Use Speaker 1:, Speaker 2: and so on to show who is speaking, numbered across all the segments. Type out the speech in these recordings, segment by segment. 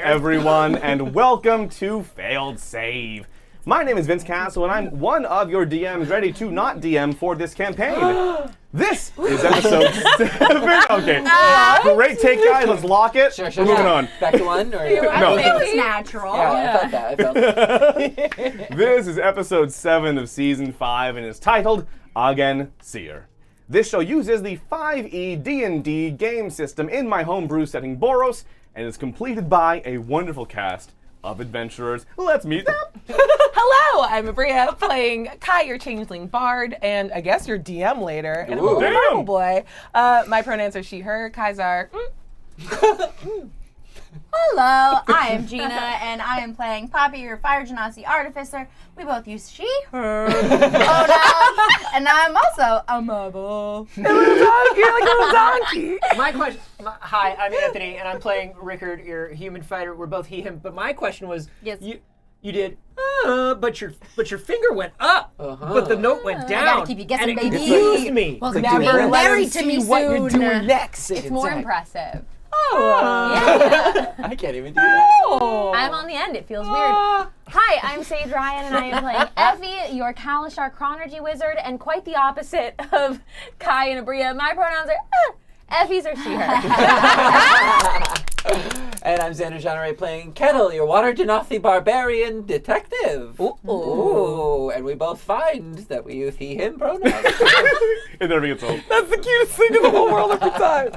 Speaker 1: Everyone, and welcome to Failed Save. My name is Vince Castle, and I'm one of your DMs ready to not DM for this campaign. This is episode 7. Okay, great take, guys. Let's lock it.
Speaker 2: Sure.
Speaker 1: We're moving on.
Speaker 2: Back to one? Or
Speaker 1: No.
Speaker 3: It was natural.
Speaker 2: Yeah, I felt that.
Speaker 1: This is episode 7 of season 5, and is titled Agen, Seer. This show uses the 5e D&D game system in my homebrew setting Boros, and is completed by a wonderful cast of adventurers. Let's meet them.
Speaker 4: Hello, I'm Abria, playing Kai, your changeling bard, and I guess your DM later. And I'm a little Bible boy. My pronouns are she, her. Kai's are.
Speaker 3: Hello, I am Gina, and I am playing Poppy, your fire genasi artificer. We both use she, her pronouns, and I'm also a mobile.
Speaker 4: You're like a little donkey.
Speaker 5: My question. Hi, I'm Anthony, and I'm playing Rickard, your human fighter. We're both he, him. But my question was,
Speaker 3: Yes.
Speaker 5: you did, but your finger went up, but the note went down.
Speaker 3: I gotta keep you guessing,
Speaker 5: and it
Speaker 3: baby.
Speaker 5: confused me.
Speaker 3: Well,
Speaker 4: Never
Speaker 3: being
Speaker 4: let him
Speaker 3: married to me
Speaker 4: see what you're
Speaker 3: soon.
Speaker 4: doing next.
Speaker 3: It's more impressive.
Speaker 4: Oh.
Speaker 2: I can't even do that.
Speaker 3: I'm on the end. It feels weird. Hi, I'm Sage Ryan, and I am playing Effie, your Kalishar chronology wizard, and quite the opposite of Kai and Abria. My pronouns are Effie's or she, her.
Speaker 2: And I'm Xander Genre playing Kettle, your Water Genothi barbarian detective. Ooh. And we both find that we use he, him pronouns.
Speaker 1: It never gets old.
Speaker 4: That's the cutest thing in the whole world every time.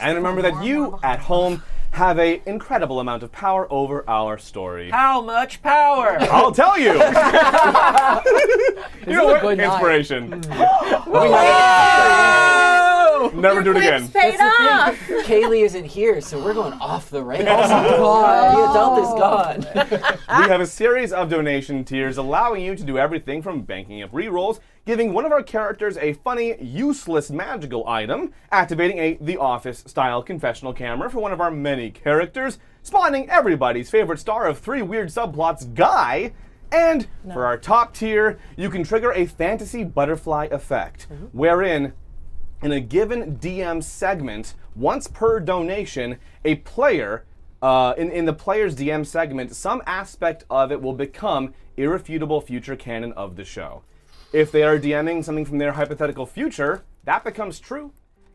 Speaker 1: And remember that you, at home, have an incredible amount of power over our story.
Speaker 5: How much power?
Speaker 1: I'll tell you! You know what?
Speaker 2: good night.
Speaker 1: Inspiration. Never do it again.
Speaker 3: Paid off.
Speaker 2: Kaylee isn't here, so we're going off the rails. The adult is gone.
Speaker 1: We have a series of donation tiers allowing you to do everything from banking up rerolls, giving one of our characters a funny, useless magical item, activating a The Office-style confessional camera for one of our many characters, spawning everybody's favorite star of 3 weird subplots, Guy, and for our top tier, you can trigger a fantasy butterfly effect, wherein in a given DM segment, once per donation, a player, in the player's DM segment, some aspect of it will become irrefutable future canon of the show. If they are DMing something from their hypothetical future, that becomes true.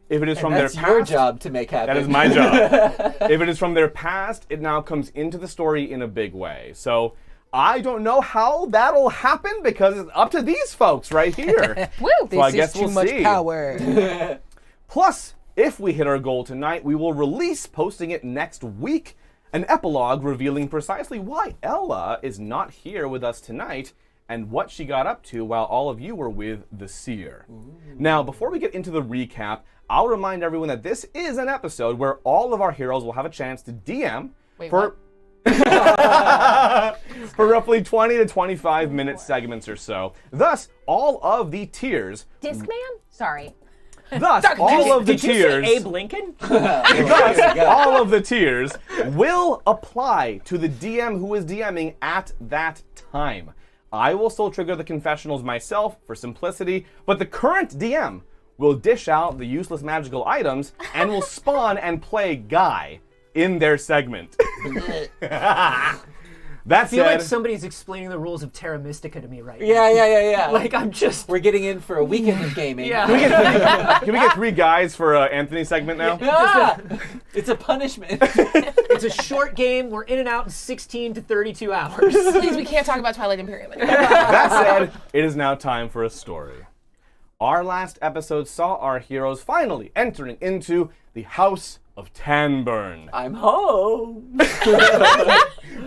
Speaker 1: If it is from their
Speaker 2: That's
Speaker 1: past,
Speaker 2: your job to make happen.
Speaker 1: that is my job. If it is from their past, it now comes into the story in a big way. So I don't know how that'll happen because it's up to these folks right here.
Speaker 4: Woo!
Speaker 1: So I
Speaker 4: This
Speaker 1: guess
Speaker 4: is too
Speaker 1: we'll
Speaker 4: much
Speaker 1: see.
Speaker 4: power.
Speaker 1: Plus, if we hit our goal tonight, we will release, posting it next week, an epilogue revealing precisely why Ella is not here with us tonight and what she got up to while all of you were with the Seer. Now, before we get into the recap, I'll remind everyone that this is an episode where all of our heroes will have a chance to DM for for roughly 20 to 25 minute segments or so. Thus, all of the tiers.
Speaker 3: Discman? Sorry.
Speaker 1: Thus, all of the
Speaker 5: Did you
Speaker 1: tiers.
Speaker 5: say Abe Lincoln?
Speaker 1: Thus, all of the tiers will apply to the DM who is DMing at that time. I will still trigger the confessionals myself for simplicity, but the current DM will dish out the useless magical items and will spawn and play Guy in their segment. That
Speaker 5: I feel like
Speaker 1: said,
Speaker 5: somebody's explaining the rules of Terra Mystica to me right now.
Speaker 2: Yeah.
Speaker 5: Like I'm just.
Speaker 2: We're getting in for a weekend of gaming.
Speaker 5: Yeah.
Speaker 1: can we get 3 guys for Anthony's segment now?
Speaker 2: Ah, it's a punishment.
Speaker 5: It's a short game. We're in and out in 16 to 32 hours.
Speaker 4: Please, we can't talk about Twilight Imperium anymore.
Speaker 1: That said, it is now time for a story. Our last episode saw our heroes finally entering into the House of Tanburn.
Speaker 2: I'm home.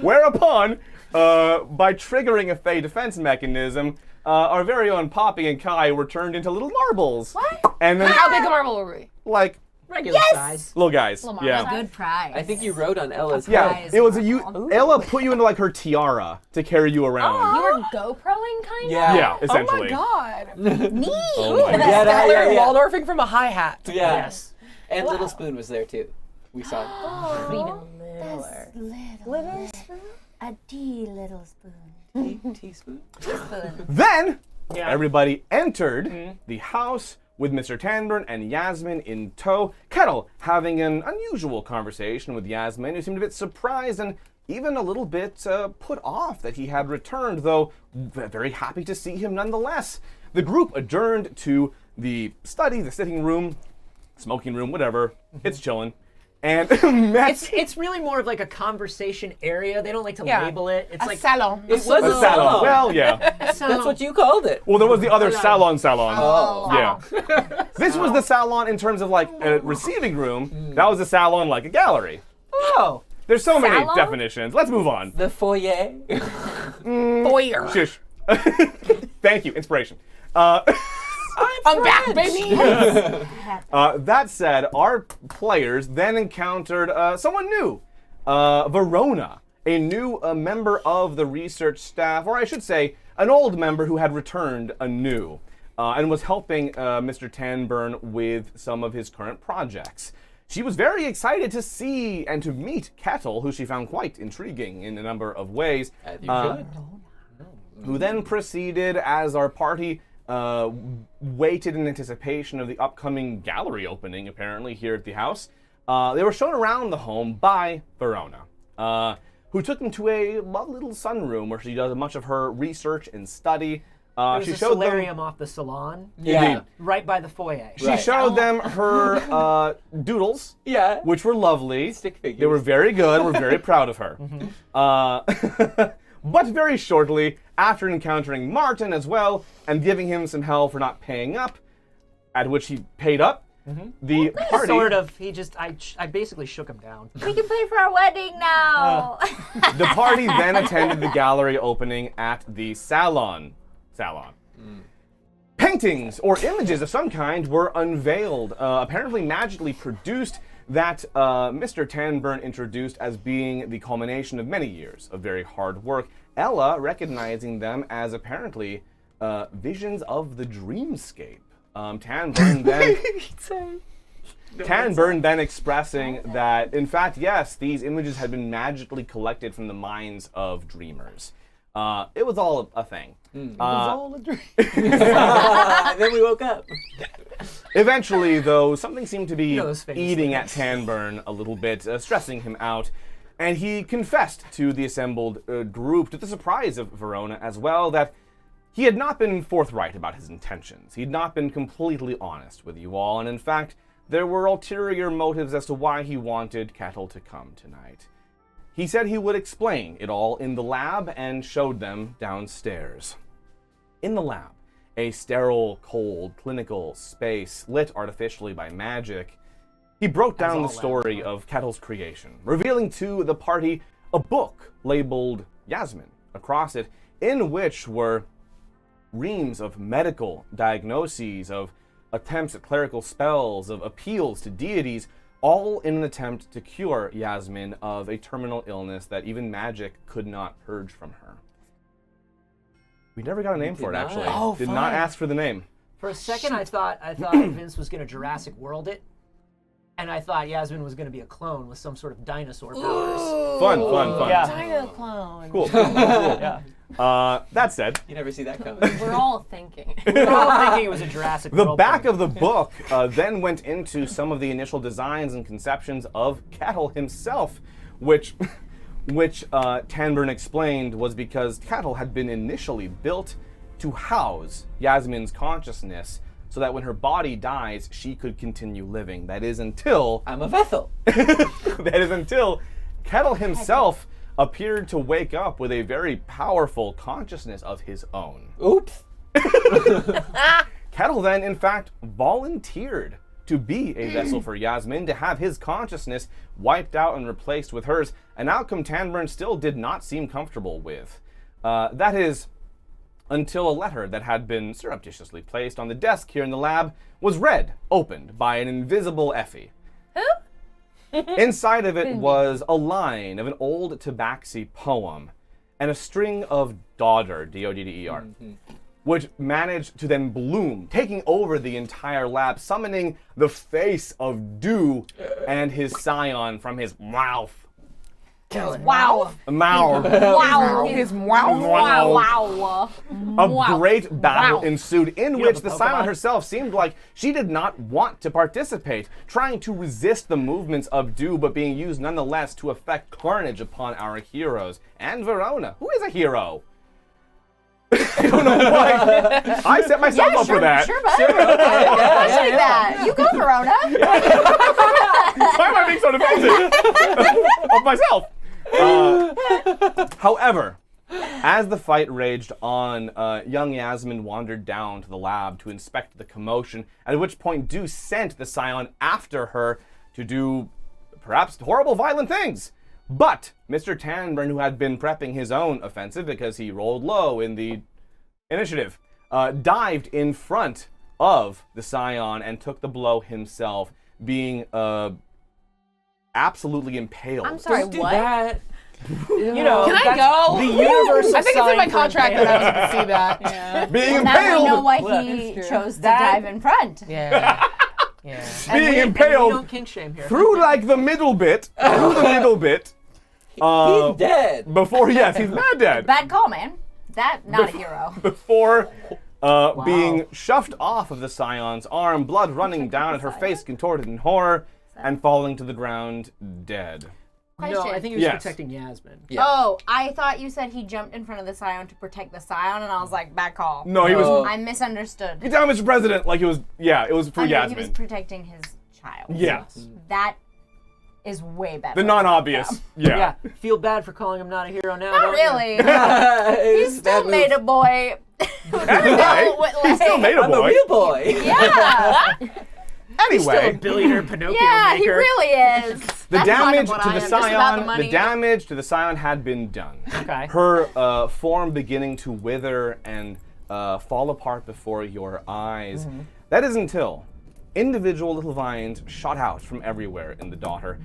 Speaker 1: Whereupon, by triggering a Fey defense mechanism, our very own Poppy and Kai were turned into little marbles.
Speaker 3: What?
Speaker 1: And then,
Speaker 4: How big a marble were we?
Speaker 1: like,
Speaker 5: Regular size.
Speaker 1: little guys.
Speaker 3: Little
Speaker 1: Yeah.
Speaker 3: marbles.
Speaker 6: Good prize.
Speaker 2: I think you wrote on Ella's
Speaker 1: Yeah,
Speaker 2: head.
Speaker 1: it was Ella put you into like her tiara to carry you around.
Speaker 3: You were GoProing, kind of?
Speaker 1: Yeah,
Speaker 4: Oh
Speaker 1: essentially.
Speaker 4: my god.
Speaker 3: Neat.
Speaker 1: Oh my
Speaker 2: Yeah,
Speaker 4: Stellar
Speaker 2: yeah.
Speaker 4: Waldorfing from a hi-hat.
Speaker 2: Yeah.
Speaker 5: Yes.
Speaker 2: And Little Spoon was there too. We saw.
Speaker 3: Even
Speaker 4: color.
Speaker 3: Little spoon?
Speaker 6: A little spoon.
Speaker 2: Teaspoon?
Speaker 1: Then
Speaker 5: Yeah.
Speaker 1: everybody entered the house with Mr. Tanburn and Yasmin in tow. Kettle having an unusual conversation with Yasmin, who seemed a bit surprised and even a little bit put off that he had returned, though very happy to see him nonetheless. The group adjourned to the study, the sitting room, smoking room, whatever. It's chillin'. And met
Speaker 5: It's really more of like a conversation area. They don't like to label it. It's
Speaker 4: A
Speaker 5: like
Speaker 4: salon.
Speaker 2: It was
Speaker 1: a salon.
Speaker 2: salon.
Speaker 1: Well, yeah.
Speaker 2: That's what you called it.
Speaker 1: Well, there was the other salon.
Speaker 2: Oh.
Speaker 1: Yeah. This was the salon in terms of like a receiving room. That was a salon like a gallery.
Speaker 5: oh,
Speaker 1: There's so many
Speaker 3: Salon?
Speaker 1: definitions. Let's move on.
Speaker 2: The foyer.
Speaker 4: Foyer.
Speaker 1: Shush. Thank you. Inspiration.
Speaker 4: I'm back, baby.
Speaker 1: That said, our players then encountered someone new, Verona, a new member of the research staff, or I should say, an old member who had returned anew and was helping Mr. Tanburn with some of his current projects. She was very excited to see and to meet Kettle, who she found quite intriguing in a number of ways.
Speaker 2: As you should.
Speaker 1: Who then proceeded as our party waited in anticipation of the upcoming gallery opening, apparently, here at the house. They were shown around the home by Verona, who took them to a lovely little sunroom where she does much of her research and study.
Speaker 5: there's
Speaker 1: She
Speaker 5: a
Speaker 1: showed them.
Speaker 5: solarium off the salon.
Speaker 2: Yeah.
Speaker 5: Right by the foyer.
Speaker 1: She
Speaker 2: Right.
Speaker 1: showed them her doodles,
Speaker 2: Yeah.
Speaker 1: which were lovely.
Speaker 2: Stick figures.
Speaker 1: They were very good. We're very proud of her. But very shortly, after encountering Martin as well and giving him some hell for not paying up, at which he paid up, the party.
Speaker 5: Sort of. He just, I basically shook him down.
Speaker 3: We can pay for our wedding now.
Speaker 1: The party then attended the gallery opening at the salon. Paintings or images of some kind were unveiled, apparently magically produced, that Mr. Tanburn introduced as being the culmination of many years of very hard work. Ella recognizing them as apparently visions of the dreamscape. Tanburn then expressing that, in fact, yes, these images had been magically collected from the minds of dreamers. It was all a thing.
Speaker 2: And then we woke up.
Speaker 1: Eventually, though, something seemed to be
Speaker 5: those famous
Speaker 1: eating at Tanburn a little bit, stressing him out, and he confessed to the assembled group, to the surprise of Verona as well, that he had not been forthright about his intentions. He had not been completely honest with you all, and in fact, there were ulterior motives as to why he wanted Kettle to come tonight. He said he would explain it all in the lab and showed them downstairs. In the lab, a sterile, cold, clinical space lit artificially by magic, he broke down the story of Kettle's creation, revealing to the party a book labeled Yasmin across it, in which were reams of medical diagnoses, of attempts at clerical spells, of appeals to deities, all in an attempt to cure Yasmin of a terminal illness that even magic could not purge from her. We never got a name for it,
Speaker 2: not.
Speaker 1: actually.
Speaker 4: Oh,
Speaker 1: Did
Speaker 4: fine.
Speaker 1: not ask for the name.
Speaker 5: For a second, I thought Vince was going to Jurassic World it. And I thought Yasmin was going to be a clone with some sort of dinosaur powers.
Speaker 1: Fun.
Speaker 5: Yeah.
Speaker 4: Dino clone.
Speaker 1: Cool.
Speaker 5: Yeah.
Speaker 1: That said,
Speaker 2: You never see that coming.
Speaker 3: We're all thinking.
Speaker 5: We were all thinking it was a Jurassic
Speaker 1: the
Speaker 5: World
Speaker 1: back
Speaker 5: thing.
Speaker 1: of the book then went into some of the initial designs and conceptions of Kettle himself, which Tanburn explained was because Kettle had been initially built to house Yasmin's consciousness so that when her body dies, she could continue living. That is until
Speaker 2: I'm a vessel.
Speaker 1: Kettle himself appeared to wake up with a very powerful consciousness of his own.
Speaker 2: Oops.
Speaker 1: Kettle then, in fact, volunteered to be a vessel for Yasmin, to have his consciousness wiped out and replaced with hers, an outcome Tanburn still did not seem comfortable with. That is, until a letter that had been surreptitiously placed on the desk here in the lab was read, opened by an invisible Effie.
Speaker 3: Who?
Speaker 1: Inside of it was a line of an old Tabaxi poem and a string of Dodder, D-O-D-D-E-R, which managed to then bloom, taking over the entire lab, summoning the face of Dew and his scion from his mouth.
Speaker 2: Kill it.
Speaker 3: Wow.
Speaker 1: Mao.
Speaker 3: Wow.
Speaker 4: His wow.
Speaker 3: Wow.
Speaker 1: A great battle ensued in which
Speaker 5: have
Speaker 1: the
Speaker 5: a
Speaker 1: Scion
Speaker 5: Pokemon?
Speaker 1: herself seemed like she did not want to participate, trying to resist the movements of Do, but being used nonetheless to effect carnage upon our heroes. And Verona, who is a hero. I don't know why. I set myself up for that.
Speaker 3: Sure, bud. I'll take that. You go, Verona.
Speaker 1: Why am I being so defensive of myself? However, as the fight raged on, young Yasmin wandered down to the lab to inspect the commotion, at which point Dew sent the Scion after her to do perhaps horrible, violent things. But Mr. Tanburn, who had been prepping his own offensive because he rolled low in the initiative, dived in front of the Scion and took the blow himself, being absolutely impaled.
Speaker 3: I'm sorry,
Speaker 2: Don't do
Speaker 3: what?
Speaker 2: that.
Speaker 5: You know,
Speaker 4: Can I
Speaker 5: that's
Speaker 4: go?
Speaker 5: The universe
Speaker 4: I think it's in my
Speaker 5: assigned for
Speaker 4: contract that I was going to see that.
Speaker 3: Yeah.
Speaker 1: Being
Speaker 6: Now we know
Speaker 1: impaled!
Speaker 6: why
Speaker 2: Well,
Speaker 6: he
Speaker 3: that's true.
Speaker 6: chose to
Speaker 5: That-
Speaker 6: dive in front.
Speaker 4: Yeah. Yeah.
Speaker 1: Being
Speaker 5: we
Speaker 1: impaled
Speaker 5: don't kink shame here.
Speaker 1: through like the middle bit,
Speaker 2: He's dead.
Speaker 1: before, yes, he's mad dead.
Speaker 6: Bad call, man. That, not a hero.
Speaker 1: Before being shoved off of the Scion's arm, blood running down at her face, contorted in horror, and falling to the ground dead.
Speaker 5: No, I
Speaker 6: Question.
Speaker 5: think he was
Speaker 1: Yes.
Speaker 5: protecting Yasmin.
Speaker 2: Yeah.
Speaker 6: Oh, I thought you said he jumped in front of the Scion to protect the Scion, and I was like, bad call.
Speaker 1: No, he was.
Speaker 2: No.
Speaker 6: I misunderstood.
Speaker 1: Get down, Mr. President! Like it was, yeah, it was for
Speaker 6: I mean,
Speaker 1: Yasmin.
Speaker 6: he was protecting his child.
Speaker 1: Yes.
Speaker 6: That is way better.
Speaker 1: The non-obvious.
Speaker 5: Yeah. Feel bad for calling him not a hero now.
Speaker 6: Not
Speaker 5: don't you?
Speaker 6: really. He still made a boy.
Speaker 1: Anyway, he still made a
Speaker 2: I'm a
Speaker 1: boy.
Speaker 2: real boy.
Speaker 6: Yeah.
Speaker 5: Still a
Speaker 1: Anyway,
Speaker 5: billionaire Pinocchio
Speaker 6: Yeah,
Speaker 5: maker.
Speaker 6: he really is.
Speaker 1: the
Speaker 6: That's kind
Speaker 1: damage
Speaker 6: of what
Speaker 1: to
Speaker 6: I
Speaker 1: the
Speaker 6: am, just about the
Speaker 1: Scion,
Speaker 6: money.
Speaker 1: the damage to the Scion had been done.
Speaker 5: Okay.
Speaker 1: Her form beginning to wither and fall apart before your eyes. That is until individual little vines shot out from everywhere in the daughter,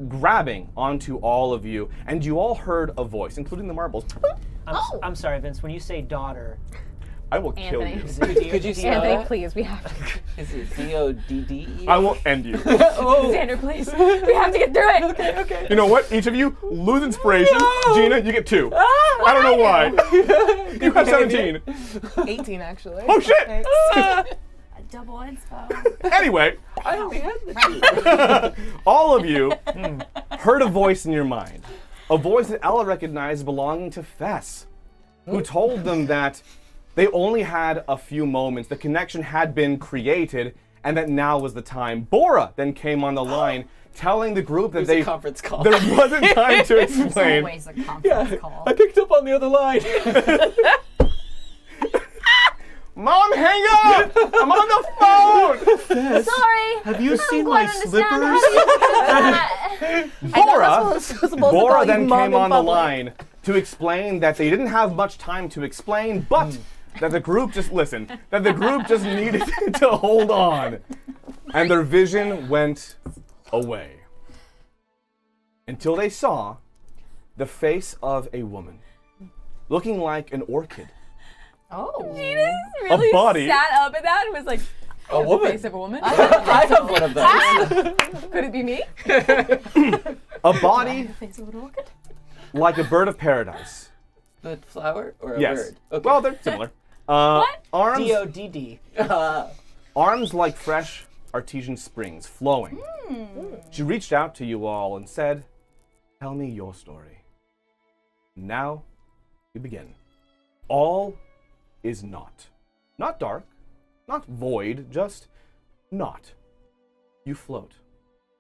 Speaker 1: grabbing onto all of you, and you all heard a voice, including the marbles.
Speaker 5: I'm sorry, Vince. When you say daughter,
Speaker 1: I will kill
Speaker 3: Anthony.
Speaker 1: you.
Speaker 2: Could you see
Speaker 3: Anthony,
Speaker 2: that?
Speaker 3: please, we have to.
Speaker 2: Is it D-O-D-D?
Speaker 1: I will end you.
Speaker 3: Xander, please. We have to get through it.
Speaker 2: Okay.
Speaker 1: You know what? Each of you lose inspiration.
Speaker 2: No!
Speaker 1: Gina, you get 2.
Speaker 2: Ah,
Speaker 1: I don't know why. You have 17.
Speaker 4: 18, actually.
Speaker 1: Oh shit!
Speaker 6: A double inspo.
Speaker 1: Anyway,
Speaker 2: I only had the 2.
Speaker 1: all of you heard a voice in your mind. A voice that Ella recognized belonging to Fess, who told them that they only had a few moments, the connection had been created, and that now was the time. Bora then came on the line, telling the group that
Speaker 2: It was a conference call.
Speaker 1: there wasn't time to
Speaker 6: There's
Speaker 1: explain.
Speaker 6: always a conference call.
Speaker 2: I picked up on the other line.
Speaker 1: Mom, hang up! I'm on the phone!
Speaker 3: Sorry.
Speaker 5: have you seen
Speaker 3: I
Speaker 5: my
Speaker 3: don't
Speaker 5: slippers?
Speaker 3: understand how to do that.
Speaker 1: Bora then came on the line to explain that they didn't have much time to explain, but that the group just needed to hold on. And their vision went away. Until they saw the face of a woman, looking like an orchid.
Speaker 6: Oh.
Speaker 3: Gina's really
Speaker 1: A body.
Speaker 3: sat up at that and was like,
Speaker 2: A
Speaker 3: the
Speaker 2: woman.
Speaker 3: face of a woman.
Speaker 2: I have one of those.
Speaker 3: Could it be me?
Speaker 1: A body
Speaker 6: Face of an orchid?
Speaker 1: like a bird of paradise.
Speaker 2: The flower or a
Speaker 1: Yes.
Speaker 2: bird? Okay.
Speaker 1: Well, they're similar.
Speaker 3: What?
Speaker 1: Arms,
Speaker 5: D-O-D-D.
Speaker 1: arms like fresh artesian springs flowing. She reached out to you all and said, "Tell me your story." Now we begin. All is not. Not dark, not void, just not. You float,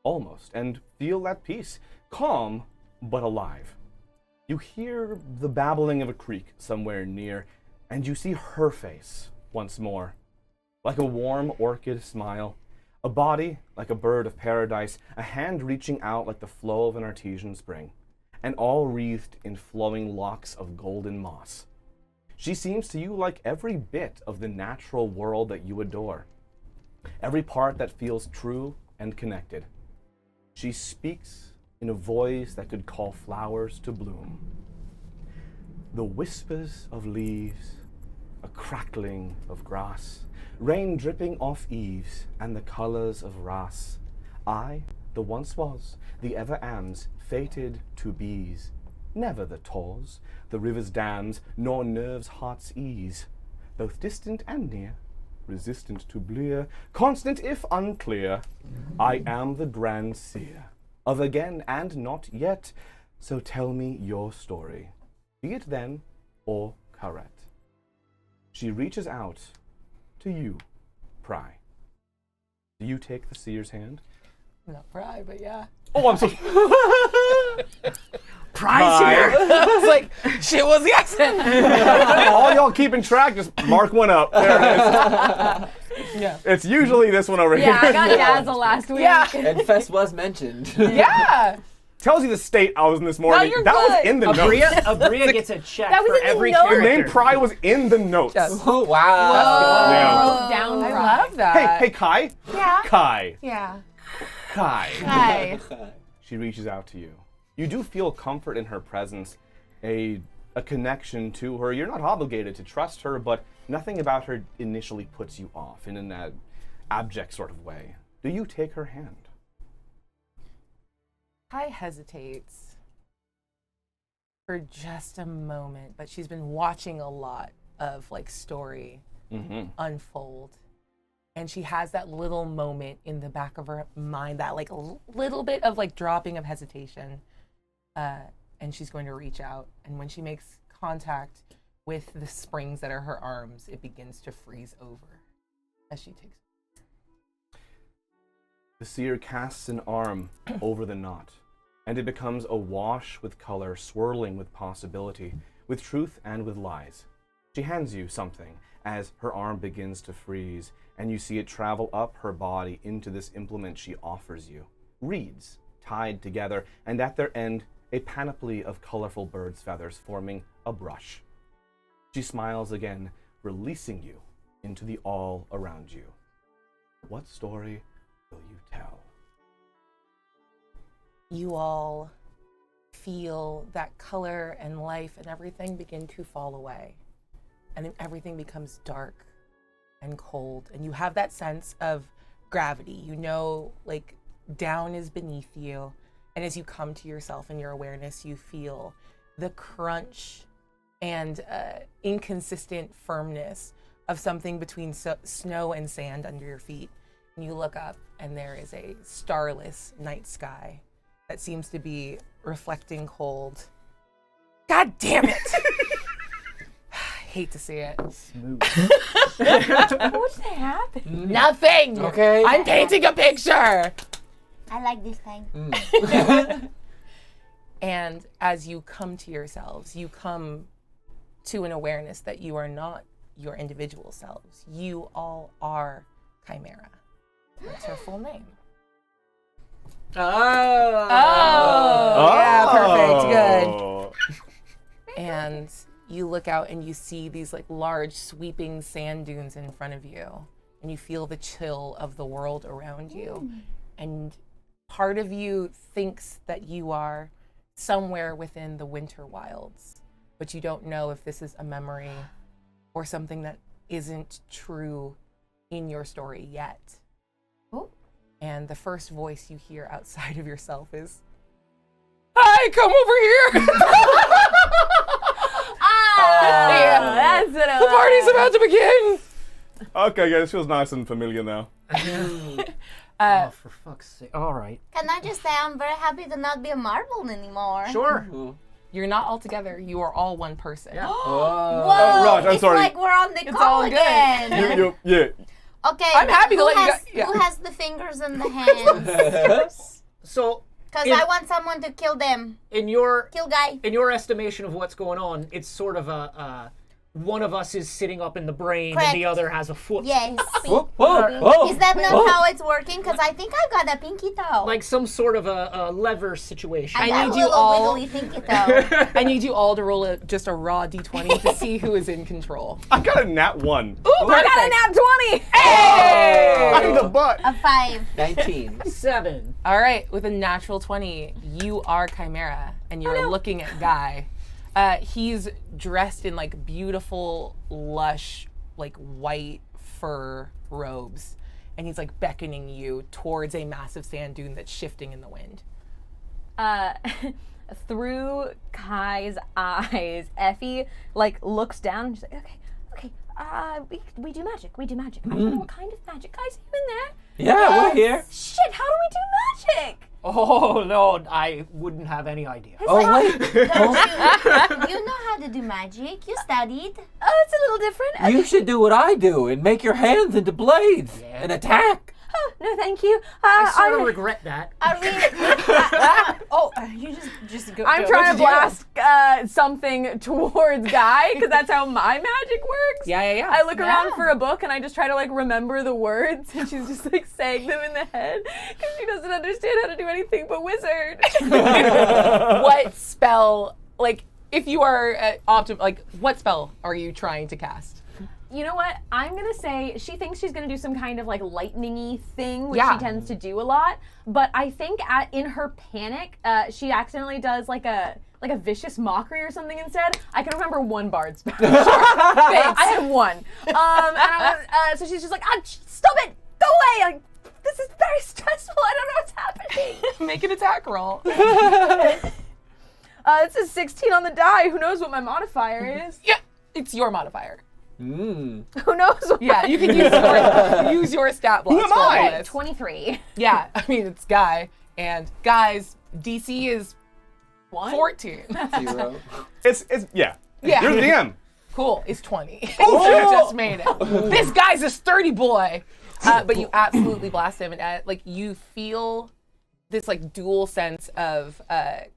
Speaker 1: almost, and feel at peace, calm but alive. You hear the babbling of a creek somewhere near, and you see her face once more, like a warm orchid smile, a body like a bird of paradise, a hand reaching out like the flow of an artesian spring, and all wreathed in flowing locks of golden moss. She seems to you like every bit of the natural world that you adore, every part that feels true and connected. She speaks in a voice that could call flowers to bloom. The whispers of leaves, a crackling of grass, rain dripping off eaves, and the colors of ras. I, The once was, the ever ams, fated to be's. Never the tawse, the river's dams, nor nerves' heart's ease. Both distant and near, resistant to blear, constant if unclear. I am the grand seer, of again and not yet. So tell me your story, be it then or current. She reaches out to you, Pry. Do you take the seer's hand?
Speaker 4: Not Pry, but yeah.
Speaker 1: Oh, I'm so.
Speaker 5: Prize here.
Speaker 4: It's like, shit was guessing.
Speaker 1: All y'all keeping track, just mark one up. There it is.
Speaker 4: Yeah.
Speaker 1: It's usually this one over
Speaker 3: Yeah, I
Speaker 1: here.
Speaker 3: got Dazzle last week.
Speaker 4: Yeah.
Speaker 2: And Fest was mentioned.
Speaker 4: Yeah.
Speaker 1: Tells you the state I was in this morning.
Speaker 4: you're
Speaker 1: that was
Speaker 4: good.
Speaker 1: in the notes.
Speaker 5: Abria gets a check
Speaker 3: That was
Speaker 5: for
Speaker 3: in the
Speaker 5: every
Speaker 3: notes?
Speaker 1: The
Speaker 5: character.
Speaker 1: name Pry was in the notes.
Speaker 4: Yes.
Speaker 2: Oh, wow.
Speaker 1: Yeah.
Speaker 3: Wrote down
Speaker 4: I
Speaker 3: Pry.
Speaker 4: love that.
Speaker 1: Hey, Kai.
Speaker 6: Yeah.
Speaker 1: Kai.
Speaker 6: Yeah.
Speaker 1: Kai.
Speaker 6: Hi.
Speaker 1: She reaches out to you. You do feel comfort in her presence, a connection to her. You're not obligated to trust her, but nothing about her initially puts you off in an abject sort of way. Do you take her hand?
Speaker 4: Kai hesitates for just a moment, but she's been watching a lot of like story unfold. And she has that little moment in the back of her mind, that like little bit of like dropping of hesitation. And she's going to reach out. And when she makes contact with the springs that are her arms, it begins to freeze over as she takes.
Speaker 1: The seer casts an arm over the knot, and it becomes awash with color, swirling with possibility, with truth and with lies. She hands you something as her arm begins to freeze, and you see it travel up her body into this implement she offers you. Reeds tied together, and at their end, a panoply of colorful bird's feathers forming a brush. She smiles again, releasing you into the all around you. What story will you tell?
Speaker 4: You all feel that color and life and everything begin to fall away. And then everything becomes dark and cold. And you have that sense of gravity. You know, like, down is beneath you. And as you come to yourself and your awareness, you feel the crunch and inconsistent firmness of something between snow and sand under your feet. And you look up, and there is a starless night sky that seems to be reflecting cold. God damn it! I hate to see it.
Speaker 5: Smooth.
Speaker 3: What did happen?
Speaker 4: Nothing!
Speaker 2: Okay.
Speaker 4: I'm painting a picture!
Speaker 6: I like this thing.
Speaker 4: And as you come to yourselves, you come to an awareness that you are not your individual selves. You all are Chimera. That's her full name.
Speaker 5: Oh.
Speaker 4: Yeah, perfect, good. And you look out and you see these like large sweeping sand dunes in front of you, and you feel the chill of the world around you. And part of you thinks that you are somewhere within the winter wilds, but you don't know if this is a memory or something that isn't true in your story yet.
Speaker 6: Oh.
Speaker 4: And the first voice you hear outside of yourself is, "Hi, come over here."
Speaker 3: That's it.
Speaker 4: The party's about to begin.
Speaker 1: Okay, yeah, this feels nice and familiar now.
Speaker 5: Oh, for fuck's sake. All right.
Speaker 6: Can I just say I'm very happy to not be a marble anymore?
Speaker 5: Sure.
Speaker 4: You're not all together. You are all one person.
Speaker 5: Yeah.
Speaker 2: Oh.
Speaker 6: Whoa,
Speaker 1: Raj, I'm
Speaker 6: it's
Speaker 1: sorry.
Speaker 6: like we're on the
Speaker 4: It's
Speaker 6: call
Speaker 4: all good.
Speaker 6: again.
Speaker 1: Yeah.
Speaker 6: Okay.
Speaker 4: I'm happy to
Speaker 6: who
Speaker 4: let you
Speaker 6: has,
Speaker 4: go- yeah.
Speaker 6: Who has the fingers and the hands?
Speaker 5: So,
Speaker 6: Because
Speaker 5: If-
Speaker 6: I want someone to kill them.
Speaker 5: in your
Speaker 6: Kill guy.
Speaker 5: estimation of what's going on, it's sort of a one of us is sitting up in the brain
Speaker 6: Correct.
Speaker 5: and the other has a foot.
Speaker 6: Yes.
Speaker 2: Whoa.
Speaker 6: Is that not how it's working? Because I think I've got a pinky toe.
Speaker 5: Like some sort of a lever situation.
Speaker 6: I
Speaker 4: I
Speaker 6: got
Speaker 4: need
Speaker 6: a
Speaker 4: you
Speaker 6: little
Speaker 4: all-
Speaker 6: wiggly pinky toe.
Speaker 4: I need you all to roll just a raw d20 to see who is in control.
Speaker 1: I got a nat 1.
Speaker 3: I got a nat 20.
Speaker 1: I'm the butt.
Speaker 6: A 5.
Speaker 2: 19.
Speaker 5: 7.
Speaker 4: All right, with a natural 20, you are Chimera, and you're looking at Guy. He's dressed in like beautiful, lush, like white fur robes, and he's like beckoning you towards a massive sand dune that's shifting in the wind.
Speaker 3: Through Kai's eyes, Effie like looks down and she's like, okay, we do magic. I don't know what kind of magic. Guys, are you in there?
Speaker 2: Yeah, we're here.
Speaker 3: Shit, how do we do magic?
Speaker 5: Oh no, I wouldn't have any idea.
Speaker 2: Oh, wait.
Speaker 6: You know how to do magic. You studied.
Speaker 3: Oh, it's a little different.
Speaker 2: You should do what I do and make your hands into blades and attack.
Speaker 3: Oh, no, thank you.
Speaker 5: I sort of regret that.
Speaker 6: Are we? You just go.
Speaker 3: I'm trying to blast something towards Guy because that's how my magic works.
Speaker 4: Yeah.
Speaker 3: I look around for a book and I just try to like remember the words, and she's just like saying them in the head because she doesn't understand how to do anything but wizard.
Speaker 4: What spell, like, if you are what spell are you trying to cast?
Speaker 3: You know what? I'm gonna say she thinks she's gonna do some kind of like lightning-y thing, which
Speaker 4: Yeah.
Speaker 3: she tends to do a lot. But I think in her panic, she accidentally does like a vicious mockery or something instead. I can remember one bard spell. Sure. Thanks. I had one. So she's just like, stop it! Go away! Like, this is very stressful. I don't know what's happening.
Speaker 4: Make an attack roll.
Speaker 3: It's a 16 on the die. Who knows what my modifier is?
Speaker 4: Yeah, it's your modifier.
Speaker 3: Who knows what
Speaker 4: Yeah, you can use your stat block.
Speaker 1: Who am I?
Speaker 4: bonus.
Speaker 3: 23.
Speaker 4: Yeah, I mean, it's Guy, and Guy's DC is 14.
Speaker 2: 0.
Speaker 1: It's yeah.
Speaker 4: Yeah.
Speaker 1: You're the DM.
Speaker 4: Cool, it's 20. You just made it. This guy's a sturdy boy. But you absolutely blast him, and like you feel this like dual sense of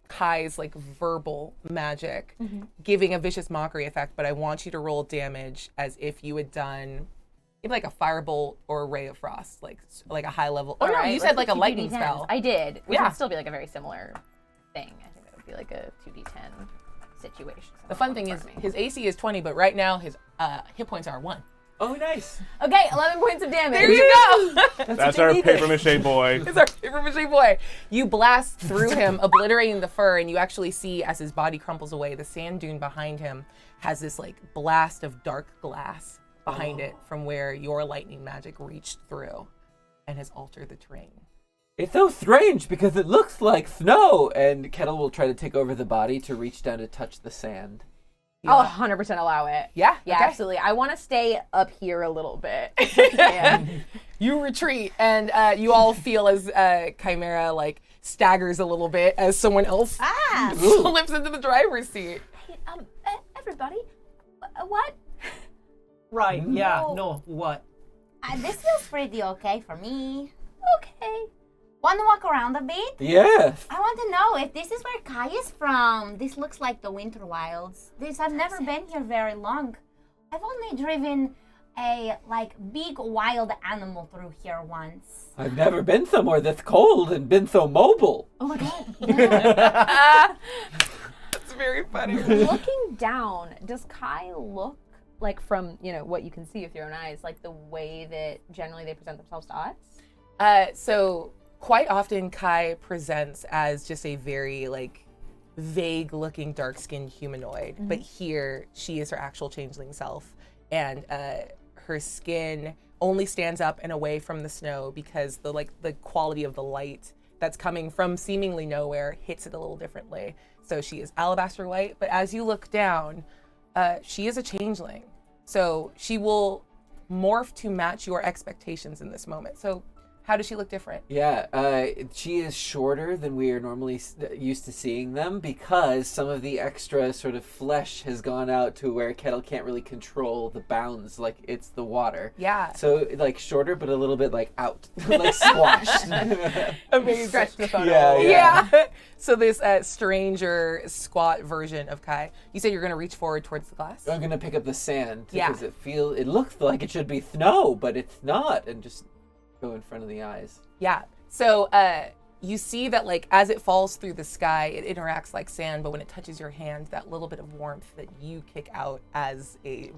Speaker 4: Kai's like verbal magic giving a vicious mockery effect, but I want you to roll damage as if you had done maybe like a firebolt or a ray of frost, like a high level. Oh no,
Speaker 3: Alright,
Speaker 4: you said like
Speaker 3: let's
Speaker 4: a
Speaker 3: do
Speaker 4: lightning
Speaker 3: 2d10s.
Speaker 4: spell.
Speaker 3: I did, which
Speaker 4: Yeah.
Speaker 3: would still be like a very similar thing. I think that would be like a 2d10 situation.
Speaker 4: The fun thing is his AC is 20, but right now his hit points are 1.
Speaker 2: Oh, nice.
Speaker 3: Okay, 11 points of damage.
Speaker 4: There you go.
Speaker 1: That's our paper mache boy.
Speaker 4: It's our paper mache boy. You blast through him, obliterating the fur, and you actually see as his body crumples away, the sand dune behind him has this like blast of dark glass behind it from where your lightning magic reached through and has altered the terrain.
Speaker 2: It's so strange because it looks like snow. And Kettle will try to take over the body to reach down to touch the sand.
Speaker 3: I'll 100% allow it.
Speaker 4: Yeah?
Speaker 3: Yeah,
Speaker 4: Okay.
Speaker 3: absolutely. I want to stay up here a little bit.
Speaker 4: You retreat, and you all feel as Chimera like staggers a little bit as someone else slips into the driver's seat.
Speaker 3: Hey, everybody, what?
Speaker 5: Right, yeah, no, what?
Speaker 6: This feels pretty okay for me.
Speaker 3: Okay.
Speaker 6: Want to walk around a bit?
Speaker 2: Yes.
Speaker 6: I want to know if this is where Kai is from. This looks like the Winter Wilds. I've never been here very long. I've only driven a big wild animal through here once.
Speaker 2: I've never been somewhere this cold and been so mobile.
Speaker 6: Oh my god.
Speaker 4: It's very funny.
Speaker 3: Looking down, does Kai look like from, what you can see with your own eyes, like the way that generally they present themselves to us?
Speaker 4: So quite often Kai presents as just a very vague looking dark-skinned humanoid, but here she is her actual changeling self, and her skin only stands up and away from the snow because the quality of the light that's coming from seemingly nowhere hits it a little differently. So she is alabaster white, but as you look down, she is a changeling. So she will morph to match your expectations in this moment. So how does she look different?
Speaker 2: Yeah, she is shorter than we are normally used to seeing them because some of the extra sort of flesh has gone out to where Kettle can't really control the bounds, like it's the water.
Speaker 4: Yeah.
Speaker 2: So shorter, but a little bit out, squashed.
Speaker 4: Amazing.
Speaker 3: Stretch the photo.
Speaker 4: Yeah. So this stranger, squat version of Kai. You said you're going to reach forward towards the glass?
Speaker 2: I'm gonna pick up the sand
Speaker 4: Yeah.
Speaker 2: because it looks like it should be snow, but it's not, and just go in front of the eyes.
Speaker 4: Yeah. So you see that as it falls through the sky, it interacts like sand, but when it touches your hand, that little bit of warmth that you kick out as a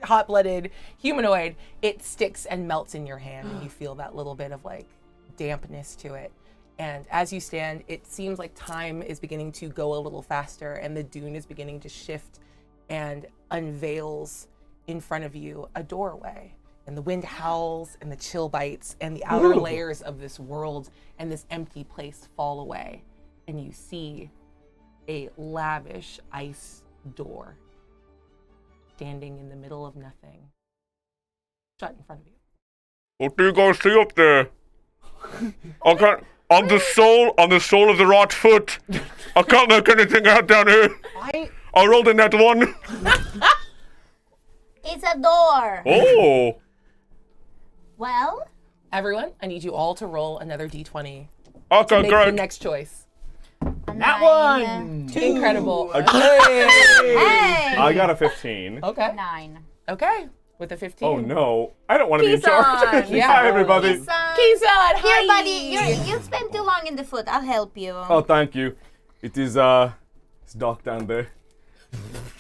Speaker 4: hot-blooded humanoid, it sticks and melts in your hand, and you feel that little bit of dampness to it. And as you stand, it seems like time is beginning to go a little faster, and the dune is beginning to shift and unveils in front of you a doorway. and the wind howls and the chill bites and the outer layers of this world and this empty place fall away. And you see a lavish ice door standing in the middle of nothing, shut in front of you.
Speaker 7: What do you guys see up there? I can't. I'm the soul of the right foot. I can't make anything out down here. I rolled in that one.
Speaker 6: It's a door.
Speaker 7: Oh.
Speaker 6: Well,
Speaker 4: Everyone, I need you all to roll another d20
Speaker 7: Okay,
Speaker 4: to make the
Speaker 7: great.
Speaker 4: next choice.
Speaker 6: a
Speaker 5: That
Speaker 6: 9.
Speaker 5: one.
Speaker 4: Incredible.
Speaker 6: Hey!
Speaker 1: I got a 15.
Speaker 4: Okay.
Speaker 6: 9.
Speaker 4: Okay. With a 15.
Speaker 1: Oh no, I don't want to be in
Speaker 3: Peace on.
Speaker 1: charge.
Speaker 4: Yeah.
Speaker 1: Hi everybody.
Speaker 6: It's, uh,
Speaker 4: Kisan,
Speaker 6: Here, buddy. You spent too long in the foot. I'll help you.
Speaker 1: Oh, thank you. It is it's dark down there.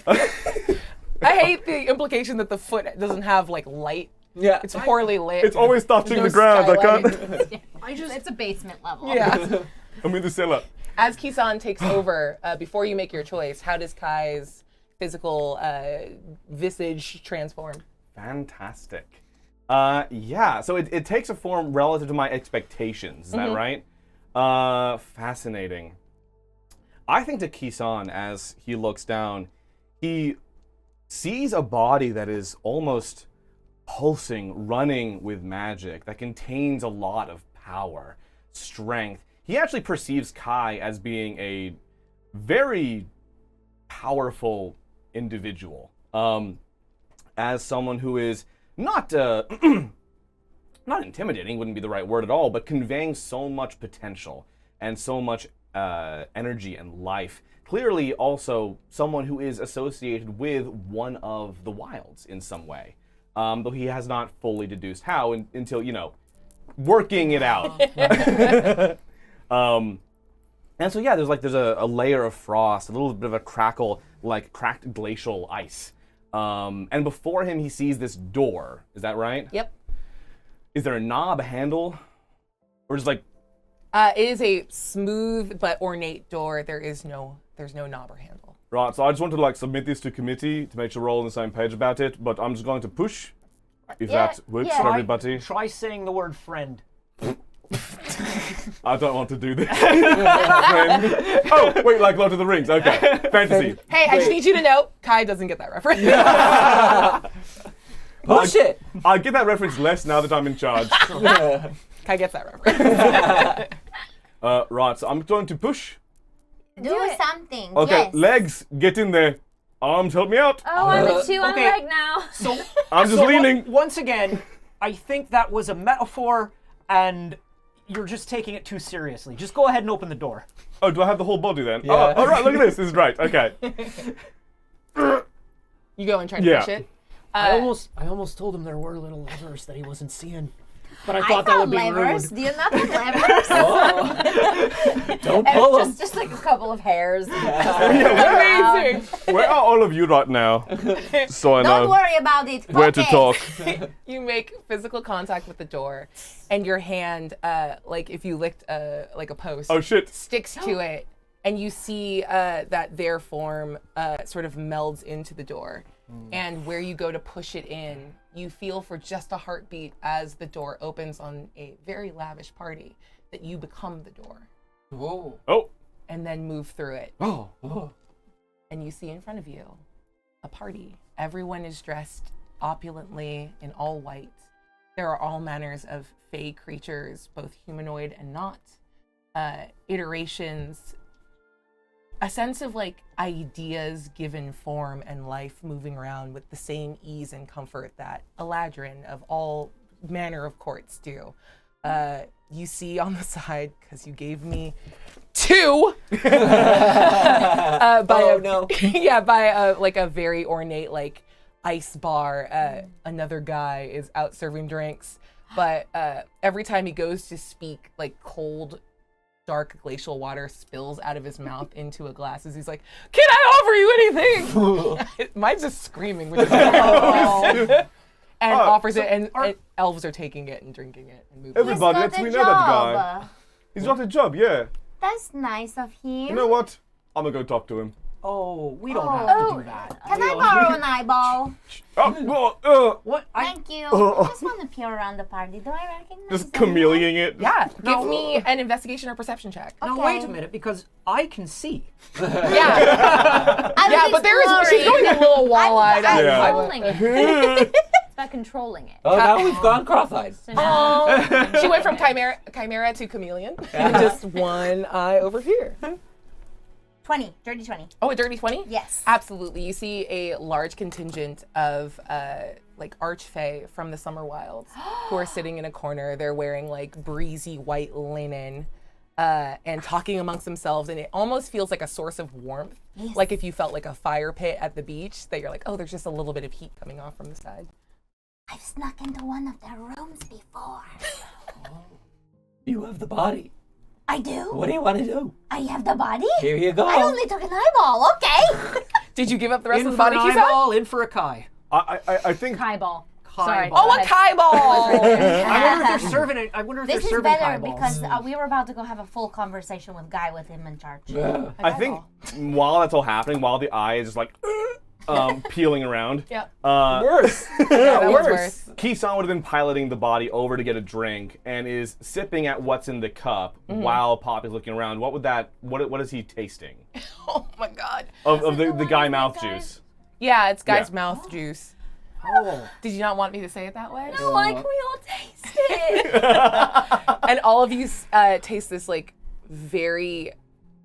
Speaker 4: I hate the implication that the foot doesn't have like light.
Speaker 2: Yeah.
Speaker 4: It's poorly lit.
Speaker 1: It's always touching
Speaker 4: There's
Speaker 1: the ground. I
Speaker 4: skylight.
Speaker 1: can't.
Speaker 6: It's a basement level.
Speaker 4: Yeah.
Speaker 1: I'm in the cellar.
Speaker 4: As Kisan takes over, before you make your choice, how does Kai's physical visage transform?
Speaker 1: Fantastic. Yeah, so it takes a form relative to my expectations, is that right? Fascinating. I think to Kisan, as he looks down, he sees a body that is almost pulsing, running with magic, that contains a lot of power, strength. He actually perceives Kai as being a very powerful individual. As someone who is not not intimidating, wouldn't be the right word at all, but conveying so much potential and so much energy and life. Clearly also someone who is associated with one of the wilds in some way. Though he has not fully deduced how until, working it out. And so yeah, there's a layer of frost, a little bit of a crackle, like cracked glacial ice. And before him, he sees this door. Is that right?
Speaker 4: Yep.
Speaker 1: Is there a knob, a handle? Or just like...
Speaker 4: It is a smooth but ornate door. There's no knob or handle.
Speaker 1: Right, so I just want to submit this to committee to make sure we're all on the same page about it, but I'm just going to push, if that works for everybody.
Speaker 5: Try saying the word friend.
Speaker 1: I don't want to do this. Friend. Oh, wait, like Lord of the Rings. Okay, fantasy.
Speaker 4: Hey, I just need you to know, Kai doesn't get that reference.
Speaker 2: Bullshit.
Speaker 1: I get that reference less now that I'm in charge.
Speaker 4: Kai gets that reference.
Speaker 1: Right, so I'm going to push.
Speaker 6: Do something.
Speaker 1: Okay,
Speaker 6: Yes.
Speaker 1: legs, get in there. Arms, help me out.
Speaker 3: Oh, I'm a 2 on
Speaker 5: okay.
Speaker 3: leg now.
Speaker 5: So
Speaker 1: I'm just leaning.
Speaker 5: Once again, I think that was a metaphor, and you're just taking it too seriously. Just go ahead and open the door.
Speaker 1: Oh, do I have the whole body then?
Speaker 2: Yeah.
Speaker 1: Oh, all right, look at this. This is right. Okay.
Speaker 4: You go and try to
Speaker 1: Yeah.
Speaker 4: push it.
Speaker 5: I almost told him there were little levers that he wasn't seeing, but I
Speaker 6: I
Speaker 5: thought that would
Speaker 6: found
Speaker 5: be
Speaker 6: levers.
Speaker 5: rude.
Speaker 6: Do you not have levers?
Speaker 2: Don't pull them.
Speaker 3: Just like a couple of hairs.
Speaker 4: Amazing.
Speaker 1: Where are all of you right now? So I
Speaker 6: Don't
Speaker 1: know
Speaker 6: worry about it.
Speaker 1: where to
Speaker 6: Focus.
Speaker 1: talk.
Speaker 4: You make physical contact with the door, and your hand, like if you licked a post,
Speaker 1: Oh shit.
Speaker 4: sticks to it, and you see that their form sort of melds into the door. And where you go to push it in, you feel for just a heartbeat as the door opens on a very lavish party that you become the door,
Speaker 2: Whoa.
Speaker 1: Oh.
Speaker 4: and then move through it.
Speaker 1: Oh.
Speaker 4: And you see in front of you a party. Everyone is dressed opulently in all white. There are all manners of fey creatures, both humanoid and not. Iterations, a sense of ideas given form and life moving around with the same ease and comfort that Eladrin of all manner of courts do. You see on the side, because you gave me 2, by a very ornate ice bar. Another guy is out serving drinks, but every time he goes to speak, cold, dark glacial water spills out of his mouth into a glass as he's like, "Can I offer you anything?" Mine's just screaming, which is and offers it, and elves are taking it and drinking it and moving.
Speaker 1: Everybody,
Speaker 6: He's got
Speaker 1: we
Speaker 6: a
Speaker 1: know that guy.
Speaker 6: job.
Speaker 1: He's got a job, yeah.
Speaker 6: That's nice of him.
Speaker 1: You know what? I'm gonna go talk to him.
Speaker 5: Oh, we don't have to do that.
Speaker 6: Can I borrow an eyeball?
Speaker 5: What?
Speaker 6: Thank you. I just want to peer around the party. Do I recognize
Speaker 1: Just
Speaker 6: anyone?
Speaker 1: chameleoning it.
Speaker 4: Yeah, give me an investigation or perception check.
Speaker 5: Now wait a minute, because I can see.
Speaker 4: Yeah,
Speaker 6: I
Speaker 4: yeah,
Speaker 6: was
Speaker 4: but she's
Speaker 6: exploring.
Speaker 4: going a little wall-eyed.
Speaker 6: I'm
Speaker 1: Yeah.
Speaker 3: Controlling it. It's about controlling it.
Speaker 2: Oh, now we've gone cross-eyed.
Speaker 3: So now,
Speaker 4: She went from chimera to chameleon. And just one eye over here.
Speaker 6: 20. Dirty 20.
Speaker 4: Oh, a dirty 20?
Speaker 6: Yes.
Speaker 4: Absolutely. You see a large contingent of like archfey from the Summer Wilds who are sitting in a corner. They're wearing like breezy white linen and talking amongst themselves, and it almost feels like a source of warmth.
Speaker 6: Yes.
Speaker 4: Like if you felt like a fire pit at the beach, that you're like, oh, there's just a little bit of heat coming off from the side.
Speaker 6: I've snuck into one of their rooms before.
Speaker 2: You have the body.
Speaker 6: I do?
Speaker 2: What do you want to do?
Speaker 6: I have the body?
Speaker 2: Here you go.
Speaker 6: I only took an eyeball. Okay.
Speaker 4: Did you give up the rest
Speaker 5: In
Speaker 4: of the
Speaker 5: for
Speaker 4: body,
Speaker 5: an
Speaker 4: Kisa?
Speaker 5: eyeball, in for a Kai.
Speaker 1: I think
Speaker 3: Kai ball.
Speaker 5: Kai
Speaker 3: Sorry.
Speaker 5: ball.
Speaker 4: Oh, a
Speaker 3: Go ahead.
Speaker 4: Kai ball!
Speaker 5: I wonder if they're serving it. I wonder if
Speaker 6: This
Speaker 5: they're
Speaker 6: is
Speaker 5: serving
Speaker 6: better
Speaker 5: Kai balls.
Speaker 6: because we were about to go have a full conversation with Guy with him in charge.
Speaker 1: I think while that's all happening, while the eye is just like peeling around,
Speaker 4: Yep.
Speaker 2: Worse.
Speaker 4: That was worse.
Speaker 1: Kisan would have been piloting the body over to get a drink and is sipping at what's in the cup while Pop is looking around. What is he tasting?
Speaker 4: Oh my god.
Speaker 1: Of the
Speaker 3: one
Speaker 1: guy
Speaker 3: with
Speaker 1: mouth
Speaker 3: guys?
Speaker 1: juice.
Speaker 4: Yeah, it's guy's
Speaker 1: Yeah.
Speaker 4: mouth juice.
Speaker 5: Oh.
Speaker 4: Did you not want me to say it that way?
Speaker 3: No, like we all taste it.
Speaker 4: And all of you taste this like very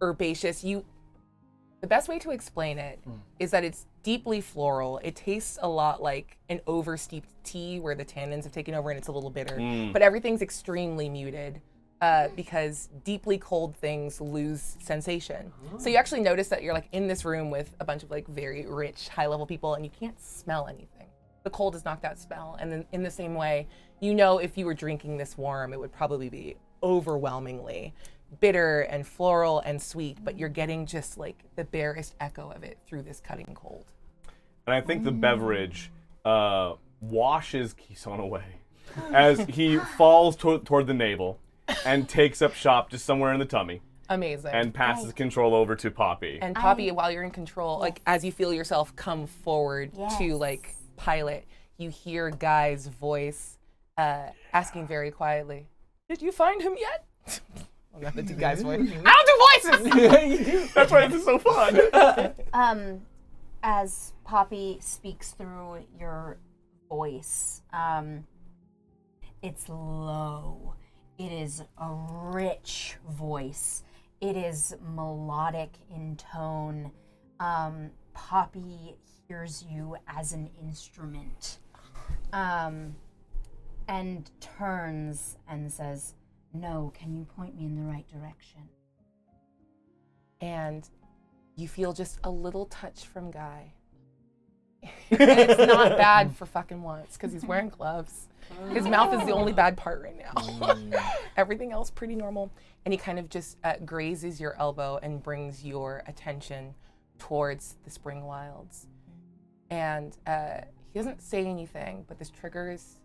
Speaker 4: herbaceous. The best way to explain it is that it's deeply floral. It tastes a lot like an oversteeped tea where the tannins have taken over and it's a little bitter. But everything's extremely muted because deeply cold things lose sensation. So you actually notice that you're like in this room with a bunch of like very rich, high-level people and you can't smell anything. The cold has knocked out smell. And then in the same way, you know if you were drinking this warm, it would probably be overwhelmingly bitter and floral and sweet, but you're getting just like the barest echo of it through this cutting cold.
Speaker 1: And I think the beverage washes Kisan away as he falls toward the navel and takes up shop just somewhere in the tummy
Speaker 4: Amazing.
Speaker 1: and passes control over to Poppy.
Speaker 4: And Poppy, while you're in control, like as you feel yourself come forward to like pilot, you hear Guy's voice asking very quietly, "Did you find him yet?" I'm not gonna do Guy's voice. I don't do voices!
Speaker 1: That's why this is so fun.
Speaker 6: As Poppy speaks through your voice, it's low. It is a rich voice. It is melodic in tone. Poppy hears you as an instrument, and turns and says, "No, can you point me in the right direction?"
Speaker 4: And you feel just a little touch from Guy. And it's not bad for fucking once, because he's wearing gloves. His mouth is the only bad part right now. Everything else pretty normal. And he kind of just grazes your elbow and brings your attention towards the spring wilds. And he doesn't say anything, but this triggers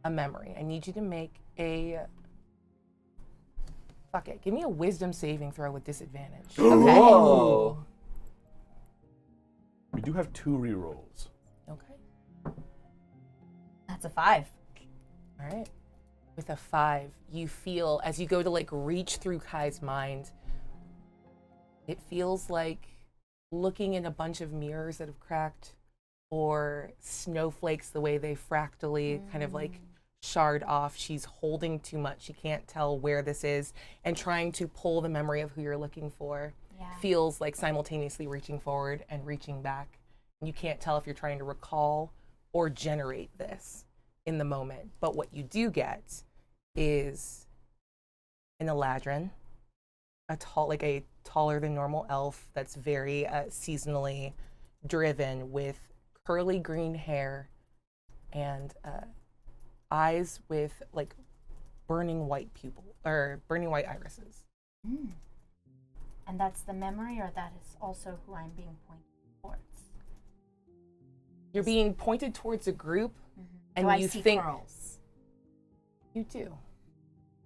Speaker 4: a memory. I need you to make a... Fuck it. Give me a wisdom saving throw with disadvantage.
Speaker 2: Okay. Whoa.
Speaker 1: We do have 2 rerolls.
Speaker 4: Okay.
Speaker 6: That's a 5.
Speaker 4: All right. With a 5, you feel, as you go to like reach through Kai's mind, it feels like looking in a bunch of mirrors that have cracked, or snowflakes, the way they fractally kind of like shard off. She's holding too much. She can't tell where this is, and trying to pull the memory of who you're looking for feels like simultaneously reaching forward and reaching back. You can't tell if you're trying to recall or generate this in the moment. But what you do get is an Eladrin, a taller than normal elf that's very seasonally driven, with curly green hair and eyes with like burning white irises.
Speaker 6: And that's the memory, or that is also who I'm being pointed towards?
Speaker 4: You're being pointed towards a group, and
Speaker 6: Do I
Speaker 4: you
Speaker 6: see
Speaker 4: think
Speaker 6: curls?
Speaker 4: you do.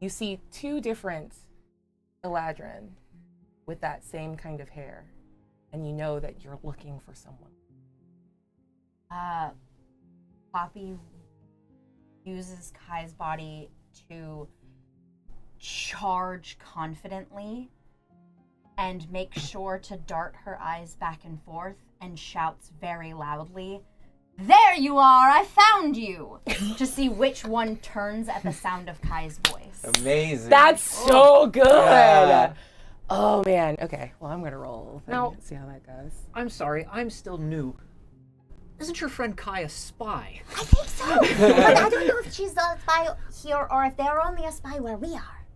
Speaker 4: You see 2 different Eladrin with that same kind of hair. and you know that you're looking for someone.
Speaker 6: Poppy uses Kai's body to charge confidently and make sure to dart her eyes back and forth and shouts very loudly, "There you are! I found you!" to see which one turns at the sound of Kai's voice.
Speaker 2: Amazing.
Speaker 4: That's so good.
Speaker 2: Yeah.
Speaker 4: Oh man. Okay. Well, I'm gonna roll.
Speaker 5: Now-
Speaker 4: See how that goes.
Speaker 5: I'm sorry, I'm still new. Isn't your friend Kai a spy?
Speaker 6: I think so, but I don't know if she's a spy here or if they're only a spy where we are.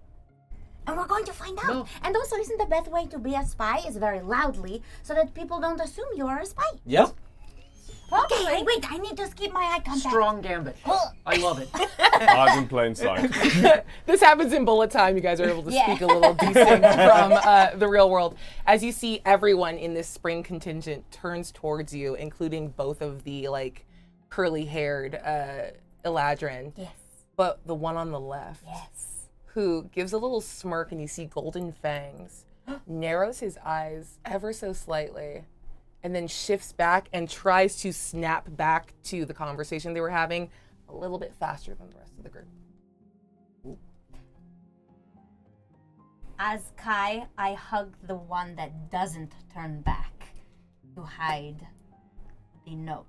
Speaker 6: And we're going to find out.
Speaker 5: No.
Speaker 6: And also, isn't the best way to be a spy is very loudly so that people don't assume you are a spy?
Speaker 2: Yep.
Speaker 6: Okay, wait, I need to keep my eye contact.
Speaker 5: Strong gambit. I love it.
Speaker 1: Odds in plain sight.
Speaker 4: This happens in bullet time. You guys are able to
Speaker 6: Yeah.
Speaker 4: speak a little distinct from the real world. As you see, everyone in this spring contingent turns towards you, including both of the curly-haired Eladrin.
Speaker 6: Yes,
Speaker 4: But the one on the left,
Speaker 6: yes.
Speaker 4: who gives a little smirk and you see golden fangs, narrows his eyes ever so slightly, and then shifts back and tries to snap back to the conversation they were having a little bit faster than the rest of the group.
Speaker 6: As Kai, I hug the one that doesn't turn back to hide the note.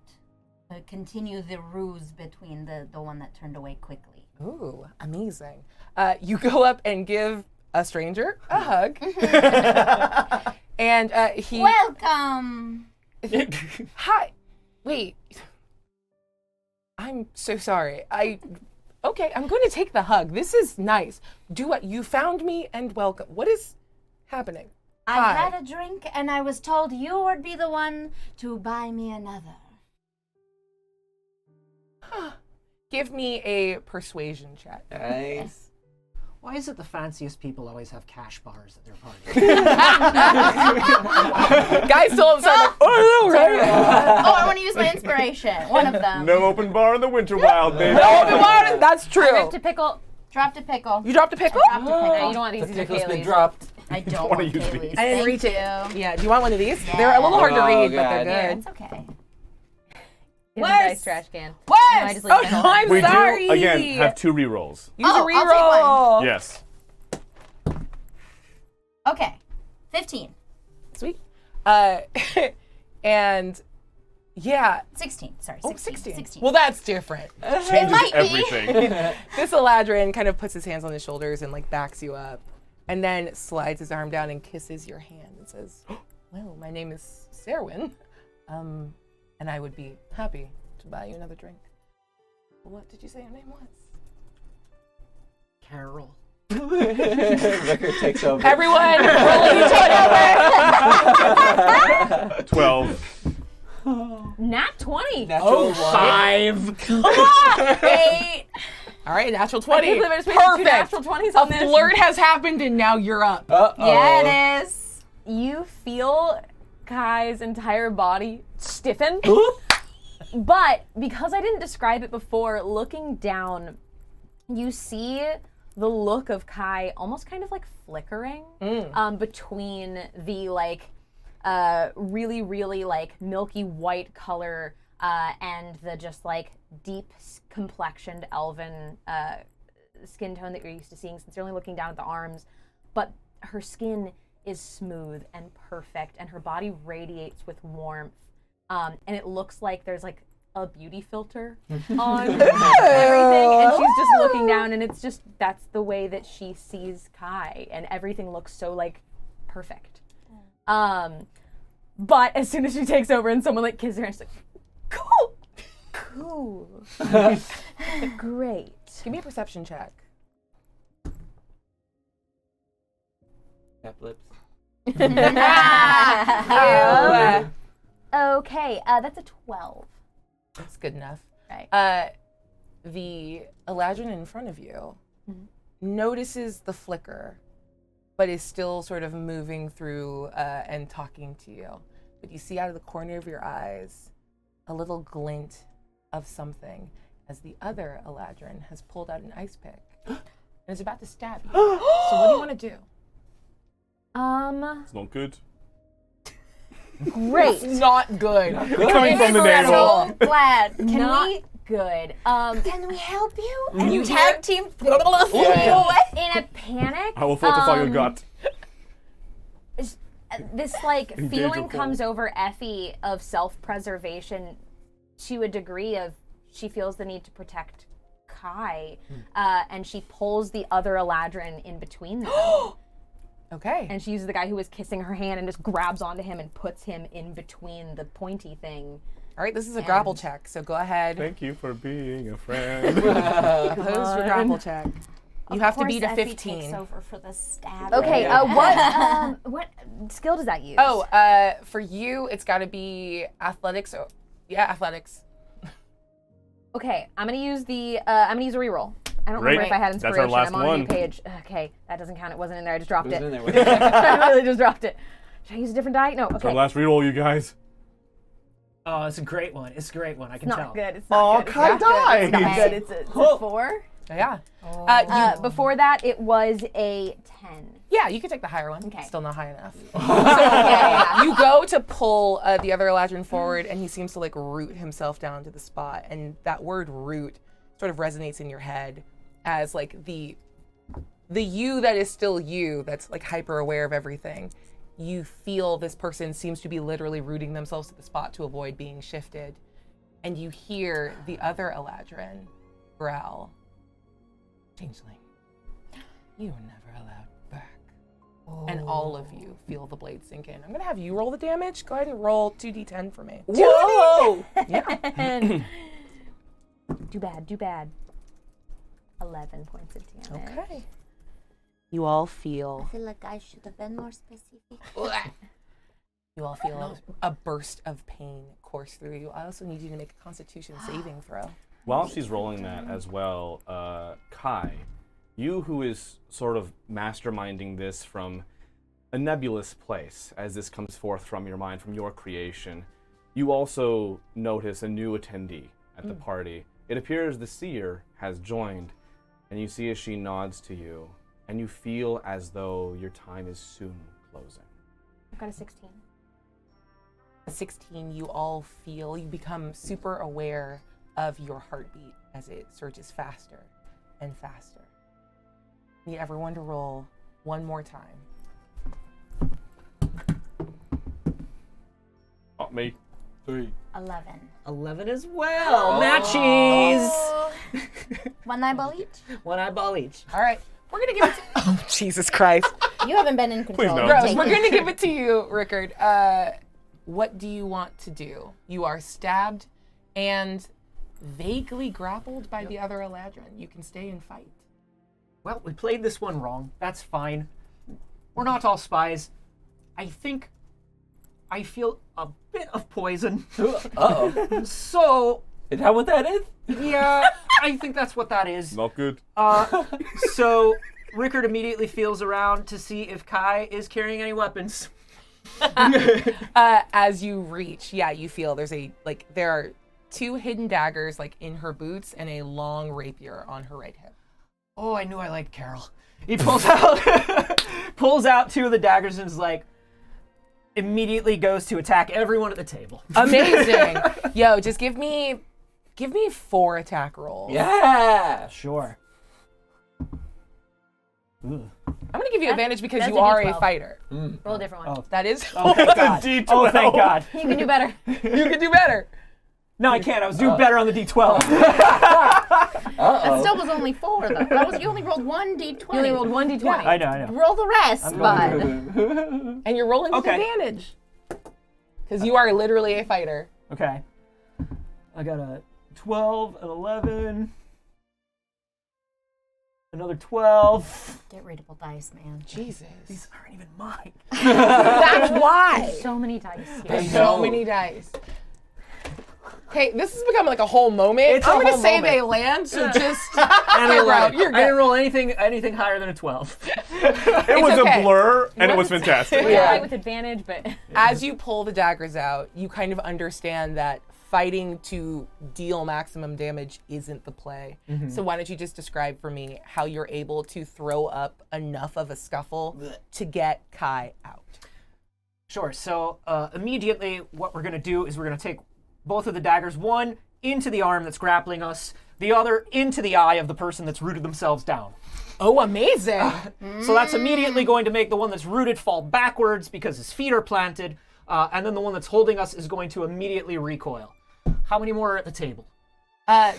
Speaker 6: To continue the ruse between the one that turned away quickly.
Speaker 4: Ooh, amazing. You go up and give a stranger a hug. And he...
Speaker 6: Welcome!
Speaker 4: Hi. Wait. I'm so sorry. Okay, I'm going to take the hug. This is nice. Do what? You found me and welcome. What is happening?
Speaker 6: I
Speaker 4: Hi.
Speaker 6: had a drink and I was told you would be the one to buy me another.
Speaker 4: Give me a persuasion check.
Speaker 2: Nice.
Speaker 5: Why is it the fanciest people always have cash bars at their parties?
Speaker 4: Guys still upset. Oh, no, right?
Speaker 6: Oh, I want to use my inspiration. One of them.
Speaker 1: No open bar in the winter wild, baby.
Speaker 4: That's true.
Speaker 3: Ripped a pickle.
Speaker 6: Dropped a pickle.
Speaker 4: You dropped a pickle?
Speaker 6: Dropped a pickle.
Speaker 3: No, you don't want these.
Speaker 2: The
Speaker 3: These are
Speaker 2: pickle's been
Speaker 3: Kaylee's.
Speaker 2: dropped.
Speaker 6: I don't
Speaker 1: wanna
Speaker 6: want
Speaker 1: use
Speaker 6: Kaylee's.
Speaker 1: these.
Speaker 4: I didn't
Speaker 6: Thank
Speaker 4: reach
Speaker 6: you.
Speaker 4: it. Yeah, do you want one of these? They're a little hard to
Speaker 2: Oh,
Speaker 4: read, but
Speaker 2: God.
Speaker 4: they're
Speaker 6: Yeah,
Speaker 4: good.
Speaker 6: it's okay.
Speaker 3: In the dice trash can.
Speaker 4: What?
Speaker 3: No, I just leave
Speaker 4: Oh,
Speaker 3: my
Speaker 4: no,
Speaker 3: whole
Speaker 4: I'm
Speaker 1: We
Speaker 4: sorry.
Speaker 1: do, again, have 2 rerolls.
Speaker 4: Use
Speaker 6: Oh,
Speaker 4: a
Speaker 6: I'll take
Speaker 4: reroll.
Speaker 1: Yes.
Speaker 6: Okay. 15.
Speaker 4: Sweet. And yeah.
Speaker 6: 16. Sorry.
Speaker 4: Oh,
Speaker 6: 16.
Speaker 4: 16. Well, that's different.
Speaker 1: Changes
Speaker 6: might be.
Speaker 1: everything.
Speaker 4: This Eladrin kind of puts his hands on his shoulders and backs you up, and then slides his arm down and kisses your hand and says, "Well, my name is Serwin, and I would be happy to buy you another drink." What did you say your name was?
Speaker 5: Carol.
Speaker 2: Ricker takes over.
Speaker 4: Everyone, roll a d20
Speaker 1: 12.
Speaker 3: Nat 20.
Speaker 2: Natural one.
Speaker 5: 5.
Speaker 3: Come on. 8.
Speaker 4: All right, natural
Speaker 3: I
Speaker 4: 20.
Speaker 3: can't believe I just wasted 2
Speaker 4: Perfect.
Speaker 3: natural 20s
Speaker 4: A
Speaker 3: on this.
Speaker 4: flirt has happened, and now you're up.
Speaker 2: Uh-oh.
Speaker 6: Yeah, it is.
Speaker 3: You feel Kai's entire body stiffen. But because I didn't describe it before, looking down, you see the look of Kai almost kind of flickering between the really, really milky white color and the just deep complexioned elven skin tone that you're used to seeing since you're only looking down at the arms. But her skin is smooth and perfect, and her body radiates with warmth. And it looks like there's a beauty filter on everything, and she's just looking down, and it's just, that's the way that she sees Kai, and everything looks so perfect. But as soon as she takes over and someone kisses her, it's cool. Great.
Speaker 4: Give me a perception check.
Speaker 2: Tap lips.
Speaker 3: Okay, that's a 12.
Speaker 4: That's good enough.
Speaker 3: Right.
Speaker 4: The Eladrin in front of you notices the flicker, but is still sort of moving through and talking to you. But you see out of the corner of your eyes a little glint of something as the other Eladrin has pulled out an ice pick and is about to stab you. So what do you want to do?
Speaker 1: It's not good.
Speaker 3: Great.
Speaker 4: Not good.
Speaker 1: Coming from the navel.
Speaker 3: Glad.
Speaker 6: Not
Speaker 3: Good.
Speaker 6: Can we help you?
Speaker 4: And you
Speaker 6: Tag team.
Speaker 3: In a panic,
Speaker 1: I will fortify your gut.
Speaker 3: this like feeling
Speaker 1: your
Speaker 3: comes over Effie of self-preservation to a degree of she feels the need to protect Kai, and she pulls the other Eladrin in between them.
Speaker 4: Okay.
Speaker 3: And she uses the guy who was kissing her hand and just grabs onto him and puts him in between the pointy thing.
Speaker 4: All right, this is a grapple check, so go ahead.
Speaker 1: Thank you for being a friend.
Speaker 4: Oppose your grapple check. You have to beat a
Speaker 6: Effie
Speaker 4: 15.
Speaker 6: takes over for the stab.
Speaker 3: Okay, what skill does that use?
Speaker 4: Oh, for you, it's got to be athletics. Athletics.
Speaker 3: Okay, I'm gonna use a reroll. I don't remember
Speaker 1: Great.
Speaker 3: if I had
Speaker 1: That's our
Speaker 3: inspiration.
Speaker 1: last
Speaker 3: I'm on a
Speaker 1: one.
Speaker 3: new page. Okay, that doesn't count. It wasn't in there. I just dropped
Speaker 2: It
Speaker 3: it.
Speaker 2: was in there, wasn't it?
Speaker 3: I really just dropped it. Should I use a different die? No.
Speaker 1: Our
Speaker 3: Okay.
Speaker 1: last reroll, you guys.
Speaker 5: Oh, it's a great one. It's a great one. I can
Speaker 3: It's
Speaker 5: tell.
Speaker 3: not good. It's
Speaker 1: Oh,
Speaker 3: not good.
Speaker 1: Kai
Speaker 3: It's not
Speaker 1: died.
Speaker 3: good. It's a 4.
Speaker 4: Yeah.
Speaker 3: Before that, it was a 10.
Speaker 4: Yeah, you can take the higher one.
Speaker 3: Okay.
Speaker 4: Still not high enough.
Speaker 3: Yeah.
Speaker 4: You go to pull the other Eladrin forward, and he seems to like root himself down to the spot. And that word "root" sort of resonates in your head as like the you that is still you, that's like hyper aware of everything. You feel this person seems to be literally rooting themselves to the spot to avoid being shifted, and you hear the other Eladrin growl, "Changeling, you were never allowed back." And all of you feel the blade sink in. I'm gonna have you roll the damage. Go ahead and roll 2d10 for me.
Speaker 2: Whoa!
Speaker 4: Yeah.
Speaker 3: And do bad. 11 points of damage.
Speaker 4: Okay. You all feel.
Speaker 6: I feel like I should have been more specific.
Speaker 4: You all feel a burst of pain course through you. I also need you to make a Constitution saving throw.
Speaker 1: While she's rolling that as well, Kai, you who is sort of masterminding this from a nebulous place as this comes forth from your mind, from your creation, you also notice a new attendee at the party. It appears the Seer has joined, and you see as she nods to you, and you feel as though your time is soon closing.
Speaker 3: I've got a 16.
Speaker 4: At 16, you all feel, you become super aware of your heartbeat as it surges faster and faster. Need everyone to roll one more time.
Speaker 1: Oh, me. 3.
Speaker 6: 11.
Speaker 5: 11 as well. Matchies.
Speaker 6: One eyeball each?
Speaker 5: One eyeball each.
Speaker 4: All right, we're gonna give it to Oh, Jesus Christ.
Speaker 6: You haven't been in control.
Speaker 1: no.
Speaker 4: Gross,
Speaker 6: Take
Speaker 4: we're
Speaker 6: it.
Speaker 4: gonna give it to you, Rickard. What do you want to do? You are stabbed and vaguely grappled by the other Eladrin. You can stay and fight.
Speaker 5: Well, we played this one wrong. That's fine. We're not all spies. I think I feel a bit of poison.
Speaker 2: Uh-oh.
Speaker 5: So,
Speaker 2: Is that what that is?
Speaker 5: yeah, I think that's what that is.
Speaker 1: Not good.
Speaker 5: So, Rickard immediately feels around to see if Kai is carrying any weapons.
Speaker 4: As you reach, you feel there are 2 hidden daggers in her boots and a long rapier on her right hip.
Speaker 5: Oh, I knew I liked Carol. He pulls out 2 of the daggers and is immediately goes to attack everyone at the table.
Speaker 4: Amazing. Yo, just give me 4 attack rolls.
Speaker 2: Yeah.
Speaker 5: Sure.
Speaker 4: I'm gonna give you advantage because
Speaker 3: that's
Speaker 4: you
Speaker 3: a
Speaker 4: are
Speaker 3: D12.
Speaker 4: a fighter.
Speaker 3: Roll a different one.
Speaker 4: That is.
Speaker 5: Oh, thank God.
Speaker 1: D12.
Speaker 5: Oh, thank God.
Speaker 3: You can do better.
Speaker 4: You can do better.
Speaker 5: No, I can't. I was doing better on the D12.
Speaker 2: Uh-oh.
Speaker 6: Still was only 4 though. You only rolled 1d20.
Speaker 3: You only rolled 1d20.
Speaker 5: I know.
Speaker 6: Roll the rest, bud.
Speaker 4: And you're rolling with
Speaker 5: Okay.
Speaker 4: advantage. Because you are literally a fighter.
Speaker 5: Okay. I got a 12, an 11, another 12.
Speaker 6: Get readable dice, man.
Speaker 4: Jesus.
Speaker 5: These aren't even mine.
Speaker 4: That's why.
Speaker 3: So many dice here.
Speaker 4: There's so many dice. Okay, this has become a whole moment.
Speaker 5: It's a
Speaker 4: I'm gonna
Speaker 5: whole
Speaker 4: say
Speaker 5: moment.
Speaker 4: they land, so just
Speaker 5: And
Speaker 4: Hey,
Speaker 5: an
Speaker 4: bro,
Speaker 5: 11.
Speaker 4: you're
Speaker 5: I didn't
Speaker 4: good.
Speaker 5: roll anything higher than a 12.
Speaker 1: It was
Speaker 4: okay.
Speaker 1: a blur, and it was fantastic.
Speaker 3: We
Speaker 4: Yeah.
Speaker 3: fight with advantage, but
Speaker 4: As you pull the daggers out, you kind of understand that fighting to deal maximum damage isn't the play. So why don't you just describe for me how you're able to throw up enough of a scuffle to get Kai out?
Speaker 5: Sure. So immediately what we're going to do is we're going to take both of the daggers, one into the arm that's grappling us, the other into the eye of the person that's rooted themselves down.
Speaker 4: Oh, amazing.
Speaker 5: So that's immediately going to make the one that's rooted fall backwards because his feet are planted, and then the one that's holding us is going to immediately recoil. How many more are at the table?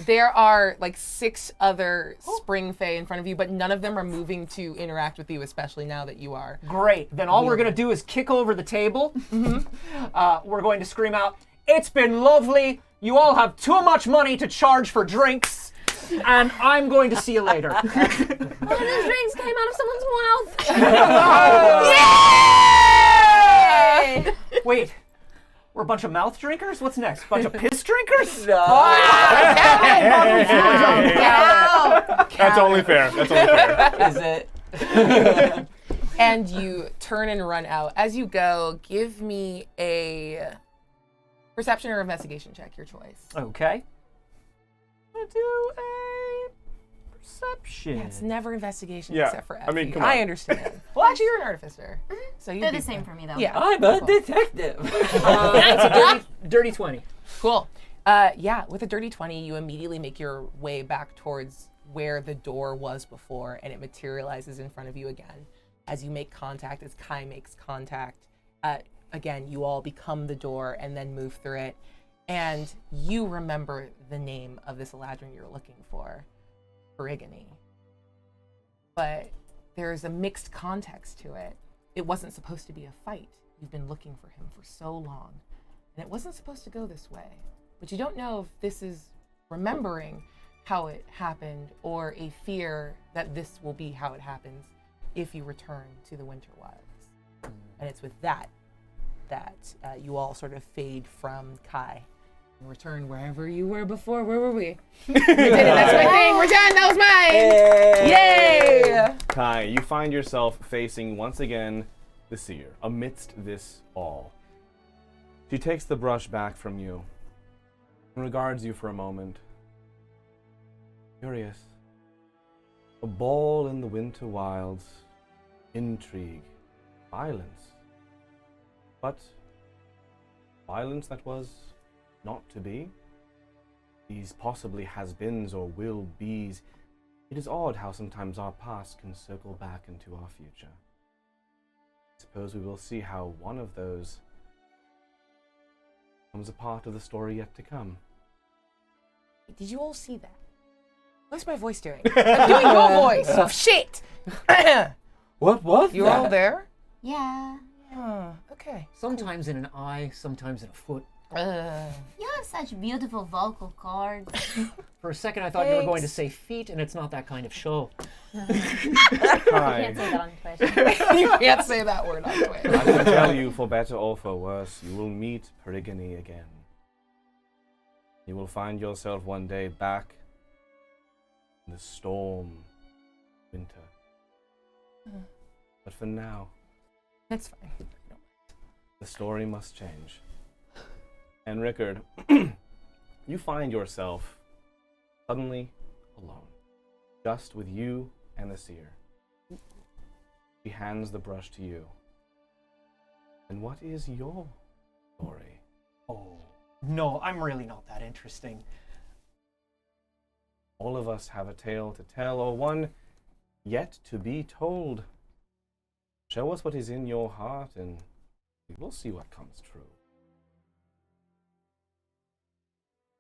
Speaker 4: There are like 6 other spring fae in front of you, but none of them are moving to interact with you, especially now that you are.
Speaker 5: Great. Then all we're going to do is kick over the table. We're going to scream out, "It's been lovely. You all have too much money to charge for drinks, and I'm going to see you later."
Speaker 3: One of those drinks came out of someone's mouth. Yay!
Speaker 5: Wait, we're a bunch of mouth drinkers? What's next? Bunch of piss drinkers?
Speaker 1: That's only fair. That's only fair.
Speaker 2: Is it?
Speaker 4: And you turn and run out. As you go, give me a perception or investigation check, your choice.
Speaker 5: Okay. I'm going to do a perception.
Speaker 4: Yeah, it's never investigation
Speaker 1: Yeah,
Speaker 4: except for
Speaker 1: I mean,
Speaker 4: FE.
Speaker 1: come on.
Speaker 4: I understand. Well, actually, you're an artificer. So you
Speaker 6: They're the same for me, though.
Speaker 4: Yeah.
Speaker 2: I'm a detective.
Speaker 5: It's a dirty 20.
Speaker 4: Cool. Yeah, with a dirty 20, you immediately make your way back towards where the door was before, and it materializes in front of you again. As you make contact, as Kai makes contact, again, you all become the door and then move through it. And you remember the name of this Eladrin you're looking for, Brigany. But there's a mixed context to it. It wasn't supposed to be a fight. You've been looking for him for so long. And it wasn't supposed to go this way. But you don't know if this is remembering how it happened or a fear that this will be how it happens if you return to the Winter Wilds. And it's with that you all sort of fade from Kai and return wherever you were before. Where were we? We did it. That's my thing. We're done. That was mine. Yay!
Speaker 1: Kai, you find yourself facing once again the Seer amidst this all. She takes the brush back from you and regards you for a moment. Curious. A ball in the Winter Wilds. Intrigue. Violence. But violence that was not to be. These possibly has-beens or will-be's. It is odd how sometimes our past can circle back into our future. Suppose we will see how one of those becomes a part of the story yet to come.
Speaker 4: Did you all see that? What's my voice doing? I'm doing your voice. Oh, shit.
Speaker 2: What?
Speaker 4: You're all there?
Speaker 6: Yeah.
Speaker 4: Oh, okay.
Speaker 5: Sometimes in an eye, sometimes in a foot.
Speaker 6: You have such beautiful vocal cords.
Speaker 5: For a second, I thought you were going to
Speaker 4: Thanks.
Speaker 5: say feet, and it's not that kind of show.
Speaker 1: Kai,
Speaker 3: Can't say that on Twitch.
Speaker 4: You can't say that word on Twitch.
Speaker 1: I can tell you, for better or for worse, you will meet Perigony again. You will find yourself one day back in the storm winter. But for now,
Speaker 4: That's fine.
Speaker 1: the story must change. And Rickard, you find yourself suddenly alone, just with you and the Seer. She hands the brush to you. And what is your story?
Speaker 5: Oh, no, I'm really not that interesting.
Speaker 1: All of us have a tale to tell, or one yet to be told. Show us what is in your heart, and we will see what comes true.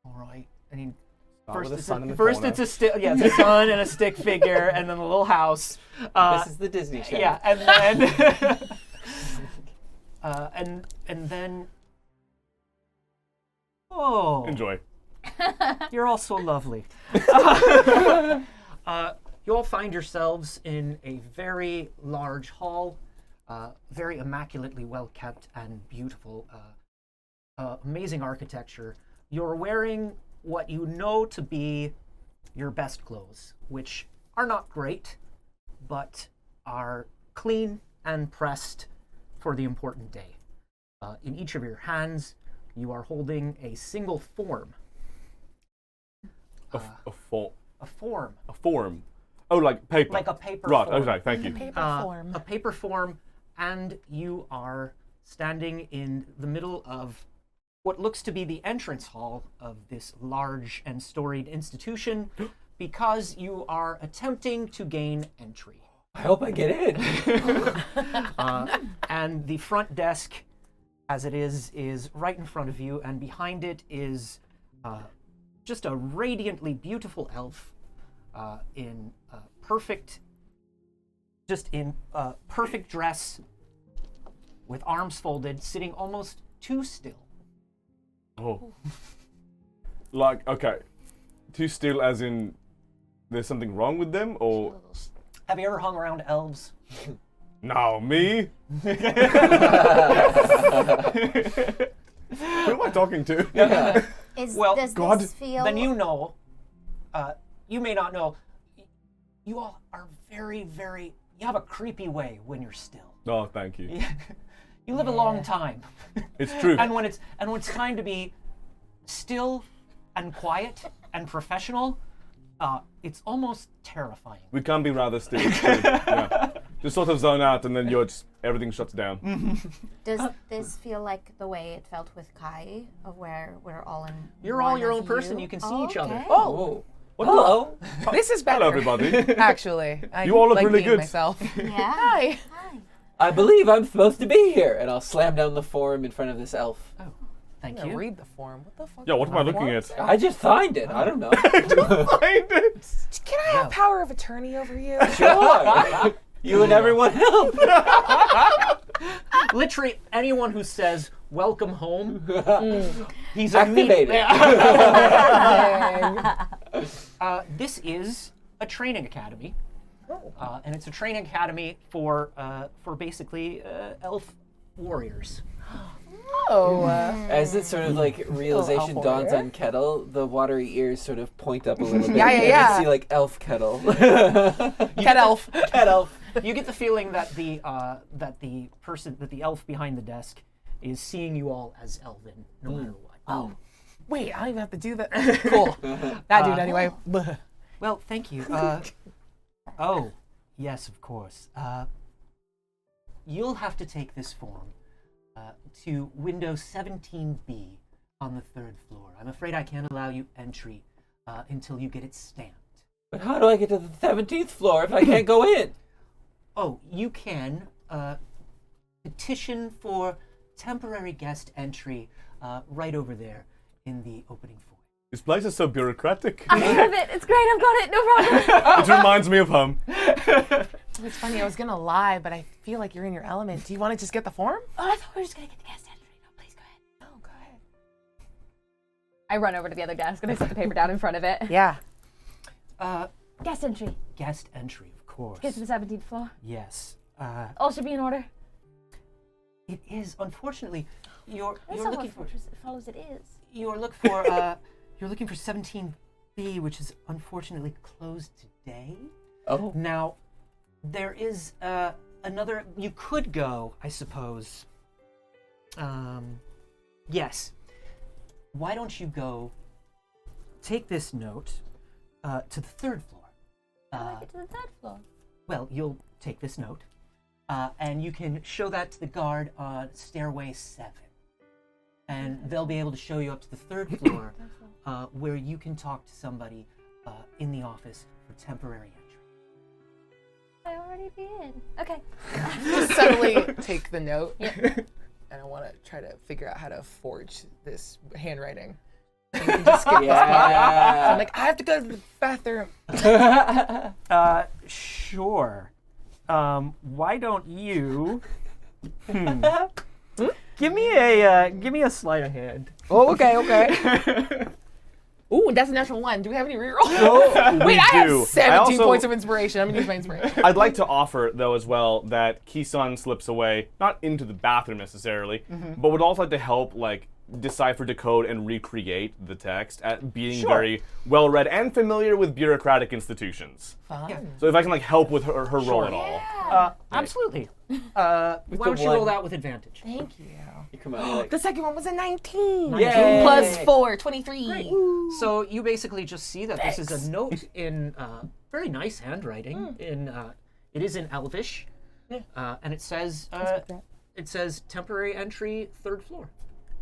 Speaker 5: All right. I mean,
Speaker 1: Start with the sun in the
Speaker 5: first
Speaker 1: corner.
Speaker 5: it's a stick, yeah, it's a sun and a stick figure, and then the little house.
Speaker 2: This is the Disney channel.
Speaker 5: Yeah, and then and then. Oh,
Speaker 1: Enjoy.
Speaker 5: you're all so lovely. You all find yourselves in a very large hall, very immaculately well kept and beautiful, amazing architecture. You're wearing what you know to be your best clothes, which are not great, but are clean and pressed for the important day. In each of your hands, you are holding a single form.
Speaker 1: A
Speaker 5: A form.
Speaker 1: form. Oh, like paper.
Speaker 5: Like a paper
Speaker 1: Right,
Speaker 5: form.
Speaker 1: okay, thank you.
Speaker 4: Paper form.
Speaker 5: A paper form, and you are standing in the middle of what looks to be the entrance hall of this large and storied institution because you are attempting to gain entry.
Speaker 2: I hope I get in.
Speaker 5: And the front desk, as it is right in front of you, and behind it is just a radiantly beautiful elf in perfect dress with arms folded, sitting almost too still.
Speaker 1: Oh. Like, okay. Too still as in there's something wrong with them, or...
Speaker 5: Have you ever hung around elves?
Speaker 1: No, me? Who am I talking to?
Speaker 6: Does
Speaker 1: God.
Speaker 6: this feel...
Speaker 5: Then you know, you may not know, you all are very, very, you have a creepy way when you're still.
Speaker 1: Oh, thank you.
Speaker 5: You live a long time.
Speaker 1: It's true.
Speaker 5: And when it's time to be still and quiet and professional, it's almost terrifying.
Speaker 1: We can be rather still. It's true. Yeah. Just sort of zone out and then everything shuts down.
Speaker 6: Does this feel like the way it felt with Kai, of where we're all in
Speaker 5: You're all
Speaker 6: one
Speaker 5: your
Speaker 6: of
Speaker 5: own person.
Speaker 6: you?
Speaker 5: You can see each other.
Speaker 6: Okay.
Speaker 2: Oh.
Speaker 1: What
Speaker 2: Hello.
Speaker 4: This is better.
Speaker 1: Hello, everybody.
Speaker 4: Actually, I
Speaker 1: You all look
Speaker 4: like
Speaker 1: really
Speaker 4: being
Speaker 1: good.
Speaker 4: Myself.
Speaker 6: Yeah.
Speaker 4: Hi.
Speaker 6: Hi.
Speaker 2: I believe I'm supposed to be here. And I'll slam down the form in front of this elf.
Speaker 5: Thank
Speaker 4: I'm gonna
Speaker 5: you.
Speaker 4: read the form. What the fuck?
Speaker 1: Yeah, what am I looking
Speaker 4: Forms?
Speaker 1: at?
Speaker 2: I just signed it. I don't know.
Speaker 1: Find it!
Speaker 4: Can I have power of attorney over you?
Speaker 2: Sure. You and everyone else.
Speaker 5: Literally anyone who says "Welcome home," he's
Speaker 2: Activated.
Speaker 5: This is a training academy, and it's a training academy for basically elf warriors.
Speaker 4: Oh.
Speaker 2: As it sort of like realization
Speaker 4: elf
Speaker 2: dawns
Speaker 4: warrior.
Speaker 2: on Kettle, the watery ears sort of point up a little bit.
Speaker 4: Yeah, yeah,
Speaker 2: and you
Speaker 4: yeah.
Speaker 2: see like elf Kettle.
Speaker 4: Cat elf.
Speaker 2: Cat elf.
Speaker 5: You get the feeling that the elf behind the desk is seeing you all as elven, no matter what.
Speaker 4: Oh. Wait, I don't even have to do that. Cool. That dude anyway.
Speaker 5: Well, thank you. Oh, yes, of course. You'll have to take this form to window 17B on the 3rd floor. I'm afraid I can't allow you entry until you get it stamped.
Speaker 2: But how do I get to the 17th floor if I can't go in?
Speaker 5: Oh, you can petition for temporary guest entry right over there in the opening foyer.
Speaker 1: This place is so bureaucratic.
Speaker 3: I have it. It's great. I've got it. No problem.
Speaker 1: It reminds me of home.
Speaker 4: It's funny. I was gonna lie, but I feel like you're in your element. Do you want to just get the form?
Speaker 3: Oh, I thought we were just gonna get the guest entry. No, please go ahead.
Speaker 4: Oh, go ahead.
Speaker 3: I run over to the other desk and I set the paper down in front of it.
Speaker 4: Yeah.
Speaker 3: Guest entry.
Speaker 5: Guest entry, of course.
Speaker 3: Get to the 17th floor.
Speaker 5: Yes.
Speaker 3: All should be in order.
Speaker 5: It is. Unfortunately, you're
Speaker 3: That's not
Speaker 5: looking
Speaker 3: what
Speaker 5: for.
Speaker 3: Fortress follows it is.
Speaker 5: You're looking for 17B, which is unfortunately closed today.
Speaker 2: Oh.
Speaker 5: Now, there is another. You could go, I suppose. Yes. Why don't you go? Take this note to the 3rd floor.
Speaker 3: How do I get to the 3rd floor?
Speaker 5: Well, you'll take this note, and you can show that to the guard on stairway 7. And they'll be able to show you up to the 3rd floor, where you can talk to somebody in the office for temporary entry.
Speaker 3: I already been. Okay.
Speaker 4: Just subtly take the note. And I want to try to figure out how to forge this handwriting. So we can just skip this part. So I'm like, I have to go to the bathroom.
Speaker 5: Sure. Why don't you? Give me a sleight of hand.
Speaker 4: Oh, okay. Ooh, that's a natural 1. Do we have any rerolls?
Speaker 1: We
Speaker 4: Wait, I
Speaker 1: do.
Speaker 4: have 17
Speaker 1: also-
Speaker 4: points of inspiration. I'm gonna use my inspiration.
Speaker 1: I'd like to offer, though, as well, that Kisan slips away, not into the bathroom necessarily, but would also like to help, like, decipher, decode, and recreate the text at being
Speaker 5: Sure.
Speaker 1: very well-read and familiar with bureaucratic institutions.
Speaker 4: Fun.
Speaker 1: So if I can, like, help with her role at all.
Speaker 5: Absolutely. Why don't you roll that with advantage?
Speaker 4: Thank you.
Speaker 2: You come out and you're like,
Speaker 4: The second one was a 19.
Speaker 2: Yay.
Speaker 4: Plus 4, 23.
Speaker 5: So you basically just see that this is a note in very nice handwriting. It is in Elvish, and it says it says temporary entry, 3rd floor.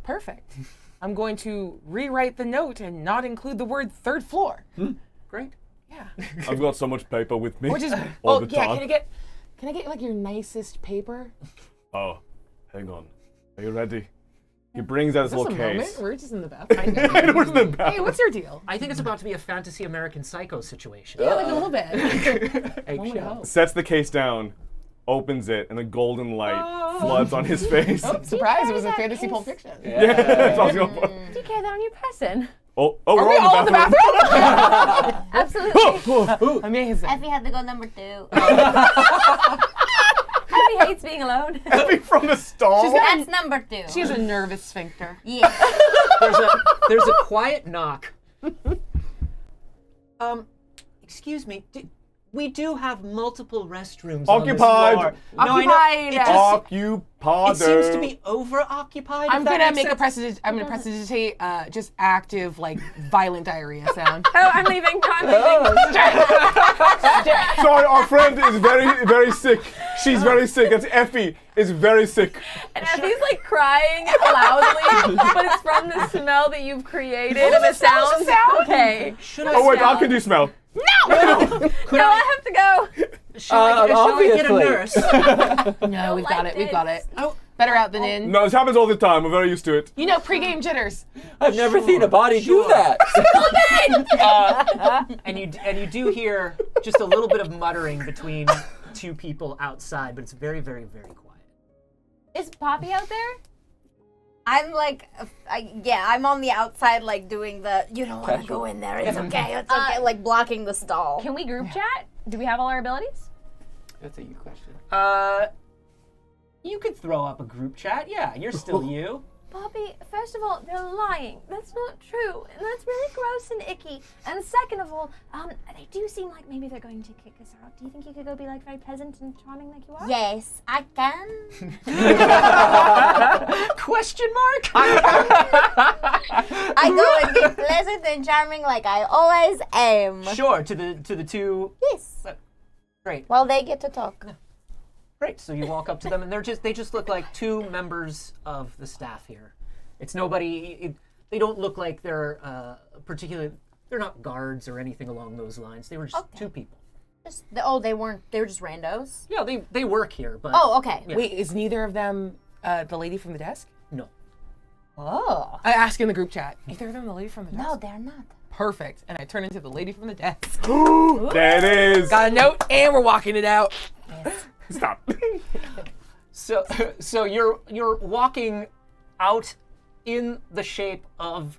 Speaker 4: Perfect. I'm going to rewrite the note and not include the word 3rd floor.
Speaker 5: Great.
Speaker 4: Yeah.
Speaker 1: I've got so much paper with me.
Speaker 4: Which is
Speaker 1: all
Speaker 4: oh
Speaker 1: the
Speaker 4: yeah.
Speaker 1: time.
Speaker 4: Can I get like your nicest paper?
Speaker 1: Oh, hang on. Are you ready? He brings out his
Speaker 4: Is this
Speaker 1: little
Speaker 4: a moment?
Speaker 1: case.
Speaker 4: We're just in the bathroom.
Speaker 1: It was the best.
Speaker 4: Hey, what's your deal?
Speaker 5: I think it's about to be a fantasy American Psycho situation.
Speaker 4: Yeah, like a little bit. One would
Speaker 5: Eggshell.
Speaker 4: hope.
Speaker 1: Sets the case down, opens it, and a golden light floods on his face.
Speaker 4: Oh, surprise! It was a
Speaker 3: that
Speaker 4: fantasy
Speaker 3: case?
Speaker 4: Pulp Fiction.
Speaker 1: That's what I was going for.
Speaker 3: Do you carry that on your person?
Speaker 1: Oh,
Speaker 4: Are
Speaker 1: we're
Speaker 4: we all
Speaker 1: all
Speaker 4: in the bathroom?
Speaker 3: Absolutely.
Speaker 4: Amazing.
Speaker 6: Effie had to go number 2.
Speaker 3: Effie hates being alone.
Speaker 1: Effie from the stall.
Speaker 6: That's number 2.
Speaker 4: She has a nervous sphincter.
Speaker 6: Yeah.
Speaker 5: There's a quiet knock. Excuse me. We do have multiple restrooms
Speaker 1: Occupied.
Speaker 5: on this floor. No, I know.
Speaker 4: Occupied.
Speaker 5: It, just,
Speaker 1: Occupied.
Speaker 5: it seems to be over-occupied.
Speaker 4: I'm
Speaker 5: if that
Speaker 4: gonna
Speaker 5: makes
Speaker 4: make a
Speaker 5: sense.
Speaker 4: precedent. I'm gonna prestidigitate just active, like violent diarrhea sound.
Speaker 3: Oh, I'm leaving. I'm leaving.
Speaker 1: Sorry, our friend is very, very sick. She's very sick. That's Effie. Is very sick.
Speaker 3: And Effie's like crying loudly, but it's from the smell that you've created and the sounds. Okay.
Speaker 5: Should I,
Speaker 1: Oh wait, how can you smell?
Speaker 3: No, I have to go.
Speaker 5: shall I get a
Speaker 2: obviously.
Speaker 5: nurse?
Speaker 4: No, we've got
Speaker 3: like
Speaker 4: it. We've got it.
Speaker 3: this.
Speaker 4: Oh, better out than in.
Speaker 1: No, this happens all the time. We're very used to it.
Speaker 4: You know, pregame jitters.
Speaker 2: I've never seen a body do that.
Speaker 5: And you do hear just a little bit of muttering between 2 people outside, but it's very, very, very quiet.
Speaker 3: Is Poppy out there?
Speaker 6: I'm like, I'm on the outside, like doing the, you don't want to go in there, it's okay, like blocking the stall.
Speaker 3: Can we group chat? Do we have all our abilities?
Speaker 2: That's a you question.
Speaker 5: You could throw up a group chat. Yeah, you're still you.
Speaker 3: Poppy, first of all, they're lying. That's not true. And that's really gross and icky. And second of all, they do seem like maybe they're going to kick us out. Do you think you could go be like very pleasant and charming like you are?
Speaker 6: Yes, I can.
Speaker 5: Question mark?
Speaker 6: I go and be pleasant and charming like I always am.
Speaker 5: Sure, to the 2.
Speaker 6: Yes.
Speaker 5: Great.
Speaker 6: Well, they get to talk.
Speaker 5: Great. So you walk up to them, and they just look like 2 members of the staff here. It's nobody. They don't look like they're particularly. They're not guards or anything along those lines. They were just 2 people.
Speaker 6: They weren't, they were just randos?
Speaker 5: Yeah, they work here, but
Speaker 6: Oh, okay.
Speaker 5: Yeah.
Speaker 4: Wait, is neither of them the lady from the desk?
Speaker 5: no.
Speaker 6: Oh.
Speaker 4: I ask in the group chat. Either of them the lady from the desk?
Speaker 6: No, they're not.
Speaker 4: Perfect. And I turn into the lady from the desk.
Speaker 1: There it is.
Speaker 4: Got a note, and we're walking it out.
Speaker 1: Stop.
Speaker 5: So you're walking out in the shape of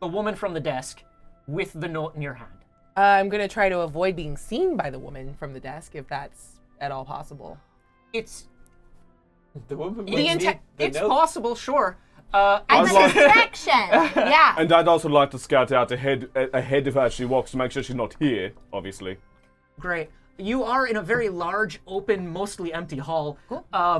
Speaker 5: the woman from the desk with the note in your hand.
Speaker 4: I'm gonna try to avoid being seen by the woman from the desk, if that's at all possible.
Speaker 5: It's
Speaker 2: The woman
Speaker 5: it's possible, sure.
Speaker 6: I'm
Speaker 1: I'd
Speaker 6: a
Speaker 1: like-
Speaker 6: distraction. Yeah.
Speaker 1: And I'd also like to scout out ahead of her as she walks to make sure she's not here, obviously.
Speaker 5: Great. You are in a very large, open, mostly empty hall. Cool.
Speaker 4: I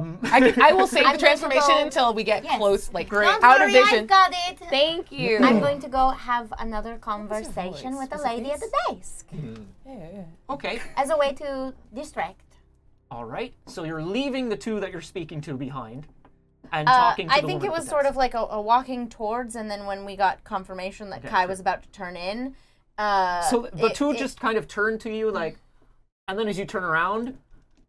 Speaker 4: will save
Speaker 6: I'm
Speaker 4: the
Speaker 6: going to
Speaker 4: transformation
Speaker 6: go-
Speaker 4: until we get
Speaker 6: Yes.
Speaker 4: close, like
Speaker 6: Don't
Speaker 4: out
Speaker 6: worry,
Speaker 4: of vision.
Speaker 6: I've got it.
Speaker 3: Thank you.
Speaker 6: I'm going to go have another conversation
Speaker 4: voice?
Speaker 6: with the
Speaker 4: Was it
Speaker 6: lady at
Speaker 4: this?
Speaker 6: the desk
Speaker 4: Yeah.
Speaker 5: Okay.
Speaker 6: as a way to distract.
Speaker 5: All right. So you're leaving the 2 that you're speaking to behind and talking to
Speaker 6: I
Speaker 5: the
Speaker 6: think
Speaker 5: woman
Speaker 6: it
Speaker 5: at
Speaker 6: was
Speaker 5: the
Speaker 6: sort
Speaker 5: desk.
Speaker 6: of like a walking towards, and then when we got confirmation that Kai
Speaker 5: sure.
Speaker 6: was about to turn in.
Speaker 5: So the 2
Speaker 6: it-
Speaker 5: just kind of turn to you, like, and then as you turn around,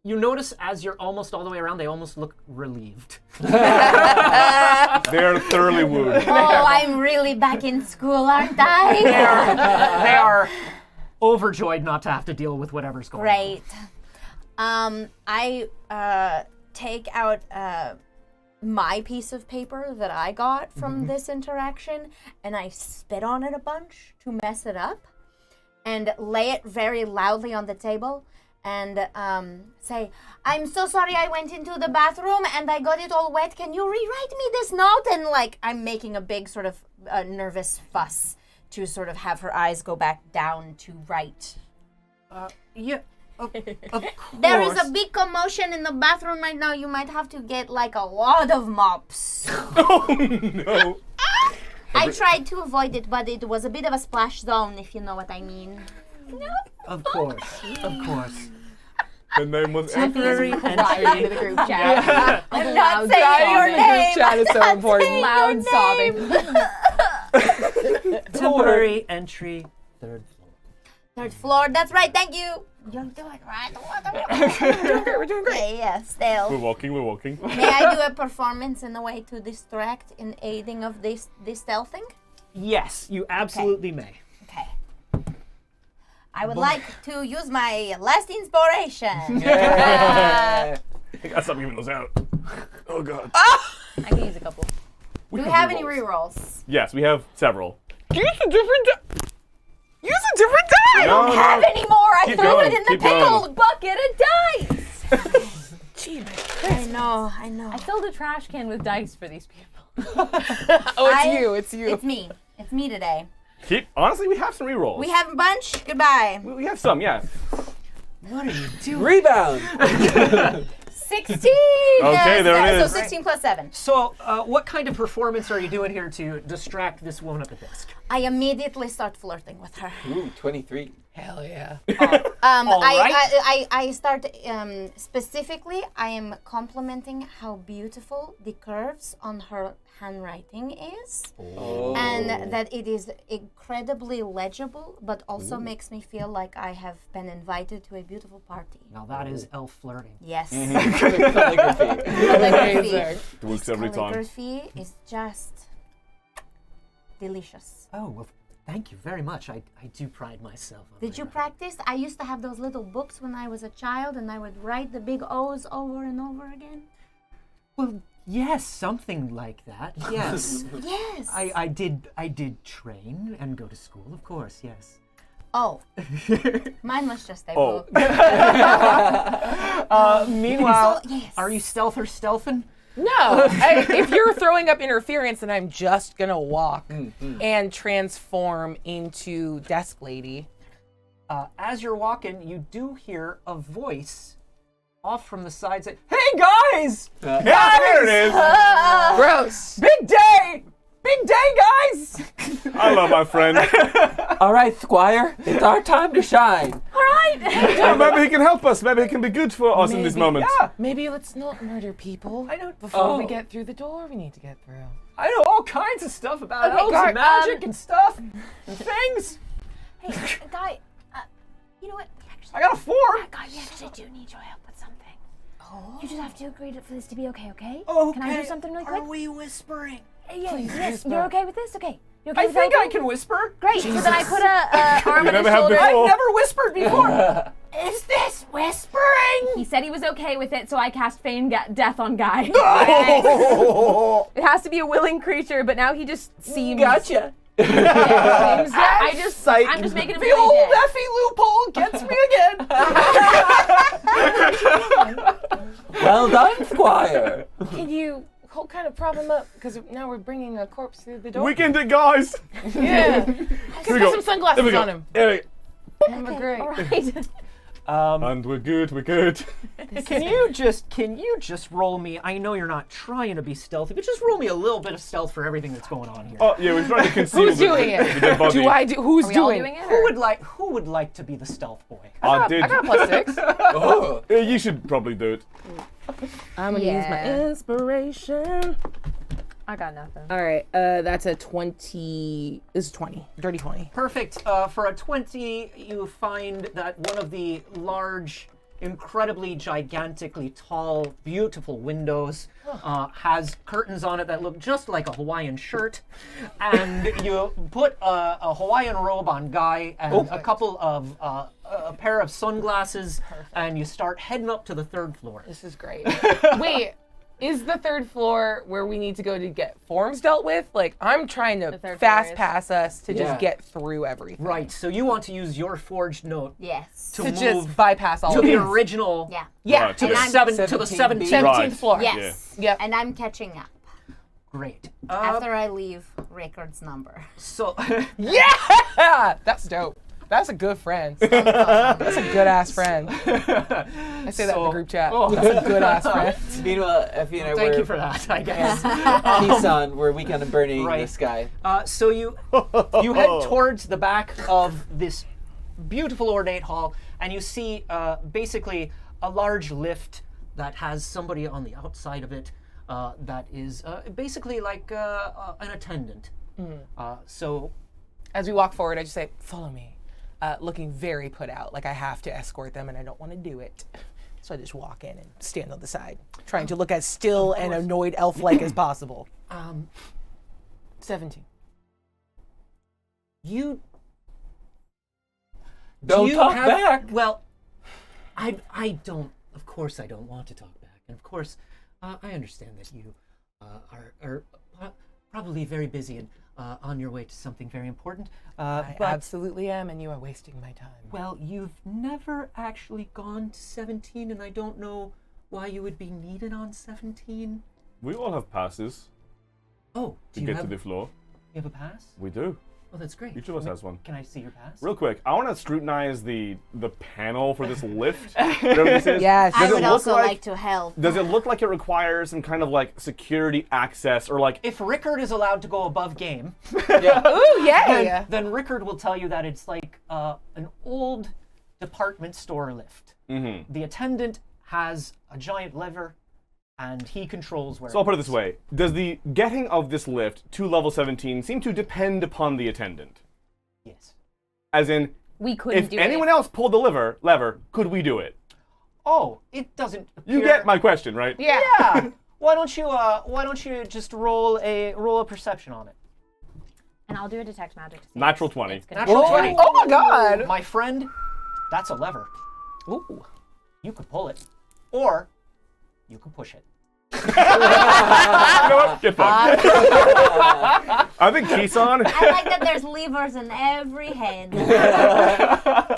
Speaker 5: you notice as you're almost all the way around, they almost look relieved.
Speaker 1: They're thoroughly wooed.
Speaker 6: Oh, I'm really back in school, aren't I?
Speaker 5: They are overjoyed not to have to deal with whatever's going on.
Speaker 6: Great. I take out my piece of paper that I got from this interaction, and I spit on it a bunch to mess it up, and lay it very loudly on the table, and say, "I'm so sorry I went into the bathroom and I got it all wet. Can you rewrite me this note?" And like, I'm making a big sort of nervous fuss to sort of have her eyes go back down to write.
Speaker 5: Yeah. Of course.
Speaker 6: There is a big commotion in the bathroom right now. You might have to get like a lot of mops.
Speaker 1: Oh no.
Speaker 6: I tried to avoid it, but it was a bit of a splash zone, if you know what I mean.
Speaker 5: Of course. Of course.
Speaker 7: The name was
Speaker 5: Temporary
Speaker 3: Crying into the
Speaker 5: entry.
Speaker 3: group chat.
Speaker 6: I'm not saying
Speaker 3: sobbing.
Speaker 6: your name.
Speaker 4: Chat is so important.
Speaker 3: Loud sobbing.
Speaker 5: Temporary entry, third floor.
Speaker 6: Third floor. That's right. Thank you. You're doing right.
Speaker 4: We're doing great.
Speaker 6: Okay, yeah, still.
Speaker 7: We're walking.
Speaker 6: May I do a performance in a way to distract in aiding of this stealthing?
Speaker 5: Yes, you absolutely may.
Speaker 6: Okay. I would like to use my last inspiration.
Speaker 1: I gotta stop giving those out. Oh god.
Speaker 3: I can use a couple.
Speaker 6: Do we have any rerolls?
Speaker 1: Yes, we have several.
Speaker 4: Use a different die.
Speaker 6: I don't
Speaker 1: No,
Speaker 6: have
Speaker 1: no.
Speaker 6: any more. I
Speaker 1: Keep
Speaker 6: threw
Speaker 1: going,
Speaker 6: it in the
Speaker 1: keep going.
Speaker 6: pickle bucket of dice.
Speaker 4: Gee,
Speaker 6: I know.
Speaker 3: I filled a trash can with dice for these people.
Speaker 4: it's you.
Speaker 6: It's me. It's me today.
Speaker 1: Honestly, we have some rerolls.
Speaker 6: We have a bunch. Goodbye.
Speaker 1: We have some, yeah.
Speaker 5: What are you doing?
Speaker 2: Rebound.
Speaker 6: 16.
Speaker 1: Okay, there it is.
Speaker 6: So 16 plus 7.
Speaker 5: So, what kind of performance are you doing here to distract this woman at the desk?
Speaker 6: I immediately start flirting with her.
Speaker 2: Ooh, 23.
Speaker 4: Hell yeah.
Speaker 6: I start specifically. I am complimenting how beautiful the curves on her handwriting is,
Speaker 2: Oh.
Speaker 6: and that it is incredibly legible, but also makes me feel like I have been invited to a beautiful party.
Speaker 5: Now that is elf flirting.
Speaker 6: Yes,
Speaker 2: Calligraphy.
Speaker 6: calligraphy.
Speaker 4: Amazing.
Speaker 1: It works every time.
Speaker 6: Calligraphy is just delicious.
Speaker 5: Oh, well, thank you very much. I do pride myself on
Speaker 6: Did you
Speaker 5: my-
Speaker 6: practice? I used to have those little books when I was a child, and I would write the big O's over and over again.
Speaker 5: Well, yes, something like that. Yes.
Speaker 6: Yes.
Speaker 5: I did train and go to school, of course, yes.
Speaker 6: Oh, mine was just a
Speaker 1: Oh.
Speaker 6: book.
Speaker 5: Meanwhile,
Speaker 6: So, yes.
Speaker 5: are you stealth or stealthing?
Speaker 4: No, if you're throwing up interference, then I'm just gonna walk and transform into desk lady.
Speaker 5: As you're walking, you do hear a voice off from the side say, "Hey guys!
Speaker 1: Yeah, there it is.
Speaker 4: Gross.
Speaker 5: Big day! Big day, guys!"
Speaker 1: I love my friend.
Speaker 2: All right, Squire, it's our time to shine.
Speaker 1: Yeah, maybe he can help us. Maybe he can be good for us in this moment.
Speaker 5: Yeah,
Speaker 4: Maybe let's not murder people.
Speaker 5: I don't.
Speaker 4: Before we get through the door, we need to get through.
Speaker 5: I know all kinds of stuff about
Speaker 4: Okay,
Speaker 5: elves
Speaker 4: Gar-
Speaker 5: and magic and stuff and things.
Speaker 6: Hey, Guy, you know what?
Speaker 5: I got a 4.
Speaker 3: Guy, we actually do need your help with something. Oh. You just have to agree for this to be okay, okay?
Speaker 5: Okay.
Speaker 3: Can I do something really quick?
Speaker 5: Are we whispering?
Speaker 3: Yeah, yes,
Speaker 4: whisper.
Speaker 3: you're okay with this? Okay. You okay
Speaker 5: I
Speaker 3: with
Speaker 5: think
Speaker 3: that,
Speaker 5: I
Speaker 3: okay?
Speaker 5: can whisper.
Speaker 3: Great. So then I put a arm
Speaker 1: You
Speaker 3: on his
Speaker 1: never have
Speaker 3: shoulder.
Speaker 1: before.
Speaker 5: I've never whispered before. Is this whispering?
Speaker 3: He said he was okay with it, so I cast Feign Death on Guy. It has to be a willing creature, but now he just seems.
Speaker 2: Gotcha.
Speaker 3: I just, I'm just making him
Speaker 5: The
Speaker 3: really
Speaker 5: old
Speaker 3: dead.
Speaker 5: Effie loophole gets me again.
Speaker 2: Well done, Squire.
Speaker 4: Can you kind of prop him up? Because now we're bringing a corpse through the door.
Speaker 1: Weekend it, guys.
Speaker 4: Yeah.
Speaker 1: Here we
Speaker 4: Put
Speaker 1: go.
Speaker 4: some sunglasses
Speaker 1: There we go.
Speaker 4: on him.
Speaker 1: There
Speaker 4: We're great.
Speaker 3: All right.
Speaker 1: And we're good. We're good.
Speaker 5: Can you just roll me? I know you're not trying to be stealthy, but just roll me a little bit of stealth for everything that's going on here.
Speaker 1: Oh yeah, we're trying to conceal
Speaker 4: Who's doing
Speaker 1: the
Speaker 4: it?
Speaker 1: dead body.
Speaker 4: Do I do? Who's
Speaker 3: Are we all
Speaker 4: doing?
Speaker 3: doing it?
Speaker 5: Who
Speaker 3: or-
Speaker 5: would like to be the stealth boy?
Speaker 1: I did.
Speaker 4: I got a +6.
Speaker 2: Oh.
Speaker 1: You should probably do it.
Speaker 4: I'm gonna use my
Speaker 3: Yeah.
Speaker 4: inspiration.
Speaker 3: I got nothing.
Speaker 4: All right, that's a 20. This is 20. Dirty 20.
Speaker 5: Perfect. For a 20, you find that one of the large, incredibly gigantically tall, beautiful windows has curtains on it that look just like a Hawaiian shirt. And you put a Hawaiian robe on Guy and a couple of a pair of sunglasses, and you start heading up to the 3rd floor.
Speaker 4: This is great. Wait, is the 3rd floor where we need to go to get forms dealt with? Like, I'm trying to
Speaker 3: 3rd floor
Speaker 4: fast
Speaker 3: is.
Speaker 4: pass us to
Speaker 2: Yeah.
Speaker 4: just get through everything.
Speaker 5: Right. So you want to use your forged note
Speaker 6: Yes.
Speaker 5: to
Speaker 4: To
Speaker 5: move
Speaker 4: just bypass all
Speaker 5: to
Speaker 4: of
Speaker 5: the
Speaker 4: this.
Speaker 5: original.
Speaker 6: Yeah.
Speaker 4: Yeah,
Speaker 1: Right,
Speaker 5: To the
Speaker 1: yeah.
Speaker 5: 17th
Speaker 4: 17th
Speaker 1: Right.
Speaker 4: floor.
Speaker 6: Yes.
Speaker 4: Yep.
Speaker 6: And I'm catching up
Speaker 5: Great.
Speaker 6: after I leave Rickard's number.
Speaker 5: So
Speaker 4: Yeah, that's dope. That's a good friend. That's a good ass friend. I say that in the group chat. That's a good ass friend.
Speaker 2: Meanwhile, Effie and I
Speaker 5: thank
Speaker 2: were
Speaker 5: you for that, I guess.
Speaker 2: peace on. We're weekend of burning
Speaker 5: Right.
Speaker 2: the sky.
Speaker 5: So you head towards the back of this beautiful ornate hall, and you see basically a large lift that has somebody on the outside of it that is basically like an attendant. So
Speaker 4: As we walk forward, I just say, "Follow me," looking very put out, like I have to escort them and I don't want to do it. So I just walk in and stand on the side, trying to look as still and annoyed elf-like as possible. 17.
Speaker 5: You
Speaker 2: Don't
Speaker 5: do you
Speaker 2: talk
Speaker 5: have-
Speaker 2: back.
Speaker 5: Well, I don't. Of course, I don't want to talk back, and of course, I understand that you are probably very busy and on your way to something very important.
Speaker 4: I
Speaker 5: But
Speaker 4: absolutely am, and you are wasting my time.
Speaker 5: well, you've never actually gone to 17, and I don't know why you would be needed on 17.
Speaker 1: We all have passes
Speaker 5: Oh,
Speaker 1: to
Speaker 5: do you
Speaker 1: get
Speaker 5: have,
Speaker 1: to the floor.
Speaker 5: you have a pass?
Speaker 1: We do.
Speaker 5: Oh, that's great.
Speaker 1: Each of us has one.
Speaker 5: Can I see your pass?
Speaker 1: Real quick, I want to scrutinize the panel for this lift. Whatever this is.
Speaker 4: Yes.
Speaker 1: Does
Speaker 6: I
Speaker 1: it
Speaker 6: would
Speaker 1: look
Speaker 6: also
Speaker 1: like-
Speaker 6: like to help.
Speaker 1: Does it look like it requires some kind of like security access or like?
Speaker 5: If Rickard is allowed to go above game,
Speaker 4: Ooh, yay!
Speaker 5: then Rickard will tell you that it's like an old department store lift.
Speaker 1: Mm-hmm.
Speaker 5: The attendant has a giant lever, and he controls where.
Speaker 1: So I'll put it this way: does the getting of this lift to level 17 seem to depend upon the attendant?
Speaker 5: Yes.
Speaker 1: As in,
Speaker 3: We couldn't
Speaker 1: if
Speaker 3: do
Speaker 1: anyone
Speaker 3: it.
Speaker 1: else pulled the lever, could we do it?
Speaker 5: Oh, it doesn't.
Speaker 1: You
Speaker 5: appear-
Speaker 1: get my question, right?
Speaker 4: Yeah.
Speaker 5: Yeah. Why don't you just roll a perception on it?
Speaker 3: And I'll do a detect magic. To see
Speaker 1: Natural
Speaker 3: if
Speaker 1: 20.
Speaker 3: it's gonna
Speaker 5: Natural
Speaker 3: be-
Speaker 5: 20.
Speaker 4: Oh my god!
Speaker 5: My friend, that's a lever.
Speaker 4: Ooh.
Speaker 5: You could pull it, or you could push it.
Speaker 1: You know what? Get fucked. I think Kisan,
Speaker 6: I like that there's levers in every head.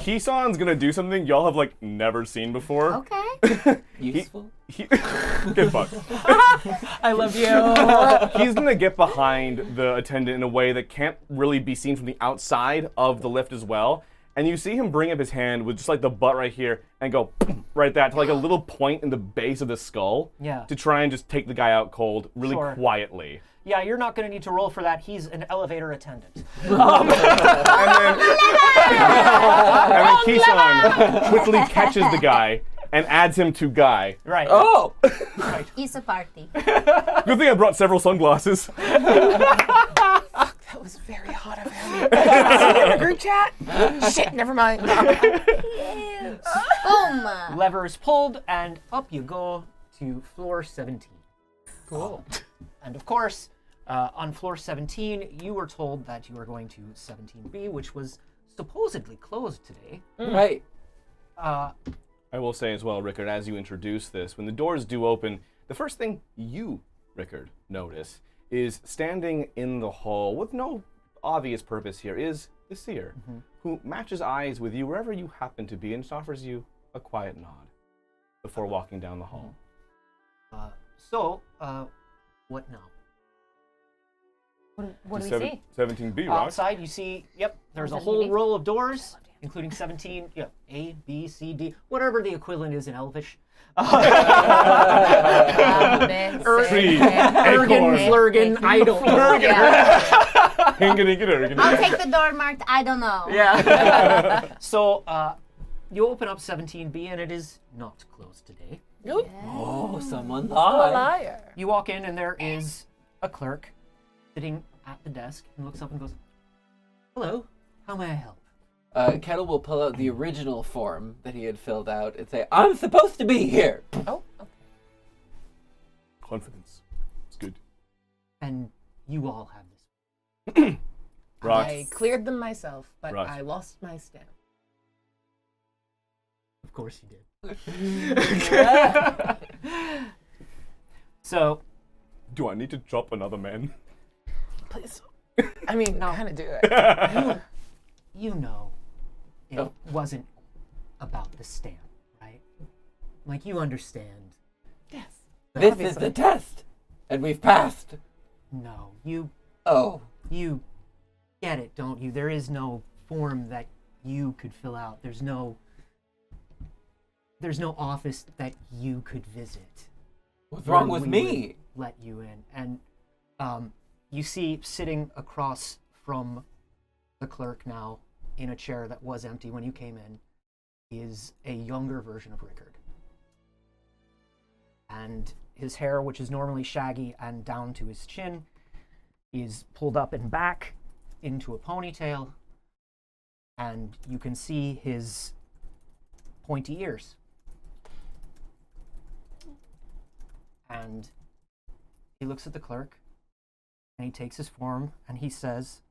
Speaker 1: Kisan's gonna do something y'all have like never seen before.
Speaker 6: Okay.
Speaker 2: Useful.
Speaker 1: Get fucked.
Speaker 4: I love you.
Speaker 1: He's gonna get behind the attendant in a way that can't really be seen from the outside of the lift as well. And you see him bring up his hand with just like the butt right here and go right that to like a little point in the base of the skull.
Speaker 5: Yeah.
Speaker 1: To try and just take the guy out cold really
Speaker 5: Sure.
Speaker 1: quietly.
Speaker 5: Yeah, you're not going to need to roll for that. He's an elevator attendant.
Speaker 1: And then Kisan quickly catches the guy and adds him to Guy.
Speaker 5: Right.
Speaker 2: Oh!
Speaker 6: It's a party.
Speaker 1: Good thing I brought several sunglasses.
Speaker 4: That was very hot of him. See you in a group chat? Shit, never mind.
Speaker 6: Boom.
Speaker 5: Lever is pulled, and up you go to floor 17.
Speaker 4: Cool.
Speaker 5: And of course, on floor 17, you were told that you were going to 17B, which was supposedly closed today.
Speaker 2: Right.
Speaker 1: I will say as well, Rickard, as you introduce this, when the doors do open, the first thing you, Rickard, notice is standing in the hall with no obvious purpose here is the Seer, who matches eyes with you wherever you happen to be and just offers you a quiet nod before walking down the hall.
Speaker 5: So, what now?
Speaker 3: What do we see?
Speaker 1: 17B, right?
Speaker 5: Outside, you see, yep, there's a
Speaker 3: 17B?
Speaker 5: whole row of doors, including 17, A, B, C, D, whatever the equivalent is in Elvish.
Speaker 1: Tree,
Speaker 5: Ergen,
Speaker 1: acorn,
Speaker 5: Flurgen, I don't know.
Speaker 6: Yeah.
Speaker 1: hingadingadurgan.
Speaker 6: I'll take the door marked I don't know.
Speaker 5: Yeah. So, you open up 17B, and it is not closed today.
Speaker 4: Nope.
Speaker 2: Oh, someone
Speaker 4: A
Speaker 2: lied.
Speaker 4: liar.
Speaker 5: You walk in, and there is a clerk sitting at the desk and looks up and goes, "Hello, how may I help?"
Speaker 2: Kettle will pull out the original form that he had filled out and say, I'm supposed to be here.
Speaker 4: Oh, okay.
Speaker 1: Confidence. It's good.
Speaker 5: And you all have this.
Speaker 1: Right.
Speaker 4: I cleared them myself, but
Speaker 1: Right.
Speaker 4: I lost my stamp.
Speaker 5: Of course you did. So,
Speaker 1: Do I need to drop another man?
Speaker 4: Please. I mean, kind of do it.
Speaker 5: you know it
Speaker 2: Oh.
Speaker 5: wasn't about the stamp, right? Like, you understand.
Speaker 4: Yes.
Speaker 2: This is
Speaker 4: Obviously.
Speaker 2: the test. And we've passed.
Speaker 5: No, you
Speaker 2: Oh.
Speaker 5: get it, don't you? There is no form that you could fill out. There's no office that you could visit.
Speaker 2: What's wrong
Speaker 5: where
Speaker 2: with
Speaker 5: we
Speaker 2: me?
Speaker 5: would let you in. And you see sitting across from the clerk now in a chair that was empty when you came in is a younger version of Rickard. and his hair, which is normally shaggy and down to his chin, is pulled up and back into a ponytail, and you can see his pointy ears. And he looks at the clerk, and he takes his form, and he says,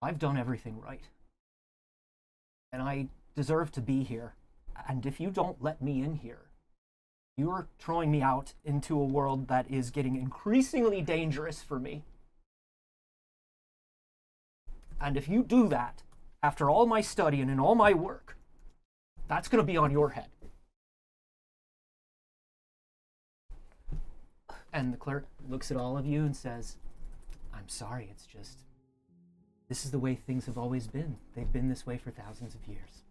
Speaker 5: I've done everything right. And I deserve to be here. And if you don't let me in here, you're throwing me out into a world that is getting increasingly dangerous for me. And if you do that, after all my studying and all my work, that's going to be on your head. And the clerk looks at all of you and says, I'm sorry, it's just, this is the way things have always been. They've been this way for thousands of years.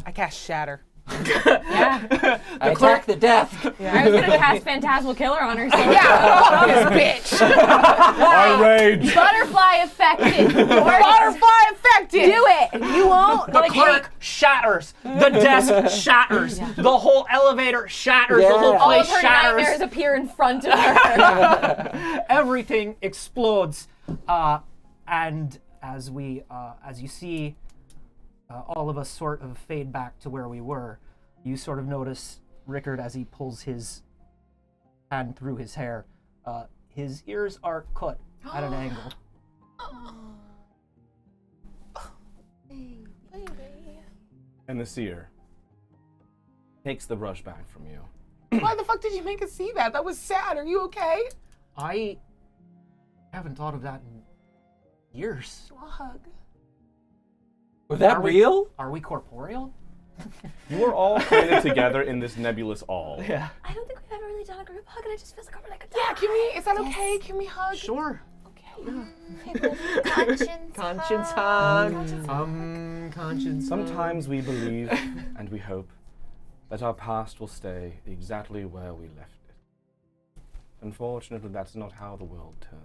Speaker 4: I cast Shatter.
Speaker 3: Yeah.
Speaker 2: I attack the desk.
Speaker 3: I was gonna cast Phantasmal Killer on her. So
Speaker 4: Yeah, this bitch.
Speaker 1: I rage.
Speaker 3: Butterfly affected.
Speaker 4: Butterfly affected.
Speaker 3: Do it. You won't.
Speaker 5: The clerk shatters. The desk shatters. The whole elevator shatters. The whole
Speaker 3: All of
Speaker 5: place
Speaker 3: her
Speaker 5: shatters.
Speaker 3: nightmares appear in front of her.
Speaker 5: Everything explodes. And as you see all of us sort of fade back to where we were, you sort of notice Rickard as he pulls his hand through his hair. His ears are cut at an angle.
Speaker 1: And the seer takes the brush back from you.
Speaker 4: Why the fuck did you make us see that? That was sad. Are you okay?
Speaker 5: I haven't thought of that in years.
Speaker 4: A hug.
Speaker 2: Was that real?
Speaker 5: Are we corporeal?
Speaker 1: You are all created together in this nebulous all.
Speaker 5: Yeah.
Speaker 3: I don't think we've ever really done a group hug, and it just feels like we're like a
Speaker 4: Yeah, can we? Is that okay? Can we hug?
Speaker 5: Sure.
Speaker 6: Conscience
Speaker 5: hug. Conscience.
Speaker 1: Sometimes we believe and we hope that our past will stay exactly where we left it. Unfortunately, that's not how the world turns.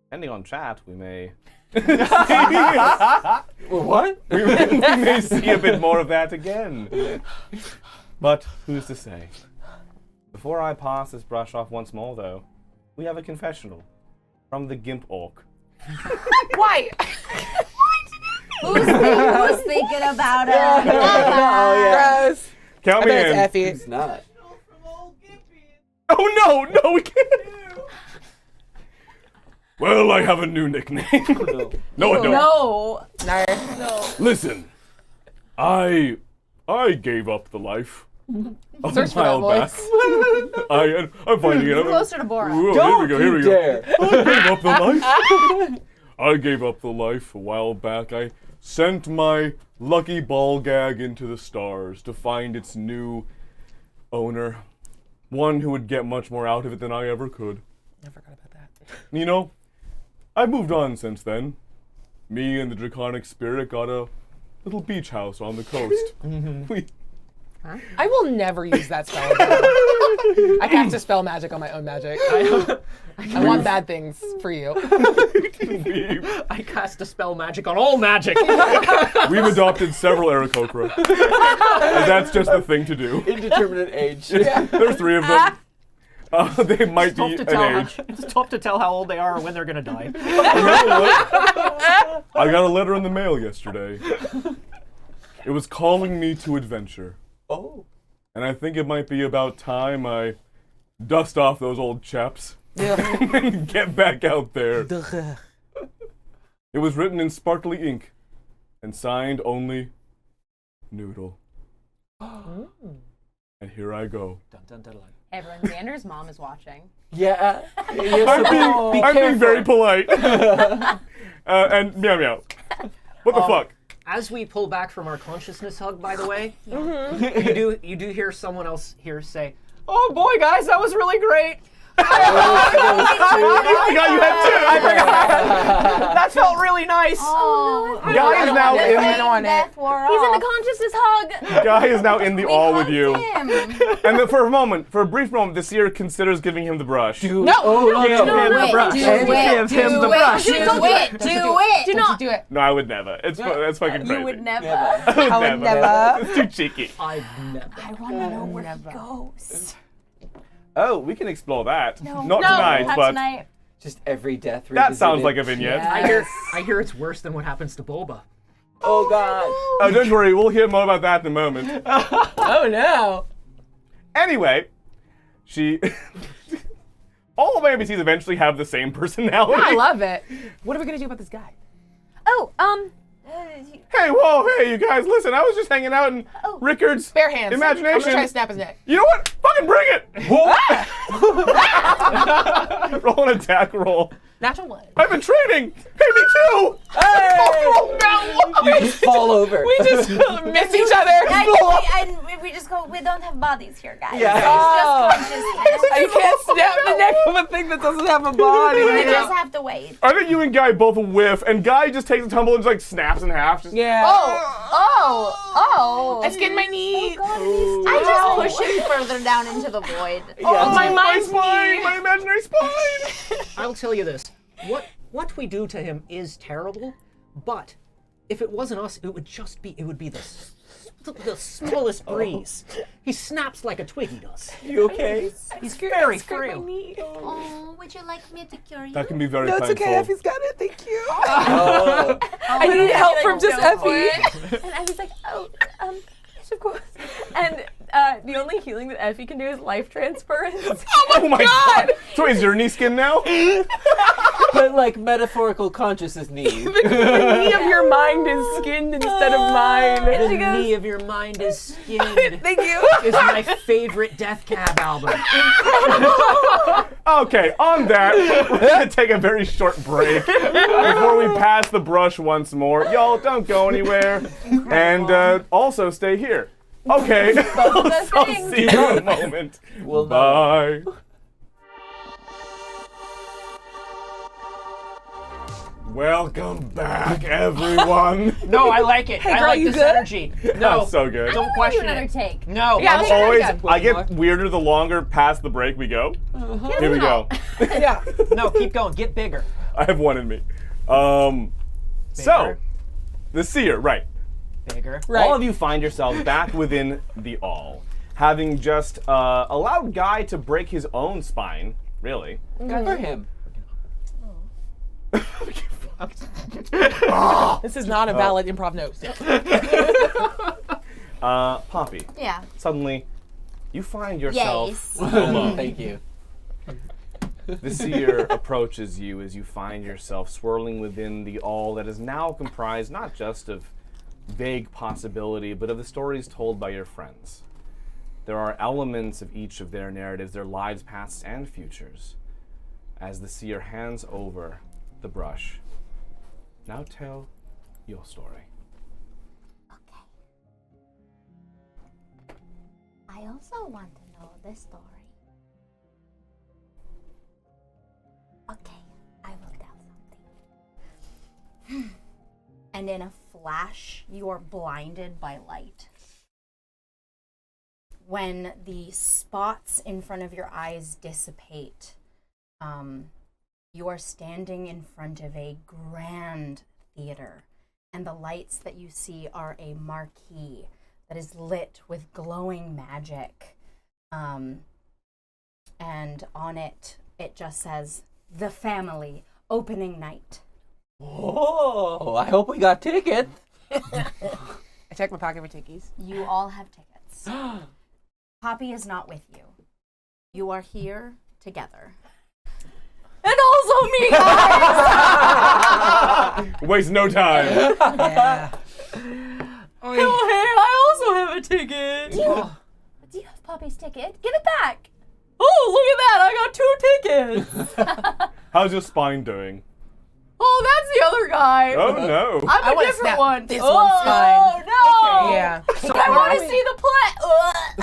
Speaker 1: Depending on chat, we may
Speaker 2: What?
Speaker 1: we may see a bit more of that again. But who's to say? Before I pass this brush off once more, though, we have a confessional from the Gimp Orc.
Speaker 4: Why?
Speaker 6: Who's thinking about it?
Speaker 4: Gross.
Speaker 1: Count
Speaker 4: I
Speaker 1: me
Speaker 4: bet
Speaker 1: in.
Speaker 4: it's Effie.
Speaker 2: It's not.
Speaker 1: Oh no, we can't. Well, I have a new nickname. No, I don't.
Speaker 3: No.
Speaker 4: No.
Speaker 1: Listen, I gave up the life a
Speaker 4: Search for that
Speaker 1: while back. I'm finding it.
Speaker 3: Closer to Bora.
Speaker 1: Whoa,
Speaker 2: Don't
Speaker 1: here we
Speaker 2: you
Speaker 1: go.
Speaker 2: dare.
Speaker 1: I gave up the life. I gave up the life a while back. I sent my lucky ball gag into the stars to find its new owner. One who would get much more out of it than I ever could.
Speaker 4: I forgot about that.
Speaker 1: You know, I've moved on since then. Me and the draconic spirit got a little beach house on the coast. We
Speaker 4: I will never use that spell again. I cast a spell magic on my own magic. I want bad things for you.
Speaker 5: I cast a spell magic on all magic.
Speaker 1: We've adopted several Aarakocra. And that's just the thing to do.
Speaker 2: Indeterminate age.
Speaker 1: There's 3 of them. They might be an age.
Speaker 5: It's tough to tell how old they are or when they're gonna die.
Speaker 1: I got a letter in the mail yesterday. It was calling me to adventure.
Speaker 2: Oh.
Speaker 1: And I think it might be about time I dust off those old chaps and get back out there. It was written in sparkly ink and signed only Noodle. And here I go.
Speaker 5: Dun, dun, dun, dun.
Speaker 3: Everyone, Xander's mom is watching.
Speaker 2: Yeah.
Speaker 1: I'm being very polite. And meow meow. What the fuck?
Speaker 5: As we pull back from our consciousness hug, by the way, you do hear someone else here say, "Oh boy, guys, that was really great.
Speaker 1: You forgot you had two.
Speaker 5: I forgot. That felt really nice.
Speaker 6: Oh,
Speaker 1: Guy is now
Speaker 4: I
Speaker 1: in.
Speaker 4: don't want it.
Speaker 3: He's in the consciousness hug.
Speaker 1: Guy is now in the all with you.
Speaker 6: Him.
Speaker 1: And then for a brief moment, the seer considers giving him the brush.
Speaker 5: No,
Speaker 4: No,
Speaker 5: give him the brush.
Speaker 6: Do
Speaker 5: Give
Speaker 6: it.
Speaker 5: him the
Speaker 6: Do
Speaker 5: brush.
Speaker 6: it. Do it. Do it.
Speaker 3: Do not.
Speaker 4: Do it.
Speaker 1: No, I would never. That's fucking crazy.
Speaker 3: You would never.
Speaker 1: I
Speaker 4: would never.
Speaker 1: It's too cheeky.
Speaker 5: I've never.
Speaker 3: I want to know where he goes.
Speaker 1: Oh, we can explore that.
Speaker 3: No.
Speaker 1: Not
Speaker 3: No,
Speaker 1: tonight,
Speaker 3: not
Speaker 1: but
Speaker 3: tonight.
Speaker 2: Just every death.
Speaker 1: that sounds
Speaker 2: revisited.
Speaker 1: like a vignette.
Speaker 5: I hear it's worse than what happens to Boba.
Speaker 2: Oh God.
Speaker 1: Oh, don't worry, we'll hear more about that in a moment.
Speaker 4: Oh no.
Speaker 1: Anyway, she. All of my NPCs eventually have the same personality.
Speaker 4: I love it. What are we gonna do about this guy?
Speaker 3: Oh,
Speaker 1: Hey, whoa, hey, you guys, listen, I was just hanging out in Rickard's
Speaker 4: Bare hands. I'm
Speaker 1: imagination.
Speaker 4: gonna try to snap his neck.
Speaker 1: You know what? Fucking bring it! Roll an attack roll.
Speaker 4: Natural one.
Speaker 1: I've been training! Hey, me too!
Speaker 4: Oh no!
Speaker 2: You just fall over.
Speaker 4: We just miss each other.
Speaker 6: We just go. We don't have bodies here, guys.
Speaker 2: Yeah.
Speaker 6: It's just consciousness.
Speaker 4: You can't snap the neck of a thing that doesn't have a body.
Speaker 6: We just have to wait.
Speaker 1: I think you and Guy both whiff, and Guy just takes a tumble and just like snaps in half. Just,
Speaker 4: Yeah.
Speaker 3: oh.
Speaker 4: I skinned my knee.
Speaker 6: I just push him further down into the void.
Speaker 4: Oh, my
Speaker 1: my
Speaker 4: mind's
Speaker 1: spine! My imaginary spine!
Speaker 5: I'll tell you this. What we do to him is terrible, but if it wasn't us, it would be the smallest breeze. He snaps like a twig, he does.
Speaker 2: You okay?
Speaker 5: He's very frail.
Speaker 6: Oh, would you like me to cure you?
Speaker 1: That can be very
Speaker 4: No,
Speaker 1: painful.
Speaker 4: it's okay. Effie's got it. Thank you.
Speaker 2: Oh.
Speaker 4: I need help from just Effie.
Speaker 3: And Effie's like, yes, of course. And the only healing that Effie can do is life transference.
Speaker 1: Oh my god! So is your knee skin now?
Speaker 2: But like metaphorical consciousness need.
Speaker 4: The knee of your mind is skinned instead of mine.
Speaker 5: The
Speaker 3: She goes-
Speaker 5: knee of your mind is skinned.
Speaker 4: Thank you.
Speaker 5: Is my favorite Death Cab album.
Speaker 1: Okay, on that, we're gonna take a very short break before we pass the brush once more. Y'all don't go anywhere. And also stay here. Okay. I'll
Speaker 3: things.
Speaker 1: see you in a moment.
Speaker 2: Well,
Speaker 1: Bye. Welcome back, everyone.
Speaker 5: No, I like it. I
Speaker 4: girl,
Speaker 5: like
Speaker 4: you
Speaker 5: this
Speaker 4: good?
Speaker 5: energy. No,
Speaker 1: That's so good.
Speaker 5: don't
Speaker 3: Do
Speaker 5: question
Speaker 3: another
Speaker 5: it.
Speaker 3: take.
Speaker 5: No.
Speaker 4: Yeah,
Speaker 1: I'm
Speaker 4: okay,
Speaker 1: always,
Speaker 4: okay.
Speaker 1: I get weirder the longer past the break we go. Here we go.
Speaker 4: Yeah.
Speaker 5: No, keep going. Get bigger.
Speaker 1: I have one in me. So,
Speaker 5: Bigger.
Speaker 1: the seer, right.
Speaker 5: Bigger.
Speaker 4: Right.
Speaker 1: All of you find yourselves back within the all, having just allowed Guy to break his own spine, really.
Speaker 2: good for him.
Speaker 4: This is not a valid improv note.
Speaker 1: Poppy,
Speaker 6: Yeah.
Speaker 1: suddenly you find yourself
Speaker 6: Yes.
Speaker 1: alone.
Speaker 2: Thank you.
Speaker 1: The seer approaches you as you find yourself swirling within the all that is now comprised not just of vague possibility, but of the stories told by your friends. There are elements of each of their narratives, their lives, pasts, and futures. As the seer hands over the brush, now tell your story.
Speaker 6: Okay. I also want to know this story. Okay, I will tell something. And in a flash, you are blinded by light. When the spots in front of your eyes dissipate, you are standing in front of a grand theater, and the lights that you see are a marquee that is lit with glowing magic. And on it, it just says, "The Family, opening night."
Speaker 2: Oh, I hope we got tickets.
Speaker 4: I checked my pocket for tickies.
Speaker 6: You all have tickets. Poppy is not with you. You are here together.
Speaker 3: And also me, guys.
Speaker 1: Waste no time.
Speaker 4: Yeah.
Speaker 3: Oh, hey, I also have a ticket.
Speaker 6: Do you have Poppy's ticket? Give it back.
Speaker 3: Oh, look at that. I got 2 tickets.
Speaker 1: How's your spine doing?
Speaker 3: Oh, that's the other guy.
Speaker 1: Oh no.
Speaker 3: I'm
Speaker 4: I
Speaker 3: a
Speaker 4: wanna
Speaker 3: different
Speaker 4: snap
Speaker 3: one.
Speaker 4: this
Speaker 3: oh,
Speaker 4: one's fine.
Speaker 3: Oh, no.
Speaker 4: Yeah.
Speaker 3: I want to see the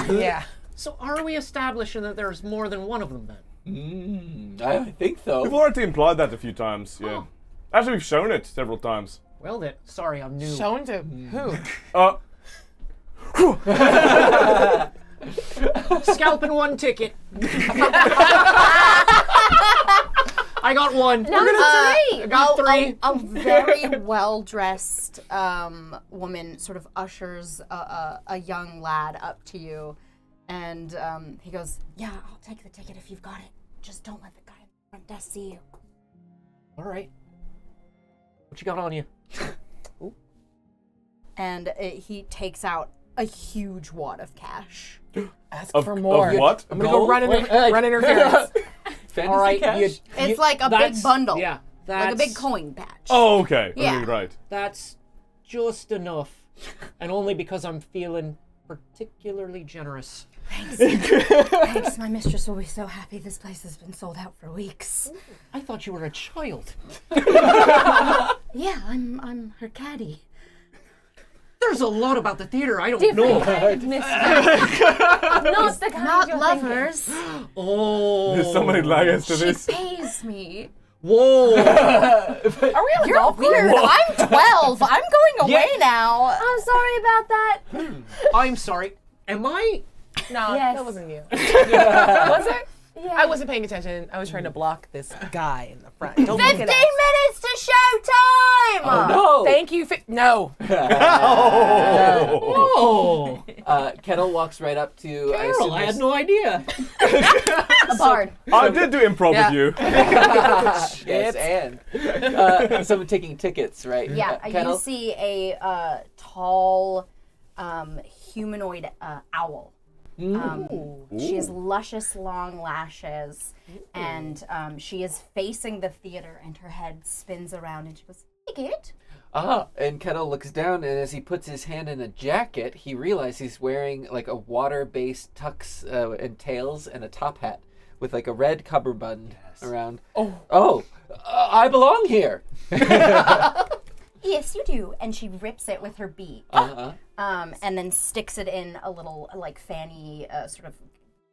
Speaker 3: play.
Speaker 4: Yeah.
Speaker 5: So are we establishing that there's more than one of them then?
Speaker 2: I think so.
Speaker 1: We've already implied that a few times, yeah. Actually, we've shown it several times.
Speaker 5: Well then, sorry, I'm new.
Speaker 4: Shown to who?
Speaker 5: Scalping one ticket. I got one. I got three.
Speaker 8: A very well-dressed woman sort of ushers a young lad up to you, and he goes, "Yeah, I'll take the ticket if you've got it. Just don't let the guy in the front desk see you."
Speaker 5: All right. What you got on you?
Speaker 8: And he takes out a huge wad of cash.
Speaker 4: Ask
Speaker 1: Of
Speaker 4: for more.
Speaker 1: what?
Speaker 4: I'm gonna go run interference.
Speaker 5: All right.
Speaker 8: It's like a big bundle.
Speaker 5: Yeah.
Speaker 8: Like a big coin patch.
Speaker 1: Oh, okay.
Speaker 8: Yeah.
Speaker 1: Okay, right.
Speaker 5: That's just enough. And only because I'm feeling particularly generous.
Speaker 8: Thanks, my mistress will be so happy. This place has been sold out for weeks.
Speaker 5: I thought you were a child.
Speaker 8: Yeah, I'm her caddy.
Speaker 5: There's a lot about the theater I don't know.
Speaker 3: Not the kind
Speaker 8: Not
Speaker 3: you're
Speaker 8: lovers.
Speaker 5: Oh.
Speaker 1: There's so many layers to
Speaker 8: She
Speaker 1: this.
Speaker 8: pays me.
Speaker 5: Whoa.
Speaker 3: Are we on
Speaker 8: You're weird. I'm 12. I'm going away now.
Speaker 3: I'm sorry about that.
Speaker 5: I'm sorry. Am I?
Speaker 4: No,
Speaker 3: Yes.
Speaker 4: that wasn't you. Was it?
Speaker 3: Yeah.
Speaker 4: I wasn't paying attention. I was trying to block this guy in the front. Don't look
Speaker 8: 15
Speaker 4: at us.
Speaker 8: minutes to showtime.
Speaker 2: No.
Speaker 4: Thank you. No.
Speaker 5: Oh.
Speaker 2: Kettle walks right up to.
Speaker 5: Carol, I had no idea.
Speaker 3: A bard.
Speaker 1: I did do improv
Speaker 4: Yeah.
Speaker 1: with you.
Speaker 2: Yes, and someone taking tickets, right?
Speaker 8: Yeah,
Speaker 2: Kettle?
Speaker 8: you see a tall humanoid owl. She has luscious long lashes, and she is facing the theater, and her head spins around, and she goes, "Ticket."
Speaker 2: And Kettle looks down, and as he puts his hand in a jacket, he realizes he's wearing like a water-based tux and tails and a top hat with like a red cummerbund around. I belong here.
Speaker 8: Yes, you do. And she rips it with her beak, and then sticks it in a little like fanny sort of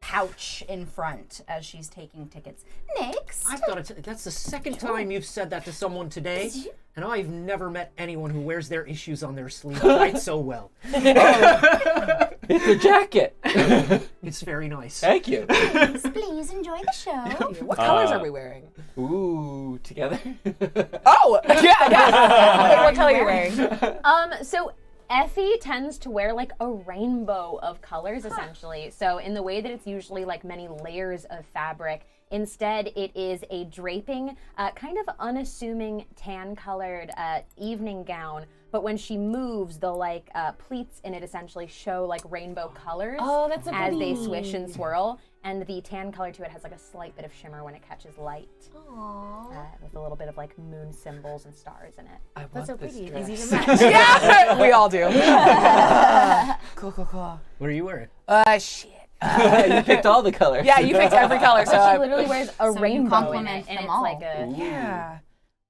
Speaker 8: pouch in front as she's taking tickets. Next.
Speaker 5: I've got to. That's the second time you've said that to someone today, and I've never met anyone who wears their issues on their sleeve quite so well.
Speaker 2: It's a jacket.
Speaker 5: It's very nice.
Speaker 2: Thank you.
Speaker 8: Please enjoy the show.
Speaker 4: What colors are we wearing?
Speaker 2: Ooh, together?
Speaker 4: Oh, yeah. What color are you wearing?
Speaker 3: So Effie tends to wear like a rainbow of colors, essentially. So in the way that it's usually like many layers of fabric, instead it is a draping, kind of unassuming tan-colored evening gown. But when she moves, the like pleats in it essentially show like rainbow colors
Speaker 4: that's a
Speaker 3: as they
Speaker 4: goodie.
Speaker 3: swish and swirl. And the tan color to it has like a slight bit of shimmer when it catches light, with a little bit of like moon symbols and stars in it.
Speaker 2: I want
Speaker 8: so
Speaker 2: this
Speaker 8: pretty.
Speaker 2: dress.
Speaker 8: Easy to match.
Speaker 4: Yeah, we all do. Cool.
Speaker 5: What are you wearing?
Speaker 4: Shit.
Speaker 2: You picked all the colors.
Speaker 4: Yeah, you picked every color. So
Speaker 3: She literally wears a
Speaker 8: you
Speaker 3: rainbow in
Speaker 8: compliment
Speaker 3: it, and
Speaker 8: them
Speaker 3: it's
Speaker 8: all.
Speaker 3: like a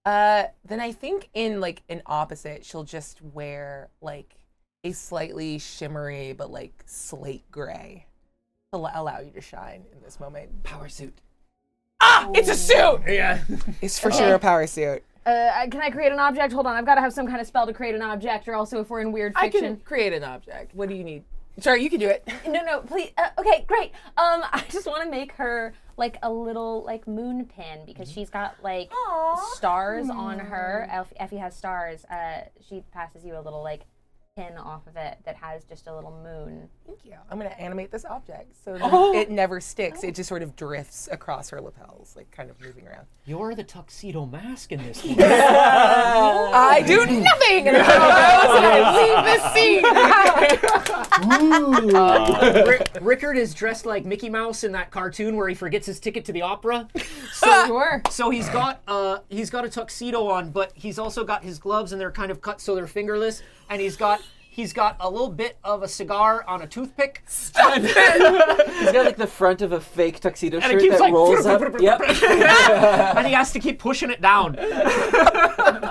Speaker 4: yeah. Then I think in like an opposite, she'll just wear like a slightly shimmery but like slate gray to allow you to shine in this moment.
Speaker 2: Power suit.
Speaker 4: It's a suit.
Speaker 5: Yeah.
Speaker 4: It's for sure a power suit.
Speaker 3: can I create an object? Hold on, I've got to have some kind of spell to create an object, or also if we're in weird
Speaker 4: I
Speaker 3: fiction.
Speaker 4: can create an object. What do you need? Sorry, you can do it.
Speaker 3: No, please. Okay, great. I just want to make her like a little like moon pin because she's got like stars on her. Effie has stars. She passes you a little like pin off of it that has just a little moon.
Speaker 4: Thank you. I'm going to animate this object so that it never sticks. It just sort of drifts across her lapels, like kind of moving around.
Speaker 5: You're the tuxedo mask in this one.
Speaker 4: I do nothing in a and I leave the scene.
Speaker 5: Rickard is dressed like Mickey Mouse in that cartoon where he forgets his ticket to the opera.
Speaker 3: Sure.
Speaker 5: So he's got a tuxedo on, but he's also got his gloves and they're kind of cut so they're fingerless, and he's got a little bit of a cigar on a toothpick.
Speaker 2: He's got like the front of a fake tuxedo
Speaker 5: And it
Speaker 2: shirt
Speaker 5: keeps
Speaker 2: that
Speaker 5: like
Speaker 2: rolls up. Yep.
Speaker 5: And he has to keep pushing it down.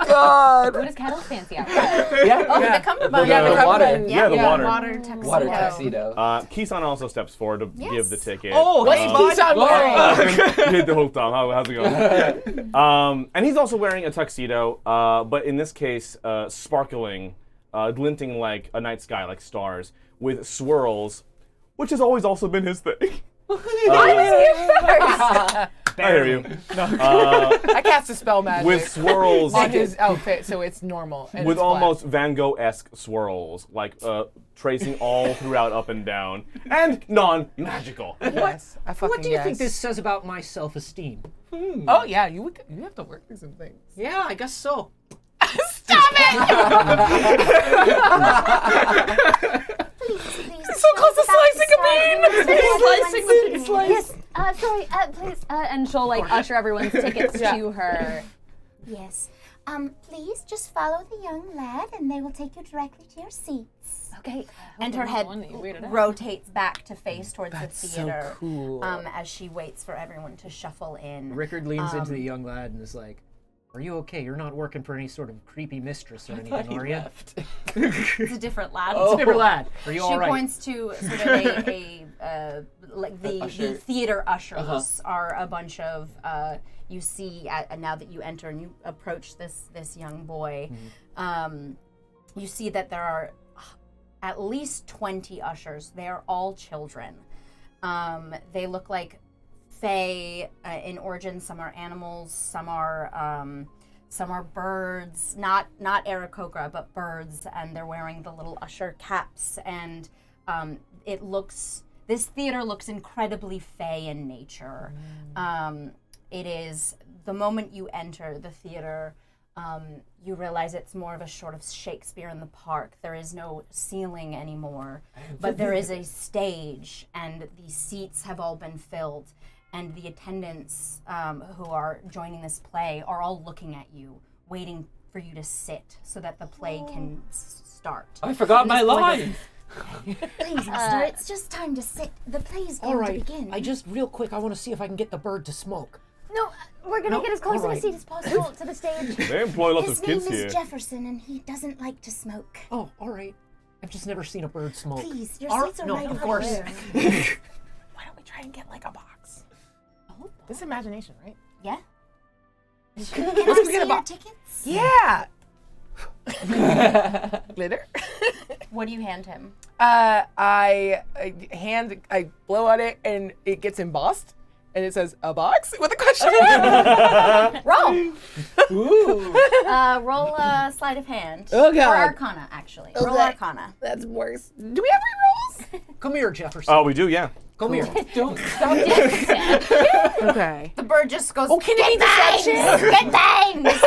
Speaker 4: God.
Speaker 3: What is Kettle's fancy outfit?
Speaker 2: Yeah.
Speaker 8: Oh, the cummerbund.
Speaker 4: Yeah, the
Speaker 2: water.
Speaker 4: cummerbund.
Speaker 1: Yeah, the water.
Speaker 8: Water tuxedo.
Speaker 2: Water tuxedo.
Speaker 1: Kisan also steps forward to
Speaker 8: Yes.
Speaker 1: give the ticket.
Speaker 5: Oh,
Speaker 4: What's
Speaker 5: hey,
Speaker 4: Keith
Speaker 5: bud.
Speaker 4: on wearing?
Speaker 1: Hit the whole time. How's it going? And he's also wearing a tuxedo, but in this case, sparkling, glinting like a night sky, like stars, with swirls, which has always also been his thing. I hear you.
Speaker 4: I cast a spell magic
Speaker 1: With swirls.
Speaker 4: on his outfit, so it's normal. And
Speaker 1: With
Speaker 4: it's flat.
Speaker 1: almost Van Gogh-esque swirls, like tracing all throughout up and down, and non-magical.
Speaker 4: Yes, I fucking
Speaker 5: What do you
Speaker 4: guess.
Speaker 5: think this says about my self-esteem?
Speaker 4: Oh yeah, you have to work through some things.
Speaker 5: Yeah, I guess so.
Speaker 4: Stop it!
Speaker 6: Please,
Speaker 4: So close to slicing a bean.
Speaker 6: Yes,
Speaker 3: Sorry, please. And she'll like usher everyone's tickets
Speaker 4: Yeah.
Speaker 3: to her.
Speaker 6: yes. Please just follow the young lad, and they will take you directly to your seats.
Speaker 3: Okay.
Speaker 6: And her head rotates back to face towards the theater.
Speaker 4: cool.
Speaker 6: As she waits for everyone to shuffle in.
Speaker 5: Rickard leans into the young lad and is like, "Are you okay? You're not working for any sort of creepy mistress or anything, are you?"
Speaker 6: It's a different lad.
Speaker 5: It's a different lad. Are you
Speaker 6: She
Speaker 5: all right?
Speaker 6: points to sort of like the theater ushers are a bunch of you see now that you enter and you approach this young boy, you see that there are at least 20 ushers. They are all children. They look like fae in origin. Some are animals. Some are birds. Not Aarakocra, but birds. And they're wearing the little usher caps. And this theater looks incredibly fae in nature. It is the moment you enter the theater. You realize it's more of a sort of Shakespeare in the Park. There is no ceiling anymore, but there is a stage, and the seats have all been filled, and the attendants who are joining this play are all looking at you, waiting for you to sit so that the play can start.
Speaker 2: I forgot my line.
Speaker 6: Please, mister, it's just time to sit. The play's going
Speaker 5: All
Speaker 6: to
Speaker 5: right.
Speaker 6: begin.
Speaker 5: I just real quick. I want to see if I can get the bird to smoke.
Speaker 3: No, we're gonna
Speaker 5: No,
Speaker 3: get as close
Speaker 5: all
Speaker 3: to the
Speaker 5: right.
Speaker 3: seat as possible to the stage.
Speaker 1: They employ lots
Speaker 6: His
Speaker 1: of
Speaker 6: name
Speaker 1: kids
Speaker 6: is
Speaker 1: here.
Speaker 6: Jefferson, and he doesn't like to smoke.
Speaker 5: Oh, all right. I've just never seen a bird smoke.
Speaker 6: Please, your
Speaker 5: All
Speaker 6: seats are
Speaker 5: no,
Speaker 6: right
Speaker 5: of
Speaker 6: over
Speaker 5: course.
Speaker 6: there.
Speaker 4: Why don't we try and get like a box?
Speaker 6: Oh,
Speaker 4: This is imagination, right?
Speaker 6: yeah.
Speaker 4: Can
Speaker 6: Can I
Speaker 4: we
Speaker 6: see
Speaker 4: get a
Speaker 6: your
Speaker 4: box?
Speaker 6: tickets?
Speaker 4: Yeah. Glitter.
Speaker 6: What do you hand him?
Speaker 4: I blow on it and it gets embossed, and it says a box with a question.
Speaker 6: Roll.
Speaker 2: Ooh.
Speaker 6: Roll a sleight of hand.
Speaker 4: Oh, God.
Speaker 6: Or Arcana, actually. Roll
Speaker 4: Okay.
Speaker 6: Arcana.
Speaker 4: That's worse. Do we have rerolls?
Speaker 5: Come here, Jefferson.
Speaker 1: Oh, we do, yeah.
Speaker 5: Come here.
Speaker 3: Don't get
Speaker 4: Okay.
Speaker 6: The bird just goes.
Speaker 4: Oh, can it be deception?
Speaker 6: Good things.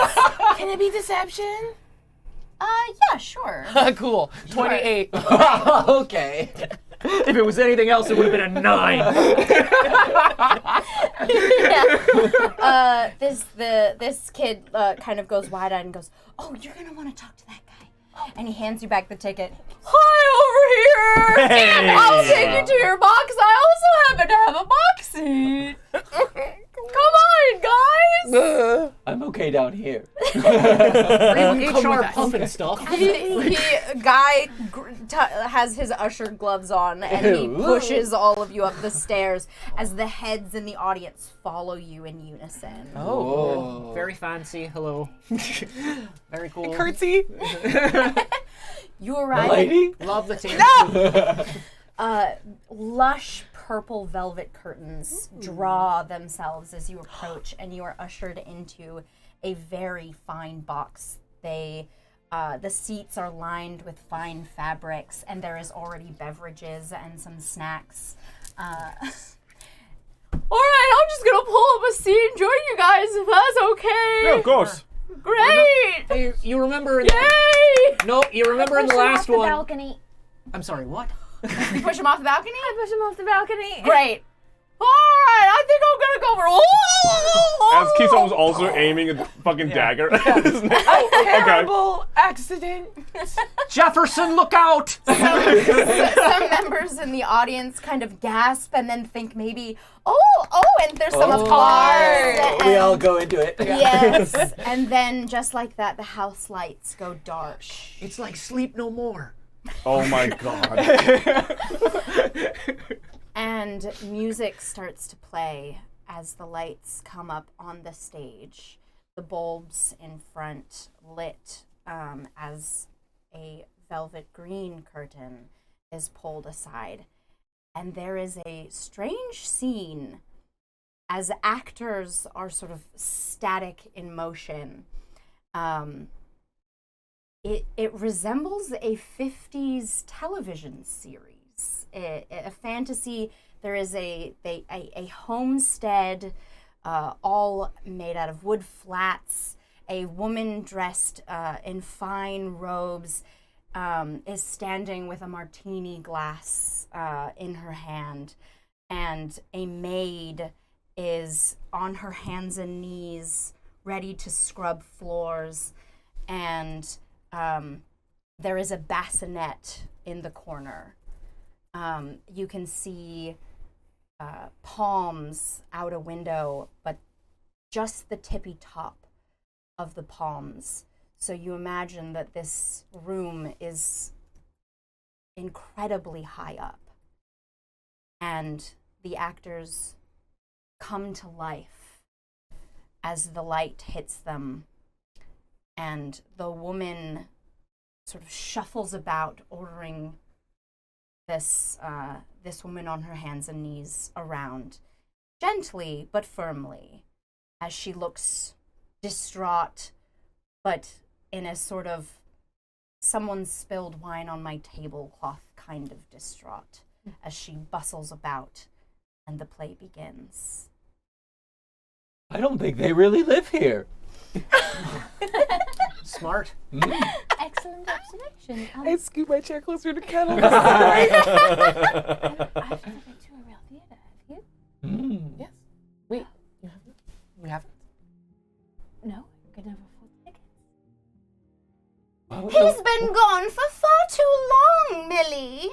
Speaker 4: Can it be deception?
Speaker 6: Yeah, sure.
Speaker 4: Cool. 28.
Speaker 5: Okay. If it was anything else, it would have been a 9.
Speaker 6: Yeah. This kid kind of goes wide-eyed and goes, "Oh, you're gonna want to talk to that guy." And he hands you back the ticket.
Speaker 3: Hi over here!
Speaker 1: Hey!
Speaker 3: I'll take you to your box. I also happen to have a box seat. Come on, guys!
Speaker 2: I'm okay down here.
Speaker 5: HR pumping stuff.
Speaker 6: Guy has his usher gloves on, and he pushes all of you up the stairs as the heads in the audience follow you in unison.
Speaker 2: Oh.
Speaker 5: Very fancy. Hello. Very cool.
Speaker 4: Curtsy.
Speaker 6: You arrive.
Speaker 2: Lady?
Speaker 5: Love the team.
Speaker 6: Lush purple velvet curtains draw themselves as you approach, and you are ushered into a very fine box. The seats are lined with fine fabrics, and there is already beverages and some snacks.
Speaker 3: All right, I'm just gonna pull up a seat and join you guys if that's okay.
Speaker 1: Yeah, of course.
Speaker 3: Great!
Speaker 5: Hey, you remember?
Speaker 3: Yay!
Speaker 5: No, you remember in the last one.
Speaker 3: Balcony.
Speaker 5: I'm sorry. What?
Speaker 6: You push him off the balcony?
Speaker 3: I push him off the balcony.
Speaker 6: Great.
Speaker 3: All right, I think I'm gonna go for.
Speaker 1: As keeps almost also aiming a fucking dagger. Okay.
Speaker 4: Terrible accident.
Speaker 5: Jefferson, look out!
Speaker 8: Some members in the audience kind of gasp and then think maybe, and there's some applause.
Speaker 2: We all go into it.
Speaker 8: Yes, and then just like that, the house lights go dark.
Speaker 5: It's like Sleep No More.
Speaker 1: Oh my god.
Speaker 8: And music starts to play as the lights come up on the stage. The bulbs in front lit as a velvet green curtain is pulled aside. And there is a strange scene as actors are sort of static in motion. It resembles a 50s television series, a fantasy. There is a homestead, all made out of wood flats. A woman dressed in fine robes is standing with a martini glass in her hand, and a maid is on her hands and knees, ready to scrub floors, and there is a bassinet in the corner. You can see palms out a window, but just the tippy top of the palms. So you imagine that this room is incredibly high up, and the actors come to life as the light hits them, and the woman sort of shuffles about, ordering this woman on her hands and knees around, gently but firmly, as she looks distraught, but in a sort of someone spilled wine on my tablecloth kind of distraught, as she bustles about and the play begins.
Speaker 2: I don't think they really live here.
Speaker 5: Smart.
Speaker 3: Excellent observation.
Speaker 4: I scoot my chair closer to Kettle.
Speaker 3: I've never been to a real theater. Have you?
Speaker 4: Yes. Wait. You haven't? We haven't?
Speaker 3: No, I could never afford tickets.
Speaker 8: He's been gone for far too long, Millie,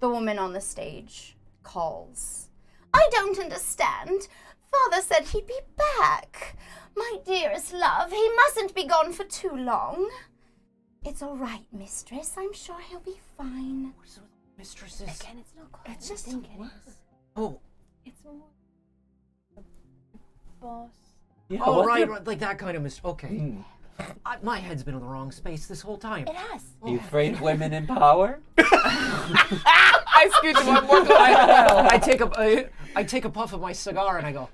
Speaker 8: the woman on the stage calls. I don't understand. Father said he'd be back. My dearest love, he mustn't be gone for too long. It's all right, mistress. I'm sure he'll be fine.
Speaker 5: What's with mistresses?
Speaker 3: Again, it's not quite
Speaker 8: It's
Speaker 3: what
Speaker 8: just
Speaker 3: I think
Speaker 8: a
Speaker 3: it is.
Speaker 5: Oh.
Speaker 3: It's more boss.
Speaker 2: Yeah,
Speaker 5: Oh,
Speaker 2: what's
Speaker 5: right,
Speaker 2: the-
Speaker 5: right, like that kind of Okay. My head's been in the wrong space this whole time.
Speaker 8: It has.
Speaker 2: You afraid of women in power?
Speaker 4: I scoot to one more closer.
Speaker 5: I take a puff of my cigar and I go,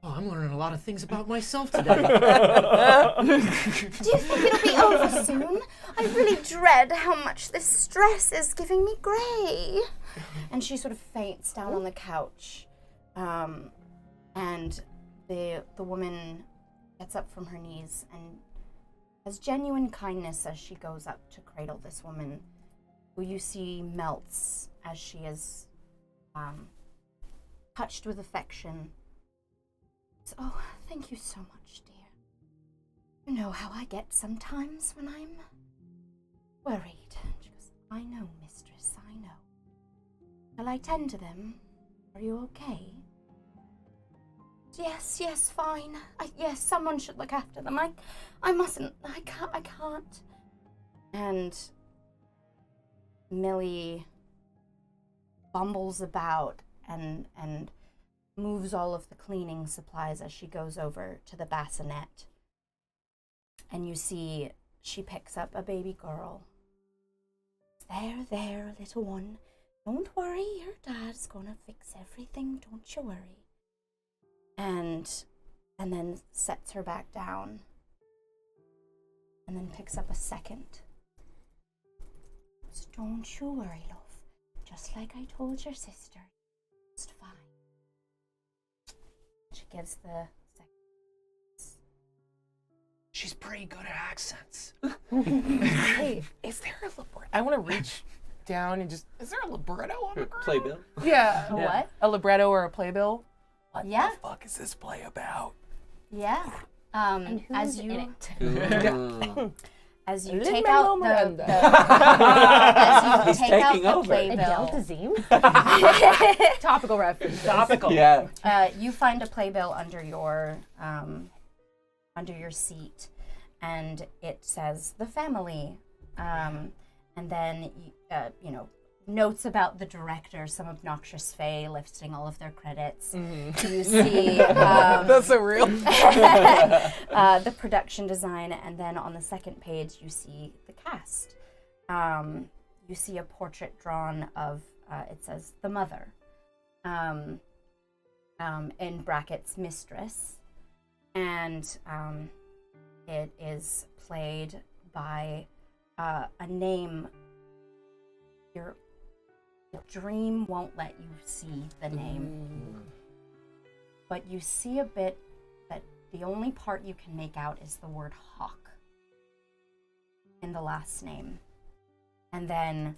Speaker 5: oh, I'm learning a lot of things about myself today.
Speaker 8: Do you think it'll be over soon? I really dread how much this stress is giving me grey. And she sort of faints down on the couch. And the woman gets up from her knees and has genuine kindness as she goes up to cradle this woman, who you see melts as she is touched with affection. Oh, thank you so much, dear. You know how I get sometimes when I'm worried. She goes, I know, mistress, I know. Shall I tend to them? Are you okay? Yes, fine. Yes, someone should look after them. I mustn't. I can't. And Millie bumbles about and moves all of the cleaning supplies as she goes over to the bassinet. And you see she picks up a baby girl. There, little one. Don't worry, your dad's gonna fix everything, don't you worry. And then sets her back down. And then picks up a second. So don't you worry, love. Just like I told your sister, it's fine. She gives the second.
Speaker 5: She's pretty good at accents.
Speaker 4: Hey, is there a libretto? I want to reach down and just, is there a libretto on the ground?
Speaker 2: Playbill?
Speaker 4: Yeah.
Speaker 8: What?
Speaker 4: A libretto or a playbill?
Speaker 8: Yeah.
Speaker 4: What the fuck is this play about?
Speaker 8: Yeah.
Speaker 3: And
Speaker 8: As
Speaker 3: who's
Speaker 8: you
Speaker 3: in it?
Speaker 2: Ooh.
Speaker 8: as you
Speaker 4: Lin-Manuel
Speaker 8: take out
Speaker 4: Miranda.
Speaker 8: as you
Speaker 2: He's
Speaker 8: take out
Speaker 2: taking
Speaker 8: the
Speaker 2: over.
Speaker 3: Adele
Speaker 8: playbill,
Speaker 3: Dazeem? Topical reference.
Speaker 5: Topical.
Speaker 2: Yeah.
Speaker 8: you find a playbill under your seat, and it says the family, and then notes about the director, some obnoxious fae listing all of their credits. You see
Speaker 4: That's so real.
Speaker 8: the production design, and then on the second page you see the cast. You see a portrait drawn of it says the mother, in brackets mistress, and it is played by a name. Your dream won't let you see the name, but you see a bit that the only part you can make out is the word hawk in the last name. And then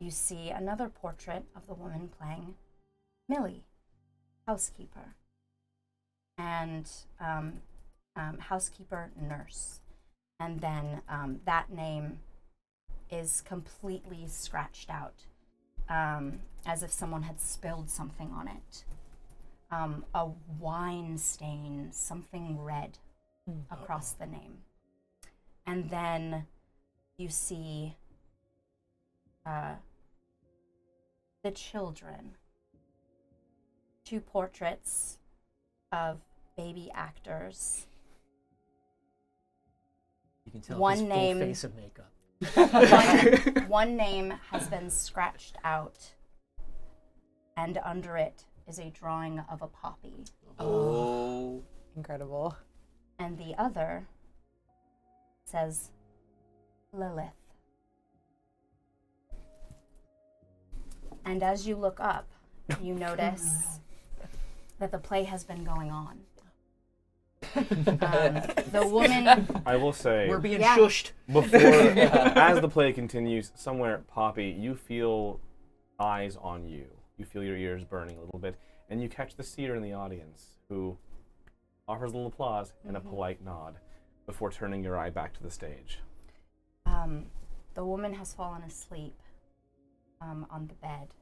Speaker 8: you see another portrait of the woman playing Millie, housekeeper, and housekeeper nurse. And then that name is completely scratched out, as if someone had spilled something on it. A wine stain, something red across the name. And then you see the children. 2 portraits of baby actors.
Speaker 5: You can tell
Speaker 8: One
Speaker 5: his
Speaker 8: name-
Speaker 5: full face of makeup.
Speaker 8: One name has been scratched out, and under it is a drawing of a poppy.
Speaker 2: Oh.
Speaker 4: Incredible.
Speaker 8: And the other says Lilith. And as you look up, you notice that the play has been going on. The woman.
Speaker 1: I will say,
Speaker 5: We're being
Speaker 8: Yeah.
Speaker 5: shushed.
Speaker 1: before, as the play continues, somewhere, Poppy, you feel eyes on you. You feel your ears burning a little bit, and you catch the seer in the audience, who offers a little applause and a polite nod before turning your eye back to the stage.
Speaker 8: The woman has fallen asleep on the bed.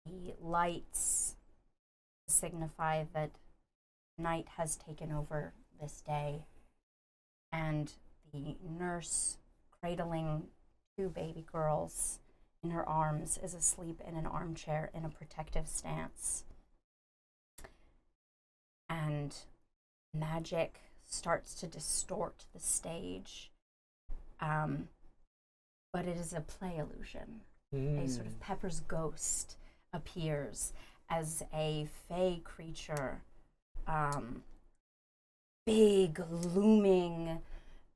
Speaker 8: The lights signify that night has taken over this day, and the nurse, cradling 2 baby girls in her arms, is asleep in an armchair in a protective stance. And magic starts to distort the stage, but it is a play illusion. A sort of Pepper's ghost appears as a fey creature, big, looming,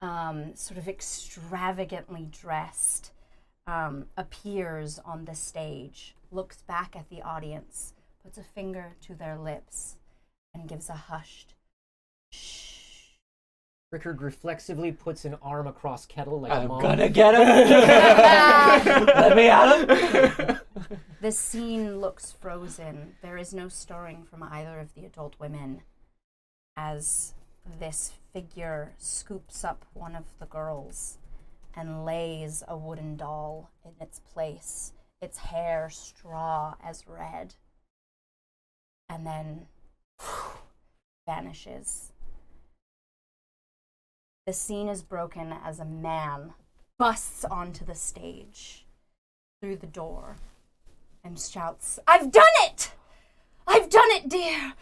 Speaker 8: sort of extravagantly dressed, appears on the stage, looks back at the audience, puts a finger to their lips, and gives a hushed shh.
Speaker 5: Rickard reflexively puts an arm across Kettle like a
Speaker 2: I'm
Speaker 5: mom.
Speaker 2: gonna get him. Let me at him.
Speaker 8: The scene looks frozen. There is no stirring from either of the adult women as this figure scoops up one of the girls and lays a wooden doll in its place, its hair straw as red, and then vanishes. The scene is broken as a man busts onto the stage through the door and shouts, "I've done it! I've done it, dear!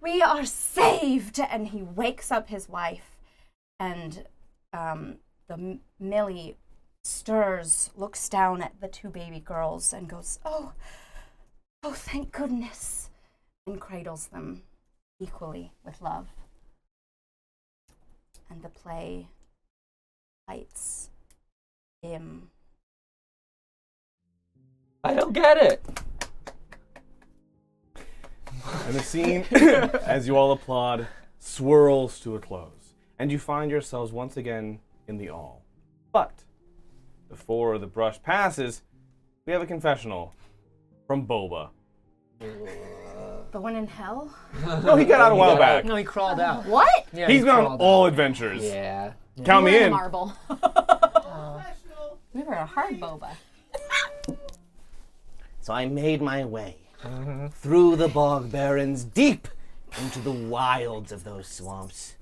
Speaker 8: We are saved!" And he wakes up his wife, and the Millie stirs, looks down at the 2 baby girls, and goes, oh, thank goodness," and cradles them equally with love. And the play lights dim.
Speaker 2: I don't get it.
Speaker 1: And the scene, as you all applaud, swirls to a close, and you find yourselves once again in the all. But before the brush passes, we have a confessional from Boba.
Speaker 8: The one in hell?
Speaker 1: No, he got out a while back.
Speaker 5: No, he crawled out.
Speaker 8: What?
Speaker 5: Yeah,
Speaker 1: He's
Speaker 5: he
Speaker 1: been on
Speaker 5: crawled
Speaker 1: all
Speaker 5: out.
Speaker 1: adventures.
Speaker 2: Yeah.
Speaker 1: Count me
Speaker 3: We're in a
Speaker 1: in.
Speaker 3: marble.
Speaker 8: We were a hard boba.
Speaker 9: So I made my way through the bog barrens deep into the wilds of those swamps.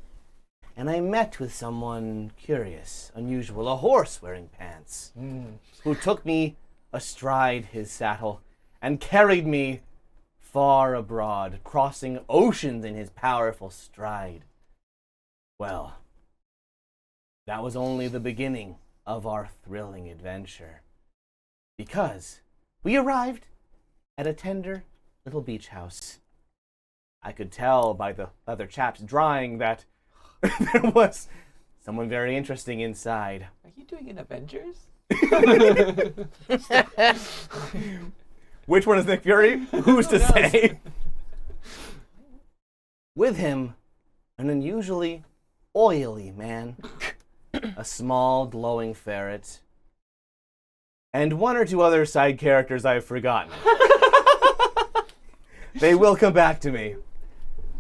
Speaker 9: And I met with someone curious, unusual, a horse wearing pants, who took me astride his saddle and carried me far abroad, crossing oceans in his powerful stride. Well, that was only the beginning of our thrilling adventure, because we arrived at a tender little beach house. I could tell by the other chaps drying that there was someone very interesting inside.
Speaker 2: Are you doing an Avengers?
Speaker 1: Which one is Nick Fury? Who's to say?
Speaker 9: With him, an unusually oily man, a small glowing ferret, and one or two other side characters I've forgotten. They will come back to me.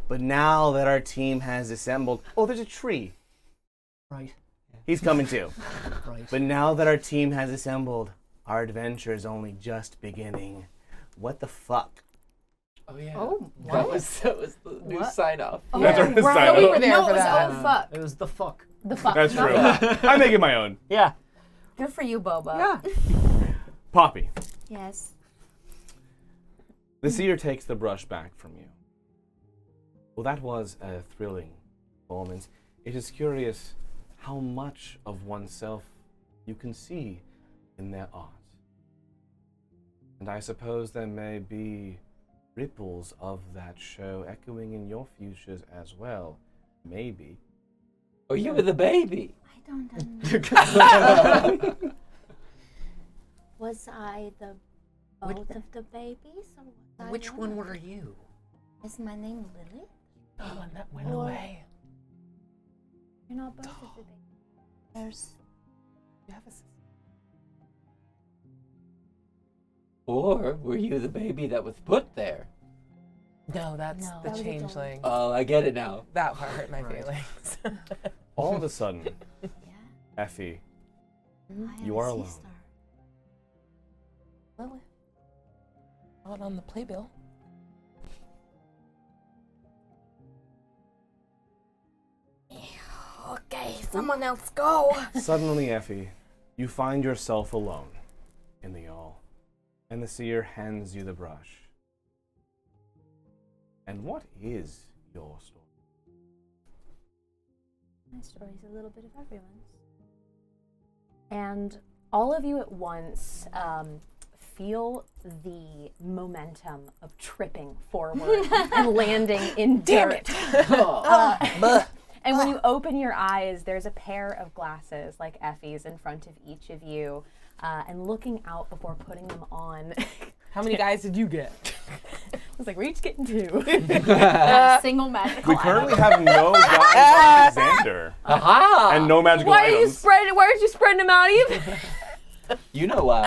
Speaker 9: But now that our team has assembled, oh, there's a tree.
Speaker 5: Right.
Speaker 9: He's coming too.
Speaker 5: Right.
Speaker 9: But now that our team has assembled, our adventure is only just beginning. What the fuck?
Speaker 2: Oh yeah.
Speaker 8: Oh,
Speaker 2: that was the new sign off.
Speaker 8: Oh,
Speaker 1: That's our sign
Speaker 8: no, we
Speaker 1: off.
Speaker 8: were there
Speaker 4: No,
Speaker 8: for
Speaker 4: it was
Speaker 8: that.
Speaker 4: oh fuck.
Speaker 5: It was the fuck.
Speaker 8: The fuck.
Speaker 1: That's true. I make it my own.
Speaker 5: Yeah.
Speaker 8: Good for you, Boba.
Speaker 5: Yeah.
Speaker 1: Poppy,
Speaker 8: Yes.
Speaker 1: the seer takes the brush back from you. Well, that was a thrilling performance. It is curious how much of oneself you can see in their art. And I suppose there may be ripples of that show echoing in your futures as well. Maybe.
Speaker 2: Oh, you were the baby.
Speaker 6: I don't understand. Was I the both of the babies? Or was I
Speaker 5: Which one were you?
Speaker 6: Is my name Lily?
Speaker 4: The one that went away.
Speaker 6: You're not both of the babies. There's
Speaker 4: You have a sister.
Speaker 2: Or were you the baby that was put there?
Speaker 4: No, that's
Speaker 6: No,
Speaker 4: the
Speaker 6: that was a
Speaker 4: changeling.
Speaker 2: Oh, I get it now.
Speaker 4: That part hurt my
Speaker 5: Right.
Speaker 4: feelings.
Speaker 1: All of a sudden,
Speaker 6: yeah.
Speaker 1: Effie,
Speaker 6: I have
Speaker 1: You
Speaker 6: a
Speaker 1: are alone.
Speaker 6: sister.
Speaker 4: Lily. Not on the playbill.
Speaker 8: Okay, someone else go.
Speaker 1: suddenly, Effie, you find yourself alone in the all, and the seer hands you the brush. And what is your story?
Speaker 3: My story's a little bit of everyone's. And all of you at once feel the momentum of tripping forward and landing in dirt. And when you open your eyes, there's a pair of glasses like Effie's in front of each of you. And looking out before putting them on,
Speaker 4: How many guys did you get?
Speaker 3: I was like, we're each getting two.
Speaker 8: Single magical
Speaker 1: We currently have no guys on Xander
Speaker 2: Aha!
Speaker 1: and no magical
Speaker 3: Why are you
Speaker 1: items.
Speaker 3: spreading? Why aren't you spreading them out even?
Speaker 2: You know why.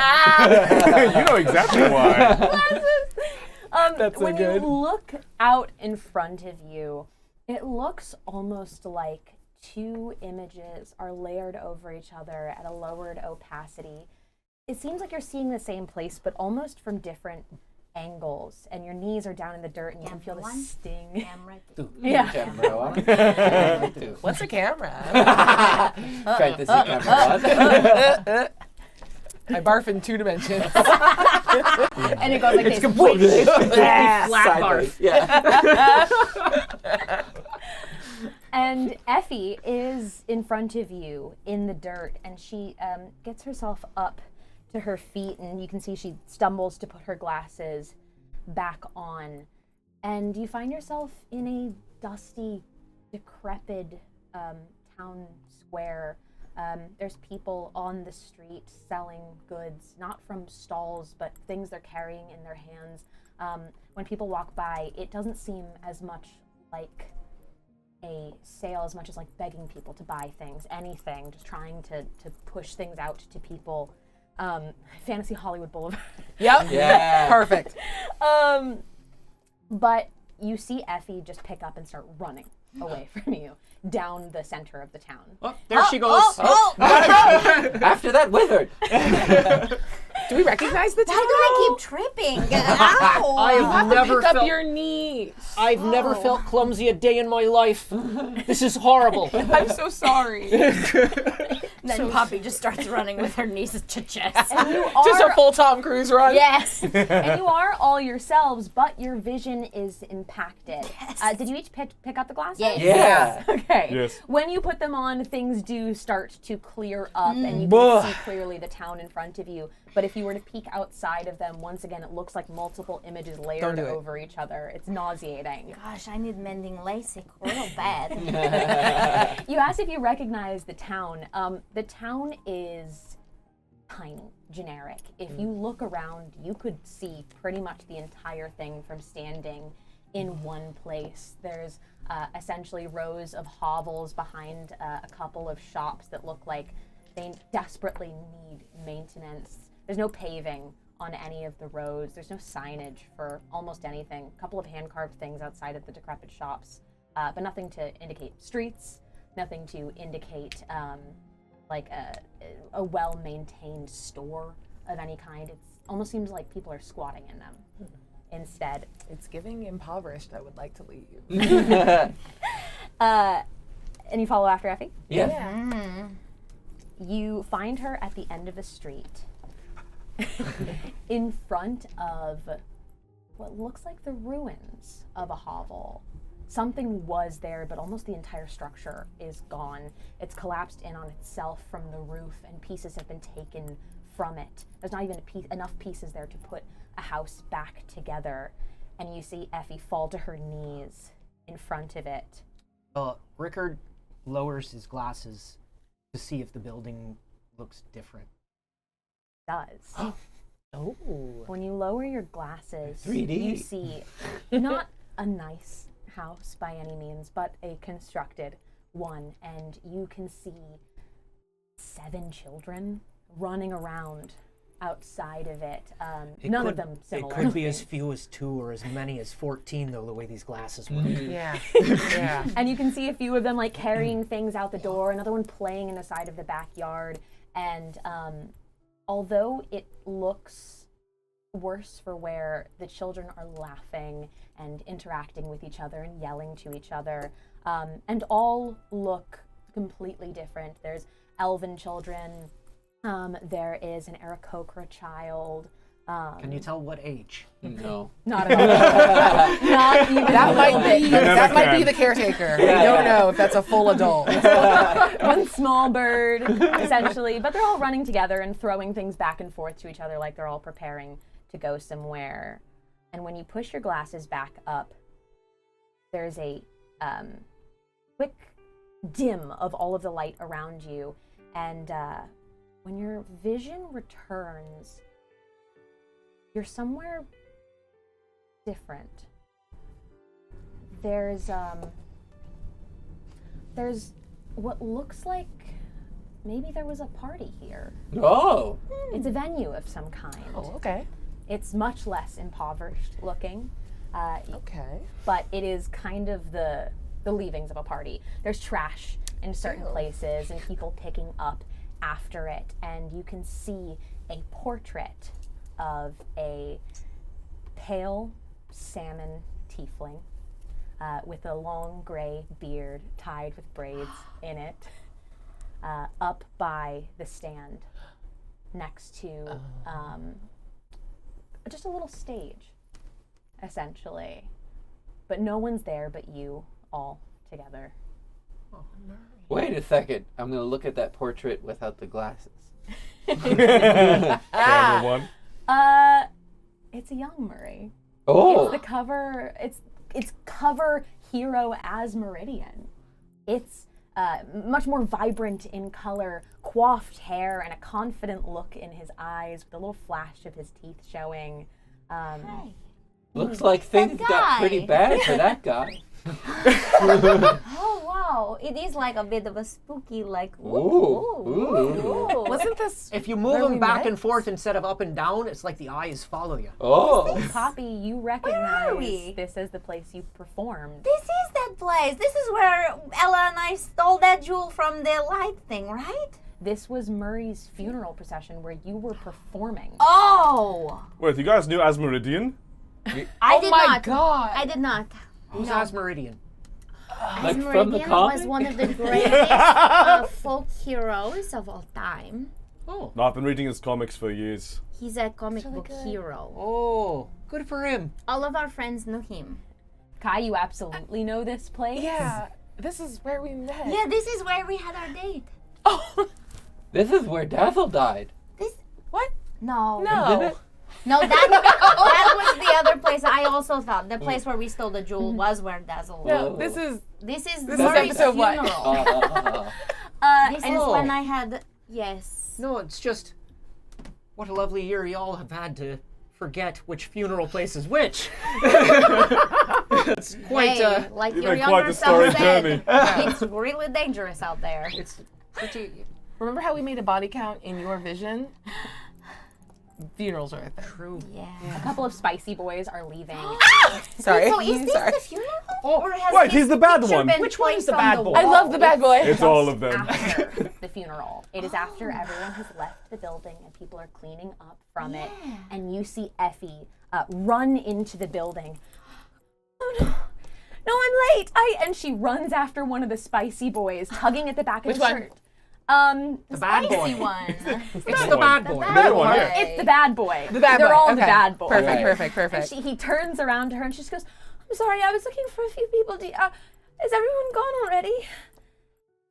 Speaker 1: You know exactly why.
Speaker 3: When you look out in front of you, it looks almost like two images are layered over each other at a lowered opacity. It seems like you're seeing the same place, but almost from different angles. And your knees are down in the dirt, and you can feel the
Speaker 6: One.
Speaker 3: sting.
Speaker 6: Camera.
Speaker 3: Yeah.
Speaker 2: Camera one.
Speaker 4: What's a camera?
Speaker 2: Fantasy camera one.
Speaker 4: I barf in 2 dimensions.
Speaker 3: And it goes like
Speaker 2: It's
Speaker 3: this.
Speaker 2: completely
Speaker 4: Flat
Speaker 2: sideways. Yeah.
Speaker 3: And Effie is in front of you in the dirt, and she gets herself up to her feet, and you can see she stumbles to put her glasses back on. And you find yourself in a dusty, decrepit town square. There's people on the street selling goods, not from stalls, but things they're carrying in their hands. When people walk by, it doesn't seem as much like a sale as much as like begging people to buy things, anything, just trying to push things out to people. Fantasy Hollywood Boulevard.
Speaker 4: Yep.
Speaker 2: Yeah.
Speaker 4: Perfect.
Speaker 3: But you see Effie just pick up and start running away from you down the center of the town.
Speaker 5: Oh, there she goes.
Speaker 2: After that, withered.
Speaker 4: Do we recognize the
Speaker 6: Why
Speaker 4: town?
Speaker 6: do I keep tripping? Ow!
Speaker 5: I've never
Speaker 4: Pick up
Speaker 5: felt.
Speaker 4: your knees.
Speaker 5: I've never felt clumsy a day in my life. This is horrible.
Speaker 4: I'm so sorry.
Speaker 8: Then Poppy just starts running with her knees to chest.
Speaker 3: And you
Speaker 4: Just a
Speaker 3: are,
Speaker 4: full Tom Cruise run.
Speaker 8: Yes.
Speaker 3: and you are all yourselves, but your vision is impacted.
Speaker 8: Yes.
Speaker 3: Did you each pick up the glasses?
Speaker 8: Yes.
Speaker 2: Yeah.
Speaker 3: Okay.
Speaker 1: Yes.
Speaker 3: When you put them on, things do start to clear up, and you can see clearly the town in front of you. But if you were to peek outside of them, once again, it looks like multiple images layered
Speaker 4: do it.
Speaker 3: over each other. It's nauseating.
Speaker 6: Gosh, I need mending LASIK real bad.
Speaker 3: You asked if you recognize the town. The town is tiny, generic. If you look around, you could see pretty much the entire thing from standing in one place. There's essentially rows of hovels behind a couple of shops that look like they desperately need maintenance. There's no paving on any of the roads. There's no signage for almost anything. A couple of hand-carved things outside of the decrepit shops, but nothing to indicate streets, nothing to indicate like a well-maintained store of any kind. It almost seems like people are squatting in them instead.
Speaker 4: It's giving impoverished. I would like to leave.
Speaker 3: And you follow after Effie?
Speaker 2: Yeah.
Speaker 3: You find her at the end of the street in front of what looks like the ruins of a hovel. Something was there, but almost the entire structure is gone. It's collapsed in on itself from the roof, and pieces have been taken from it. There's not even enough pieces there to put a house back together. And you see Effie fall to her knees in front of it.
Speaker 5: Rickard lowers his glasses to see if the building looks different.
Speaker 3: Does.
Speaker 4: Oh.
Speaker 3: When you lower your glasses,
Speaker 2: 3D.
Speaker 3: you see not a nice house by any means, but a constructed one, and you can see 7 children running around outside of it. None of them similar.
Speaker 5: It could be as few as 2 or as many as 14, though, the way these glasses work.
Speaker 4: Yeah. Yeah.
Speaker 3: And you can see a few of them like carrying things out the door, another one playing in the side of the backyard. And although it looks worse for wear, the children are laughing and interacting with each other and yelling to each other. And all look completely different. There's elven children. There is an Aarakocra child.
Speaker 5: Can you tell what age?
Speaker 2: No.
Speaker 3: Not at all. Not even
Speaker 4: That
Speaker 3: a little
Speaker 4: might be.
Speaker 3: bit.
Speaker 4: That might be the caretaker. We don't know if that's a full adult.
Speaker 3: One small bird, essentially. But they're all running together and throwing things back and forth to each other like they're all preparing to go somewhere. And when you push your glasses back up, there's a quick dim of all of the light around you. And when your vision returns, you're somewhere different. There's what looks like maybe there was a party here.
Speaker 2: Oh.
Speaker 3: It's a venue of some kind.
Speaker 4: Oh, okay.
Speaker 3: It's much less impoverished looking,
Speaker 4: Okay.
Speaker 3: but it is kind of the leavings of a party. There's trash in certain places and people picking up after it, and you can see a portrait of a pale salmon tiefling with a long gray beard tied with braids in it, up by the stand next to just a little stage, essentially. But no one's there but you all together.
Speaker 2: Wait a second. I'm going to look at that portrait without the glasses.
Speaker 1: Camera one.
Speaker 3: It's a young Murray.
Speaker 2: Oh.
Speaker 3: It's the cover. It's cover hero as Meridian. It's much more vibrant in color, coiffed hair, and a confident look in his eyes, with a little flash of his teeth showing.
Speaker 2: Looks like things got pretty
Speaker 6: guy.
Speaker 2: bad for that guy.
Speaker 6: Oh, wow. though. It is like a bit of a spooky, like,
Speaker 2: Ooh.
Speaker 4: Wasn't this?
Speaker 5: If you move
Speaker 4: where
Speaker 5: them
Speaker 4: we
Speaker 5: back
Speaker 4: met?
Speaker 5: and forth instead of up and down, it's like the eyes follow you.
Speaker 2: Oh.
Speaker 3: Poppy, you
Speaker 6: we?
Speaker 3: recognize this as the place you performed.
Speaker 6: This is that place. This is where Ella and I stole that jewel from the light thing, right?
Speaker 3: This was Murray's funeral procession where you were performing.
Speaker 6: Oh!
Speaker 1: Wait, you guys knew Asmeridian?
Speaker 6: I
Speaker 4: Oh
Speaker 6: did
Speaker 4: my
Speaker 6: not.
Speaker 4: God.
Speaker 6: I did not.
Speaker 5: Who's
Speaker 6: No.
Speaker 5: Asmeridian?
Speaker 2: Like from the
Speaker 6: Meridian
Speaker 2: comic?
Speaker 6: was one of the greatest folk heroes of all time.
Speaker 5: Oh.
Speaker 1: No, I've been reading his comics for years.
Speaker 6: He's a comic book hero.
Speaker 5: Oh, good for him.
Speaker 6: All of our friends knew him.
Speaker 3: Kai, you absolutely know this place?
Speaker 4: Yeah, this is where we met.
Speaker 6: Yeah, this is where we had our date.
Speaker 4: Oh
Speaker 2: This is where Dazzle died.
Speaker 6: This
Speaker 4: what?
Speaker 6: no.
Speaker 4: No.
Speaker 6: No, that was the other place. I also thought the place where we stole the jewel was where Dazzle
Speaker 4: No,
Speaker 6: was.
Speaker 4: this is
Speaker 6: This is
Speaker 4: This is
Speaker 6: Murray's
Speaker 4: episode what?
Speaker 6: funeral. This is
Speaker 5: Oh.
Speaker 6: when I had yes.
Speaker 5: No, it's just what a lovely year y'all have had to forget which funeral place is which. It's quite
Speaker 6: Hey, like
Speaker 1: You've
Speaker 6: your
Speaker 1: had quite
Speaker 6: younger
Speaker 1: the
Speaker 6: self
Speaker 1: story
Speaker 6: said,
Speaker 1: journey.
Speaker 6: it's really dangerous out there.
Speaker 5: it's pretty
Speaker 4: Remember how we made a body count in your vision? Funerals are a thing.
Speaker 5: true.
Speaker 6: Yeah.
Speaker 3: A couple of spicy boys are leaving.
Speaker 4: Sorry.
Speaker 6: So is this
Speaker 4: Sorry.
Speaker 6: the funeral?
Speaker 5: Oh,
Speaker 6: Or has
Speaker 1: Right,
Speaker 6: his
Speaker 1: he's the bad
Speaker 6: picture
Speaker 1: one.
Speaker 6: been
Speaker 5: Which one is
Speaker 6: placed
Speaker 5: the
Speaker 6: on
Speaker 5: bad
Speaker 6: the
Speaker 5: boy?
Speaker 4: I
Speaker 6: wall?
Speaker 4: love the bad boy.
Speaker 1: It's all of them.
Speaker 3: After the funeral. It is after everyone has left the building and people are cleaning up from it. And you see Effie run into the building. Oh no. No, I'm late. And she runs after one of the spicy boys, tugging at the back of
Speaker 4: Which
Speaker 3: his
Speaker 4: one?
Speaker 3: shirt.
Speaker 5: The bad
Speaker 6: Spicy
Speaker 5: boy.
Speaker 6: one.
Speaker 5: It's the bad boy.
Speaker 1: Bad one, yeah.
Speaker 3: It's the bad boy.
Speaker 4: The bad
Speaker 3: They're
Speaker 4: boy.
Speaker 3: all
Speaker 4: Okay.
Speaker 3: the bad boy.
Speaker 4: Perfect,
Speaker 2: Right.
Speaker 4: perfect,
Speaker 3: And
Speaker 4: perfect.
Speaker 3: he turns around to her and she just goes, I'm sorry, I was looking for a few people. Is everyone gone already?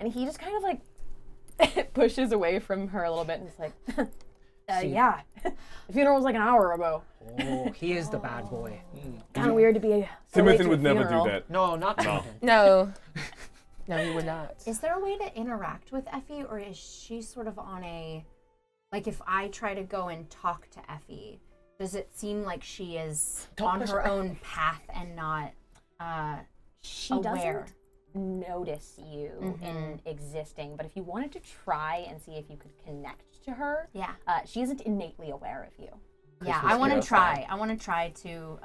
Speaker 3: And he just kind of like pushes away from her a little bit and is like, yeah. The funeral was like an hour ago.
Speaker 5: Oh, he is the bad boy.
Speaker 3: Kind of weird to be so late
Speaker 1: Timothy
Speaker 3: to a
Speaker 1: would never do
Speaker 3: funeral.
Speaker 1: that.
Speaker 5: No, not Timothy.
Speaker 4: No. No, he would not.
Speaker 6: Is there a way to interact with Effie, or is she sort of on a, like if I try to go and talk to Effie, does it seem like she is on
Speaker 4: push
Speaker 6: her
Speaker 4: her.
Speaker 6: own path and not
Speaker 3: She
Speaker 6: aware?
Speaker 3: doesn't notice you in existing, but if you wanted to try and see if you could connect to her,
Speaker 6: Yeah.
Speaker 3: she isn't innately aware of you.
Speaker 6: Yeah,
Speaker 2: Christmas
Speaker 6: I want to
Speaker 2: Carol
Speaker 6: try.
Speaker 2: style.
Speaker 6: I want to try to.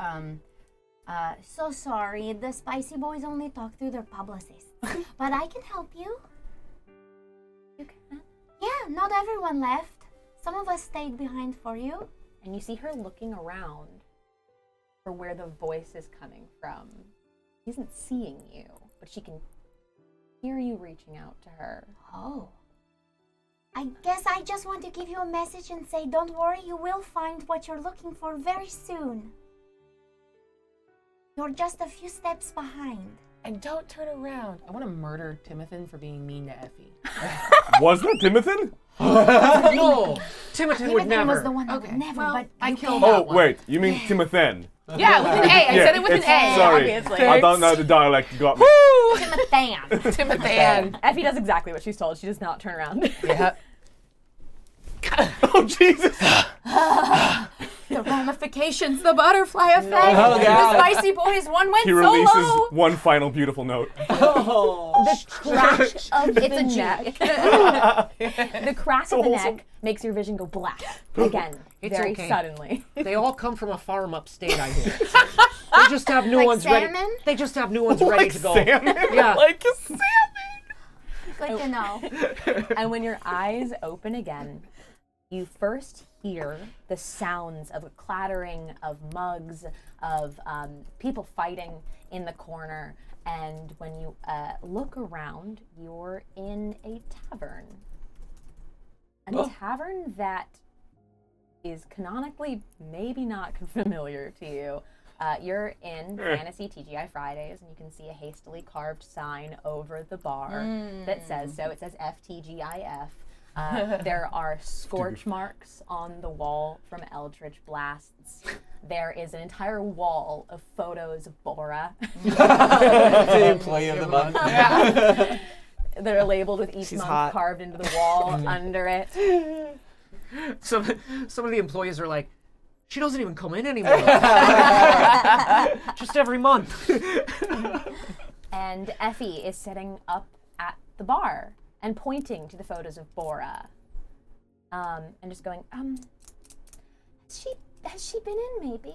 Speaker 6: So sorry, the spicy boys only talk through their publicists, but I can help you.
Speaker 3: You can.
Speaker 6: Yeah, not everyone left. Some of us stayed behind for you.
Speaker 3: And you see her looking around for where the voice is coming from. She isn't seeing you, but she can hear you reaching out to her.
Speaker 6: Oh. I guess I just want to give you a message and say, don't worry, you will find what you're looking for very soon. You're just a few steps behind.
Speaker 4: And don't turn around. I want to murder Timothy for being mean to Effie.
Speaker 1: Was that Timothy?
Speaker 5: No, Timothy would
Speaker 6: Timothy
Speaker 5: never.
Speaker 6: was the one that
Speaker 4: Okay,
Speaker 6: would never,
Speaker 4: well,
Speaker 6: but
Speaker 4: I
Speaker 6: you
Speaker 4: killed
Speaker 6: can.
Speaker 1: Oh, wait, you mean Timothen?
Speaker 4: Yeah, with an A. I said it with an A.
Speaker 1: Sorry.
Speaker 3: obviously.
Speaker 1: I don't know the dialect got me.
Speaker 6: Timothy.
Speaker 4: Timothy.
Speaker 3: Effie does exactly what she's told. She does not turn around.
Speaker 4: Yeah.
Speaker 1: Oh, Jesus.
Speaker 6: The ramifications, the butterfly effect.
Speaker 2: Oh,
Speaker 6: The
Speaker 2: God.
Speaker 6: spicy boys, one went
Speaker 1: He releases
Speaker 6: solo.
Speaker 1: one final beautiful note.
Speaker 3: The crack of
Speaker 6: It's
Speaker 3: the
Speaker 6: a G.
Speaker 3: neck. The crack of the neck makes your vision go black again,
Speaker 5: It's
Speaker 3: very
Speaker 5: okay.
Speaker 3: suddenly.
Speaker 5: They all come from a farm upstate, I hear. They just have new
Speaker 6: Like
Speaker 5: ones ready.
Speaker 6: salmon?
Speaker 5: They just have new ones ready to go.
Speaker 1: Salmon?
Speaker 5: Yeah.
Speaker 1: Like a salmon.
Speaker 6: Good to know.
Speaker 3: And when your eyes open again, you first hear the sounds of a clattering of mugs, of people fighting in the corner. And when you look around, you're in a tavern. A tavern that is canonically maybe not familiar to you. You're in Fantasy TGI Fridays, and you can see a hastily carved sign over the bar that says so. It says FTGIF. There are scorch marks on the wall from Eldritch Blasts. There is an entire wall of photos of Bora.
Speaker 2: The employee of the month.
Speaker 3: That are labeled with each
Speaker 9: She's
Speaker 3: month
Speaker 9: hot.
Speaker 3: carved into the wall under it.
Speaker 5: Some of the employees are like, she doesn't even come in anymore. Just every month.
Speaker 3: And Effie is setting up the bar and pointing to the photos of Bora. And just going, has she been in maybe,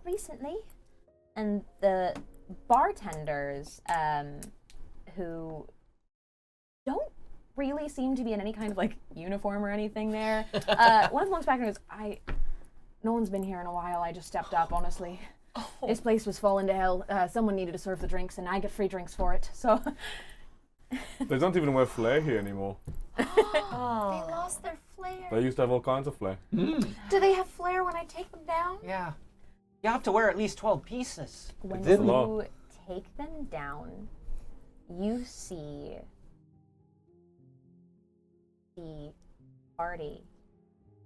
Speaker 3: recently? And the bartenders, who don't really seem to be in any kind of like uniform or anything there. One of them looks back and goes, no one's been here in a while, I just stepped up, honestly. This place was falling to hell. Someone needed to serve the drinks and I get free drinks for it, so.
Speaker 1: They don't even wear flair here anymore.
Speaker 6: They lost their flair.
Speaker 1: They used to have all kinds of flair.
Speaker 6: Do they have flair when I take them down?
Speaker 5: Yeah. You have to wear at least 12 pieces.
Speaker 3: When
Speaker 1: That's a
Speaker 3: you
Speaker 1: lot.
Speaker 3: take them down, you see the party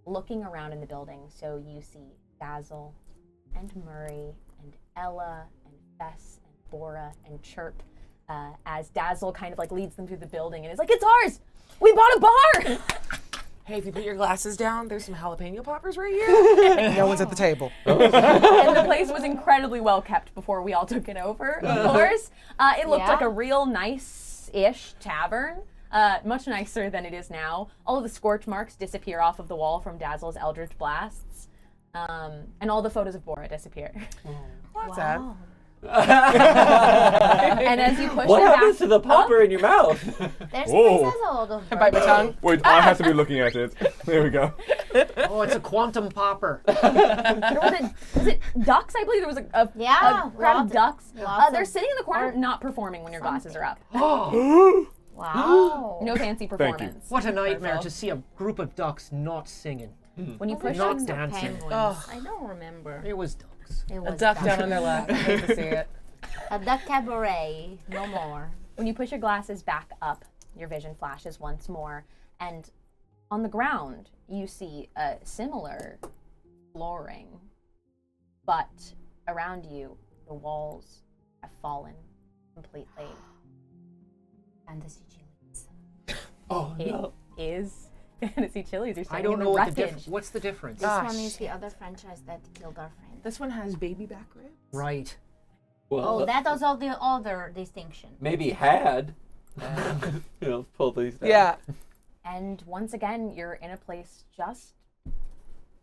Speaker 3: looking around in the building. So you see Dazzle and Murray and Ella and Fess and Bora and Chirp, as Dazzle kind of like leads them through the building and is like, it's ours! We bought a bar!
Speaker 4: Hey, if you put your glasses down, there's some jalapeno poppers right here. No one's at the table.
Speaker 3: And the place was incredibly well kept before we all took it over, of course. It looked like a real nice-ish tavern, much nicer than it is now. All of the scorch marks disappear off of the wall from Dazzle's Eldritch Blasts, and all the photos of Bora disappear.
Speaker 4: What's that?
Speaker 3: And as you push
Speaker 2: What
Speaker 3: them
Speaker 2: happens
Speaker 3: back
Speaker 2: to the popper in your mouth?
Speaker 6: There's
Speaker 1: Whoa.
Speaker 6: places a lot of
Speaker 4: I bite my tongue.
Speaker 1: Wait, I have to be looking at it. There we go.
Speaker 5: Oh, it's a quantum popper.
Speaker 3: was it ducks? I believe there was a
Speaker 6: Yeah,
Speaker 3: crowd of
Speaker 6: lots-
Speaker 3: ducks.
Speaker 6: lots
Speaker 3: They're
Speaker 6: of-
Speaker 3: sitting in the corner,
Speaker 6: or
Speaker 3: not performing when your glasses are up.
Speaker 6: Wow.
Speaker 3: No fancy
Speaker 1: Thank you.
Speaker 3: performance.
Speaker 5: What a nightmare to see a group of ducks not singing.
Speaker 3: When you push
Speaker 5: Not
Speaker 3: them,
Speaker 5: dancing.
Speaker 4: Oh.
Speaker 6: I don't remember.
Speaker 5: It was ducks.
Speaker 6: It
Speaker 4: A
Speaker 6: was
Speaker 4: duck
Speaker 6: that.
Speaker 4: down on their lap. I hate to see it.
Speaker 6: A duck cabaret. No more.
Speaker 3: when you push your glasses back up, your vision flashes once more, and on the ground you see a similar flooring, but around you the walls have fallen completely.
Speaker 6: Fantasy chilies.
Speaker 2: Oh
Speaker 3: It is fantasy chilies. You're
Speaker 5: I
Speaker 3: standing
Speaker 5: don't
Speaker 3: in
Speaker 5: know
Speaker 3: the
Speaker 5: what the
Speaker 3: wreckage.
Speaker 5: difference. What's the difference?
Speaker 6: This
Speaker 4: Ah,
Speaker 6: one is
Speaker 4: shit.
Speaker 6: the other franchise that killed our friend.
Speaker 4: This one has baby back ribs.
Speaker 5: Right.
Speaker 2: Well,
Speaker 6: Oh, that was all the other distinction.
Speaker 2: maybe had. Pull these down.
Speaker 4: Yeah.
Speaker 3: And once again, you're in a place just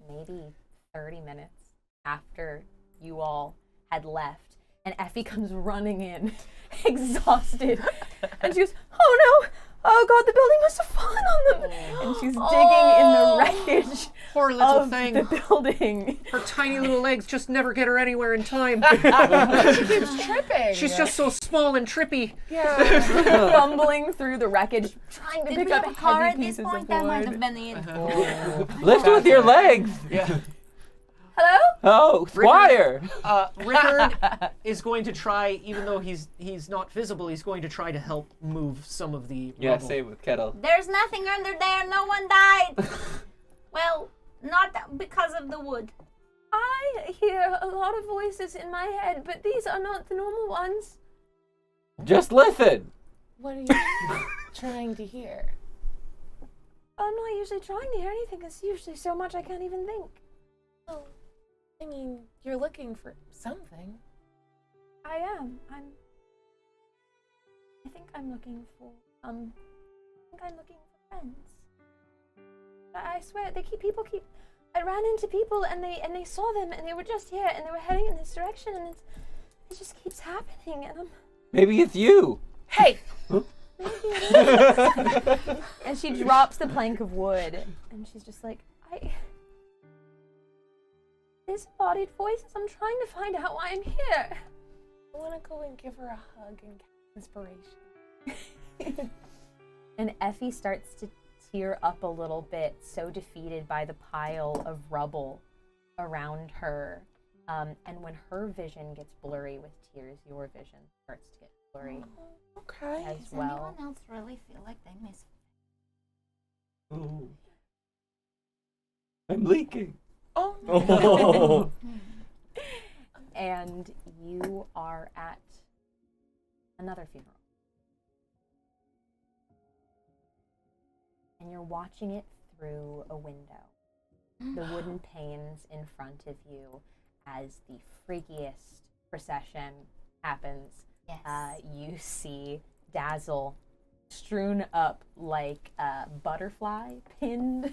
Speaker 3: maybe 30 minutes after you all had left. And Effie comes running in, exhausted. And she goes, oh no! Oh god, the building must have fallen on them! And she's digging in the wreckage
Speaker 5: Poor little
Speaker 3: of
Speaker 5: thing.
Speaker 3: the building.
Speaker 5: Her tiny little legs just never get her anywhere in time.
Speaker 4: She keeps tripping.
Speaker 5: She's just so small and trippy.
Speaker 4: Yeah.
Speaker 3: Fumbling through the wreckage, trying to
Speaker 6: Did
Speaker 3: pick
Speaker 6: we
Speaker 3: up
Speaker 6: have a car
Speaker 3: heavy
Speaker 6: at this
Speaker 3: pieces
Speaker 6: point?
Speaker 3: of
Speaker 6: That might have
Speaker 3: wood.
Speaker 6: been it.
Speaker 2: Lift with your legs.
Speaker 3: Hello?
Speaker 2: Oh, Squire.
Speaker 5: Rickard is going to try, even though he's not visible, he's going to try to help move some of the
Speaker 2: Yeah,
Speaker 5: rubble.
Speaker 2: same with Kettle.
Speaker 6: There's nothing under there. No one died. Well, not because of the wood.
Speaker 3: I hear a lot of voices in my head, but these are not the normal ones.
Speaker 2: Just listen.
Speaker 4: What are you trying to hear?
Speaker 3: I'm not usually trying to hear anything. It's usually so much I can't even think.
Speaker 4: Oh, I mean, you're looking for something.
Speaker 3: I am. I think I'm looking for friends. I swear, I ran into people and they saw them and they were just here and they were heading in this direction and it just keeps happening and
Speaker 2: Maybe it's you.
Speaker 4: Hey!
Speaker 3: and she drops the plank of wood and she's just like, disembodied voices, I'm trying to find out why I'm here.
Speaker 4: I want to go and give her a hug and get inspiration.
Speaker 3: And Effie starts to tear up a little bit, so defeated by the pile of rubble around her. And when her vision gets blurry with tears, your vision starts to get blurry
Speaker 4: Okay.
Speaker 3: as
Speaker 6: Does
Speaker 3: well.
Speaker 6: anyone else really feel like they miss?
Speaker 2: Oh. I'm leaking.
Speaker 4: Oh, no.
Speaker 1: Oh.
Speaker 3: And you are at another funeral. And you're watching it through a window. The wooden panes in front of you as the freakiest procession happens.
Speaker 6: Yes.
Speaker 3: You see Dazzle strewn up like a butterfly pinned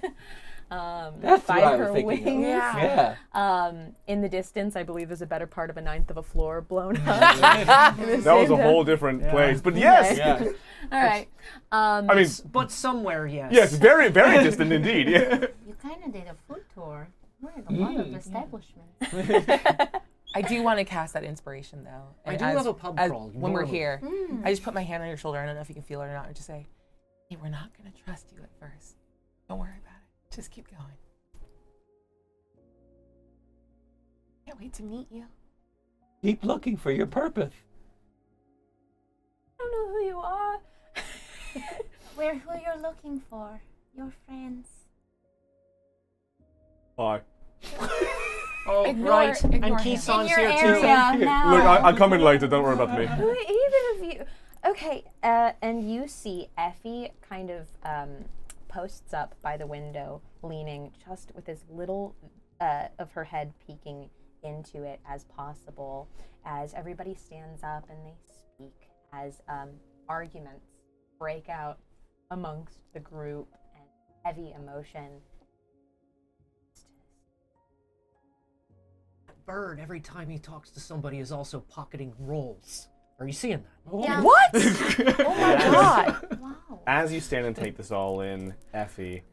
Speaker 2: That's
Speaker 3: by
Speaker 2: what I
Speaker 3: her
Speaker 2: was thinking of.
Speaker 3: wings.
Speaker 2: Yeah.
Speaker 3: In the distance, I believe there's a better part of a ninth of a floor blown up.
Speaker 1: That was a whole different place. But yes.
Speaker 3: Okay. All right.
Speaker 1: I mean,
Speaker 5: But somewhere, yes.
Speaker 1: yes, very, very distant indeed. Yeah.
Speaker 6: You kind of did a food tour. We're at a lot of establishments.
Speaker 4: I do want to cast that inspiration though.
Speaker 5: I
Speaker 4: And
Speaker 5: do have a pub crawl,
Speaker 4: When we're
Speaker 5: normally.
Speaker 4: here, I just put my hand on your shoulder. I don't know if you can feel it or not. And just say, "Hey, we're not gonna trust you at first. Don't worry about it. Just keep going. Can't wait to meet you."
Speaker 2: Keep looking for your purpose.
Speaker 3: I don't know who you are.
Speaker 6: We're who you're looking for. Your friends.
Speaker 1: Hi.
Speaker 5: Oh,
Speaker 4: Ignore-
Speaker 5: right.
Speaker 4: ignore
Speaker 5: And
Speaker 4: him.
Speaker 5: Keyson's
Speaker 6: In your
Speaker 5: here too.
Speaker 6: area now.
Speaker 1: Look, I'll come in later. Don't worry about me.
Speaker 3: Even if you. Okay, and you see Effie kind of posts up by the window, leaning just with as little of her head peeking into it as possible, as everybody stands up and they speak, as arguments break out amongst the group and heavy emotion.
Speaker 5: Bird, every time he talks to somebody, is also pocketing rolls. Are you seeing that?
Speaker 6: Yeah.
Speaker 4: What? Oh my god!
Speaker 6: Wow.
Speaker 1: As you stand and take this all in, Effie,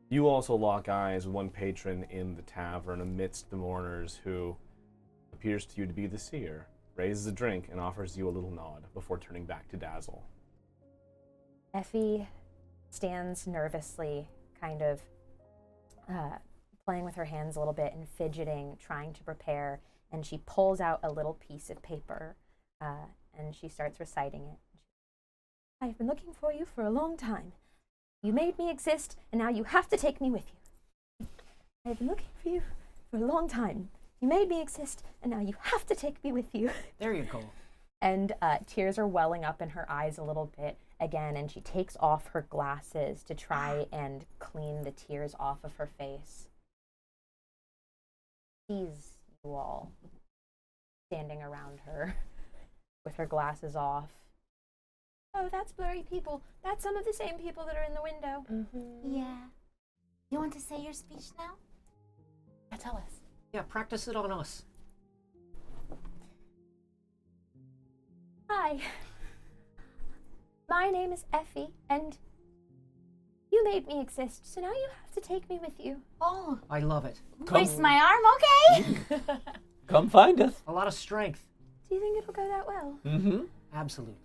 Speaker 1: you also lock eyes with one patron in the tavern amidst the mourners who appears to you to be the Seer, raises a drink and offers you a little nod before turning back to Dazzle.
Speaker 3: Effie stands nervously, kind of playing with her hands a little bit and fidgeting, trying to prepare, and she pulls out a little piece of paper and she starts reciting it. I have been looking for you for a long time. You made me exist, and now you have to take me with you. I have been looking for you for a long time. You made me exist, and now you have to take me with you.
Speaker 5: There you go.
Speaker 3: And tears are welling up in her eyes a little bit again, and she takes off her glasses to try and clean the tears off of her face. Sees you all standing around her with her glasses off. Oh, that's blurry people. That's some of the same people that are in the window.
Speaker 6: Yeah. You want to say your speech now?
Speaker 4: Yeah, tell us.
Speaker 5: Yeah, practice it on us.
Speaker 3: Hi. My name is Effie, and you made me exist, so now you have to take me with you.
Speaker 6: Oh,
Speaker 5: I love it.
Speaker 6: twist my arm, okay?
Speaker 2: Come find us.
Speaker 5: A lot of strength.
Speaker 3: Do you think it'll go that well?
Speaker 2: Mm-hmm.
Speaker 5: Absolutely.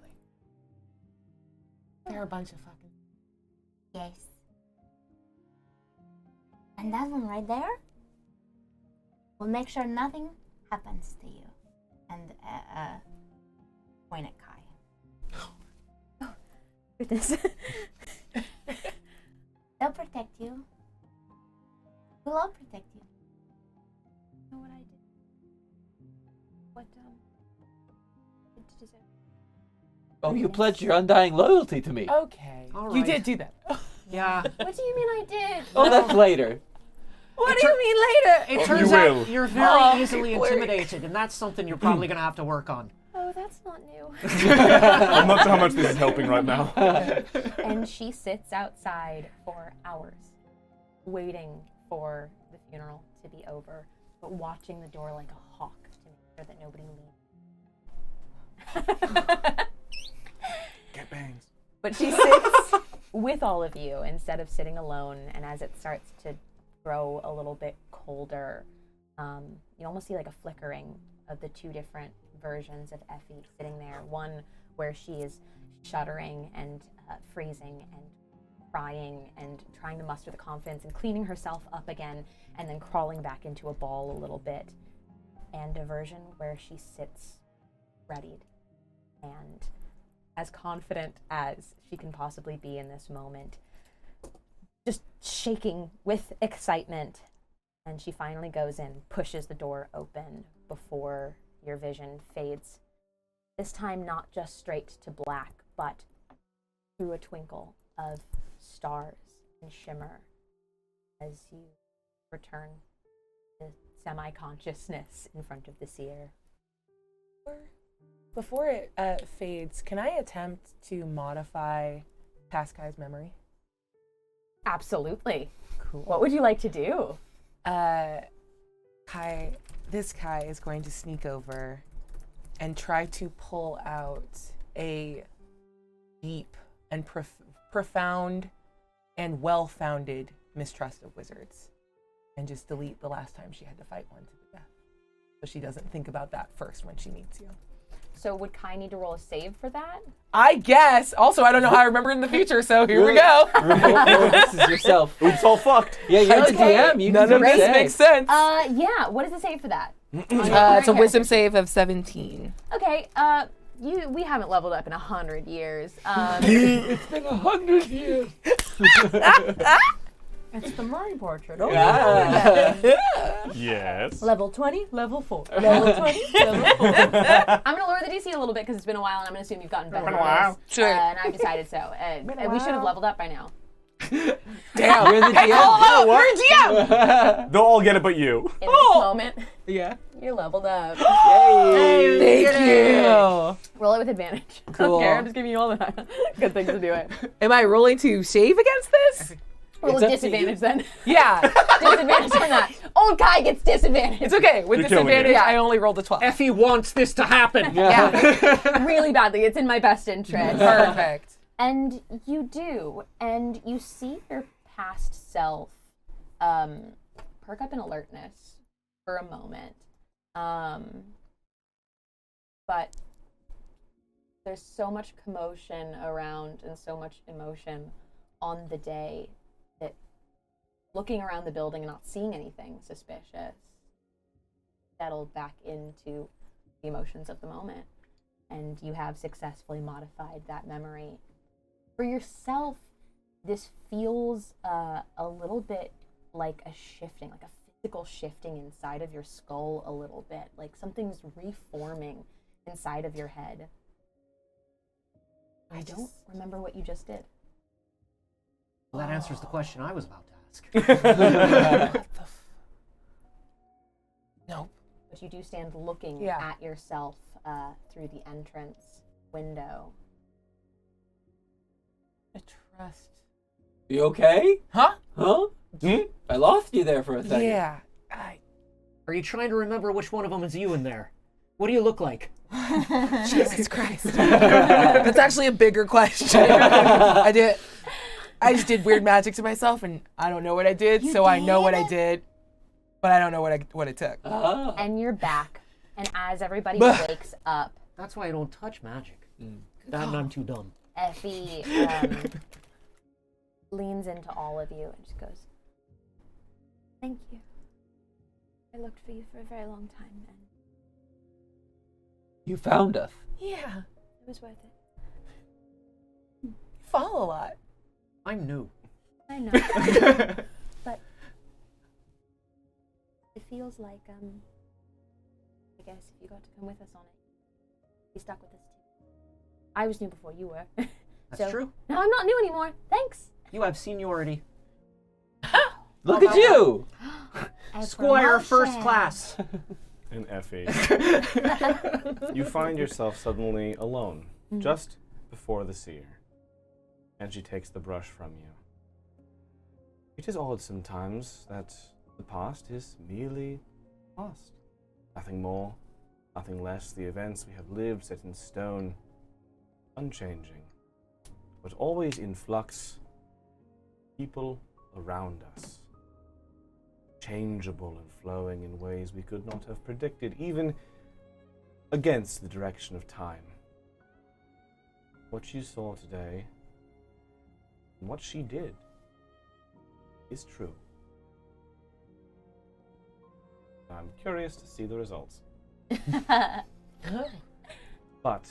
Speaker 4: They're a bunch of fucking.
Speaker 6: Yes. And that one right there will make sure nothing happens to you. And point at Kai.
Speaker 3: Goodness.
Speaker 6: They'll protect you. We'll all protect you.
Speaker 3: You know what I did? What did you deserve?
Speaker 2: Oh, you pledged your undying loyalty to me.
Speaker 4: Okay.
Speaker 5: All
Speaker 4: You
Speaker 5: right.
Speaker 4: did do that.
Speaker 5: Yeah.
Speaker 3: What do you mean I did?
Speaker 2: Oh, that's later.
Speaker 3: What do you mean later?
Speaker 5: It turns
Speaker 1: You
Speaker 5: out
Speaker 1: will.
Speaker 5: you're very easily intimidated, and that's something you're probably going to have to work on.
Speaker 3: Oh, that's not new.
Speaker 1: I'm not sure how much this is helping right now.
Speaker 3: And she sits outside for hours, waiting for the funeral to be over, but watching the door like a hawk to make sure that nobody leaves.
Speaker 1: Get bangs.
Speaker 3: But she sits with all of you instead of sitting alone, and as it starts to grow a little bit colder, you almost see like a flickering of the two different versions of Effie sitting there. One where she is shuddering and freezing and crying and trying to muster the confidence and cleaning herself up again and then crawling back into a ball a little bit. And a version where she sits readied and as confident as she can possibly be in this moment, just shaking with excitement. And she finally goes in, pushes the door open before your vision fades. This time not just straight to black, but through a twinkle of stars and shimmer as you return to semi-consciousness in front of the Seer.
Speaker 4: Before it fades, can I attempt to modify Task Kai's memory.
Speaker 3: Absolutely.
Speaker 4: Cool.
Speaker 3: What would you like to do?
Speaker 4: This Kai is going to sneak over and try to pull out a deep and profound and well-founded mistrust of wizards, and just delete the last time she had to fight one to the death, so she doesn't think about that first when she meets you.
Speaker 3: So would Kai need to roll a save for that?
Speaker 4: I guess. Also, I don't know how I remember in the future, so here we go.
Speaker 2: This is yourself.
Speaker 1: Oops, all fucked.
Speaker 2: Yeah, you're the
Speaker 3: Okay.
Speaker 2: DM. You
Speaker 4: None
Speaker 2: can
Speaker 4: of this
Speaker 2: say.
Speaker 4: makes sense.
Speaker 3: Yeah. What is the save for that?
Speaker 4: It's a wisdom save of 17.
Speaker 3: Okay. We haven't leveled up in 100 years.
Speaker 2: It's been 100 years.
Speaker 3: It's the Murray portrait.
Speaker 1: Yes.
Speaker 3: Level 20, level 4. Level 20, level 4. I'm going to lower the DC a little bit because it's been a while and I'm going to assume you've gotten better at this.
Speaker 4: Sure.
Speaker 3: And I've decided so. And we should have leveled up by now.
Speaker 4: Damn.
Speaker 2: You're the DM.
Speaker 4: You're DM.
Speaker 1: They'll all get it but you.
Speaker 3: In this moment,
Speaker 2: Yeah.
Speaker 3: you're leveled up.
Speaker 2: Yay.
Speaker 4: Thank you.
Speaker 3: Roll it with advantage.
Speaker 2: Cool.
Speaker 3: Okay, I'm just giving you all the good things to do it.
Speaker 4: Am I rolling to save against this?
Speaker 3: Roll
Speaker 2: It's
Speaker 3: with
Speaker 2: up to you.
Speaker 3: disadvantage then.
Speaker 4: Yeah.
Speaker 3: Disadvantage on that. Old Kai gets disadvantage.
Speaker 4: It's okay. With
Speaker 1: You're killing it.
Speaker 4: disadvantage, I only rolled a 12.
Speaker 5: Effie wants this to happen.
Speaker 4: Yeah.
Speaker 3: Really badly. It's in my best interest.
Speaker 4: Perfect.
Speaker 3: And you do. And you see your past self perk up in alertness for a moment. But there's so much commotion around and so much emotion on the day that looking around the building and not seeing anything suspicious settled back into the emotions of the moment. And you have successfully modified that memory. For yourself, this feels a little bit like a shifting, like a physical shifting inside of your skull a little bit. Like something's reforming inside of your head. I don't remember what you just did.
Speaker 5: Well, that answers the question I was about to ask.
Speaker 4: Nope.
Speaker 3: But you do stand looking
Speaker 4: Yeah.
Speaker 3: at yourself through the entrance window.
Speaker 4: A trust.
Speaker 2: You okay?
Speaker 4: Huh?
Speaker 2: Huh? I lost you there for a second.
Speaker 4: Yeah.
Speaker 5: Are you trying to remember which one of them is you in there? What do you look like?
Speaker 4: Jesus Christ. That's actually a bigger question. I just did weird magic to myself, and I don't know what I did, so I know what I did, but I don't know what it took.
Speaker 2: Ah.
Speaker 3: And you're back. And as everybody
Speaker 4: Bah.
Speaker 3: wakes up,
Speaker 5: That's why I don't touch magic. That and I'm too dumb.
Speaker 3: Effie leans into all of you and just goes, "Thank you. I looked for you for a very long time, and
Speaker 2: You found us.
Speaker 4: Yeah.
Speaker 3: it was worth it."
Speaker 4: You fall a lot.
Speaker 5: I'm new.
Speaker 3: I know. But it feels like, I guess if you got to come with us on it, you stuck with us too. I was new before you were.
Speaker 5: That's true.
Speaker 3: Now I'm not new anymore. Thanks.
Speaker 5: You have seniority.
Speaker 2: Look at you.
Speaker 6: A
Speaker 5: Squire first
Speaker 6: promotion.
Speaker 5: class.
Speaker 1: And Effie. You find yourself suddenly alone, just before the Seer. And she takes the brush from you. It is odd sometimes that the past is merely past. Nothing more, nothing less. The events we have lived set in stone, unchanging, but always in flux. People around us, changeable and flowing in ways we could not have predicted, even against the direction of time. What you saw today, and what she did, is true. I'm curious to see the results. But,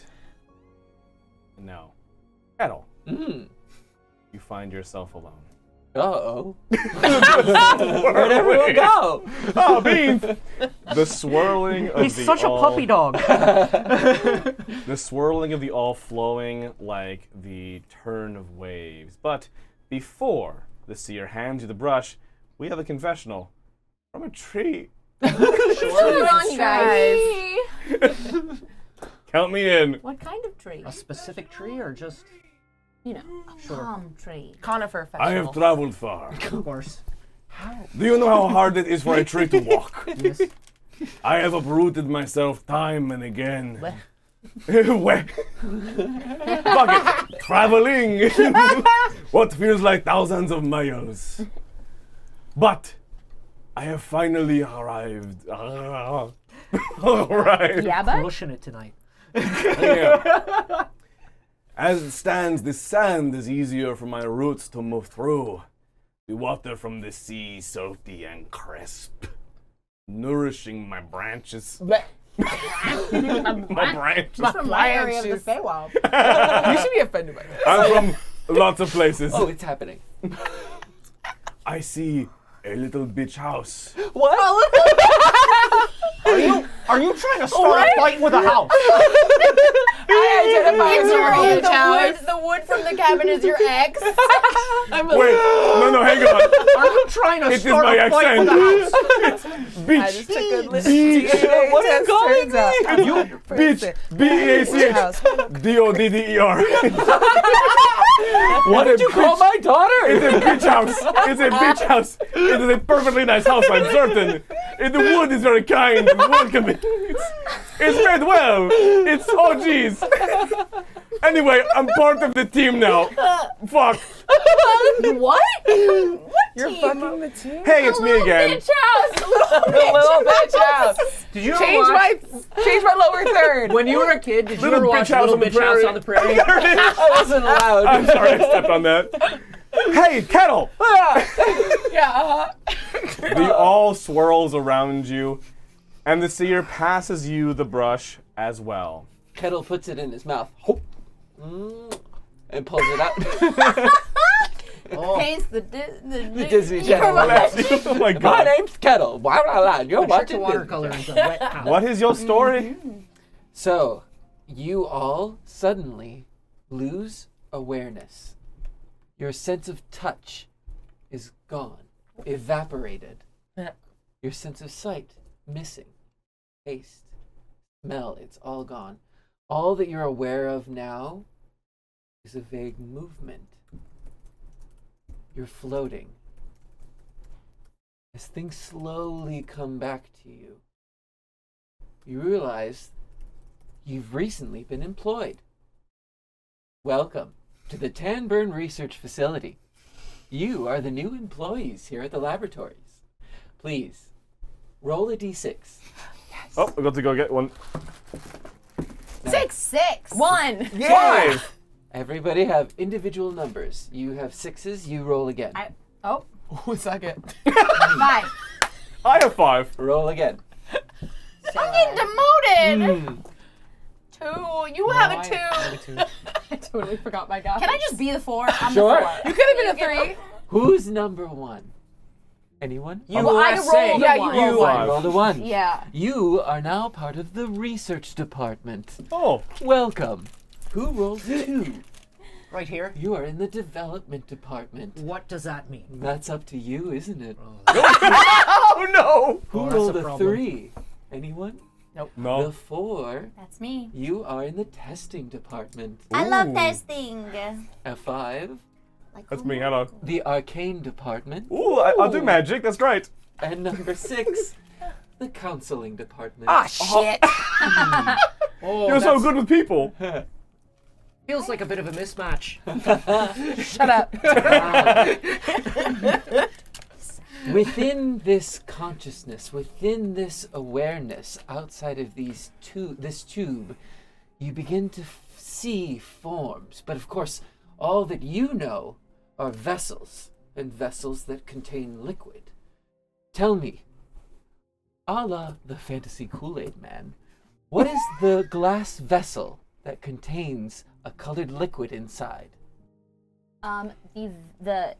Speaker 1: no. Kettle, you find yourself alone.
Speaker 2: Uh-oh. Where'd everyone go?
Speaker 1: Oh, Beans! The swirling of
Speaker 5: He's
Speaker 1: the
Speaker 5: such a
Speaker 1: all,
Speaker 5: puppy dog.
Speaker 1: The swirling of the all flowing like the turn of waves. But before the Seer hands you the brush, we have a confessional from a tree.
Speaker 3: Sure on, you guys.
Speaker 1: Count me in.
Speaker 3: What kind of tree?
Speaker 5: A specific tree or just...
Speaker 3: you know.
Speaker 6: Palm tree.
Speaker 4: Conifer
Speaker 1: I
Speaker 4: festival.
Speaker 1: have traveled far.
Speaker 5: Of course.
Speaker 1: Do you know how hard it is for a tree to walk?
Speaker 5: Yes.
Speaker 1: I have uprooted myself time and again.
Speaker 4: Weh.
Speaker 1: Weh. Fuck it. Traveling. What feels like thousands of miles. But I have finally arrived. Alright.
Speaker 3: Yeah, but
Speaker 5: Crushing it tonight.
Speaker 1: Yeah. As it stands, the sand is easier for my roots to move through. The water from the sea, salty and crisp, nourishing my branches.
Speaker 4: Bleh.
Speaker 1: My branches.
Speaker 3: from my area of the
Speaker 4: Branches.
Speaker 3: Feywild.
Speaker 4: You should be offended by this.
Speaker 1: I'm from lots of places.
Speaker 2: Oh, it's happening.
Speaker 1: I see a little beach house.
Speaker 4: What?
Speaker 5: Are you trying to start a fight with a house?
Speaker 4: I identify as
Speaker 8: your
Speaker 4: your
Speaker 8: beach house.
Speaker 4: The wood from the cabin is your ex. I'm a
Speaker 1: Wait, no, hang on.
Speaker 5: Are you trying to
Speaker 1: It is
Speaker 5: start
Speaker 1: my
Speaker 5: a fight with a house?
Speaker 1: accent.
Speaker 4: I
Speaker 1: Beach.
Speaker 4: just took a
Speaker 1: Beach.
Speaker 4: DNA
Speaker 1: What are you
Speaker 4: test.
Speaker 1: calling
Speaker 4: Turns out I'm
Speaker 1: You
Speaker 4: 100%.
Speaker 1: Beach. B-E-A-C-H.
Speaker 4: House.
Speaker 1: D-O-D-D-E-R.
Speaker 2: What did you call my daughter?
Speaker 1: It's a beach house. It's a beach house. It is a perfectly nice house, I'm certain. And the wood is very kind and welcoming. It's made well. It's oh geez. Anyway, I'm part of the team now. Fuck.
Speaker 3: What?
Speaker 4: You're fucking the team.
Speaker 1: Hey, it's me again.
Speaker 3: Bitch house.
Speaker 4: Little bitch house.
Speaker 5: Did you
Speaker 4: Change my lower third.
Speaker 5: When you were a kid, did you
Speaker 1: Little
Speaker 5: ever watch
Speaker 1: bitch house
Speaker 5: Little
Speaker 1: on the
Speaker 5: Bitch House
Speaker 1: prairie.
Speaker 5: on the Prairie?
Speaker 2: I wasn't allowed.
Speaker 1: I'm sorry I stepped on that. Hey, Kettle!
Speaker 4: Yeah.
Speaker 1: The all swirls around you, and the seer passes you the brush as well.
Speaker 2: Kettle puts it in his mouth. Hope. And pulls it out.
Speaker 8: Paints the
Speaker 2: Disney Channel.
Speaker 1: Oh my
Speaker 2: My
Speaker 1: god.
Speaker 2: name's Kettle. Why would I lie? You're
Speaker 5: Trick the
Speaker 2: watching
Speaker 5: watercolor into a wet house.
Speaker 1: What is your story?
Speaker 2: So, you all suddenly lose awareness. Your sense of touch is gone, evaporated.
Speaker 4: Yeah.
Speaker 2: Your sense of sight, missing. Taste, smell, it's all gone. All that you're aware of now is a vague movement. You're floating. As things slowly come back to you, you realize you've recently been employed. Welcome to the Tanburn Research Facility. You are the new employees here at the laboratories. Please, roll a d6.
Speaker 1: Oh, I got to go get one.
Speaker 8: 6.
Speaker 3: 1.
Speaker 1: 5!
Speaker 2: Everybody have individual numbers. You have 6s, you roll again.
Speaker 8: Oh,
Speaker 4: Ooh, second.
Speaker 8: 5.
Speaker 1: I have 5.
Speaker 2: Roll again.
Speaker 8: Fucking demoted.
Speaker 3: 2. You have a 2. I totally forgot my guy.
Speaker 8: Can I just be the 4? I'm
Speaker 2: Sure.
Speaker 8: the 4.
Speaker 4: You could have been a 3.
Speaker 2: Who's number 1? Anyone?
Speaker 4: You
Speaker 3: Well, I
Speaker 4: USA.
Speaker 3: rolled
Speaker 4: Yeah,
Speaker 3: a
Speaker 4: you
Speaker 3: one.
Speaker 4: rolled
Speaker 2: You
Speaker 4: one.
Speaker 2: rolled a 1.
Speaker 3: Yeah.
Speaker 2: You are now part of the research department.
Speaker 1: Oh,
Speaker 2: Welcome. Who rolled 2?
Speaker 5: Right here.
Speaker 2: You are in the development department.
Speaker 5: What does that mean?
Speaker 2: That's up to you, isn't it?
Speaker 1: oh no!
Speaker 2: Who
Speaker 5: that's
Speaker 2: rolled
Speaker 5: a
Speaker 2: a
Speaker 5: problem.
Speaker 2: 3? Anyone? The
Speaker 1: No.
Speaker 2: 4,
Speaker 8: That's me.
Speaker 2: you are in the testing department.
Speaker 6: I love
Speaker 1: Ooh.
Speaker 6: testing.
Speaker 2: A 5,
Speaker 6: Like
Speaker 1: That's me, hello.
Speaker 2: the arcane department.
Speaker 1: Ooh, I'll do magic, that's great.
Speaker 2: And number 6, the counseling department.
Speaker 4: Ah, shit.
Speaker 5: Oh,
Speaker 1: You're so good with people.
Speaker 5: Feels like a bit of a mismatch.
Speaker 4: Shut up.
Speaker 2: Within this consciousness, within this awareness, outside of this tube, you begin to see forms. But of course, all that you know are vessels, and vessels that contain liquid. Tell me, a la the fantasy Kool-Aid Man, what is the glass vessel that contains a colored liquid inside?
Speaker 3: The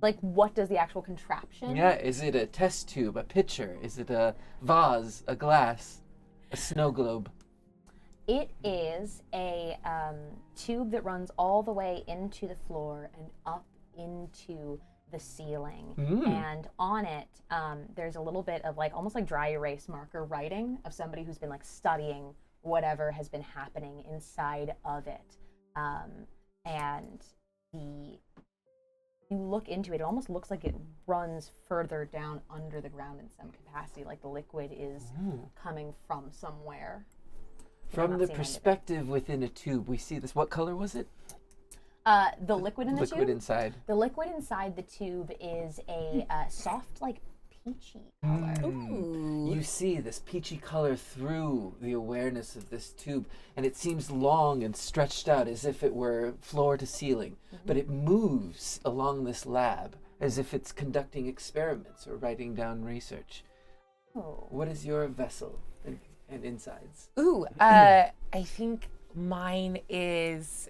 Speaker 3: like, what does the actual contraption?
Speaker 2: Yeah, is it a test tube, a pitcher? Is it a vase, a glass, a snow globe?
Speaker 3: It is a tube that runs all the way into the floor and up into the ceiling. And on it, there's a little bit of like almost like dry erase marker writing of somebody who's been like studying whatever has been happening inside of it. and you look into it, it almost looks like it runs further down under the ground in some capacity, like the liquid is coming from somewhere.
Speaker 2: From the perspective within a tube, we see this. What color was it?
Speaker 3: The liquid in the tube?
Speaker 2: Liquid inside.
Speaker 3: The liquid inside the tube is a soft, like, peachy color.
Speaker 2: You see this peachy color through the awareness of this tube, and it seems long and stretched out as if it were floor to ceiling, but it moves along this lab as if it's conducting experiments or writing down research.
Speaker 3: Oh.
Speaker 2: What is your vessel and insides?
Speaker 4: I think mine is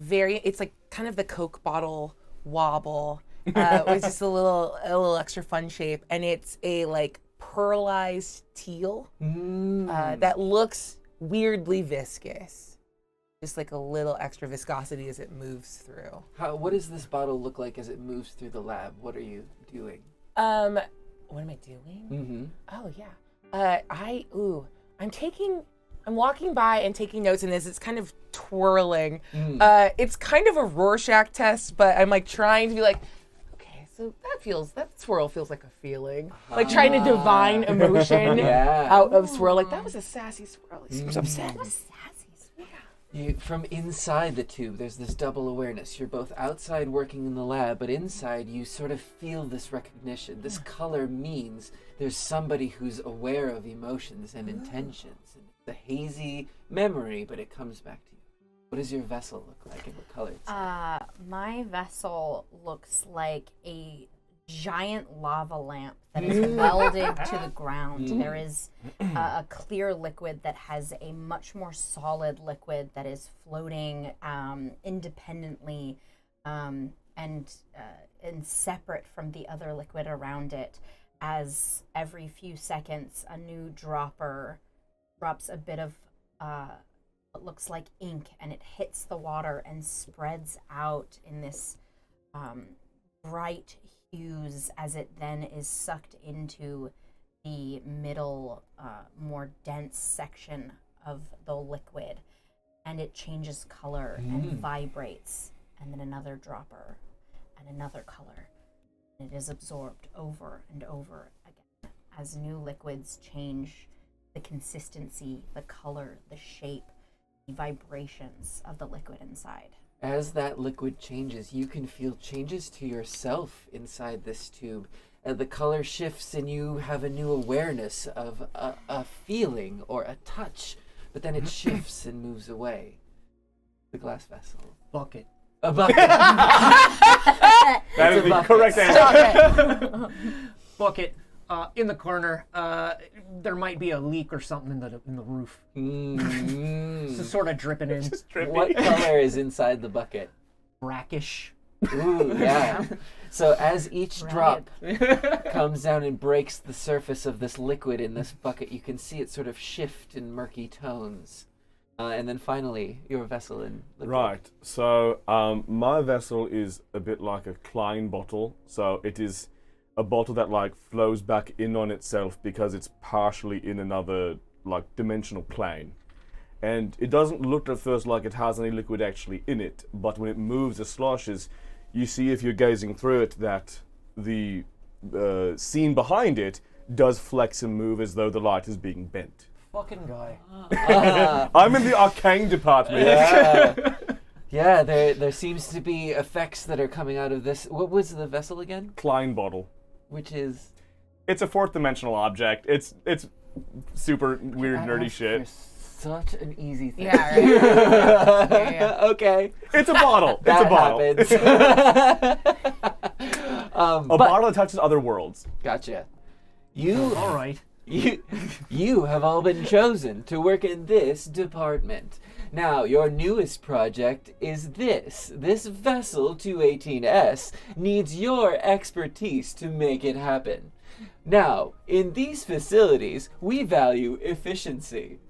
Speaker 4: it's like kind of the Coke bottle wobble. With just a little extra fun shape, and it's a like pearlized teal that looks weirdly viscous, just like a little extra viscosity as it moves through.
Speaker 2: What does this bottle look like as it moves through the lab? What are you doing?
Speaker 4: What am I doing? Oh yeah. I'm walking by and taking notes in this. It's kind of twirling. It's kind of a Rorschach test, but I'm like trying to be like, okay, so that swirl feels like a feeling. Like trying to divine emotion out of swirl. Like that was a sassy swirl. He seems upset.
Speaker 2: From inside the tube, there's this double awareness. You're both outside working in the lab, but inside you sort of feel this recognition. This color means there's somebody who's aware of emotions and intentions. And it's a hazy memory, but it comes back to you. What does your vessel look like and what color it's
Speaker 8: My vessel looks like a giant lava lamp that is welded to the ground. There is a clear liquid that has a much more solid liquid that is floating independently and separate from the other liquid around it. As every few seconds, a new dropper drops a bit of what looks like ink, and it hits the water and spreads out in this bright hues as it then is sucked into the middle, more dense section of the liquid, and it changes color and vibrates, and then another dropper and another color. It is absorbed over and over again as new liquids change the consistency, the color, the shape, the vibrations of the liquid inside.
Speaker 2: As that liquid changes, you can feel changes to yourself inside this tube. The color shifts and you have a new awareness of a feeling or a touch, but then it shifts and moves away. The glass vessel.
Speaker 5: Bucket.
Speaker 2: A bucket.
Speaker 1: That is the correct answer.
Speaker 5: Bucket. In the corner, there might be a leak or something in the roof. It's sort of dripping in.
Speaker 2: What color is inside the bucket?
Speaker 5: Brackish.
Speaker 2: Ooh, yeah. So as each drop comes down and breaks the surface of this liquid in this bucket, you can see it sort of shift in murky tones. And then finally, your vessel in liquid.
Speaker 1: Right. So my vessel is a bit like a Klein bottle. So it is a bottle that like flows back in on itself because it's partially in another like dimensional plane. And it doesn't look at first like it has any liquid actually in it, but when it moves or sloshes, you see if you're gazing through it that the scene behind it does flex and move as though the light is being bent.
Speaker 5: Fucking guy.
Speaker 1: I'm in the arcane department.
Speaker 2: Yeah, there seems to be effects that are coming out of this. What was the vessel again?
Speaker 1: Klein bottle.
Speaker 2: Which is?
Speaker 1: It's a fourth dimensional object. It's super weird, nerdy shit.
Speaker 2: Such an easy thing.
Speaker 4: Yeah, right. Yeah.
Speaker 2: Okay.
Speaker 1: It's a bottle.
Speaker 2: That
Speaker 1: it's a bottle.
Speaker 2: Happens.
Speaker 1: A bottle that touches other worlds.
Speaker 2: Gotcha.
Speaker 5: All right.
Speaker 2: You have all been chosen to work in this department. Now, your newest project is this. This vessel 218S needs your expertise to make it happen. Now, in these facilities, we value efficiency.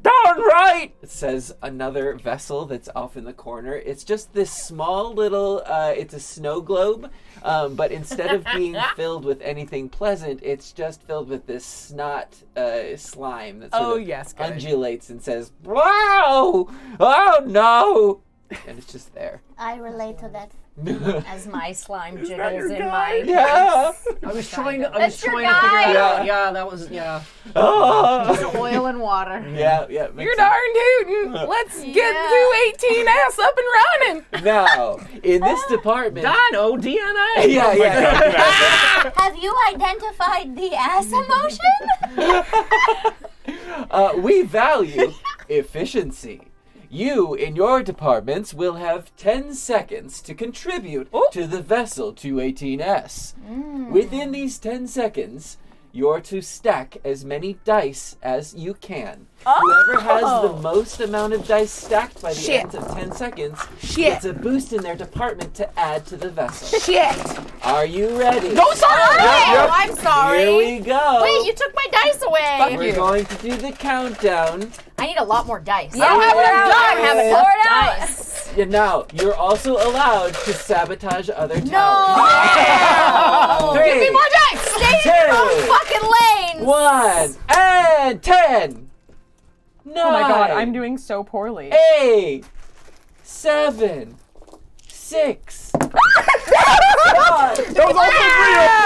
Speaker 2: Darn right! Says another vessel that's off in the corner. It's just this small little, it's a snow globe, but instead of being filled with anything pleasant, it's just filled with this snot slime that sort of
Speaker 4: yes, good.
Speaker 2: undulates and says, wow! Oh no! and it's just there.
Speaker 6: I relate to that.
Speaker 8: As my slime jiggles in my
Speaker 2: Yeah.
Speaker 5: I was trying to
Speaker 3: That's your
Speaker 5: figure it
Speaker 3: guy.
Speaker 5: out. Yeah, that was
Speaker 8: Just oil and water.
Speaker 2: Yeah.
Speaker 4: You're
Speaker 2: makes sense.
Speaker 4: darn tootin'. Let's get to 18S up and running.
Speaker 2: Now, in this department.
Speaker 5: Dino DNA.
Speaker 2: Yeah.
Speaker 6: Have you identified the ass emotion?
Speaker 2: We value efficiency. You, in your departments, will have 10 seconds to contribute to the vessel 218S. Within these 10 seconds, you're to stack as many dice as you can. Whoever has the most amount of dice stacked by the end of 10 seconds gets a boost in their department to add to the vessel.
Speaker 4: Shit.
Speaker 2: Are you ready?
Speaker 4: No, sorry.
Speaker 8: I'm sorry.
Speaker 2: Here we go.
Speaker 8: Wait, you took my dice away.
Speaker 2: We're going to do the countdown.
Speaker 8: I need a lot more dice.
Speaker 3: Yeah, I
Speaker 8: I
Speaker 3: have
Speaker 8: have
Speaker 3: pour it
Speaker 8: enough
Speaker 3: out.
Speaker 8: dice.
Speaker 2: And now, you're also allowed to sabotage other towers.
Speaker 8: No.
Speaker 2: Three,
Speaker 8: Give me more dice. Stay in your own fucking lanes.
Speaker 2: 1, and 10. 9.
Speaker 3: Oh my god, I'm doing so poorly.
Speaker 2: 8, 7, 6.
Speaker 1: That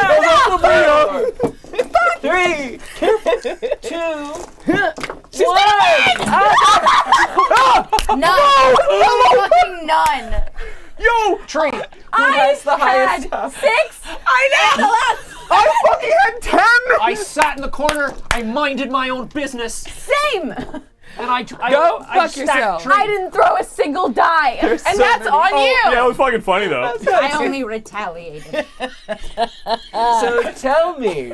Speaker 1: was also Brio!
Speaker 2: 3, 2, 1.
Speaker 8: None. Fucking none.
Speaker 1: Yo!
Speaker 5: Tree.
Speaker 2: Who has the highest?
Speaker 3: 6. I know.
Speaker 1: I fucking had 10!
Speaker 5: I sat in the corner. I minded my own business,
Speaker 3: Same.
Speaker 5: and I
Speaker 4: Go fuck
Speaker 5: stacked
Speaker 4: yourself.
Speaker 5: tree.
Speaker 3: I didn't throw a single die.
Speaker 4: And that's on
Speaker 1: Oh,
Speaker 4: you.
Speaker 1: yeah, it was fucking funny though.
Speaker 8: I only retaliated.
Speaker 2: So tell me.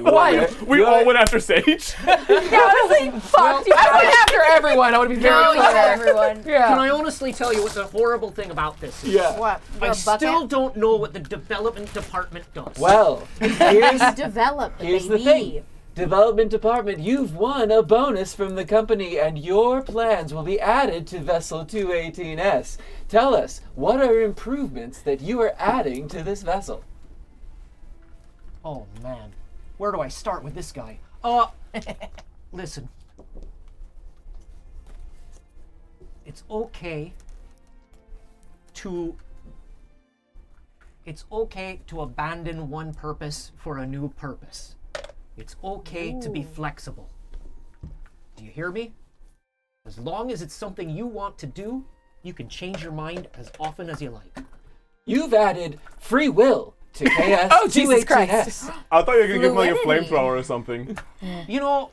Speaker 1: We all went after Sage.
Speaker 3: Honestly, fuck you.
Speaker 4: I went after everyone. I want to be very
Speaker 8: No,
Speaker 4: clear.
Speaker 8: everyone.
Speaker 4: Yeah.
Speaker 5: Can I honestly tell you what the horrible thing about this is?
Speaker 2: Yeah.
Speaker 8: What?
Speaker 5: I
Speaker 8: You're a bucket?
Speaker 5: still don't know what the development department does.
Speaker 2: Well, here's
Speaker 8: Develop,
Speaker 2: Here's the
Speaker 8: baby.
Speaker 2: thing. Development department, you've won a bonus from the company and your plans will be added to vessel 218S. Tell us, what are improvements that you are adding to this vessel?
Speaker 5: Oh man, where do I start with this guy? Listen. It's okay to abandon one purpose for a new purpose. It's okay to be flexible. Do you hear me? As long as it's something you want to do, you can change your mind as often as you like.
Speaker 2: You've added free will to KS
Speaker 4: Oh, Jesus
Speaker 2: 218S.
Speaker 1: I thought you were gonna give him like a
Speaker 8: Fluidity.
Speaker 1: flamethrower or something.
Speaker 5: You know,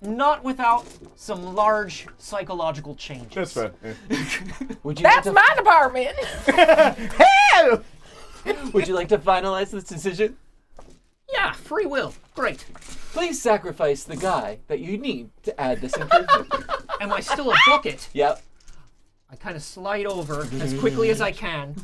Speaker 5: not without some large psychological changes.
Speaker 1: That's fair. Yeah.
Speaker 2: Would you
Speaker 4: That's
Speaker 2: like
Speaker 4: my department.
Speaker 2: to, Would you like to finalize this decision?
Speaker 5: Yeah, free will. Great.
Speaker 2: Please sacrifice the guy that you need to add this improvement.
Speaker 5: Am I still a bucket?
Speaker 2: Yep.
Speaker 5: I kind of slide over as quickly as I can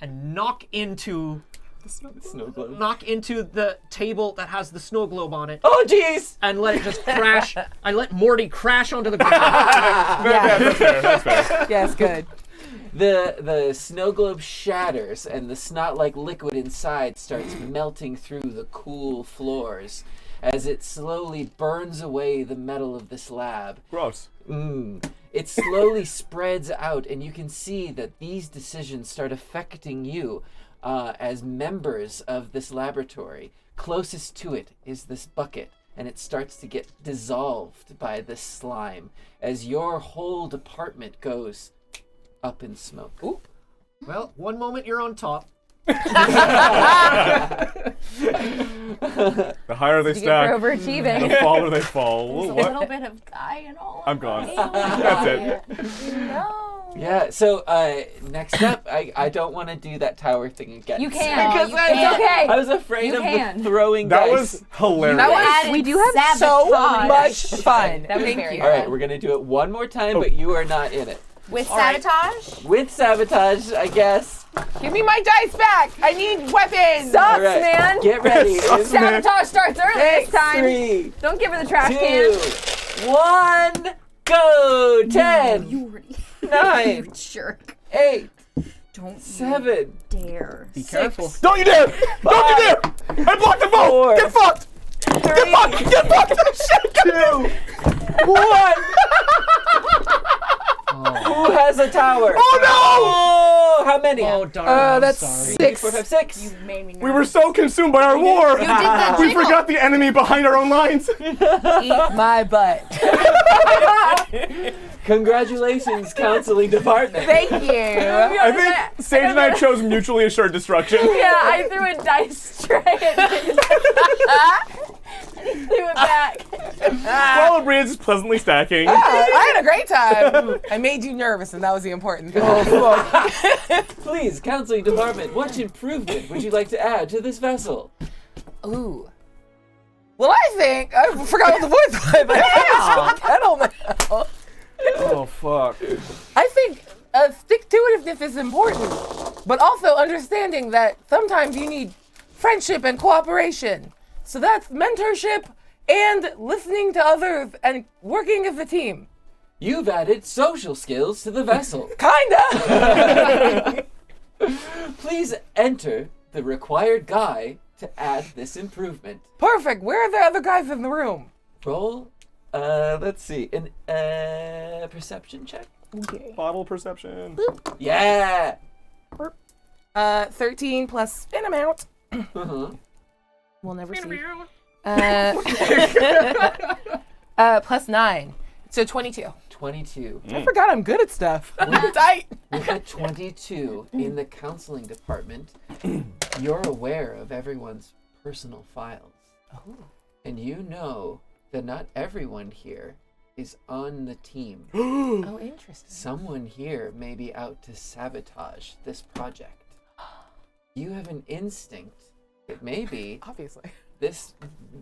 Speaker 5: and knock into
Speaker 2: Snow globe.
Speaker 5: the table that has the snow globe on it
Speaker 2: Oh, jeez!
Speaker 5: and let it just crash. I let Morty crash onto the ground.
Speaker 1: That's fair. That's fair.
Speaker 4: Yes, good.
Speaker 2: The snow globe shatters and the snot-like liquid inside starts melting through the cool floors as it slowly burns away the metal of this lab.
Speaker 1: Gross.
Speaker 2: It slowly spreads out and you can see that these decisions start affecting you as members of this laboratory. Closest to it is this bucket and it starts to get dissolved by this slime as your whole department goes up in smoke. Oop.
Speaker 5: Well, one moment you're on top.
Speaker 1: The higher they
Speaker 3: For
Speaker 1: stack, the
Speaker 3: overachieving.
Speaker 1: faller they fall.
Speaker 8: There's a
Speaker 1: What?
Speaker 8: little bit of guy and all.
Speaker 1: I'm gone. That's it.
Speaker 8: No.
Speaker 2: Yeah, so next up, I don't want to do that tower thing again.
Speaker 3: You can.
Speaker 8: Because
Speaker 3: It's okay.
Speaker 2: I was afraid
Speaker 3: You
Speaker 2: of
Speaker 3: can.
Speaker 2: the throwing
Speaker 1: That
Speaker 2: dice.
Speaker 1: was hilarious.
Speaker 4: That was,
Speaker 8: added
Speaker 4: we do have so
Speaker 8: sabotage.
Speaker 4: much fun.
Speaker 3: That was
Speaker 4: Thank
Speaker 3: very
Speaker 4: you.
Speaker 2: All right, we're going to do it one more time, but you are not in it.
Speaker 8: With sabotage?
Speaker 2: With sabotage, I guess.
Speaker 4: Give me my dice back. I need weapons.
Speaker 3: Sucks,
Speaker 2: All right,
Speaker 3: man.
Speaker 2: get ready.
Speaker 1: Sucks,
Speaker 2: In
Speaker 3: Sabotage starts early this time.
Speaker 2: 3,
Speaker 3: Don't give her the trash
Speaker 2: 2,
Speaker 3: can.
Speaker 2: 1, go! 10,
Speaker 8: You already
Speaker 2: 9,
Speaker 8: jerk.
Speaker 2: 8,
Speaker 8: Don't
Speaker 2: 7,
Speaker 8: dare.
Speaker 5: Be careful.
Speaker 1: Don't you dare! Don't you dare! I blocked the vote!
Speaker 2: 4,
Speaker 1: Get fucked!
Speaker 2: 3,
Speaker 1: Get fucked! Get fucked! Shit!
Speaker 2: 2, 1. Who has a tower?
Speaker 1: Oh
Speaker 2: Oh, how many?
Speaker 5: Oh darn! I'm
Speaker 4: that's
Speaker 5: sorry.
Speaker 4: 6.
Speaker 2: 4, 5, 6.
Speaker 8: You made me
Speaker 1: no! We were so consumed by our war! We forgot the enemy behind our own lines!
Speaker 4: Eat my butt.
Speaker 2: Congratulations, counseling department.
Speaker 4: Thank you.
Speaker 1: I think Sage and I chose mutually assured destruction.
Speaker 3: Yeah, I threw a dice tray and he threw it back.
Speaker 1: While Bria is just pleasantly stacking.
Speaker 4: I had a great time. I made you nervous, and that was the important thing.
Speaker 2: Please, counseling department, what improvement would you like to add to this vessel?
Speaker 4: Ooh. Well, I think I forgot what the voice was, but I have Kettle now.
Speaker 1: Oh, fuck.
Speaker 4: I think stick-to-itiveness is important, but also understanding that sometimes you need friendship and cooperation. So that's mentorship and listening to others and working as a team.
Speaker 2: You've added social skills to the vessel.
Speaker 4: Kinda.
Speaker 2: Please enter the required guy to add this improvement.
Speaker 4: Perfect. Where are the other guys in the room?
Speaker 2: Roll, let's see, an perception check?
Speaker 4: Okay.
Speaker 1: Bottle perception.
Speaker 2: Yeah!
Speaker 4: 13 plus an amount.
Speaker 2: Uh-huh.
Speaker 4: We'll never see. Plus 9. So 22.
Speaker 2: 22.
Speaker 4: I forgot I'm good at stuff. Tight.
Speaker 2: With a 22 in the counseling department, you're aware of everyone's personal files.
Speaker 4: Oh.
Speaker 2: And you know that not everyone here is on the team.
Speaker 4: Oh, interesting.
Speaker 2: Someone here may be out to sabotage this project. You have an instinct that maybe
Speaker 4: Obviously.
Speaker 2: this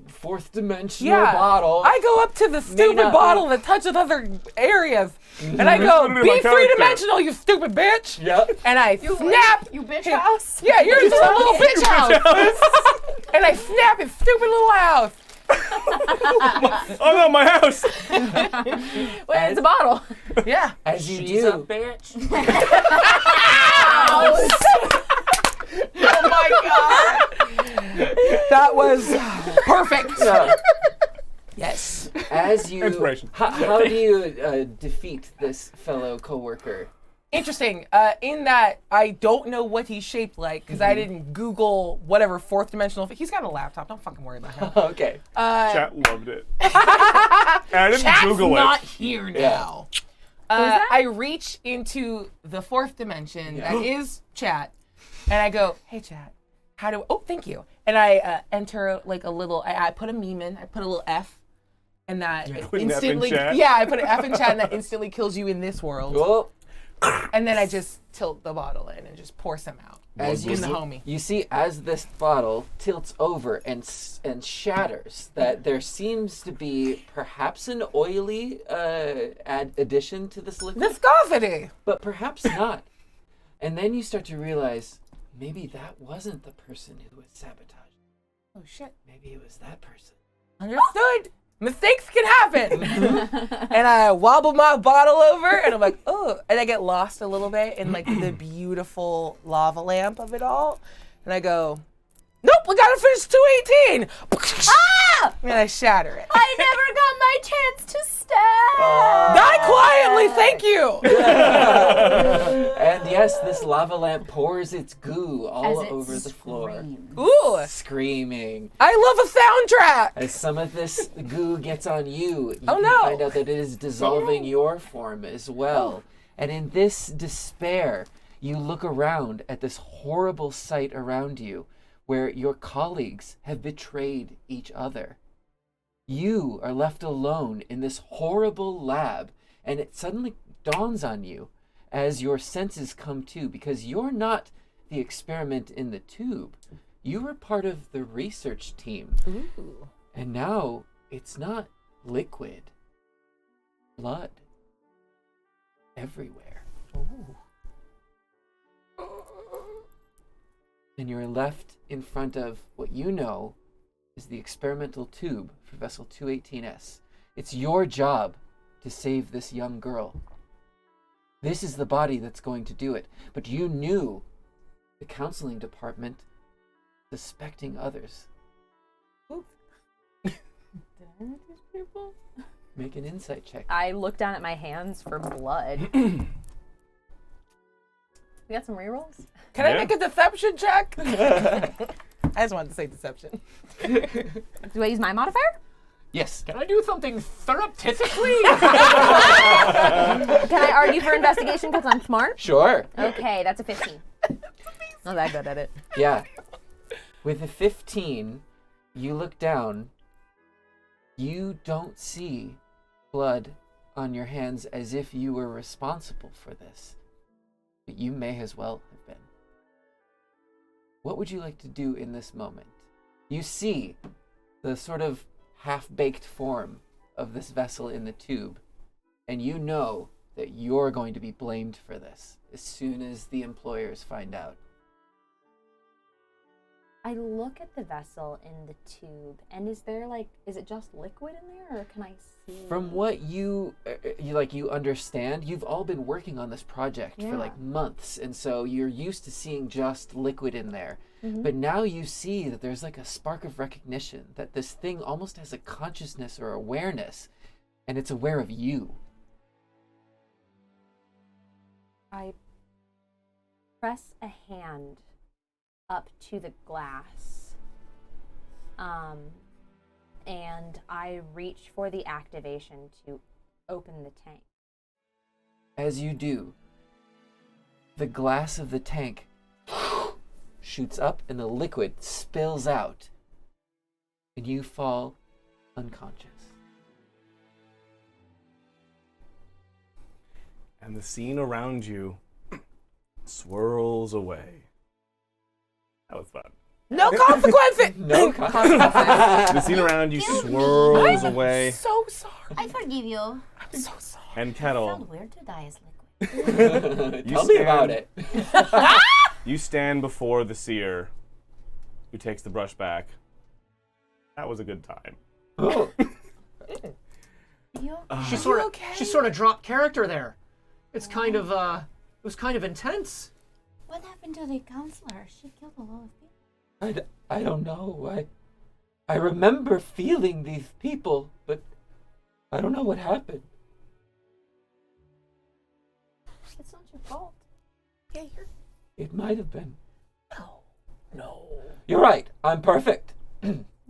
Speaker 2: fourth dimensional
Speaker 4: Yeah.
Speaker 2: bottle.
Speaker 4: I go up to the stupid
Speaker 2: not
Speaker 4: bottle that touches other areas, and I
Speaker 1: This
Speaker 4: go,
Speaker 1: wouldn't be
Speaker 4: "Be
Speaker 1: my character."
Speaker 4: three-dimensional, you stupid bitch!"
Speaker 2: Yep.
Speaker 4: And I snap.
Speaker 8: You bitch house.
Speaker 4: Yeah, you're just a little bitch house. And I snap his stupid little house.
Speaker 1: Oh no, my house!
Speaker 3: Wait, it's a bottle.
Speaker 4: Yeah.
Speaker 2: As you
Speaker 5: She's
Speaker 2: do,
Speaker 5: a bitch.
Speaker 4: Oh my god. That was perfect. Yes.
Speaker 2: as you,
Speaker 1: Inspiration.
Speaker 2: how do you defeat this fellow coworker?
Speaker 4: Interesting. In that I don't know what he's shaped like because I didn't Google whatever fourth dimensional. He's got a laptop. Don't fucking worry about him.
Speaker 2: Okay.
Speaker 1: Chat loved it. And I didn't
Speaker 4: Chat's
Speaker 1: Google
Speaker 4: not
Speaker 1: it.
Speaker 4: here now. I reach into the fourth dimension that is chat, and I go, "Hey, chat, how do? Oh, thank you." And I enter like a little. I put a meme in. I put a little F, and that
Speaker 1: Put an F in
Speaker 4: instantly.
Speaker 1: chat?
Speaker 4: Yeah, I put an F in chat, and that instantly kills you in this world.
Speaker 2: Oh,
Speaker 4: And then I just tilt the bottle in and just pour some out.
Speaker 2: as you
Speaker 4: in the
Speaker 2: see,
Speaker 4: homie.
Speaker 2: you see, as this bottle tilts over and shatters, that there seems to be perhaps an oily addition to this liquid,
Speaker 4: Viscosity.
Speaker 2: but perhaps not. And then you start to realize maybe that wasn't the person who was sabotaged.
Speaker 4: Oh shit.
Speaker 2: Maybe it was that person.
Speaker 4: Understood. Mistakes can happen. And I wobble my bottle over and I'm like, oh, and I get lost a little bit in like the beautiful lava lamp of it all. And I go, nope, we gotta finish 218.
Speaker 8: Ah!
Speaker 4: And I shatter it.
Speaker 8: I never got my chance to stab.
Speaker 4: Die quietly, thank you.
Speaker 2: And yes, this lava lamp pours its goo all
Speaker 8: As it
Speaker 2: over the floor,
Speaker 8: screams.
Speaker 4: Ooh,
Speaker 2: screaming.
Speaker 4: I love a soundtrack.
Speaker 2: As some of this goo gets on you, you
Speaker 4: Oh,
Speaker 2: can
Speaker 4: no.
Speaker 2: find out that it is dissolving your form as well. And in this despair, you look around at this horrible sight around you where your colleagues have betrayed each other. You are left alone in this horrible lab, and it suddenly dawns on you as your senses come to, because you're not the experiment in the tube. You were part of the research team.
Speaker 4: Ooh.
Speaker 2: And now it's not liquid, blood everywhere. And you're left in front of what you know is the experimental tube for vessel 218S. It's your job to save this young girl. This is the body that's going to do it. But you knew the counseling department suspecting others.
Speaker 3: Did I hurt these people?
Speaker 2: Make an insight check.
Speaker 3: I look down at my hands for blood. We got some rerolls?
Speaker 4: Can I make a deception check? I just wanted to say deception.
Speaker 3: Do I use my modifier?
Speaker 2: Yes.
Speaker 5: Can I do something surreptitiously?
Speaker 3: Can I argue for investigation because I'm smart?
Speaker 2: Sure.
Speaker 3: Okay, that's a 15. Not that good at it.
Speaker 2: Yeah. With a 15, you look down. You don't see blood on your hands as if you were responsible for this. But you may as well have been. What would you like to do in this moment? You see the sort of half-baked form of this vessel in the tube, and you know that you're going to be blamed for this as soon as the employers find out.
Speaker 3: I look at the vessel in the tube, and is it just liquid in there, or can I see?
Speaker 2: From what you understand, you've all been working on this project for like months, and so you're used to seeing just liquid in there.
Speaker 3: Mm-hmm.
Speaker 2: But now you see that there's like a spark of recognition, that this thing almost has a consciousness or awareness, and it's aware of you.
Speaker 3: I press a hand up to the glass, and I reach for the activation to open the tank.
Speaker 2: As you do, the glass of the tank shoots up and the liquid spills out, and you fall unconscious.
Speaker 1: And the scene around you swirls away. That was fun.
Speaker 4: No consequences!
Speaker 2: No consequences.
Speaker 1: The scene around you swirls away.
Speaker 4: So sorry.
Speaker 6: I forgive you.
Speaker 4: I'm so sorry.
Speaker 1: And
Speaker 6: It
Speaker 1: Kettle,
Speaker 6: felt weird to die as liquid.
Speaker 2: Tell me about it.
Speaker 1: you stand before the Seer, who takes the brush back. That was a good time.
Speaker 2: Oh.
Speaker 6: You?
Speaker 5: She sort of dropped character there. It's kind of it was kind of intense.
Speaker 6: What happened to the counselor? She killed a lot of people.
Speaker 2: I don't know. I remember feeling these people, but I don't know what happened.
Speaker 3: It's not your fault.
Speaker 4: Yeah,
Speaker 2: It might have been.
Speaker 5: No.
Speaker 2: You're right. I'm perfect.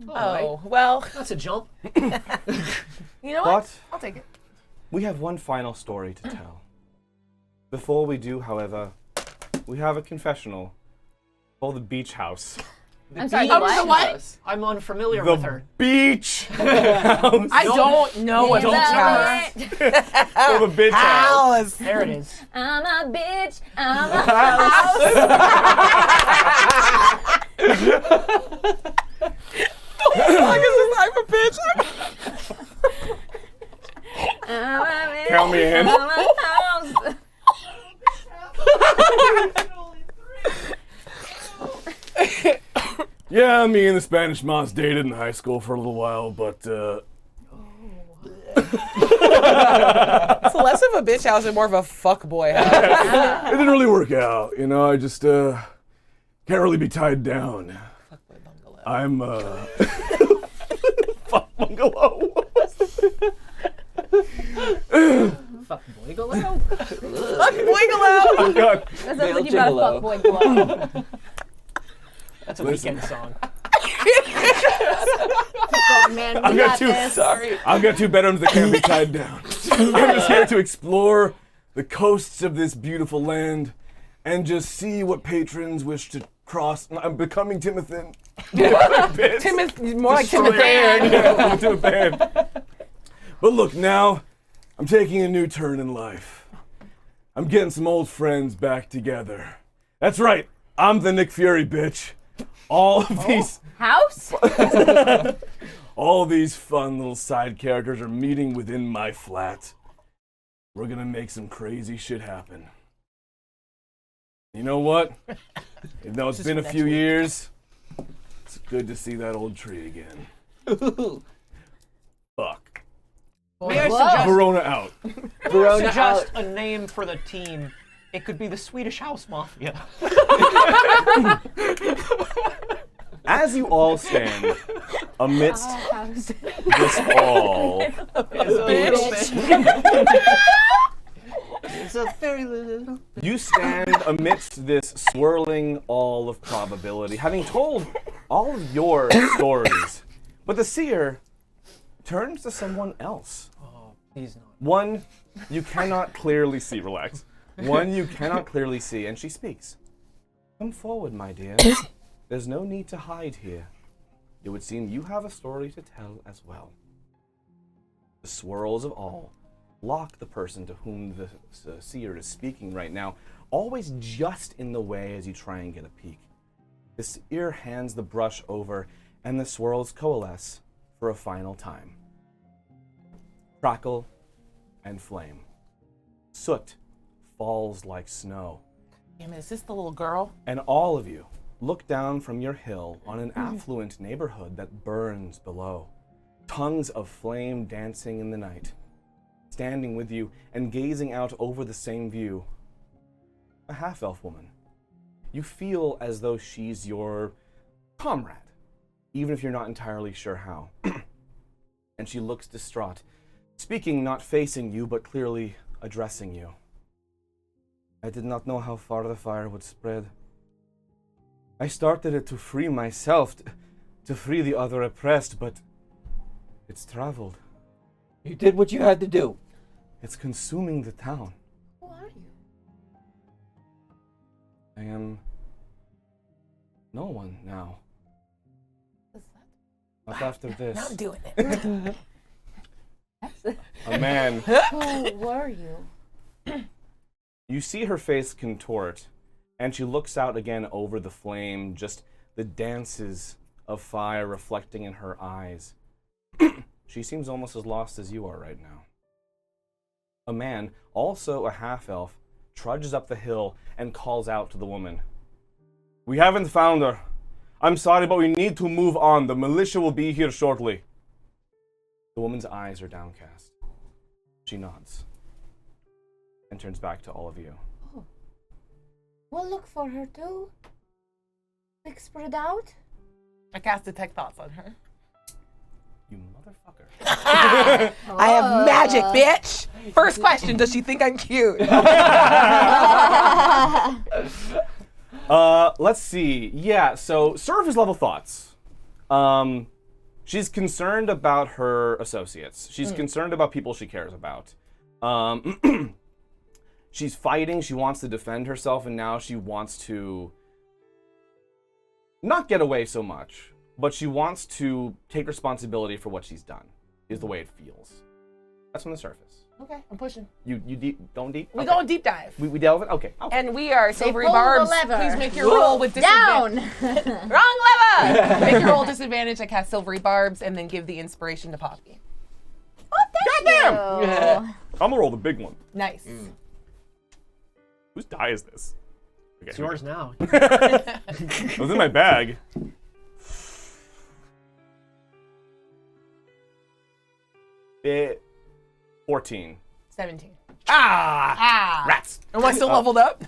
Speaker 4: Oh, well,
Speaker 5: That's a jump.
Speaker 4: you know what?
Speaker 1: But
Speaker 4: I'll take it.
Speaker 1: we have one final story to tell. Before we do, however, we have a confessional called the Beach House.
Speaker 3: I'm sorry,
Speaker 4: the
Speaker 3: what?
Speaker 4: what?
Speaker 5: I'm unfamiliar with
Speaker 1: The
Speaker 5: her.
Speaker 1: Beach House.
Speaker 4: I don't know what
Speaker 5: don't
Speaker 4: beach
Speaker 5: tell
Speaker 4: house.
Speaker 1: Of a bitch house.
Speaker 4: House.
Speaker 5: There it is.
Speaker 3: I'm a bitch. I'm a
Speaker 1: Count me in. Yeah, me and the Spanish moms dated in high school for a little while, but
Speaker 4: It's less of a bitch house and more of a fuckboy house.
Speaker 1: it didn't really work out. You know, I just can't really be tied down.
Speaker 4: Fuckboy bungalow.
Speaker 1: I'm fuck bungalow.
Speaker 5: Fuck Boigalo.
Speaker 4: Fuckboy
Speaker 1: Oh God.
Speaker 3: That's
Speaker 2: Male
Speaker 3: like you got a
Speaker 2: gigolo.
Speaker 3: fuckboy glove.
Speaker 5: That's a
Speaker 1: Listen.
Speaker 5: weekend song.
Speaker 6: Oh, man, we got this.
Speaker 2: Sorry.
Speaker 1: I've got two bedrooms that can't be tied down. I'm just here to explore the coasts of this beautiful land and just see what patrons wish to cross. I'm becoming Timothy.
Speaker 4: Tim is more like Tim Van.
Speaker 1: Yeah, to a band. But look, now I'm taking a new turn in life. I'm getting some old friends back together. That's right, I'm the Nick Fury, bitch. All of these,
Speaker 3: House?
Speaker 1: all these fun little side characters are meeting within my flat. We're gonna make some crazy shit happen. You know what? Even though it's been a few years, it's good to see that old tree again. Fuck.
Speaker 5: May I suggest,
Speaker 1: Verona out.
Speaker 2: Verona
Speaker 5: suggest
Speaker 2: out.
Speaker 5: a name for the team? It could be the Swedish House Mafia.
Speaker 1: As you all stand amidst this all,
Speaker 9: It's a very little.
Speaker 1: you stand amidst this swirling all of probability, having told all of your stories. But the seer turns to someone else.
Speaker 5: Oh, please not.
Speaker 1: One you cannot clearly see. Relax. One you cannot clearly see, and she speaks. Come forward, my dear. There's no need to hide here. It would seem you have a story to tell as well. The swirls of all block the person to whom the seer is speaking right now, always just in the way as you try and get a peek. The seer hands the brush over, and the swirls coalesce for a final time. Crackle and flame. Soot falls like snow.
Speaker 4: Damn it, is this the little girl?
Speaker 1: And all of you look down from your hill on an affluent neighborhood that burns below. Tongues of flame dancing in the night. Standing with you and gazing out over the same view, a half-elf woman. You feel as though she's your comrade, even if you're not entirely sure how. And she looks distraught, speaking not facing you, but clearly addressing you. I did not know how far the fire would spread. I started it to free myself, to free the other oppressed, but it's traveled.
Speaker 2: You did what you had to do.
Speaker 1: It's consuming the town.
Speaker 4: Who are you?
Speaker 1: I am no one now. Not after
Speaker 4: Now
Speaker 1: this.
Speaker 4: I'm doing it.
Speaker 1: A man.
Speaker 8: Who were you?
Speaker 1: You see her face contort, and she looks out again over the flame, just the dances of fire reflecting in her eyes. She seems almost as lost as you are right now. A man, also a half-elf, trudges up the hill and calls out to the woman. We haven't found her. I'm sorry, but we need to move on. The militia will be here shortly. The woman's eyes are downcast. She nods and turns back to all of you.
Speaker 6: We'll look for her too. Like spread out.
Speaker 4: I cast detect thoughts on her.
Speaker 1: You motherfucker.
Speaker 4: I have magic, bitch. First question, does she think I'm cute?
Speaker 1: Let's see. Yeah, so surface level thoughts. She's concerned about her associates. She's concerned about people she cares about. She's fighting. She wants to defend herself, and now she wants to not get away so much, but she wants to take responsibility for what she's done, is the way it feels. That's from the surface.
Speaker 4: Okay, I'm pushing.
Speaker 1: You going deep?
Speaker 4: We
Speaker 1: Okay.
Speaker 4: going deep dive.
Speaker 1: We delve in? Okay.
Speaker 4: And we are Silvery
Speaker 6: pull the
Speaker 4: Barbs.
Speaker 6: lever.
Speaker 4: Please make your roll with disadvantage.
Speaker 6: Down.
Speaker 4: Wrong lever! Make your roll disadvantage. I cast Silvery Barbs and then give the inspiration to Poppy.
Speaker 1: Goddamn!
Speaker 6: Oh.
Speaker 1: I'm gonna roll the big one.
Speaker 4: Nice.
Speaker 1: Whose die is this? Okay,
Speaker 5: It's yours now.
Speaker 1: It was in my bag. It 14.
Speaker 4: 17.
Speaker 1: Ah! Rats.
Speaker 4: Am I still leveled up?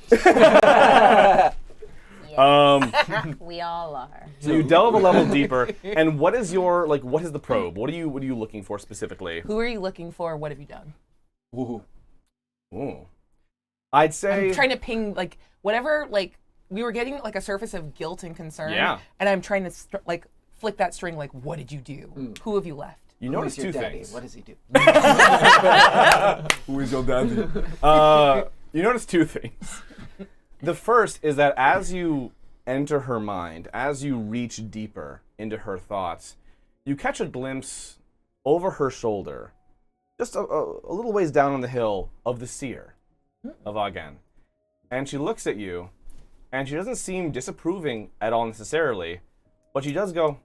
Speaker 8: We all are.
Speaker 1: So you delve a level deeper, and what is your what is the probe? What are you looking for specifically?
Speaker 4: Who are you looking for? What have you done?
Speaker 1: Ooh. I'd say
Speaker 4: I'm trying to ping whatever we were getting a surface of guilt and concern.
Speaker 1: Yeah.
Speaker 4: And I'm trying to flick that string. What did you do? Who have you left?
Speaker 1: you
Speaker 2: Who
Speaker 1: notice
Speaker 2: is your
Speaker 1: two
Speaker 2: daddy?
Speaker 1: things.
Speaker 2: What does he do?
Speaker 1: Who is your daddy? You notice two things. The first is that as you enter her mind, as you reach deeper into her thoughts, you catch a glimpse over her shoulder, just a little ways down on the hill, of the Seer, of Agen. And she looks at you, and she doesn't seem disapproving at all necessarily, but she does go,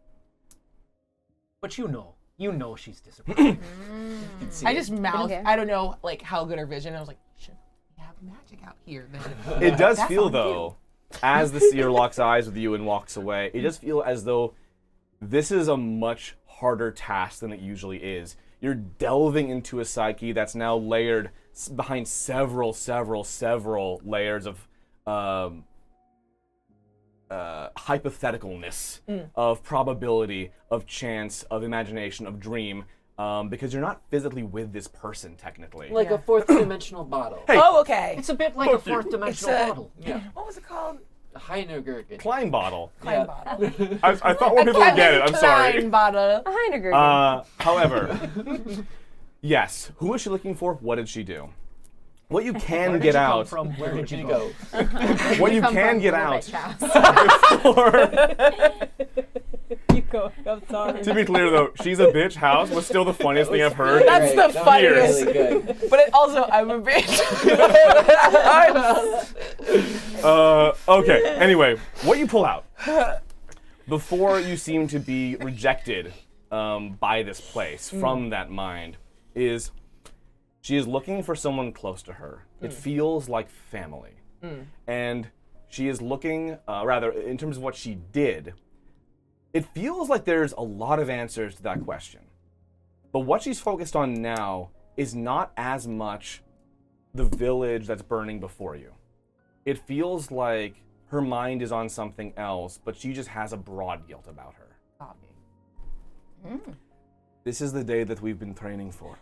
Speaker 5: But you know she's disappointed.
Speaker 4: I just mouth.
Speaker 8: Okay.
Speaker 4: I don't know how good her vision. I was like, should we have magic out here? Then
Speaker 1: it does
Speaker 4: That's
Speaker 1: feel
Speaker 4: on
Speaker 1: though, as the Seer locks eyes with you and walks away, it does feel as though this is a much harder task than it usually is. You're delving into a psyche that's now layered behind several layers of hypotheticalness of probability, of chance, of imagination, of dream, because you're not physically with this person technically.
Speaker 2: Like a fourth dimensional bottle.
Speaker 1: Hey.
Speaker 4: Oh, okay.
Speaker 5: It's a bit like a fourth dimensional
Speaker 4: It's a-
Speaker 5: bottle.
Speaker 4: What was it called?
Speaker 2: Heinergurken.
Speaker 1: Klein bottle.
Speaker 4: Klein bottle.
Speaker 1: I thought more people would get it. I'm sorry.
Speaker 4: Klein bottle.
Speaker 3: Heinergurken.
Speaker 1: However, yes. Who was she looking for? What did she do? What you can
Speaker 5: Where did
Speaker 1: get
Speaker 5: you come
Speaker 1: out.
Speaker 5: from? Where did you
Speaker 2: You
Speaker 5: go?
Speaker 2: go.
Speaker 1: What you
Speaker 3: Come
Speaker 1: can
Speaker 3: from
Speaker 1: get
Speaker 3: the
Speaker 1: out.
Speaker 3: bitch house.
Speaker 1: before-
Speaker 3: You go. I'm sorry.
Speaker 1: To be clear though, she's a bitch house was still the funniest thing I've heard.
Speaker 4: That's
Speaker 1: in
Speaker 4: the
Speaker 2: That was
Speaker 4: funniest.
Speaker 2: really good.
Speaker 4: But it also, I'm a bitch.
Speaker 1: Okay. Anyway, what you pull out before you seem to be rejected by this place from that mind is she is looking for someone close to her. It feels like family, and she is looking rather in terms of what she did. It feels like there's a lot of answers to that question, but what she's focused on now is not as much the village that's burning before you. It feels like her mind is on something else, but she just has a broad guilt about her. This is the day that we've been training for.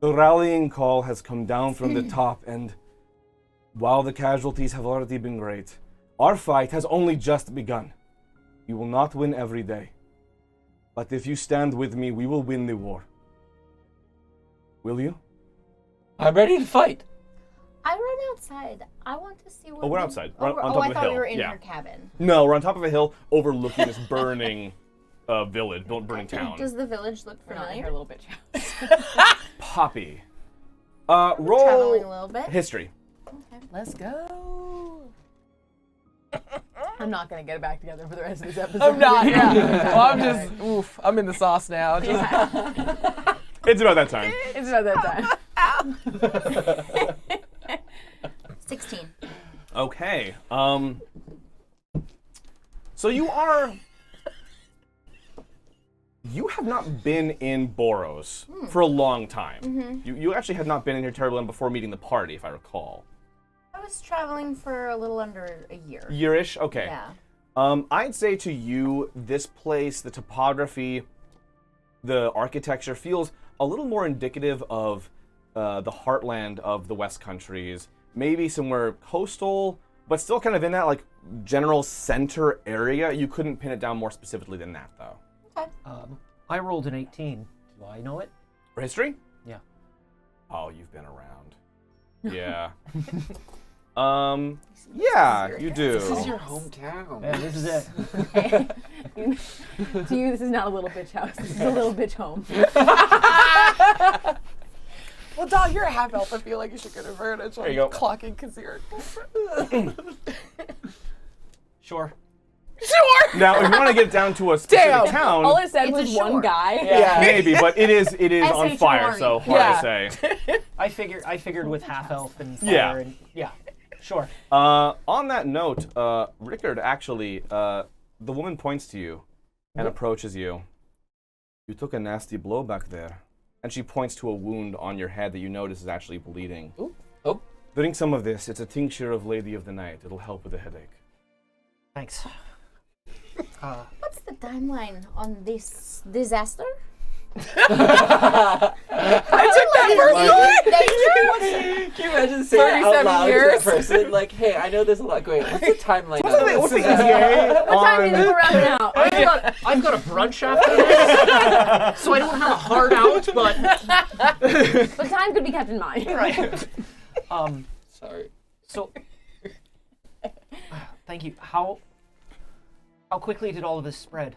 Speaker 1: The rallying call has come down from the top, and while the casualties have already been great, our fight has only just begun. You will not win every day, but if you stand with me, we will win the war. Will you?
Speaker 2: I'm ready to fight.
Speaker 6: I run outside. I want to see what.
Speaker 1: Oh, we're outside. We're on
Speaker 6: oh,
Speaker 1: top
Speaker 6: I
Speaker 1: of a
Speaker 6: thought
Speaker 1: hill.
Speaker 6: we were in
Speaker 1: Yeah.
Speaker 6: her cabin.
Speaker 1: No, we're on top of a hill overlooking this burning village, burning town.
Speaker 6: Does the village look
Speaker 3: We're not in
Speaker 6: familiar?
Speaker 3: her little bitch house.
Speaker 1: Poppy.
Speaker 6: Traveling
Speaker 1: Roll
Speaker 6: a little bit.
Speaker 1: history.
Speaker 4: Let's go.
Speaker 3: I'm not gonna get it back together for the rest of this episode.
Speaker 4: I'm not, yeah. Well, I'm just, oof, I'm in the sauce now. Just,
Speaker 1: It's about that time.
Speaker 3: It's about that time.
Speaker 6: 16.
Speaker 1: Okay. So you have not been in Boros for a long time. You actually had not been in here terribly long before meeting the party, if I recall.
Speaker 6: I was traveling for a little under a year.
Speaker 1: Yearish? Okay.
Speaker 6: Yeah.
Speaker 1: I'd say to you, this place, the topography, the architecture feels a little more indicative of the heartland of the West Countries. Maybe somewhere coastal, but still kind of in that like general center area. You couldn't pin it down more specifically than that, though.
Speaker 5: I rolled an 18. Do I know it?
Speaker 1: For history?
Speaker 5: Yeah.
Speaker 1: Oh, you've been around. Yeah. Yeah, you do.
Speaker 2: This is your hometown.
Speaker 5: Yeah, this is it.
Speaker 3: To you, this is not a little bitch house. This is a little bitch home.
Speaker 4: well, dog, you're a half elf. I feel like you should get advantage
Speaker 1: There you go.
Speaker 4: on clocking because you're.
Speaker 5: Sure.
Speaker 4: Sure.
Speaker 1: Now, if you want to get down to a specific
Speaker 4: Damn.
Speaker 1: town,
Speaker 3: All it said
Speaker 6: It's a
Speaker 3: was one
Speaker 6: shore.
Speaker 3: guy.
Speaker 4: Yeah.
Speaker 1: maybe, but it is on fire,
Speaker 6: SHORE.
Speaker 1: so hard to say.
Speaker 5: I figured with half elf and fire
Speaker 1: Yeah.
Speaker 5: and yeah. Sure.
Speaker 1: On that note, Rickard, actually, the woman points to you and approaches you. You took a nasty blow back there. And she points to a wound on your head that you notice is actually bleeding.
Speaker 2: Ooh. Oh.
Speaker 1: Drink some of this. It's a tincture of Lady of the Night. It'll help with the headache.
Speaker 5: Thanks.
Speaker 6: What's the timeline on this disaster?
Speaker 4: I took that
Speaker 6: Danger?
Speaker 2: Can you imagine saying out
Speaker 4: 37
Speaker 2: loud to
Speaker 4: years.
Speaker 2: that person, like, hey, I know there's a lot going on. What's the timeline on this?
Speaker 1: What's the ETA
Speaker 3: What time do you think we're wrapping out?
Speaker 5: I've got a brunch after this, so I don't have a hard out, but
Speaker 3: But time could be kept in mind.
Speaker 5: right.
Speaker 2: Sorry.
Speaker 5: So, thank you. How quickly did all of this spread?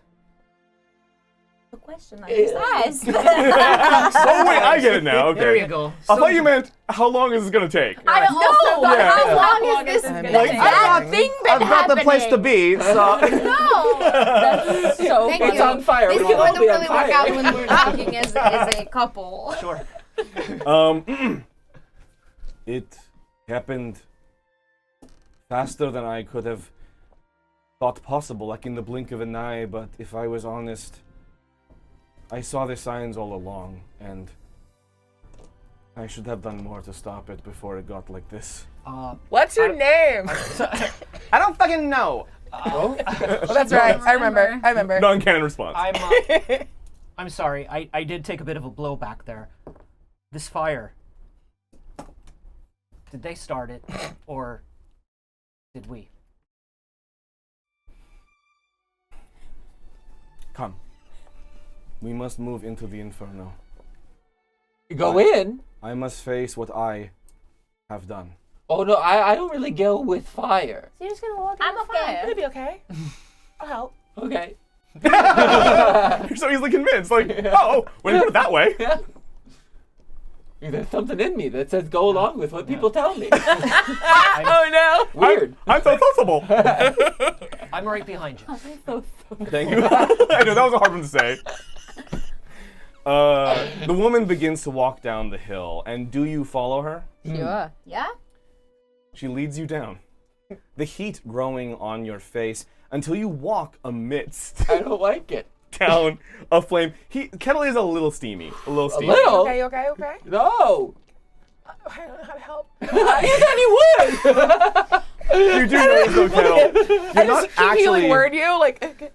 Speaker 6: The question I just asked.
Speaker 1: Oh, wait, I get it now. Okay.
Speaker 5: There you go.
Speaker 1: I thought you meant, how long is this going to take?
Speaker 6: I also thought,
Speaker 1: Yeah.
Speaker 6: how long
Speaker 3: How long
Speaker 6: is
Speaker 3: is
Speaker 6: this
Speaker 3: this
Speaker 6: been
Speaker 3: gonna
Speaker 1: take?
Speaker 6: that thing been
Speaker 1: I've got the place to
Speaker 6: happening?
Speaker 1: be, so...
Speaker 6: No.
Speaker 3: That's so
Speaker 6: Thank
Speaker 3: funny.
Speaker 2: It's
Speaker 6: you.
Speaker 2: on fire.
Speaker 6: This
Speaker 2: We will all
Speaker 6: wouldn't
Speaker 2: be on
Speaker 6: really work out
Speaker 2: fire.
Speaker 6: when we're talking as a couple.
Speaker 5: Sure.
Speaker 1: It happened faster than I could have thought possible, like in the blink of an eye, but if I was honest, I saw the signs all along, and I should have done more to stop it before it got like this.
Speaker 4: What's your name?
Speaker 1: I don't fucking know.
Speaker 4: Oh, that's right. I remember.
Speaker 1: Non-canon response.
Speaker 5: I'm sorry. I did take a bit of a blow back there. This fire. Did they start it, or did we?
Speaker 1: Come. We must move into the inferno.
Speaker 2: Go in?
Speaker 1: I must face what I have done.
Speaker 2: Oh no, I don't really go with fire.
Speaker 3: So you're just gonna walk in
Speaker 6: I'm
Speaker 3: the
Speaker 6: okay.
Speaker 3: fire?
Speaker 4: It'll be okay. I'll help.
Speaker 2: Okay.
Speaker 1: You're so easily convinced. Like, oh, when you put it that way.
Speaker 2: There's something in me that says go along with what people tell me.
Speaker 4: Oh no!
Speaker 2: Weird.
Speaker 1: I'm so sociable.
Speaker 5: I'm right behind you.
Speaker 1: Thank you. I know, that was a hard one to say. The woman begins to walk down the hill, and do you follow her?
Speaker 3: Sure.
Speaker 6: Yeah?
Speaker 1: She leads you down. The heat growing on your face until you walk amidst
Speaker 2: I don't like it.
Speaker 1: down a flame. Kettle is a little steamy. A little steamy.
Speaker 2: little?
Speaker 4: Okay.
Speaker 2: No.
Speaker 4: I don't know how to help.
Speaker 2: You said you would.
Speaker 1: You do know though, Kettle. You're
Speaker 4: I
Speaker 1: not
Speaker 4: just keep healing
Speaker 1: actually.
Speaker 4: word you like.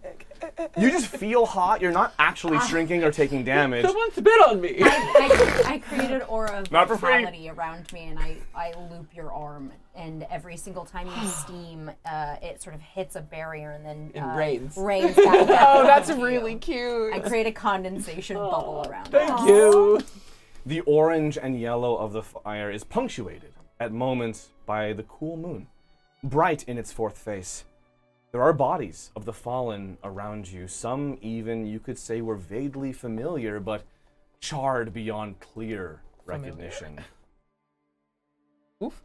Speaker 1: You just feel hot. You're not actually shrinking or taking damage.
Speaker 2: Someone spit on me.
Speaker 10: I created aura of
Speaker 1: Not for free.
Speaker 10: vitality around me, and I loop your arm, and every single time you steam, it sort of hits a barrier and then
Speaker 2: It rains.
Speaker 10: rains back down.
Speaker 4: Oh, that's
Speaker 10: onto
Speaker 4: really
Speaker 10: you.
Speaker 4: cute.
Speaker 10: I create a condensation bubble around it.
Speaker 2: Thank you.
Speaker 1: The orange and yellow of the fire is punctuated at moments by the cool moon, bright in its fourth face. There are bodies of the fallen around you. Some even, you could say, were vaguely familiar, but charred beyond clear recognition.
Speaker 4: Oof.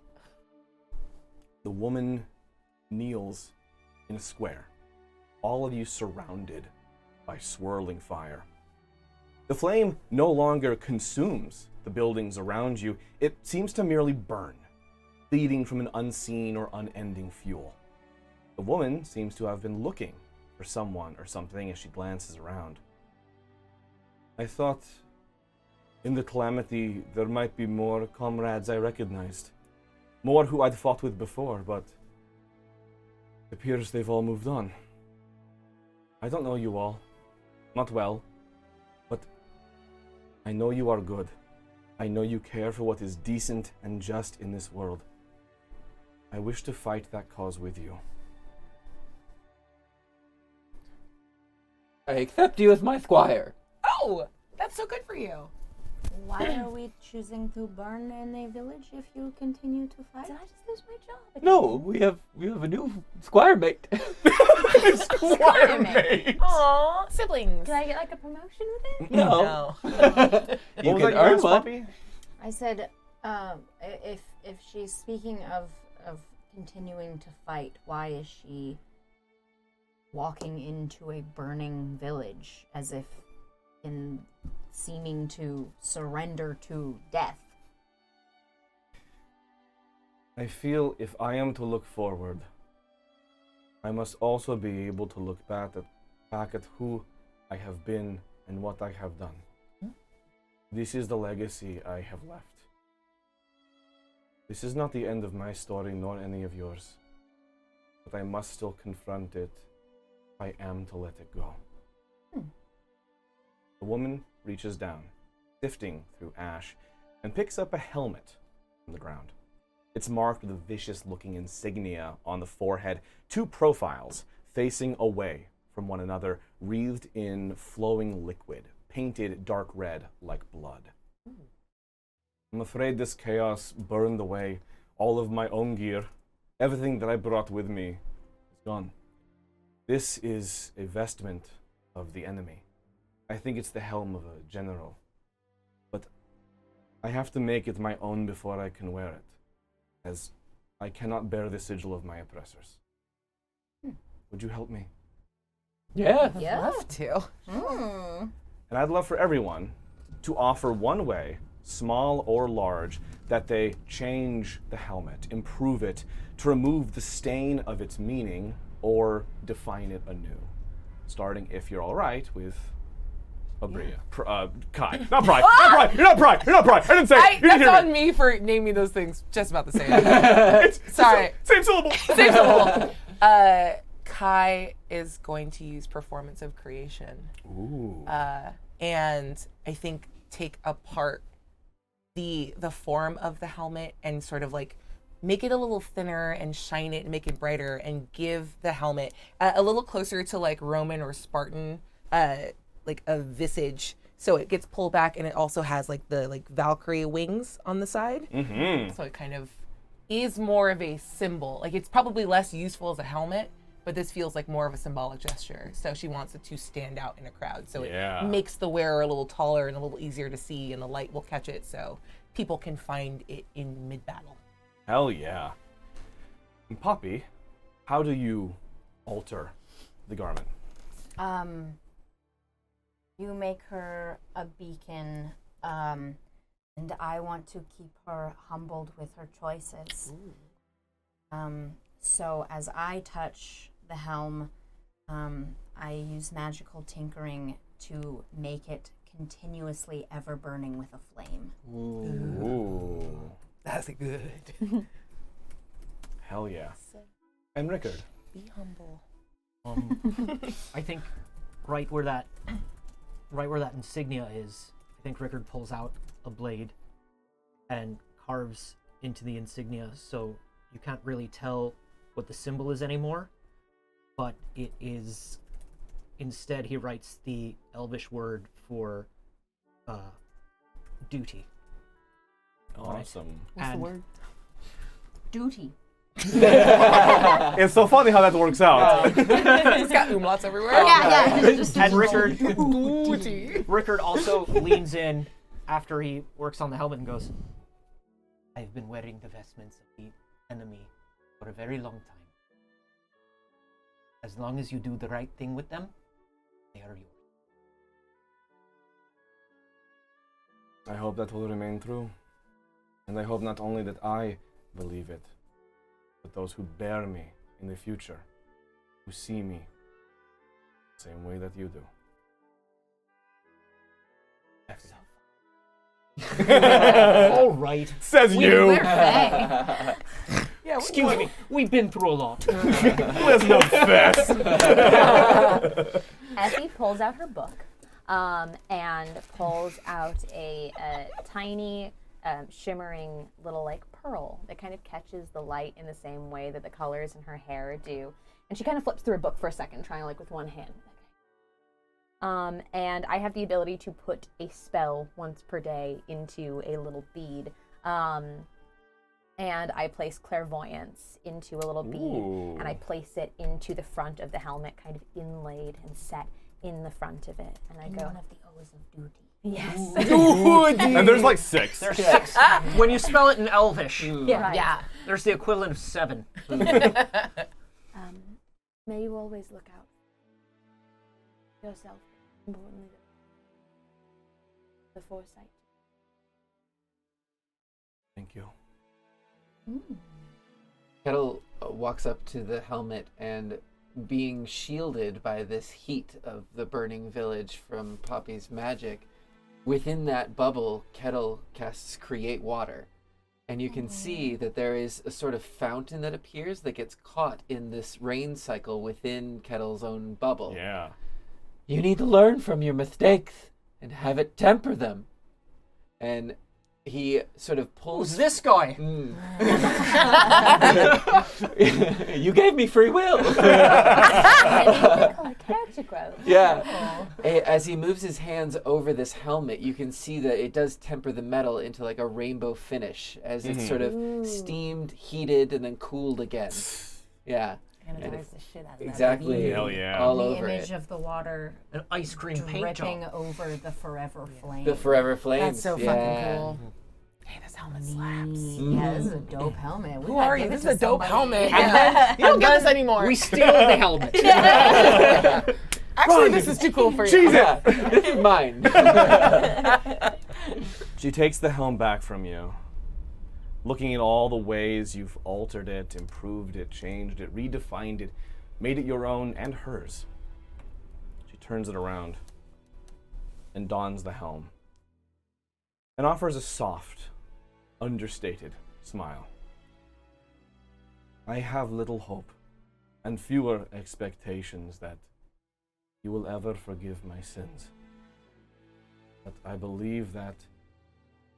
Speaker 1: The woman kneels in a square, all of you surrounded by swirling fire. The flame no longer consumes the buildings around you. It seems to merely burn, feeding from an unseen or unending fuel. The woman seems to have been looking for someone or something as she glances around. I thought in the calamity there might be more comrades I recognized, more who I'd fought with before, but it appears they've all moved on. I don't know you all, not well, but I know you are good. I know you care for what is decent and just in this world. I wish to fight that cause with you.
Speaker 2: I accept you as my squire.
Speaker 4: Oh, that's so good for you.
Speaker 10: Why are we choosing to burn in a village if you continue to fight?
Speaker 3: Did I just lose my job?
Speaker 2: No, we have a new squire mate.
Speaker 1: Squire mate.
Speaker 4: Aw, siblings.
Speaker 3: Can I get like a promotion with it?
Speaker 2: No.
Speaker 1: What
Speaker 2: You
Speaker 1: was
Speaker 2: can
Speaker 1: that,
Speaker 2: earn
Speaker 1: yours,
Speaker 2: one.
Speaker 1: Poppy?
Speaker 10: I said, if she's speaking of continuing to fight, why is she walking into a burning village as if in seeming to surrender to death?
Speaker 1: I feel if I am to look forward, I must also be able to look back at who I have been and what I have done. This is the legacy I have left. This is not the end of my story nor any of yours, but I must still confront it if I am to let it go. The woman reaches down, sifting through ash, and picks up a helmet from the ground. It's marked with a vicious-looking insignia on the forehead, two profiles facing away from one another, wreathed in flowing liquid, painted dark red like blood. I'm afraid this chaos burned away all of my own gear. Everything that I brought with me is gone. This is a vestment of the enemy. I think it's the helm of a general. But I have to make it my own before I can wear it, as I cannot bear the sigil of my oppressors. Would you help me?
Speaker 2: Yeah.
Speaker 10: Yeah.
Speaker 4: Love to.
Speaker 1: And I'd love for everyone to offer one way, small or large, that they change the helmet, improve it, to remove the stain of its meaning, or define it anew. Starting, if you're all right, with Bria. Kai. Not Pride. Not Pride. You're not Pride. You're not Pride. I didn't say it. You didn't
Speaker 4: That's
Speaker 1: hear
Speaker 4: on me for naming those things just about the same.
Speaker 1: It's
Speaker 4: Sorry.
Speaker 1: Same syllable.
Speaker 4: Same syllable. Kai is going to use Performance of Creation.
Speaker 1: Ooh.
Speaker 4: And I think take apart the form of the helmet and sort of like make it a little thinner and shine it and make it brighter and give the helmet a little closer to like Roman or Spartan, like a visage. So it gets pulled back and it also has like the like Valkyrie wings on the side.
Speaker 1: Mm-hmm.
Speaker 4: So it kind of is more of a symbol. Like it's probably less useful as a helmet, but this feels like more of a symbolic gesture. So she wants it to stand out in a crowd. So
Speaker 1: Yeah.
Speaker 4: it makes the wearer a little taller and a little easier to see, and the light will catch it so people can find it in mid-battle.
Speaker 1: Hell yeah. And Poppy, how do you alter the garment?
Speaker 6: You make her a beacon, and I want to keep her humbled with her choices. So as I touch the helm, I use magical tinkering to make it continuously ever burning with a flame.
Speaker 1: Ooh.
Speaker 4: That's good.
Speaker 1: Hell yeah. And Rickard.
Speaker 4: Be humble.
Speaker 5: I think right where that insignia is, I think Rickard pulls out a blade and carves into the insignia, so you can't really tell what the symbol is anymore, but it is, instead he writes the Elvish word for duty.
Speaker 1: Awesome.
Speaker 4: What's the word?
Speaker 6: Duty.
Speaker 1: It's so funny how that works out.
Speaker 4: He's got umlauts everywhere.
Speaker 5: And Rickard also leans in after he works on the helmet and goes, I've been wearing the vestments of the enemy for a very long time. As long as you do the right thing with them, they are yours.
Speaker 1: I hope that will remain true. And I hope not only that I believe it, but those who bear me in the future, who see me the same way that you do.
Speaker 5: All right.
Speaker 1: Says you.
Speaker 6: We're Fae.
Speaker 4: Yeah,
Speaker 5: Excuse me, we've been through a lot.
Speaker 1: Let's no fess.
Speaker 3: Effie pulls out her book and pulls out a tiny shimmering little like pearl that kind of catches the light in the same way that the colors in her hair do. And she kind of flips through a book for a second, trying like with one hand. And I have the ability to put a spell once per day into a little bead. And I place clairvoyance into a little bead, and I place it into the front of the helmet, kind of inlaid and set in the front of it. And I go,
Speaker 6: One of the O's of duty.
Speaker 3: yes.
Speaker 1: And there's like 6.
Speaker 5: There's 6. When you spell it in Elvish,
Speaker 3: Yeah.
Speaker 4: Yeah.
Speaker 5: there's the equivalent of 7.
Speaker 3: May you always look out for yourself, importantly, the foresight.
Speaker 1: Thank you.
Speaker 2: Kettle walks up to the helmet and, being shielded by this heat of the burning village from Poppy's magic, within that bubble, Kettle casts Create Water. And you can see that there is a sort of fountain that appears that gets caught in this rain cycle within Kettle's own bubble.
Speaker 1: Yeah.
Speaker 2: You need to learn from your mistakes and have it temper them. And he sort of pulls...
Speaker 5: Who's this guy?
Speaker 2: You gave me free will.
Speaker 3: Character growth.
Speaker 2: Yeah. As he moves his hands over this helmet, you can see that it does temper the metal into like a rainbow finish as it's sort of steamed, heated, and then cooled again. Yeah.
Speaker 4: Energize the shit out of that.
Speaker 2: Exactly.
Speaker 1: Hell yeah.
Speaker 2: All
Speaker 6: The
Speaker 2: over
Speaker 6: image
Speaker 2: it.
Speaker 6: of the water
Speaker 5: An ice cream paint
Speaker 6: dripping
Speaker 5: job.
Speaker 6: over the forever flame.
Speaker 2: The forever flames.
Speaker 4: That's so
Speaker 2: yeah.
Speaker 4: fucking cool. Hey, this helmet slaps.
Speaker 6: Yeah, this is a dope helmet. We
Speaker 4: Who
Speaker 6: gotta
Speaker 4: are you?
Speaker 6: give it
Speaker 4: This is
Speaker 6: to
Speaker 4: a dope
Speaker 6: somebody.
Speaker 4: helmet. You don't get this anymore.
Speaker 5: We steal the helmet.
Speaker 4: Actually, this is too cool for you.
Speaker 2: Yeah, this is mine.
Speaker 1: She takes the helm back from you, looking at all the ways you've altered it, improved it, changed it, redefined it, made it your own and hers. She turns it around. and dons the helm and offers a soft, understated smile. I have little hope and fewer expectations that you will ever forgive my sins. But I believe that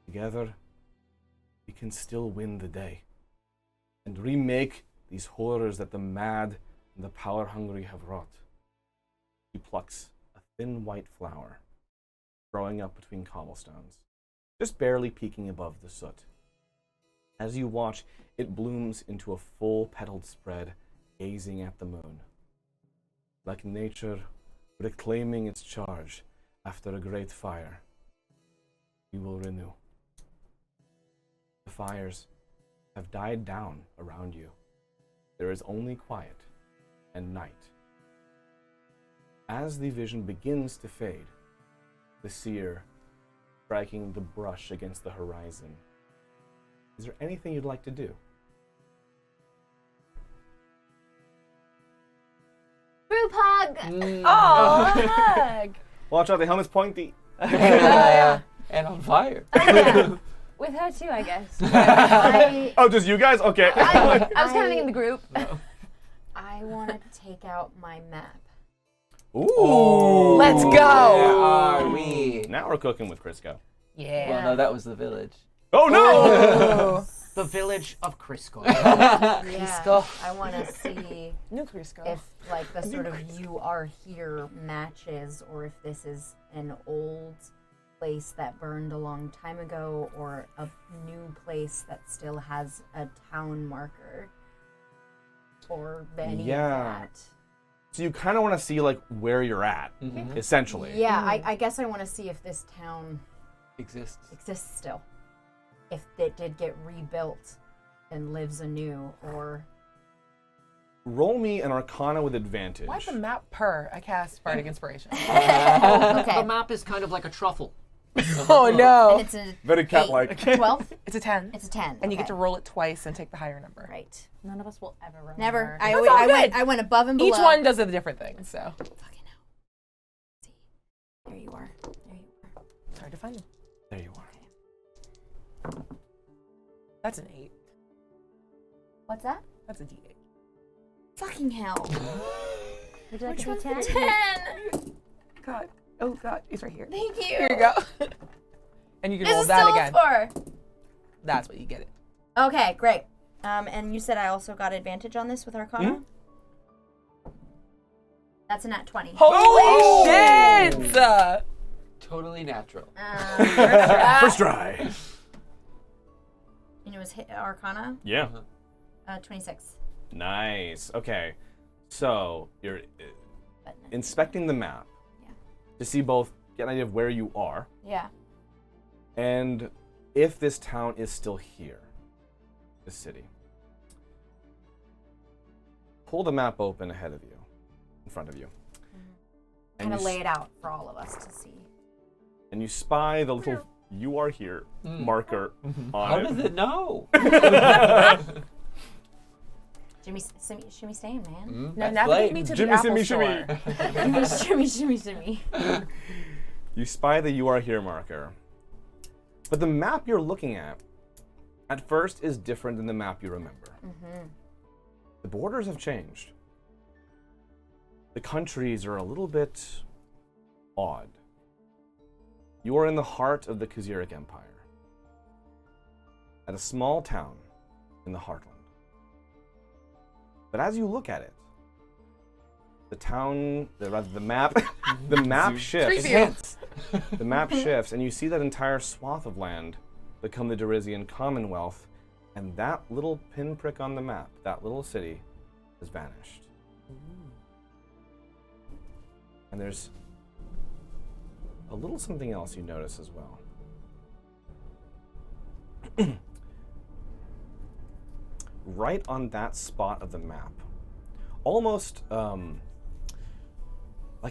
Speaker 1: together we can still win the day and remake these horrors that the mad and the power-hungry have wrought. She plucks a thin white flower, growing up between cobblestones, just barely peeking above the soot. As you watch, it blooms into a full-petaled spread, gazing at the moon. Like nature reclaiming its charge after a great fire, we will renew. The fires have died down around you. There is only quiet and night. As the vision begins to fade, the seer striking the brush against the horizon, is there anything you'd like to do?
Speaker 10: Group hug.
Speaker 4: Oh, hug.
Speaker 1: Watch out, the helmet's pointy.
Speaker 2: And on fire.
Speaker 3: With her too, I guess.
Speaker 1: Oh, just you guys? Okay.
Speaker 3: I was kind of thinking the group.
Speaker 10: I want to take out my map.
Speaker 1: Ooh.
Speaker 4: Let's go.
Speaker 2: Where are we?
Speaker 1: Now we're cooking with Crisco.
Speaker 4: Yeah.
Speaker 2: Well, no, that was the village.
Speaker 1: Oh no!
Speaker 5: The village of Crisco.
Speaker 10: Yeah, I want to see
Speaker 4: New Crisco.
Speaker 10: if like the sort of you are here matches, or if this is an old place that burned a long time ago, or a new place that still has a town marker, or any
Speaker 1: Yeah.
Speaker 10: of that.
Speaker 1: So you kind of want to see like where you're at, essentially.
Speaker 10: Yeah, I guess I want to see if this town
Speaker 2: Exists.
Speaker 10: exists still. If it did get rebuilt and lives anew, or
Speaker 1: Roll me an Arcana with advantage.
Speaker 4: Why'd the map purr? I cast Bardic Inspiration.
Speaker 10: okay.
Speaker 5: The map is kind of like a truffle.
Speaker 4: Oh no.
Speaker 10: And it's a
Speaker 1: Very cat-like.
Speaker 10: 12.
Speaker 4: It's a 10.
Speaker 10: It's a 10.
Speaker 4: And you get
Speaker 10: okay.
Speaker 4: to roll it twice and take the higher number.
Speaker 10: Right.
Speaker 3: None of us will ever remember.
Speaker 10: Never.
Speaker 4: That's all good.
Speaker 10: I went above and below.
Speaker 4: Each one does a different thing, so
Speaker 10: Fucking hell. See. There you are. There you are.
Speaker 4: it's hard to find them.
Speaker 1: There you are.
Speaker 4: That's an 8.
Speaker 10: What's that?
Speaker 4: That's a D8.
Speaker 10: Fucking hell.
Speaker 3: Would you like
Speaker 10: Which
Speaker 3: to
Speaker 10: one's
Speaker 3: be
Speaker 10: the
Speaker 3: 10?
Speaker 10: 10?
Speaker 4: God. Oh God, he's right here.
Speaker 10: Thank you.
Speaker 4: Here you go. And you can
Speaker 10: This
Speaker 4: roll
Speaker 10: is
Speaker 4: that
Speaker 10: still
Speaker 4: again.
Speaker 10: a 4.
Speaker 4: That's what you get it.
Speaker 10: Okay, great. And you said I also got advantage on this with Arcana? That's a nat 20.
Speaker 4: Holy shit!
Speaker 2: Totally natural.
Speaker 1: First try.
Speaker 10: And it was Arcana?
Speaker 1: Yeah.
Speaker 10: 26.
Speaker 1: Nice. Okay. So you're inspecting the map to see both, get an idea of where you are,
Speaker 10: Yeah.
Speaker 1: and if this town is still here, this city. Pull the map open ahead of you, in front of you. And
Speaker 10: Kind of
Speaker 1: you
Speaker 10: lay it out for all of us to see.
Speaker 1: And you spy the little "You are here" marker on
Speaker 2: How
Speaker 1: it.
Speaker 2: does it know?
Speaker 10: Jimmy, shimmy, staying, man.
Speaker 4: Now
Speaker 2: That's
Speaker 4: navigate
Speaker 2: flame.
Speaker 4: me to
Speaker 1: Jimmy,
Speaker 4: the Apple
Speaker 1: shimmy,
Speaker 4: store.
Speaker 10: shimmy.
Speaker 1: You spy the "You are here" marker. But the map you're looking at first, is different than the map you remember. The borders have changed. The countries are a little bit odd. You are in the heart of the Khazaric Empire, at a small town in the heartland. But as you look at it, the map, the map shifts. The map shifts, and you see that entire swath of land become the Derisian Commonwealth, and that little pinprick on the map, that little city, has vanished. And there's a little something else you notice as well. Right on that spot of the map, almost like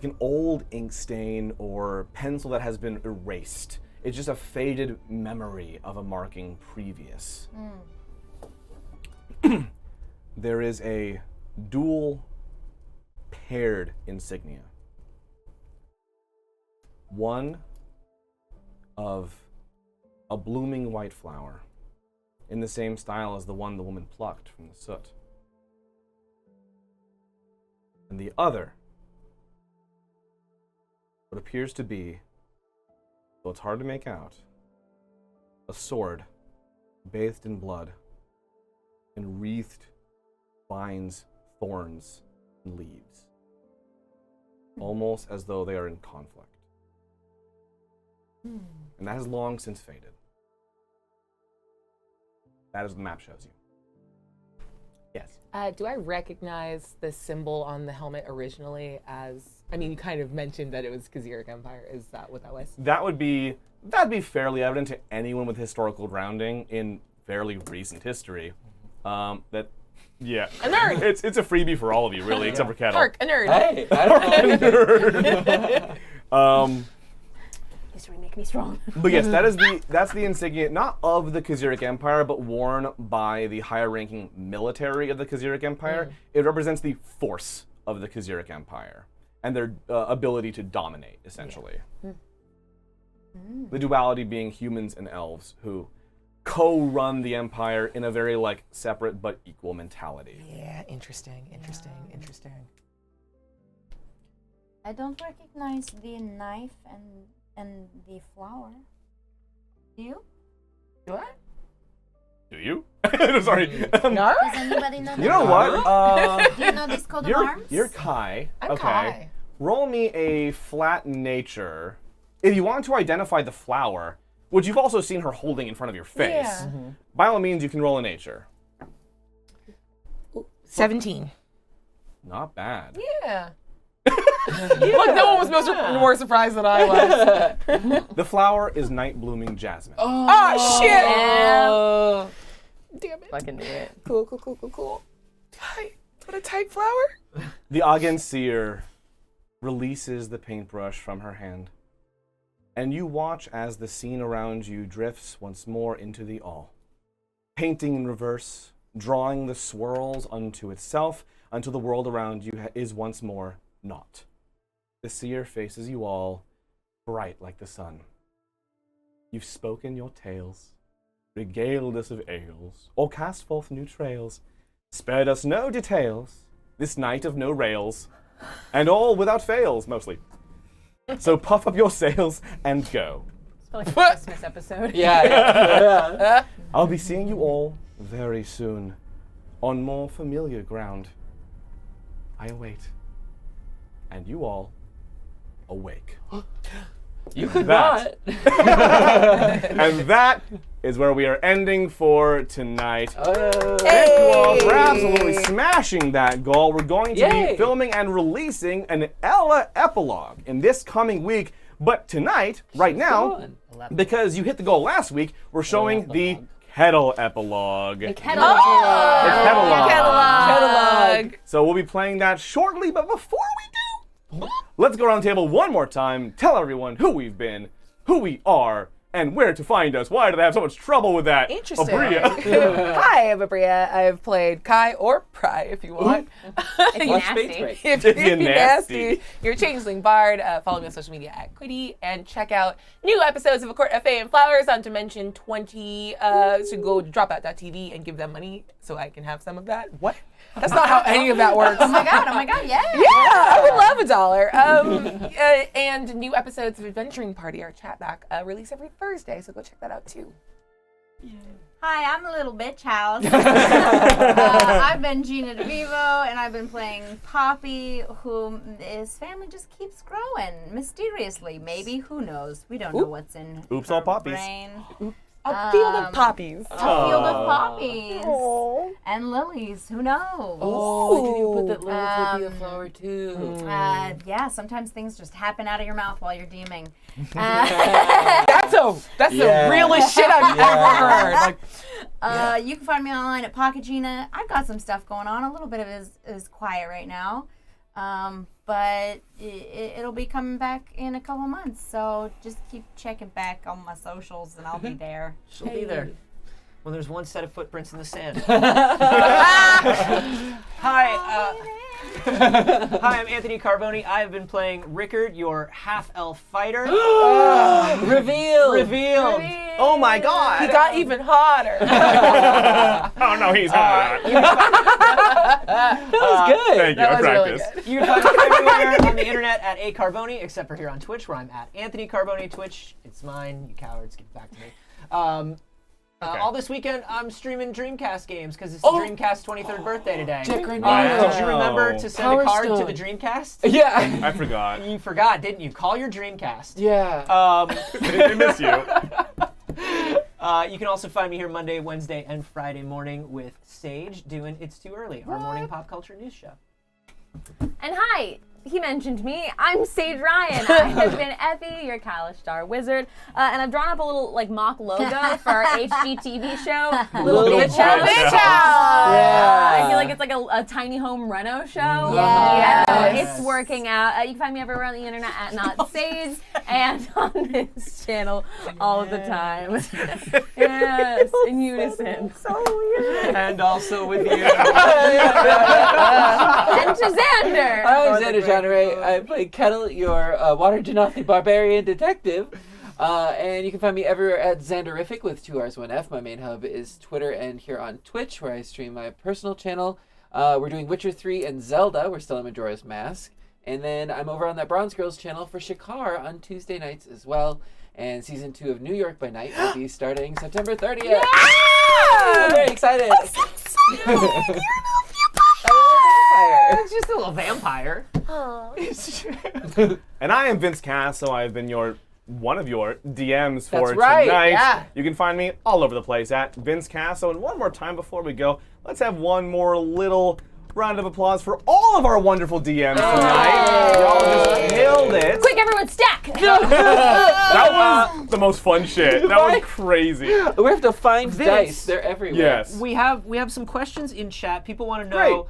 Speaker 1: an old ink stain or pencil that has been erased. It's just a faded memory of a marking previous. There is a dual paired insignia. One of a blooming white flower in the same style as the one the woman plucked from the soot. And the other, what appears to be, though it's hard to make out, a sword bathed in blood and wreathed vines, thorns, and leaves, almost as though they are in conflict. And that has long since faded. That is what the map shows you. Yes.
Speaker 4: Do I recognize the symbol on the helmet originally as, I mean, you kind of mentioned that it was Kaziric Empire. Is that what that was?
Speaker 1: That'd be fairly evident to anyone with historical grounding in fairly recent history. That, yeah.
Speaker 4: A nerd!
Speaker 1: It's a freebie for all of you, really, except for Kettle.
Speaker 4: Hark, a nerd.
Speaker 2: Hey, I don't know.
Speaker 1: Nerd.
Speaker 3: History make me strong.
Speaker 1: But yes, that's the insignia, not of the Kaziric Empire, but worn by the higher-ranking military of the Kaziric Empire. It represents the force of the Kaziric Empire and their ability to dominate, essentially. The duality being humans and elves who co-run the empire in a very separate but equal mentality.
Speaker 4: Yeah, interesting.
Speaker 10: I don't recognize the knife and the flower. Do you?
Speaker 4: Do I?
Speaker 1: Do you? Sorry.
Speaker 4: No?
Speaker 6: Does anybody know
Speaker 1: You know what?
Speaker 6: Do you know this coat of arms?
Speaker 1: You're Kai.
Speaker 4: I'm
Speaker 1: okay.
Speaker 4: Kai.
Speaker 1: Roll me a flat nature. If you want to identify the flower, which you've also seen her holding in front of your face,
Speaker 4: Yeah.
Speaker 1: by all means, you can roll a nature.
Speaker 4: 17.
Speaker 1: Not bad.
Speaker 4: Yeah. Look, no one was more surprised than I was.
Speaker 1: The flower is night blooming jasmine.
Speaker 4: Oh, shit! Damn it.
Speaker 3: Fucking do it.
Speaker 4: Cool. What a tight flower.
Speaker 1: The Agen Seer releases the paintbrush from her hand, and you watch as the scene around you drifts once more into the all. Painting in reverse, drawing the swirls unto itself until the world around you is once more not. The Seer faces you all, bright like the sun. You've spoken your tales, regaled us of ales, or cast forth new trails, spared us no details, this night of no rails, and all without fails, mostly. So puff up your sails and go.
Speaker 3: It's like a Christmas episode.
Speaker 2: Yeah.
Speaker 1: I'll be seeing you all very soon, on more familiar ground. I await, and you all awake.
Speaker 2: You could
Speaker 1: That.
Speaker 2: not.
Speaker 1: And that is where we are ending for tonight.
Speaker 2: Oh.
Speaker 1: Thank you all for absolutely smashing that goal. We're going to
Speaker 2: Yay.
Speaker 1: be filming and releasing an Ella epilogue in this coming week. But tonight, right now,
Speaker 2: Fun.
Speaker 1: because you hit the goal last week, we're showing the Kettle epilogue.
Speaker 3: Kettle.
Speaker 1: The Kettle-log.
Speaker 4: Catalog.
Speaker 1: So we'll be playing that shortly, but before we do, let's go around the table one more time, tell everyone who we've been, who we are, and where to find us. Why did I have so much trouble with that?
Speaker 4: Interesting.
Speaker 1: Abria.
Speaker 4: Hi, I'm Abria. I've played Kai or Pry if you want.
Speaker 3: If you're
Speaker 2: Watch Space
Speaker 3: nasty.
Speaker 2: Break.
Speaker 4: If
Speaker 1: you're
Speaker 4: you're
Speaker 1: nasty.
Speaker 4: nasty, you're a changeling bard. Follow me on social media at Quiddy and check out new episodes of A Court of Fae and Flowers on Dimension 20. So go dropout.tv and give them money so I can have some of that. What? That's not how any of that works.
Speaker 6: Oh my god, yeah.
Speaker 4: Yeah, I would love $1. And new episodes of Adventuring Party, our chat back, release every Thursday, so go check that out too.
Speaker 6: Hi, I'm a little bitch house. I've been Gina DeVivo, and I've been playing Poppy, who his family just keeps growing mysteriously. Maybe, who knows? We don't know what's in
Speaker 1: Oops,
Speaker 6: her
Speaker 1: all poppies.
Speaker 6: brain.
Speaker 4: A field of poppies.
Speaker 6: A field of poppies and lilies. Who knows?
Speaker 2: Oh, I didn't even put that little would be a
Speaker 6: Um,
Speaker 2: flower too.
Speaker 6: Yeah, sometimes things just happen out of your mouth while you're deeming.
Speaker 4: That's the realest shit I've ever heard. Like,
Speaker 6: You can find me online at Pocket Gina. I've got some stuff going on. A little bit of it is quiet right now. But it'll be coming back in a couple months. So just keep checking back on my socials and I'll be there.
Speaker 5: She'll be there. Well, there's one set of footprints in the sand.
Speaker 4: Hi,
Speaker 5: Hi, I'm Anthony Carboni. I have been playing Rickard, your half-elf fighter. Revealed.
Speaker 1: Oh my god!
Speaker 4: He got even hotter.
Speaker 1: Oh no, he's hot.
Speaker 2: That was good.
Speaker 1: Thank you, I practiced.
Speaker 5: You can find me everywhere on the internet at @Carboni, except for here on Twitch, where I'm at Anthony Carboni. Twitch, it's mine. You cowards, get back to me. All this weekend, I'm streaming Dreamcast games because it's the Dreamcast 23rd birthday today. Did you remember to send a card to the Dreamcast?
Speaker 2: Yeah.
Speaker 1: I forgot.
Speaker 5: You forgot, didn't you? Call your Dreamcast.
Speaker 2: Yeah.
Speaker 1: They miss you.
Speaker 5: You can also find me here Monday, Wednesday, and Friday morning with Sage doing It's Too Early, our morning pop culture news show.
Speaker 3: And hi, he mentioned me. I'm Sage Ryan. I have been Effie, your Kalish Star Wizard, and I've drawn up a little mock logo for our HGTV show, Little Bitch House. I feel like it's like a tiny home reno show. It's working out. You can find me everywhere on the internet at Not Sage and on this channel all the time. Yes, in unison. So weird.
Speaker 5: And also with you.
Speaker 3: And to Xander.
Speaker 2: I'm Xander Genre. I play Kettle, your Water Genasi barbarian detective. And you can find me everywhere at Xanderific with 2 R's, 1 F. My main hub is Twitter and here on Twitch, where I stream my personal channel. We're doing Witcher 3 and Zelda. We're still in Majora's Mask. And then I'm over on that Bronze Girls channel for Shakar on Tuesday nights as well. And season 2 of New York by Night will be starting September 30th. Yeah! I'm very excited.
Speaker 5: It's just a little vampire.
Speaker 1: And I am Vince Casso. I've been one of your DMs for
Speaker 2: That's right,
Speaker 1: tonight.
Speaker 2: yeah.
Speaker 1: You can find me all over the place at Vince Casso. And one more time before we go, let's have one more little round of applause for all of our wonderful DMs tonight. Y'all just killed it.
Speaker 3: Quick, everyone, stack!
Speaker 1: That was the most fun shit. That was crazy.
Speaker 2: We have to find
Speaker 5: Vince.
Speaker 2: dice. They're everywhere.
Speaker 1: Yes.
Speaker 5: We have some questions in chat. People want to know.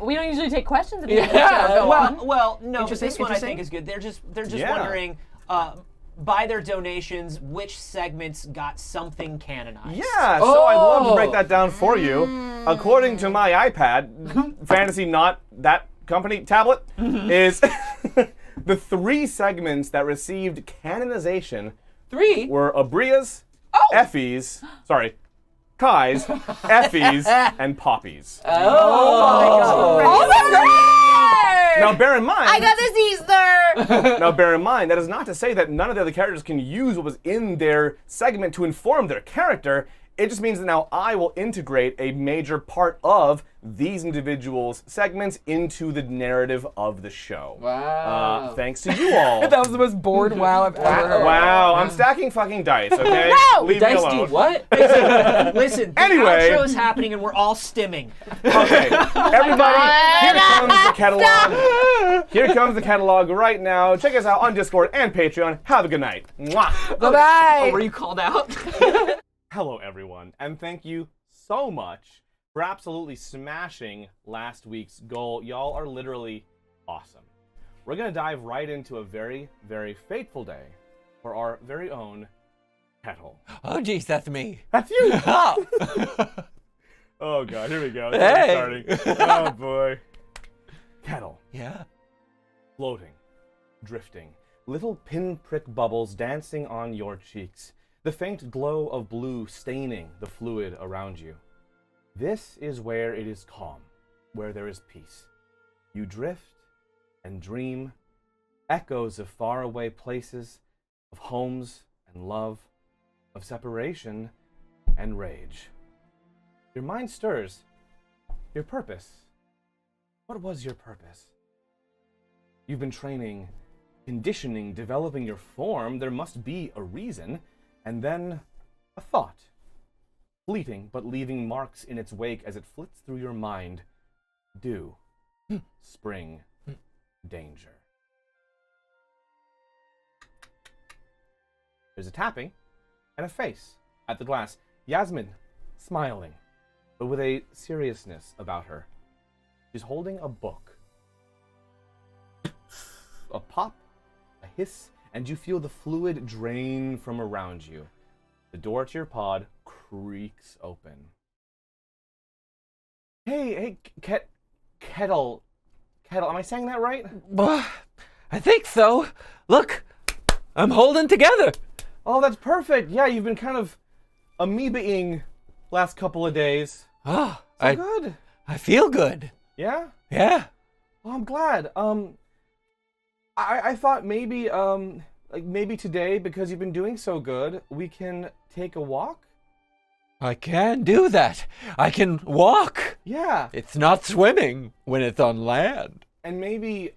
Speaker 3: We don't usually take questions.
Speaker 5: Well, no, but this one I interesting. think is good. They're just
Speaker 1: Yeah.
Speaker 5: wondering, by their donations, which segments got something canonized.
Speaker 1: Yeah, so I'd love to break that down for you. According to my iPad, Fantasy Not That Company tablet, is the 3 segments that received canonization
Speaker 2: 3
Speaker 1: were Abria's, Effie's, Kai's, Effie's, and Poppy's. Now bear in mind,
Speaker 6: I got this Easter!
Speaker 1: Now bear in mind, that is not to say that none of the other characters can use what was in their segment to inform their character. It just means that now I will integrate a major part of these individuals' segments into the narrative of the show.
Speaker 2: Wow.
Speaker 1: Thanks to you all.
Speaker 4: That was the most bored wow I've ever heard.
Speaker 1: Wow, I'm stacking fucking dice, okay?
Speaker 3: No!
Speaker 1: Leave me
Speaker 2: Dice
Speaker 1: alone.
Speaker 2: do what?
Speaker 5: Listen, the
Speaker 1: Anyway.
Speaker 5: outro is happening and we're all stimming.
Speaker 1: Okay, everybody, here comes the catalog. Here comes the catalog right now. Check us out on Discord and Patreon. Have a good night. Mwah.
Speaker 4: Bye-bye.
Speaker 5: Oh, were you called out?
Speaker 1: Hello, everyone, and thank you so much for absolutely smashing last week's goal. Y'all are literally awesome. We're going to dive right into a very, very fateful day for our very own Kettle.
Speaker 2: Oh, geez, that's me.
Speaker 1: That's you!
Speaker 2: Oh.
Speaker 1: Oh, God, here we go.
Speaker 2: Hey.
Speaker 1: Starting. Oh, boy. Kettle.
Speaker 2: Yeah.
Speaker 1: Floating, drifting, little pinprick bubbles dancing on your cheeks, the faint glow of blue staining the fluid around you. This is where it is calm, where there is peace. You drift and dream, echoes of faraway places, of homes and love, of separation and rage. Your mind stirs. Your purpose. What was your purpose? You've been training, conditioning, developing your form. There must be a reason. And then a thought. Fleeting, but leaving marks in its wake as it flits through your mind. Dew. Spring. Danger. There's a tapping and a face at the glass. Yasmin, smiling, but with a seriousness about her. She's holding a book. A pop, a hiss, and you feel the fluid drain from around you. The door to your pod creaks open. Hey, Kettle, Kettle, am I saying that right?
Speaker 2: I think so. Look, I'm holding together.
Speaker 1: Oh, that's perfect. Yeah, you've been kind of amoeba-ing last couple of days.
Speaker 2: Oh,
Speaker 1: So good.
Speaker 2: I feel good.
Speaker 1: Yeah?
Speaker 2: Yeah.
Speaker 1: Oh, I'm glad. I thought maybe, like maybe today, because you've been doing so good, we can take a walk?
Speaker 2: I can do that. I can walk.
Speaker 1: Yeah.
Speaker 2: It's not swimming when it's on land.
Speaker 1: And maybe,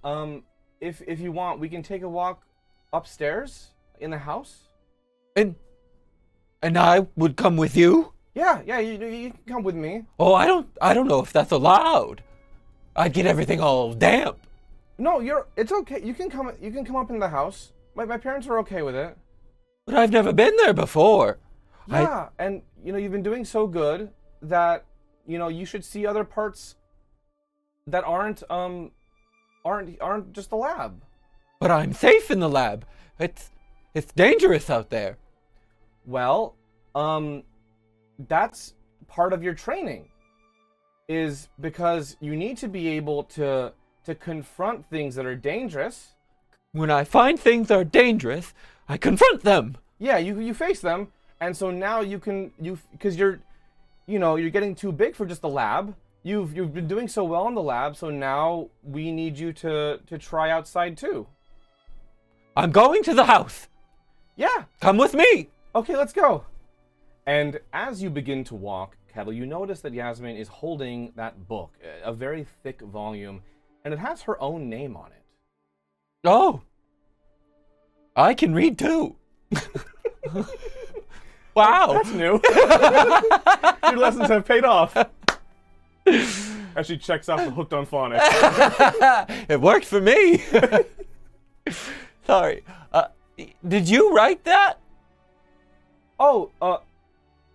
Speaker 1: if you want, we can take a walk upstairs in the house?
Speaker 2: And I would come with you?
Speaker 1: Yeah, you can come with me.
Speaker 2: Oh, I don't know if that's allowed. I'd get everything all damp.
Speaker 1: No, it's okay. You can come up in the house. My parents are okay with it.
Speaker 2: But I've never been there before.
Speaker 1: Yeah, and you've been doing so good that you should see other parts that aren't just the lab.
Speaker 2: But I'm safe in the lab. It's dangerous out there.
Speaker 1: Well, that's part of your training. Is because you need to be able to confront things that are dangerous.
Speaker 2: When I find things are dangerous, I confront them.
Speaker 1: Yeah, you face them, and so now because you're getting too big for just the lab. You've been doing so well in the lab, so now we need you to try outside too.
Speaker 2: I'm going to the house.
Speaker 1: Yeah.
Speaker 2: Come with me.
Speaker 1: Okay, let's go. And as you begin to walk, Kettle, you notice that Yasmin is holding that book, a very thick volume, and it has her own name on it.
Speaker 2: Oh. I can read too. Wow.
Speaker 1: That's new. Your lessons have paid off. As she checks off the hooked on phonics.
Speaker 2: It worked for me. Sorry. Did you write that?
Speaker 1: Oh,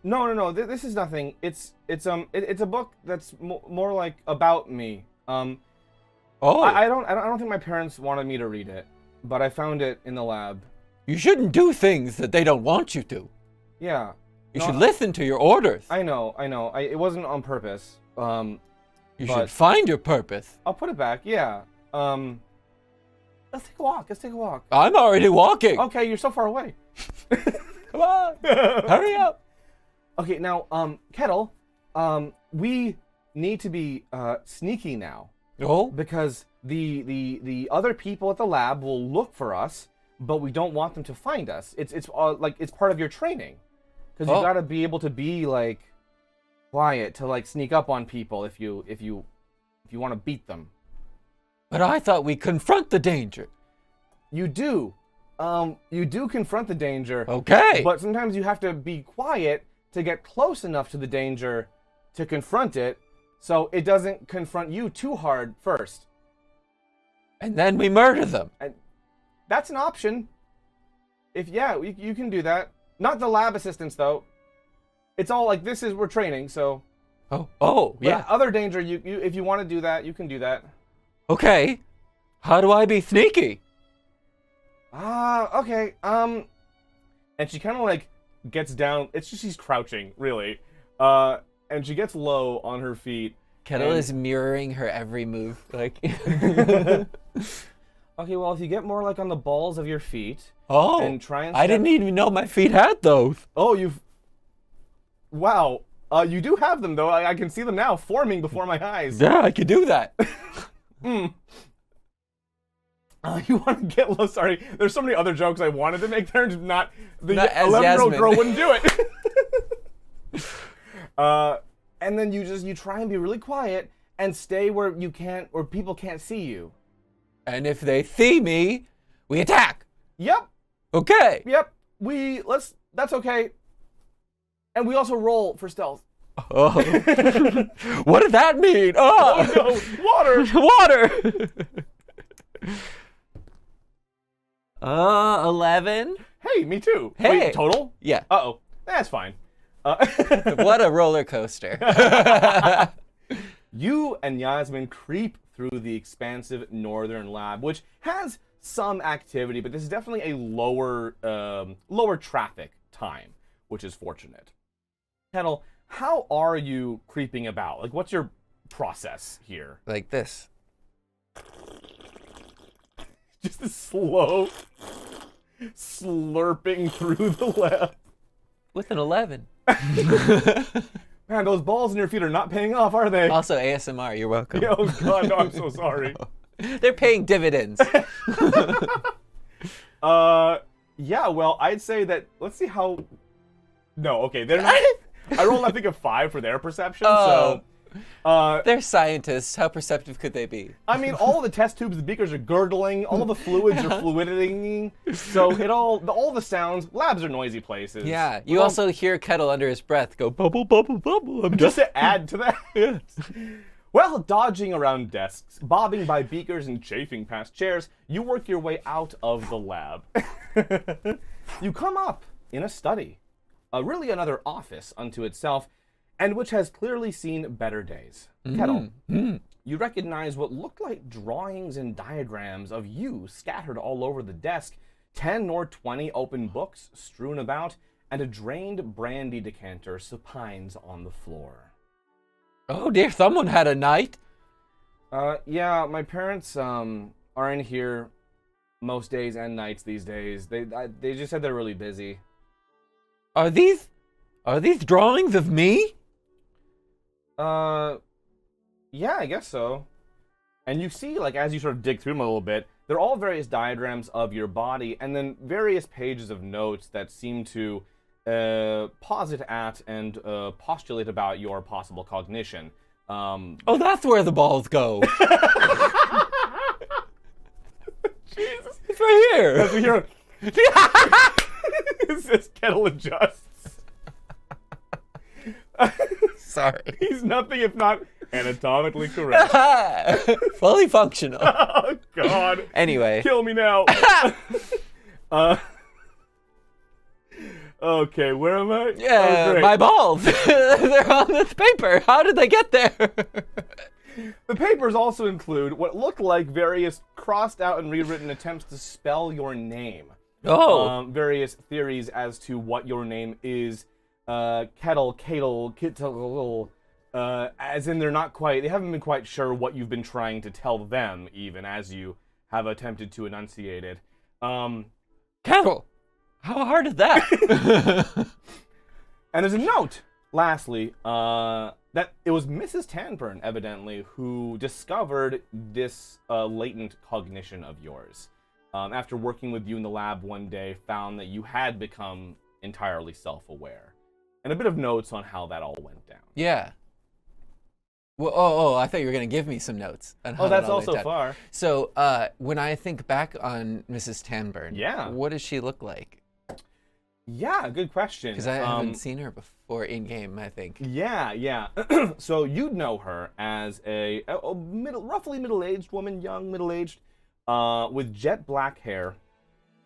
Speaker 1: no. This is nothing. It's a book that's more like about me.
Speaker 2: Oh.
Speaker 1: I don't think my parents wanted me to read it, but I found it in the lab.
Speaker 2: You shouldn't do things that they don't want you to.
Speaker 1: Yeah.
Speaker 2: You should listen to your orders.
Speaker 1: I know. It wasn't on purpose.
Speaker 2: You should find your purpose.
Speaker 1: I'll put it back. Yeah. Let's take a walk.
Speaker 2: I'm already walking.
Speaker 1: Okay, you're so far away.
Speaker 2: Come on. Hurry up.
Speaker 1: Okay, now, Kettle, we need to be sneaky now.
Speaker 2: Oh?
Speaker 1: Because the other people at the lab will look for us, but we don't want them to find us. It's part of your training. Because you got to be able to be like quiet to like sneak up on people if you want to beat them.
Speaker 2: But I thought we confront the danger.
Speaker 1: You do. You do confront the danger.
Speaker 2: Okay.
Speaker 1: But sometimes you have to be quiet to get close enough to the danger to confront it, so it doesn't confront you too hard first.
Speaker 2: And then we murder them.
Speaker 1: And that's an option. You can do that. Not the lab assistants, though. It's all like we're training, so.
Speaker 2: Oh, yeah.
Speaker 1: But other danger, you if you want to do that, you can do that.
Speaker 2: Okay. How do I be sneaky?
Speaker 1: Okay. And she kind of like gets down. It's just she's crouching, really. And she gets low on her feet.
Speaker 2: Kettle is mirroring her every move. Like.
Speaker 1: Okay, well, if you get more like on the balls of your feet.
Speaker 2: Oh.
Speaker 1: And try and.
Speaker 2: I didn't even know my feet had those.
Speaker 1: Oh, Wow. You do have them though. I can see them now forming before my eyes.
Speaker 2: Yeah, I could do that.
Speaker 1: You want to get low? Sorry, there's so many other jokes I wanted to make there, just not the
Speaker 2: Not as
Speaker 1: 11-year-old
Speaker 2: Yasmin.
Speaker 1: girl wouldn't do it. And then you try and be really quiet and stay where people can't see you.
Speaker 2: And if they see me, we attack.
Speaker 1: Yep.
Speaker 2: Okay.
Speaker 1: Yep. That's okay. And we also roll for stealth.
Speaker 2: Oh. What did that mean? Oh,
Speaker 1: no, water.
Speaker 2: Water. 11.
Speaker 1: Hey, me too.
Speaker 2: Hey.
Speaker 1: Wait, total?
Speaker 2: Yeah.
Speaker 1: Uh-oh. That's fine.
Speaker 2: What a roller coaster.
Speaker 1: You and Yasmin creep through the expansive northern lab, which has some activity, but this is definitely a lower traffic time, which is fortunate. Kettle, how are you creeping about? Like, what's your process here?
Speaker 2: Like this.
Speaker 1: Just a slow slurping through the lab.
Speaker 2: With an 11.
Speaker 1: Man, those balls in your feet are not paying off, are they?
Speaker 2: Also ASMR, you're welcome.
Speaker 1: Oh god, no, I'm so sorry.
Speaker 2: They're paying dividends.
Speaker 1: Yeah, well, I'd say that, let's see how, no, okay, they're not, I rolled I think a 5 for their perception, so.
Speaker 2: They're scientists, how perceptive could they be?
Speaker 1: I mean, all the test tubes, the beakers are gurgling, all the fluids are fluiditing, so all the sounds, labs are noisy places.
Speaker 2: Yeah, you also hear Kettle under his breath go, bubble, bubble, bubble.
Speaker 1: Just to add to that. Yes. Well, dodging around desks, bobbing by beakers and chafing past chairs, you work your way out of the lab. You come up in a study, really another office unto itself, and which has clearly seen better days. Kettle, you recognize what look like drawings and diagrams of you scattered all over the desk, 10 or 20 open books strewn about, and a drained brandy decanter supines on the floor.
Speaker 2: Oh dear, someone had a night.
Speaker 1: Yeah, my parents are in here most days and nights these days. They just said they're really busy.
Speaker 2: Are these drawings of me?
Speaker 1: Yeah, I guess so. And you see, like, as you sort of dig through them a little bit, they're all various diagrams of your body, and then various pages of notes that seem to posit at and postulate about your possible cognition.
Speaker 2: Oh, that's where the balls go.
Speaker 1: Jesus.
Speaker 2: It's right here.
Speaker 1: As we hear, it says Kettle adjusts.
Speaker 2: Sorry.
Speaker 1: He's nothing if not anatomically correct.
Speaker 2: Fully functional.
Speaker 1: Oh, God.
Speaker 2: Anyway.
Speaker 1: Kill me now. Okay, where am I?
Speaker 2: Yeah,
Speaker 1: Oh, great.
Speaker 2: my balls. They're on this paper. How did they get there?
Speaker 1: The papers also include what look like various crossed out and rewritten attempts to spell your name.
Speaker 2: Oh.
Speaker 1: Various theories as to what your name is. Kettle, as in they haven't been quite sure what you've been trying to tell them, even as you have attempted to enunciate it.
Speaker 2: Kettle, how hard is that?
Speaker 1: And there's a note, lastly, that it was Mrs. Tanburn, evidently, who discovered this latent cognition of yours. After working with you in the lab one day, found that you had become entirely self-aware. And a bit of notes on how that all went down.
Speaker 2: Yeah. Well, I thought you were going to give me some notes on how
Speaker 1: that's
Speaker 2: that all
Speaker 1: also
Speaker 2: went down.
Speaker 1: far.
Speaker 2: So, when I think back on Mrs. Tanburn,
Speaker 1: yeah,
Speaker 2: what does she look like?
Speaker 1: Yeah, good question.
Speaker 2: Because I haven't seen her before in-game, I think.
Speaker 1: Yeah. So you'd know her as a roughly middle-aged woman, young middle-aged, with jet black hair,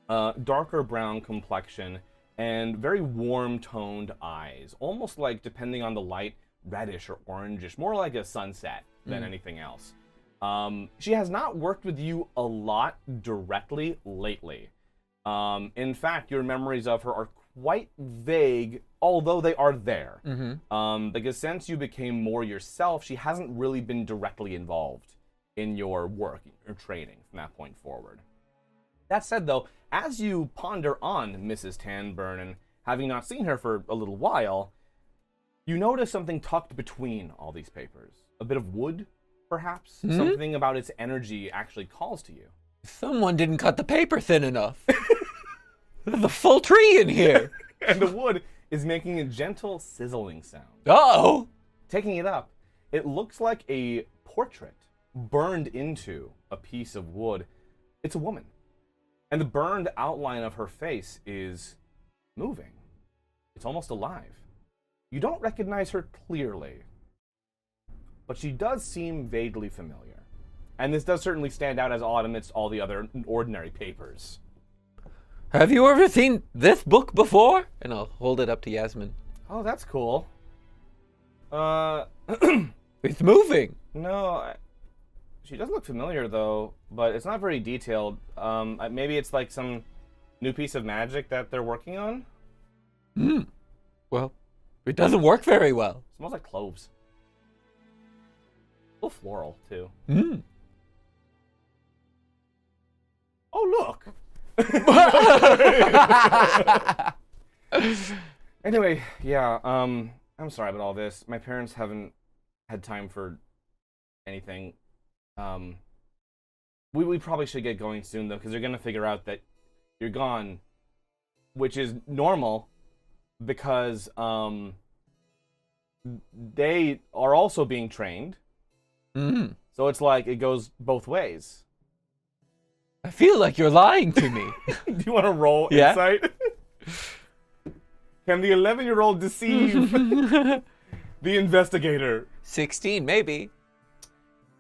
Speaker 1: darker brown complexion, and very warm-toned eyes, almost like, depending on the light, reddish or orangish, more like a sunset than anything else. She has not worked with you a lot directly lately. In fact, your memories of her are quite vague, although they are there. Because since you became more yourself, she hasn't really been directly involved in your work or training from that point forward. That said, though, as you ponder on Mrs. Tanburn and having not seen her for a little while, you notice something tucked between all these papers. A bit of wood, perhaps? Something about its energy actually calls to you.
Speaker 2: Someone didn't cut the paper thin enough. There's a full tree in here.
Speaker 1: And the wood is making a gentle sizzling sound.
Speaker 2: Uh-oh.
Speaker 1: Taking it up, it looks like a portrait burned into a piece of wood. It's a woman. And the burned outline of her face is moving. It's almost alive. You don't recognize her clearly, but she does seem vaguely familiar. And this does certainly stand out as odd amidst all the other ordinary papers.
Speaker 2: Have you ever seen this book before? And I'll hold it up to Yasmin.
Speaker 1: Oh, that's cool.
Speaker 2: It's moving.
Speaker 1: No, she does look familiar, though, but it's not very detailed. Maybe it's like some new piece of magic that they're working on?
Speaker 2: Well, it doesn't work very well.
Speaker 1: It smells like cloves. A little floral, too. look. Anyway, yeah, I'm sorry about all this. My parents haven't had time for anything. We probably should get going soon, though, because they're going to figure out that you're gone, which is normal, because they are also being trained.
Speaker 11: Mm.
Speaker 1: So it's like it goes both ways.
Speaker 11: I feel like you're lying to me.
Speaker 1: Do you want to roll
Speaker 11: Yeah.
Speaker 1: insight? Can the 11-year-old deceive the investigator?
Speaker 11: 16, maybe.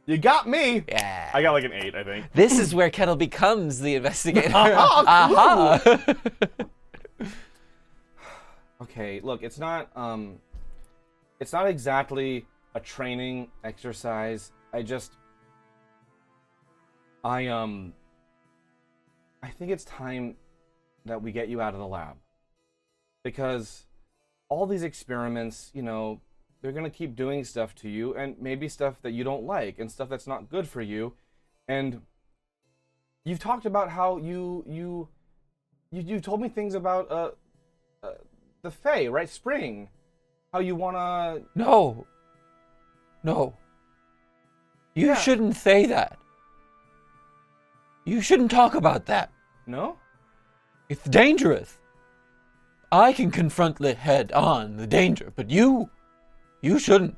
Speaker 1: You got me.
Speaker 11: Yeah.
Speaker 1: I got like an 8, I think.
Speaker 11: This is where Kettle becomes the investigator.
Speaker 1: Aha!
Speaker 11: Aha!
Speaker 1: Okay, look, it's not exactly a training exercise. I think it's time that we get you out of the lab. Because all these experiments, you know, they're going to keep doing stuff to you, and maybe stuff that you don't like, and stuff that's not good for you. And you've talked about how you told me things about the Fae, right? Spring. How you want to...
Speaker 11: No. You
Speaker 1: Yeah.
Speaker 11: shouldn't say that. You shouldn't talk about that.
Speaker 1: No?
Speaker 11: It's dangerous. I can confront it head on, the danger, but you shouldn't.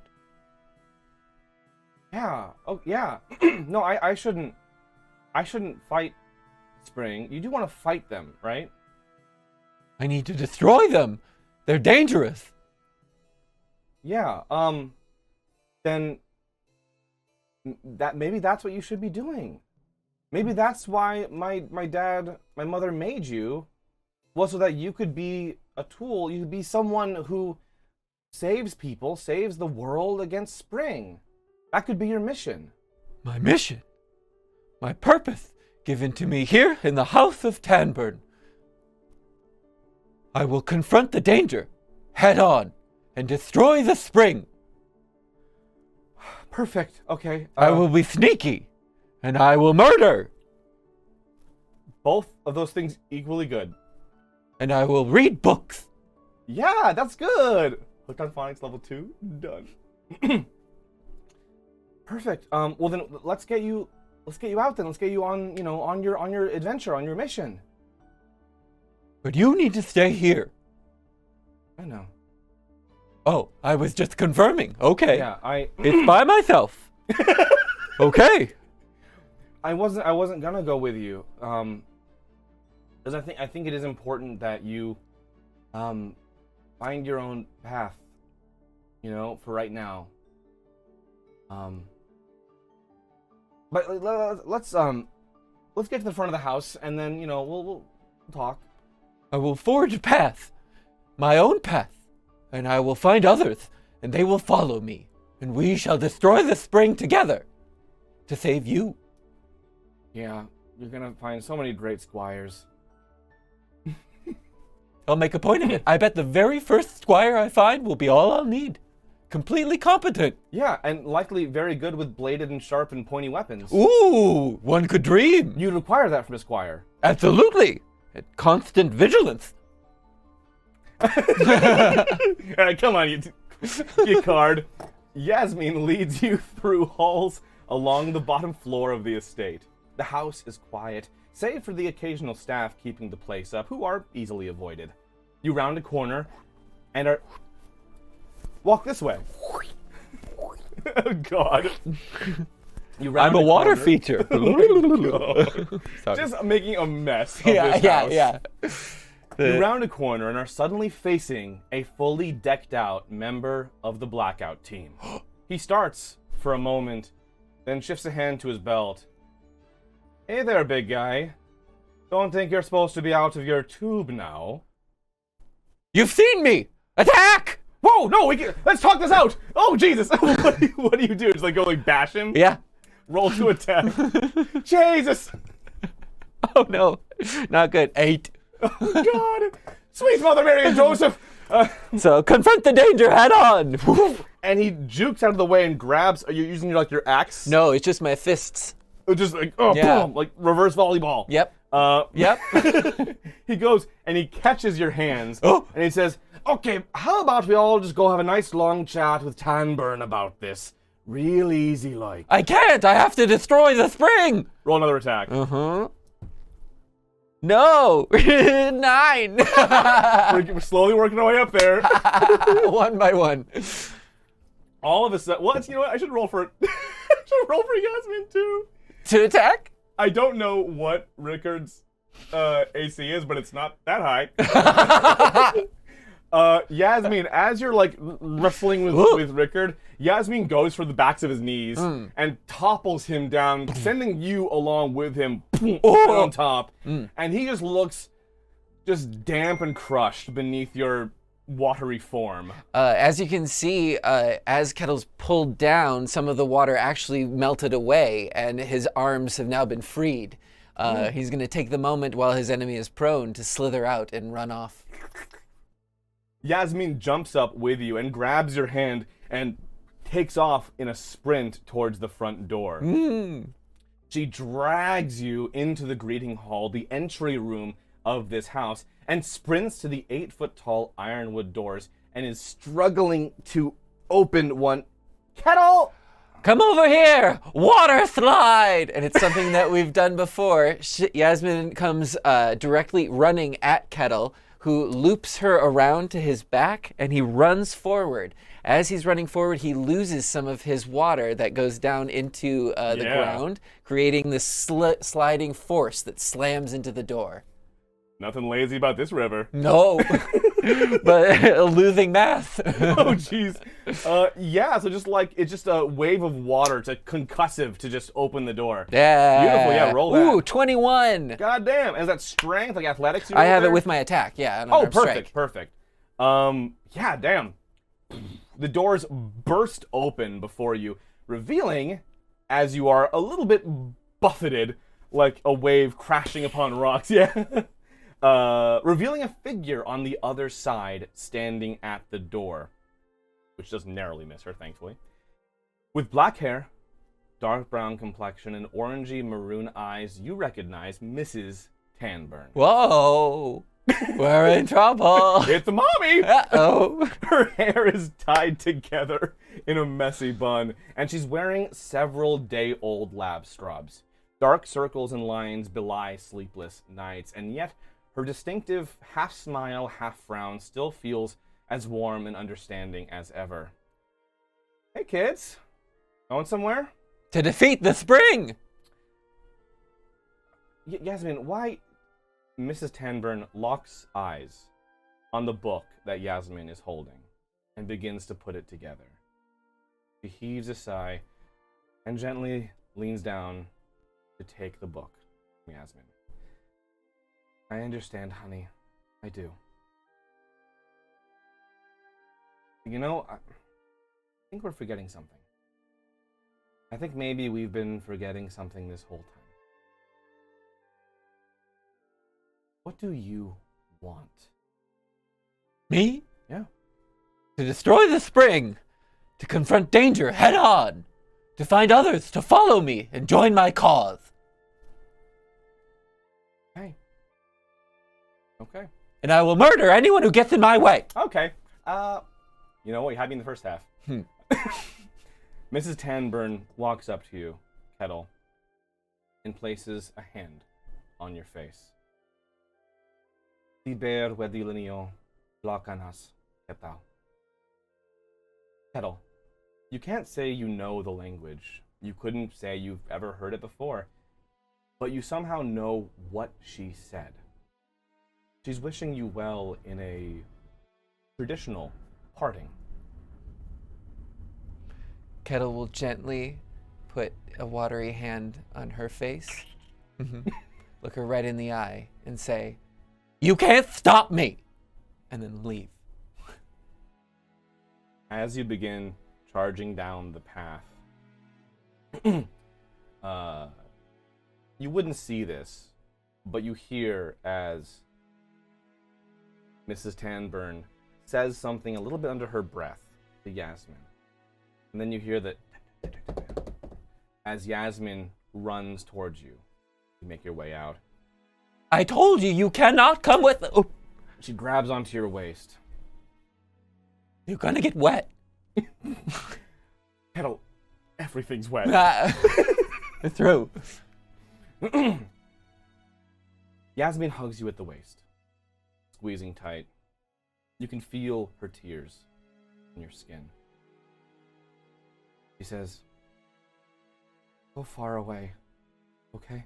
Speaker 1: Yeah. Oh, yeah. No, I shouldn't fight Spring. You do want to fight them, right?
Speaker 11: I need to destroy them. They're dangerous.
Speaker 1: Yeah. Then maybe that's what you should be doing. Maybe that's why my mother made you, was so that you could be a tool. You could be someone who saves people, saves the world against Spring. That could be your mission.
Speaker 11: My mission, my purpose, given to me here in the house of Tanburn. I will confront the danger head on and destroy the Spring.
Speaker 1: Perfect. Okay.
Speaker 11: I will be sneaky and I will murder.
Speaker 1: Both of those things equally good.
Speaker 11: And I will read books.
Speaker 1: Yeah, that's good. Hooked on phonics level 2. Done. Perfect. Well then, let's get you out. Then let's get you on your adventure, on your mission.
Speaker 11: But you need to stay here.
Speaker 1: I know.
Speaker 11: Oh, I was just confirming. Okay.
Speaker 1: Yeah,
Speaker 11: It's by myself. Okay.
Speaker 1: I wasn't gonna go with you. Because I think it is important that you find your own path. You know, for right now. But let's get to the front of the house, and then we'll talk.
Speaker 11: I will forge a path, my own path, and I will find others, and they will follow me, and we shall destroy the Spring together to save you.
Speaker 1: Yeah, you're gonna find so many great squires.
Speaker 11: I'll make a point of it. I bet the very first squire I find will be all I'll need. Completely competent.
Speaker 1: Yeah, and likely very good with bladed and sharp and pointy weapons.
Speaker 11: Ooh, one could dream.
Speaker 1: You'd require that from a squire.
Speaker 11: Absolutely. And constant vigilance.
Speaker 1: All right, come on, you card. Yasmin leads you through halls along the bottom floor of the estate. The house is quiet, save for the occasional staff keeping the place up, who are easily avoided. You round a corner and are... Walk this way. Oh, God.
Speaker 11: I'm a water feature.
Speaker 1: Just making a mess of
Speaker 11: Yeah.
Speaker 1: this house. You
Speaker 11: The-
Speaker 1: round a corner and are suddenly facing a fully decked out member of the Blackout team. He starts for a moment, then shifts a hand to his belt. Hey there, big guy. Don't think you're supposed to be out of your tube now.
Speaker 11: You've seen me! Attack!
Speaker 1: Whoa, no, let's talk this out! Oh, Jesus! What do you do? Just like go like bash him?
Speaker 11: Yeah.
Speaker 1: Roll to attack. Jesus!
Speaker 11: Oh no. Not good. 8.
Speaker 1: Oh, God! Sweet Mother Mary and Joseph!
Speaker 11: So confront the danger head on!
Speaker 1: And he jukes out of the way and grabs... Are you using your axe?
Speaker 11: No, it's just my fists.
Speaker 1: just like, oh,
Speaker 11: Yeah.
Speaker 1: boom, like reverse volleyball.
Speaker 11: Yep. Yep.
Speaker 1: He goes and he catches your hands
Speaker 11: Oh.
Speaker 1: and he says, okay, how about we all just go have a nice long chat with Tanburn about this? Real easy like.
Speaker 11: I can't. I have to destroy the spring.
Speaker 1: Roll another attack.
Speaker 11: Uh-huh. No. 9.
Speaker 1: We're slowly working our way up there.
Speaker 11: One by one.
Speaker 1: All of a sudden, you know what? I should roll for Yasmin too.
Speaker 11: To attack?
Speaker 1: I don't know what Rickard's AC is, but it's not that high. Yasmin, as you're like wrestling with Rickard, Yasmin goes for the backs of his knees and topples him down, sending you along with him on top. And he just looks just damp and crushed beneath your watery form.
Speaker 11: As you can see, as Kettle's pulled down, some of the water actually melted away, and his arms have now been freed. He's going to take the moment while his enemy is prone to slither out and run off.
Speaker 1: Yasmin jumps up with you and grabs your hand and takes off in a sprint towards the front door. She drags you into the greeting hall, the entry room of this house, and sprints to the 8-foot-tall ironwood doors and is struggling to open one. Kettle!
Speaker 11: Come over here! Water slide! And it's something that we've done before. Yasmin comes directly running at Kettle, who loops her around to his back, and he runs forward. As he's running forward, he loses some of his water that goes down into the ground, creating this sliding force that slams into the door.
Speaker 1: Nothing lazy about this river.
Speaker 11: No, but losing math.
Speaker 1: Oh, jeez. Yeah, so it's just a wave of water to concussive to just open the door.
Speaker 11: Yeah.
Speaker 1: Beautiful, yeah, roll that.
Speaker 11: Ooh, 21.
Speaker 1: God damn. Is that strength, like athletics?
Speaker 11: I have it with my attack, yeah.
Speaker 1: Oh, perfect, perfect. Yeah, damn. The doors burst open before you, revealing, as you are a little bit buffeted, like a wave crashing upon rocks, yeah. Revealing a figure on the other side standing at the door, which does narrowly miss her, thankfully. With black hair, dark brown complexion, and orangey maroon eyes, you recognize Mrs. Tanburn.
Speaker 11: Whoa! We're in trouble!
Speaker 1: It's the mommy!
Speaker 11: Uh-oh!
Speaker 1: Her hair is tied together in a messy bun, and she's wearing several day-old lab scrubs. Dark circles and lines belie sleepless nights, and yet her distinctive half-smile, half-frown still feels as warm and understanding as ever. Hey, kids. Going somewhere?
Speaker 11: To defeat the spring!
Speaker 1: Yasmin, why... Mrs. Tanburn locks eyes on the book that Yasmin is holding and begins to put it together. She heaves a sigh and gently leans down to take the book from Yasmin. I understand, honey. I do. You know, I think we're forgetting something. I think maybe we've been forgetting something this whole time. What do you want?
Speaker 11: Me?
Speaker 1: Yeah.
Speaker 11: To destroy the spring, to confront danger head on, to find others to follow me and join my cause.
Speaker 1: Hey. Okay.
Speaker 11: And I will murder anyone who gets in my way.
Speaker 1: Okay. You know what? You had me in the first half. Mrs. Tanburn walks up to you, Kettle, and places a hand on your face. Liber vedilinio blocanas, Kettle. Kettle, you can't say you know the language. You couldn't say you've ever heard it before. But you somehow know what she said. She's wishing you well in a traditional parting.
Speaker 11: Kettle will gently put a watery hand on her face, look her right in the eye, and say, "You can't stop me!" and then leave.
Speaker 1: As you begin charging down the path, you wouldn't see this, but you hear as Mrs. Tanburn says something a little bit under her breath to Yasmin. And then you hear that as Yasmin runs towards you. You make your way out.
Speaker 11: I told you, you cannot come with. Oh,
Speaker 1: She grabs onto your waist.
Speaker 11: you're gonna get wet.
Speaker 1: Kettle, everything's wet.
Speaker 11: Through.
Speaker 1: Yasmin hugs you at the waist, squeezing tight. You can feel her tears in your skin. She says, go far away, okay?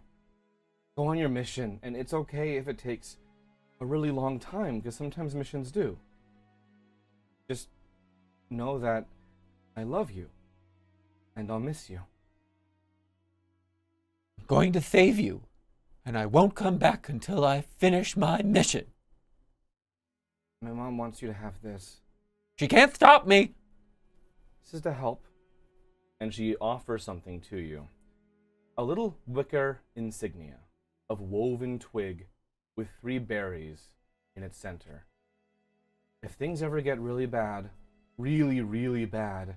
Speaker 1: Go on your mission, and it's okay if it takes a really long time, because sometimes missions do. Just know that I love you, and I'll miss you.
Speaker 11: I'm going to save you, and I won't come back until I finish my mission.
Speaker 1: My mom wants you to have this.
Speaker 11: She can't stop me.
Speaker 1: This is to help. And she offers something to you. A little wicker insignia of woven twig with 3 berries in its center. If things ever get really bad, really, really bad,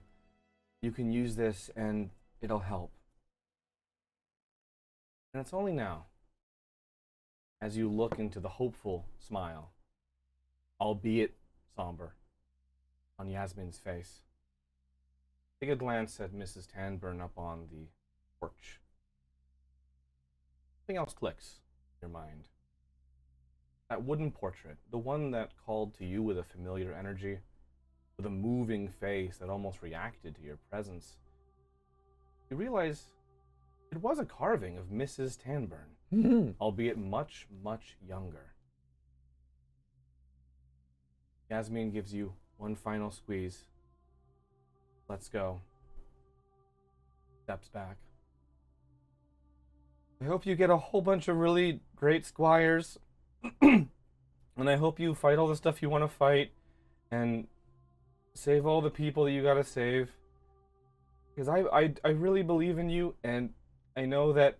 Speaker 1: you can use this and it'll help. And it's only now, as you look into the hopeful smile, albeit somber, on Yasmin's face. Take a glance at Mrs. Tanburn up on the porch. Something else clicks in your mind. That wooden portrait, the one that called to you with a familiar energy, with a moving face that almost reacted to your presence. You realize it was a carving of Mrs. Tanburn, albeit much, much younger. Yasmin gives you one final squeeze. Let's go. Steps back. I hope you get a whole bunch of really great squires. And I hope you fight all the stuff you want to fight. And save all the people that you gotta save. Because I really believe in you. And I know that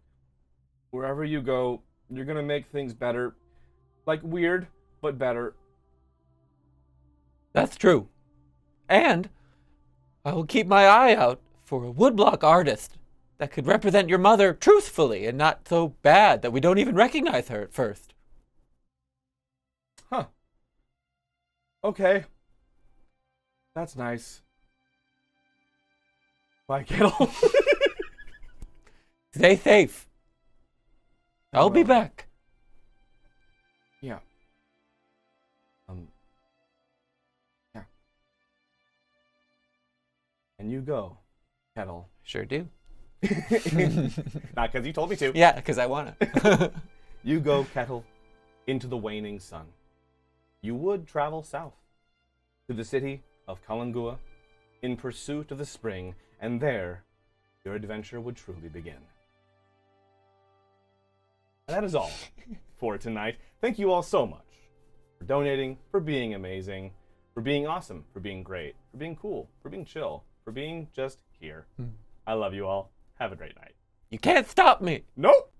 Speaker 1: wherever you go, you're gonna make things better. Like weird, but better.
Speaker 11: That's true. And I will keep my eye out for a woodblock artist that could represent your mother truthfully and not so bad that we don't even recognize her at first.
Speaker 1: Huh. Okay. That's nice. Bye, Kettle.
Speaker 11: Stay safe. I'll be back.
Speaker 1: Yeah. Yeah. And you go, Kettle.
Speaker 11: Sure do.
Speaker 1: Not because you told me to.
Speaker 11: Yeah, because I want to.
Speaker 1: You go, Kettle, into the waning sun. You would travel south to the city of Kalangua in pursuit of the spring, and there your adventure would truly begin. And that is all for tonight. Thank you all so much for donating, for being amazing, for being awesome, for being great, for being cool, for being chill, for being just here. I love you all. Have a great night.
Speaker 11: You can't stop me.
Speaker 1: Nope.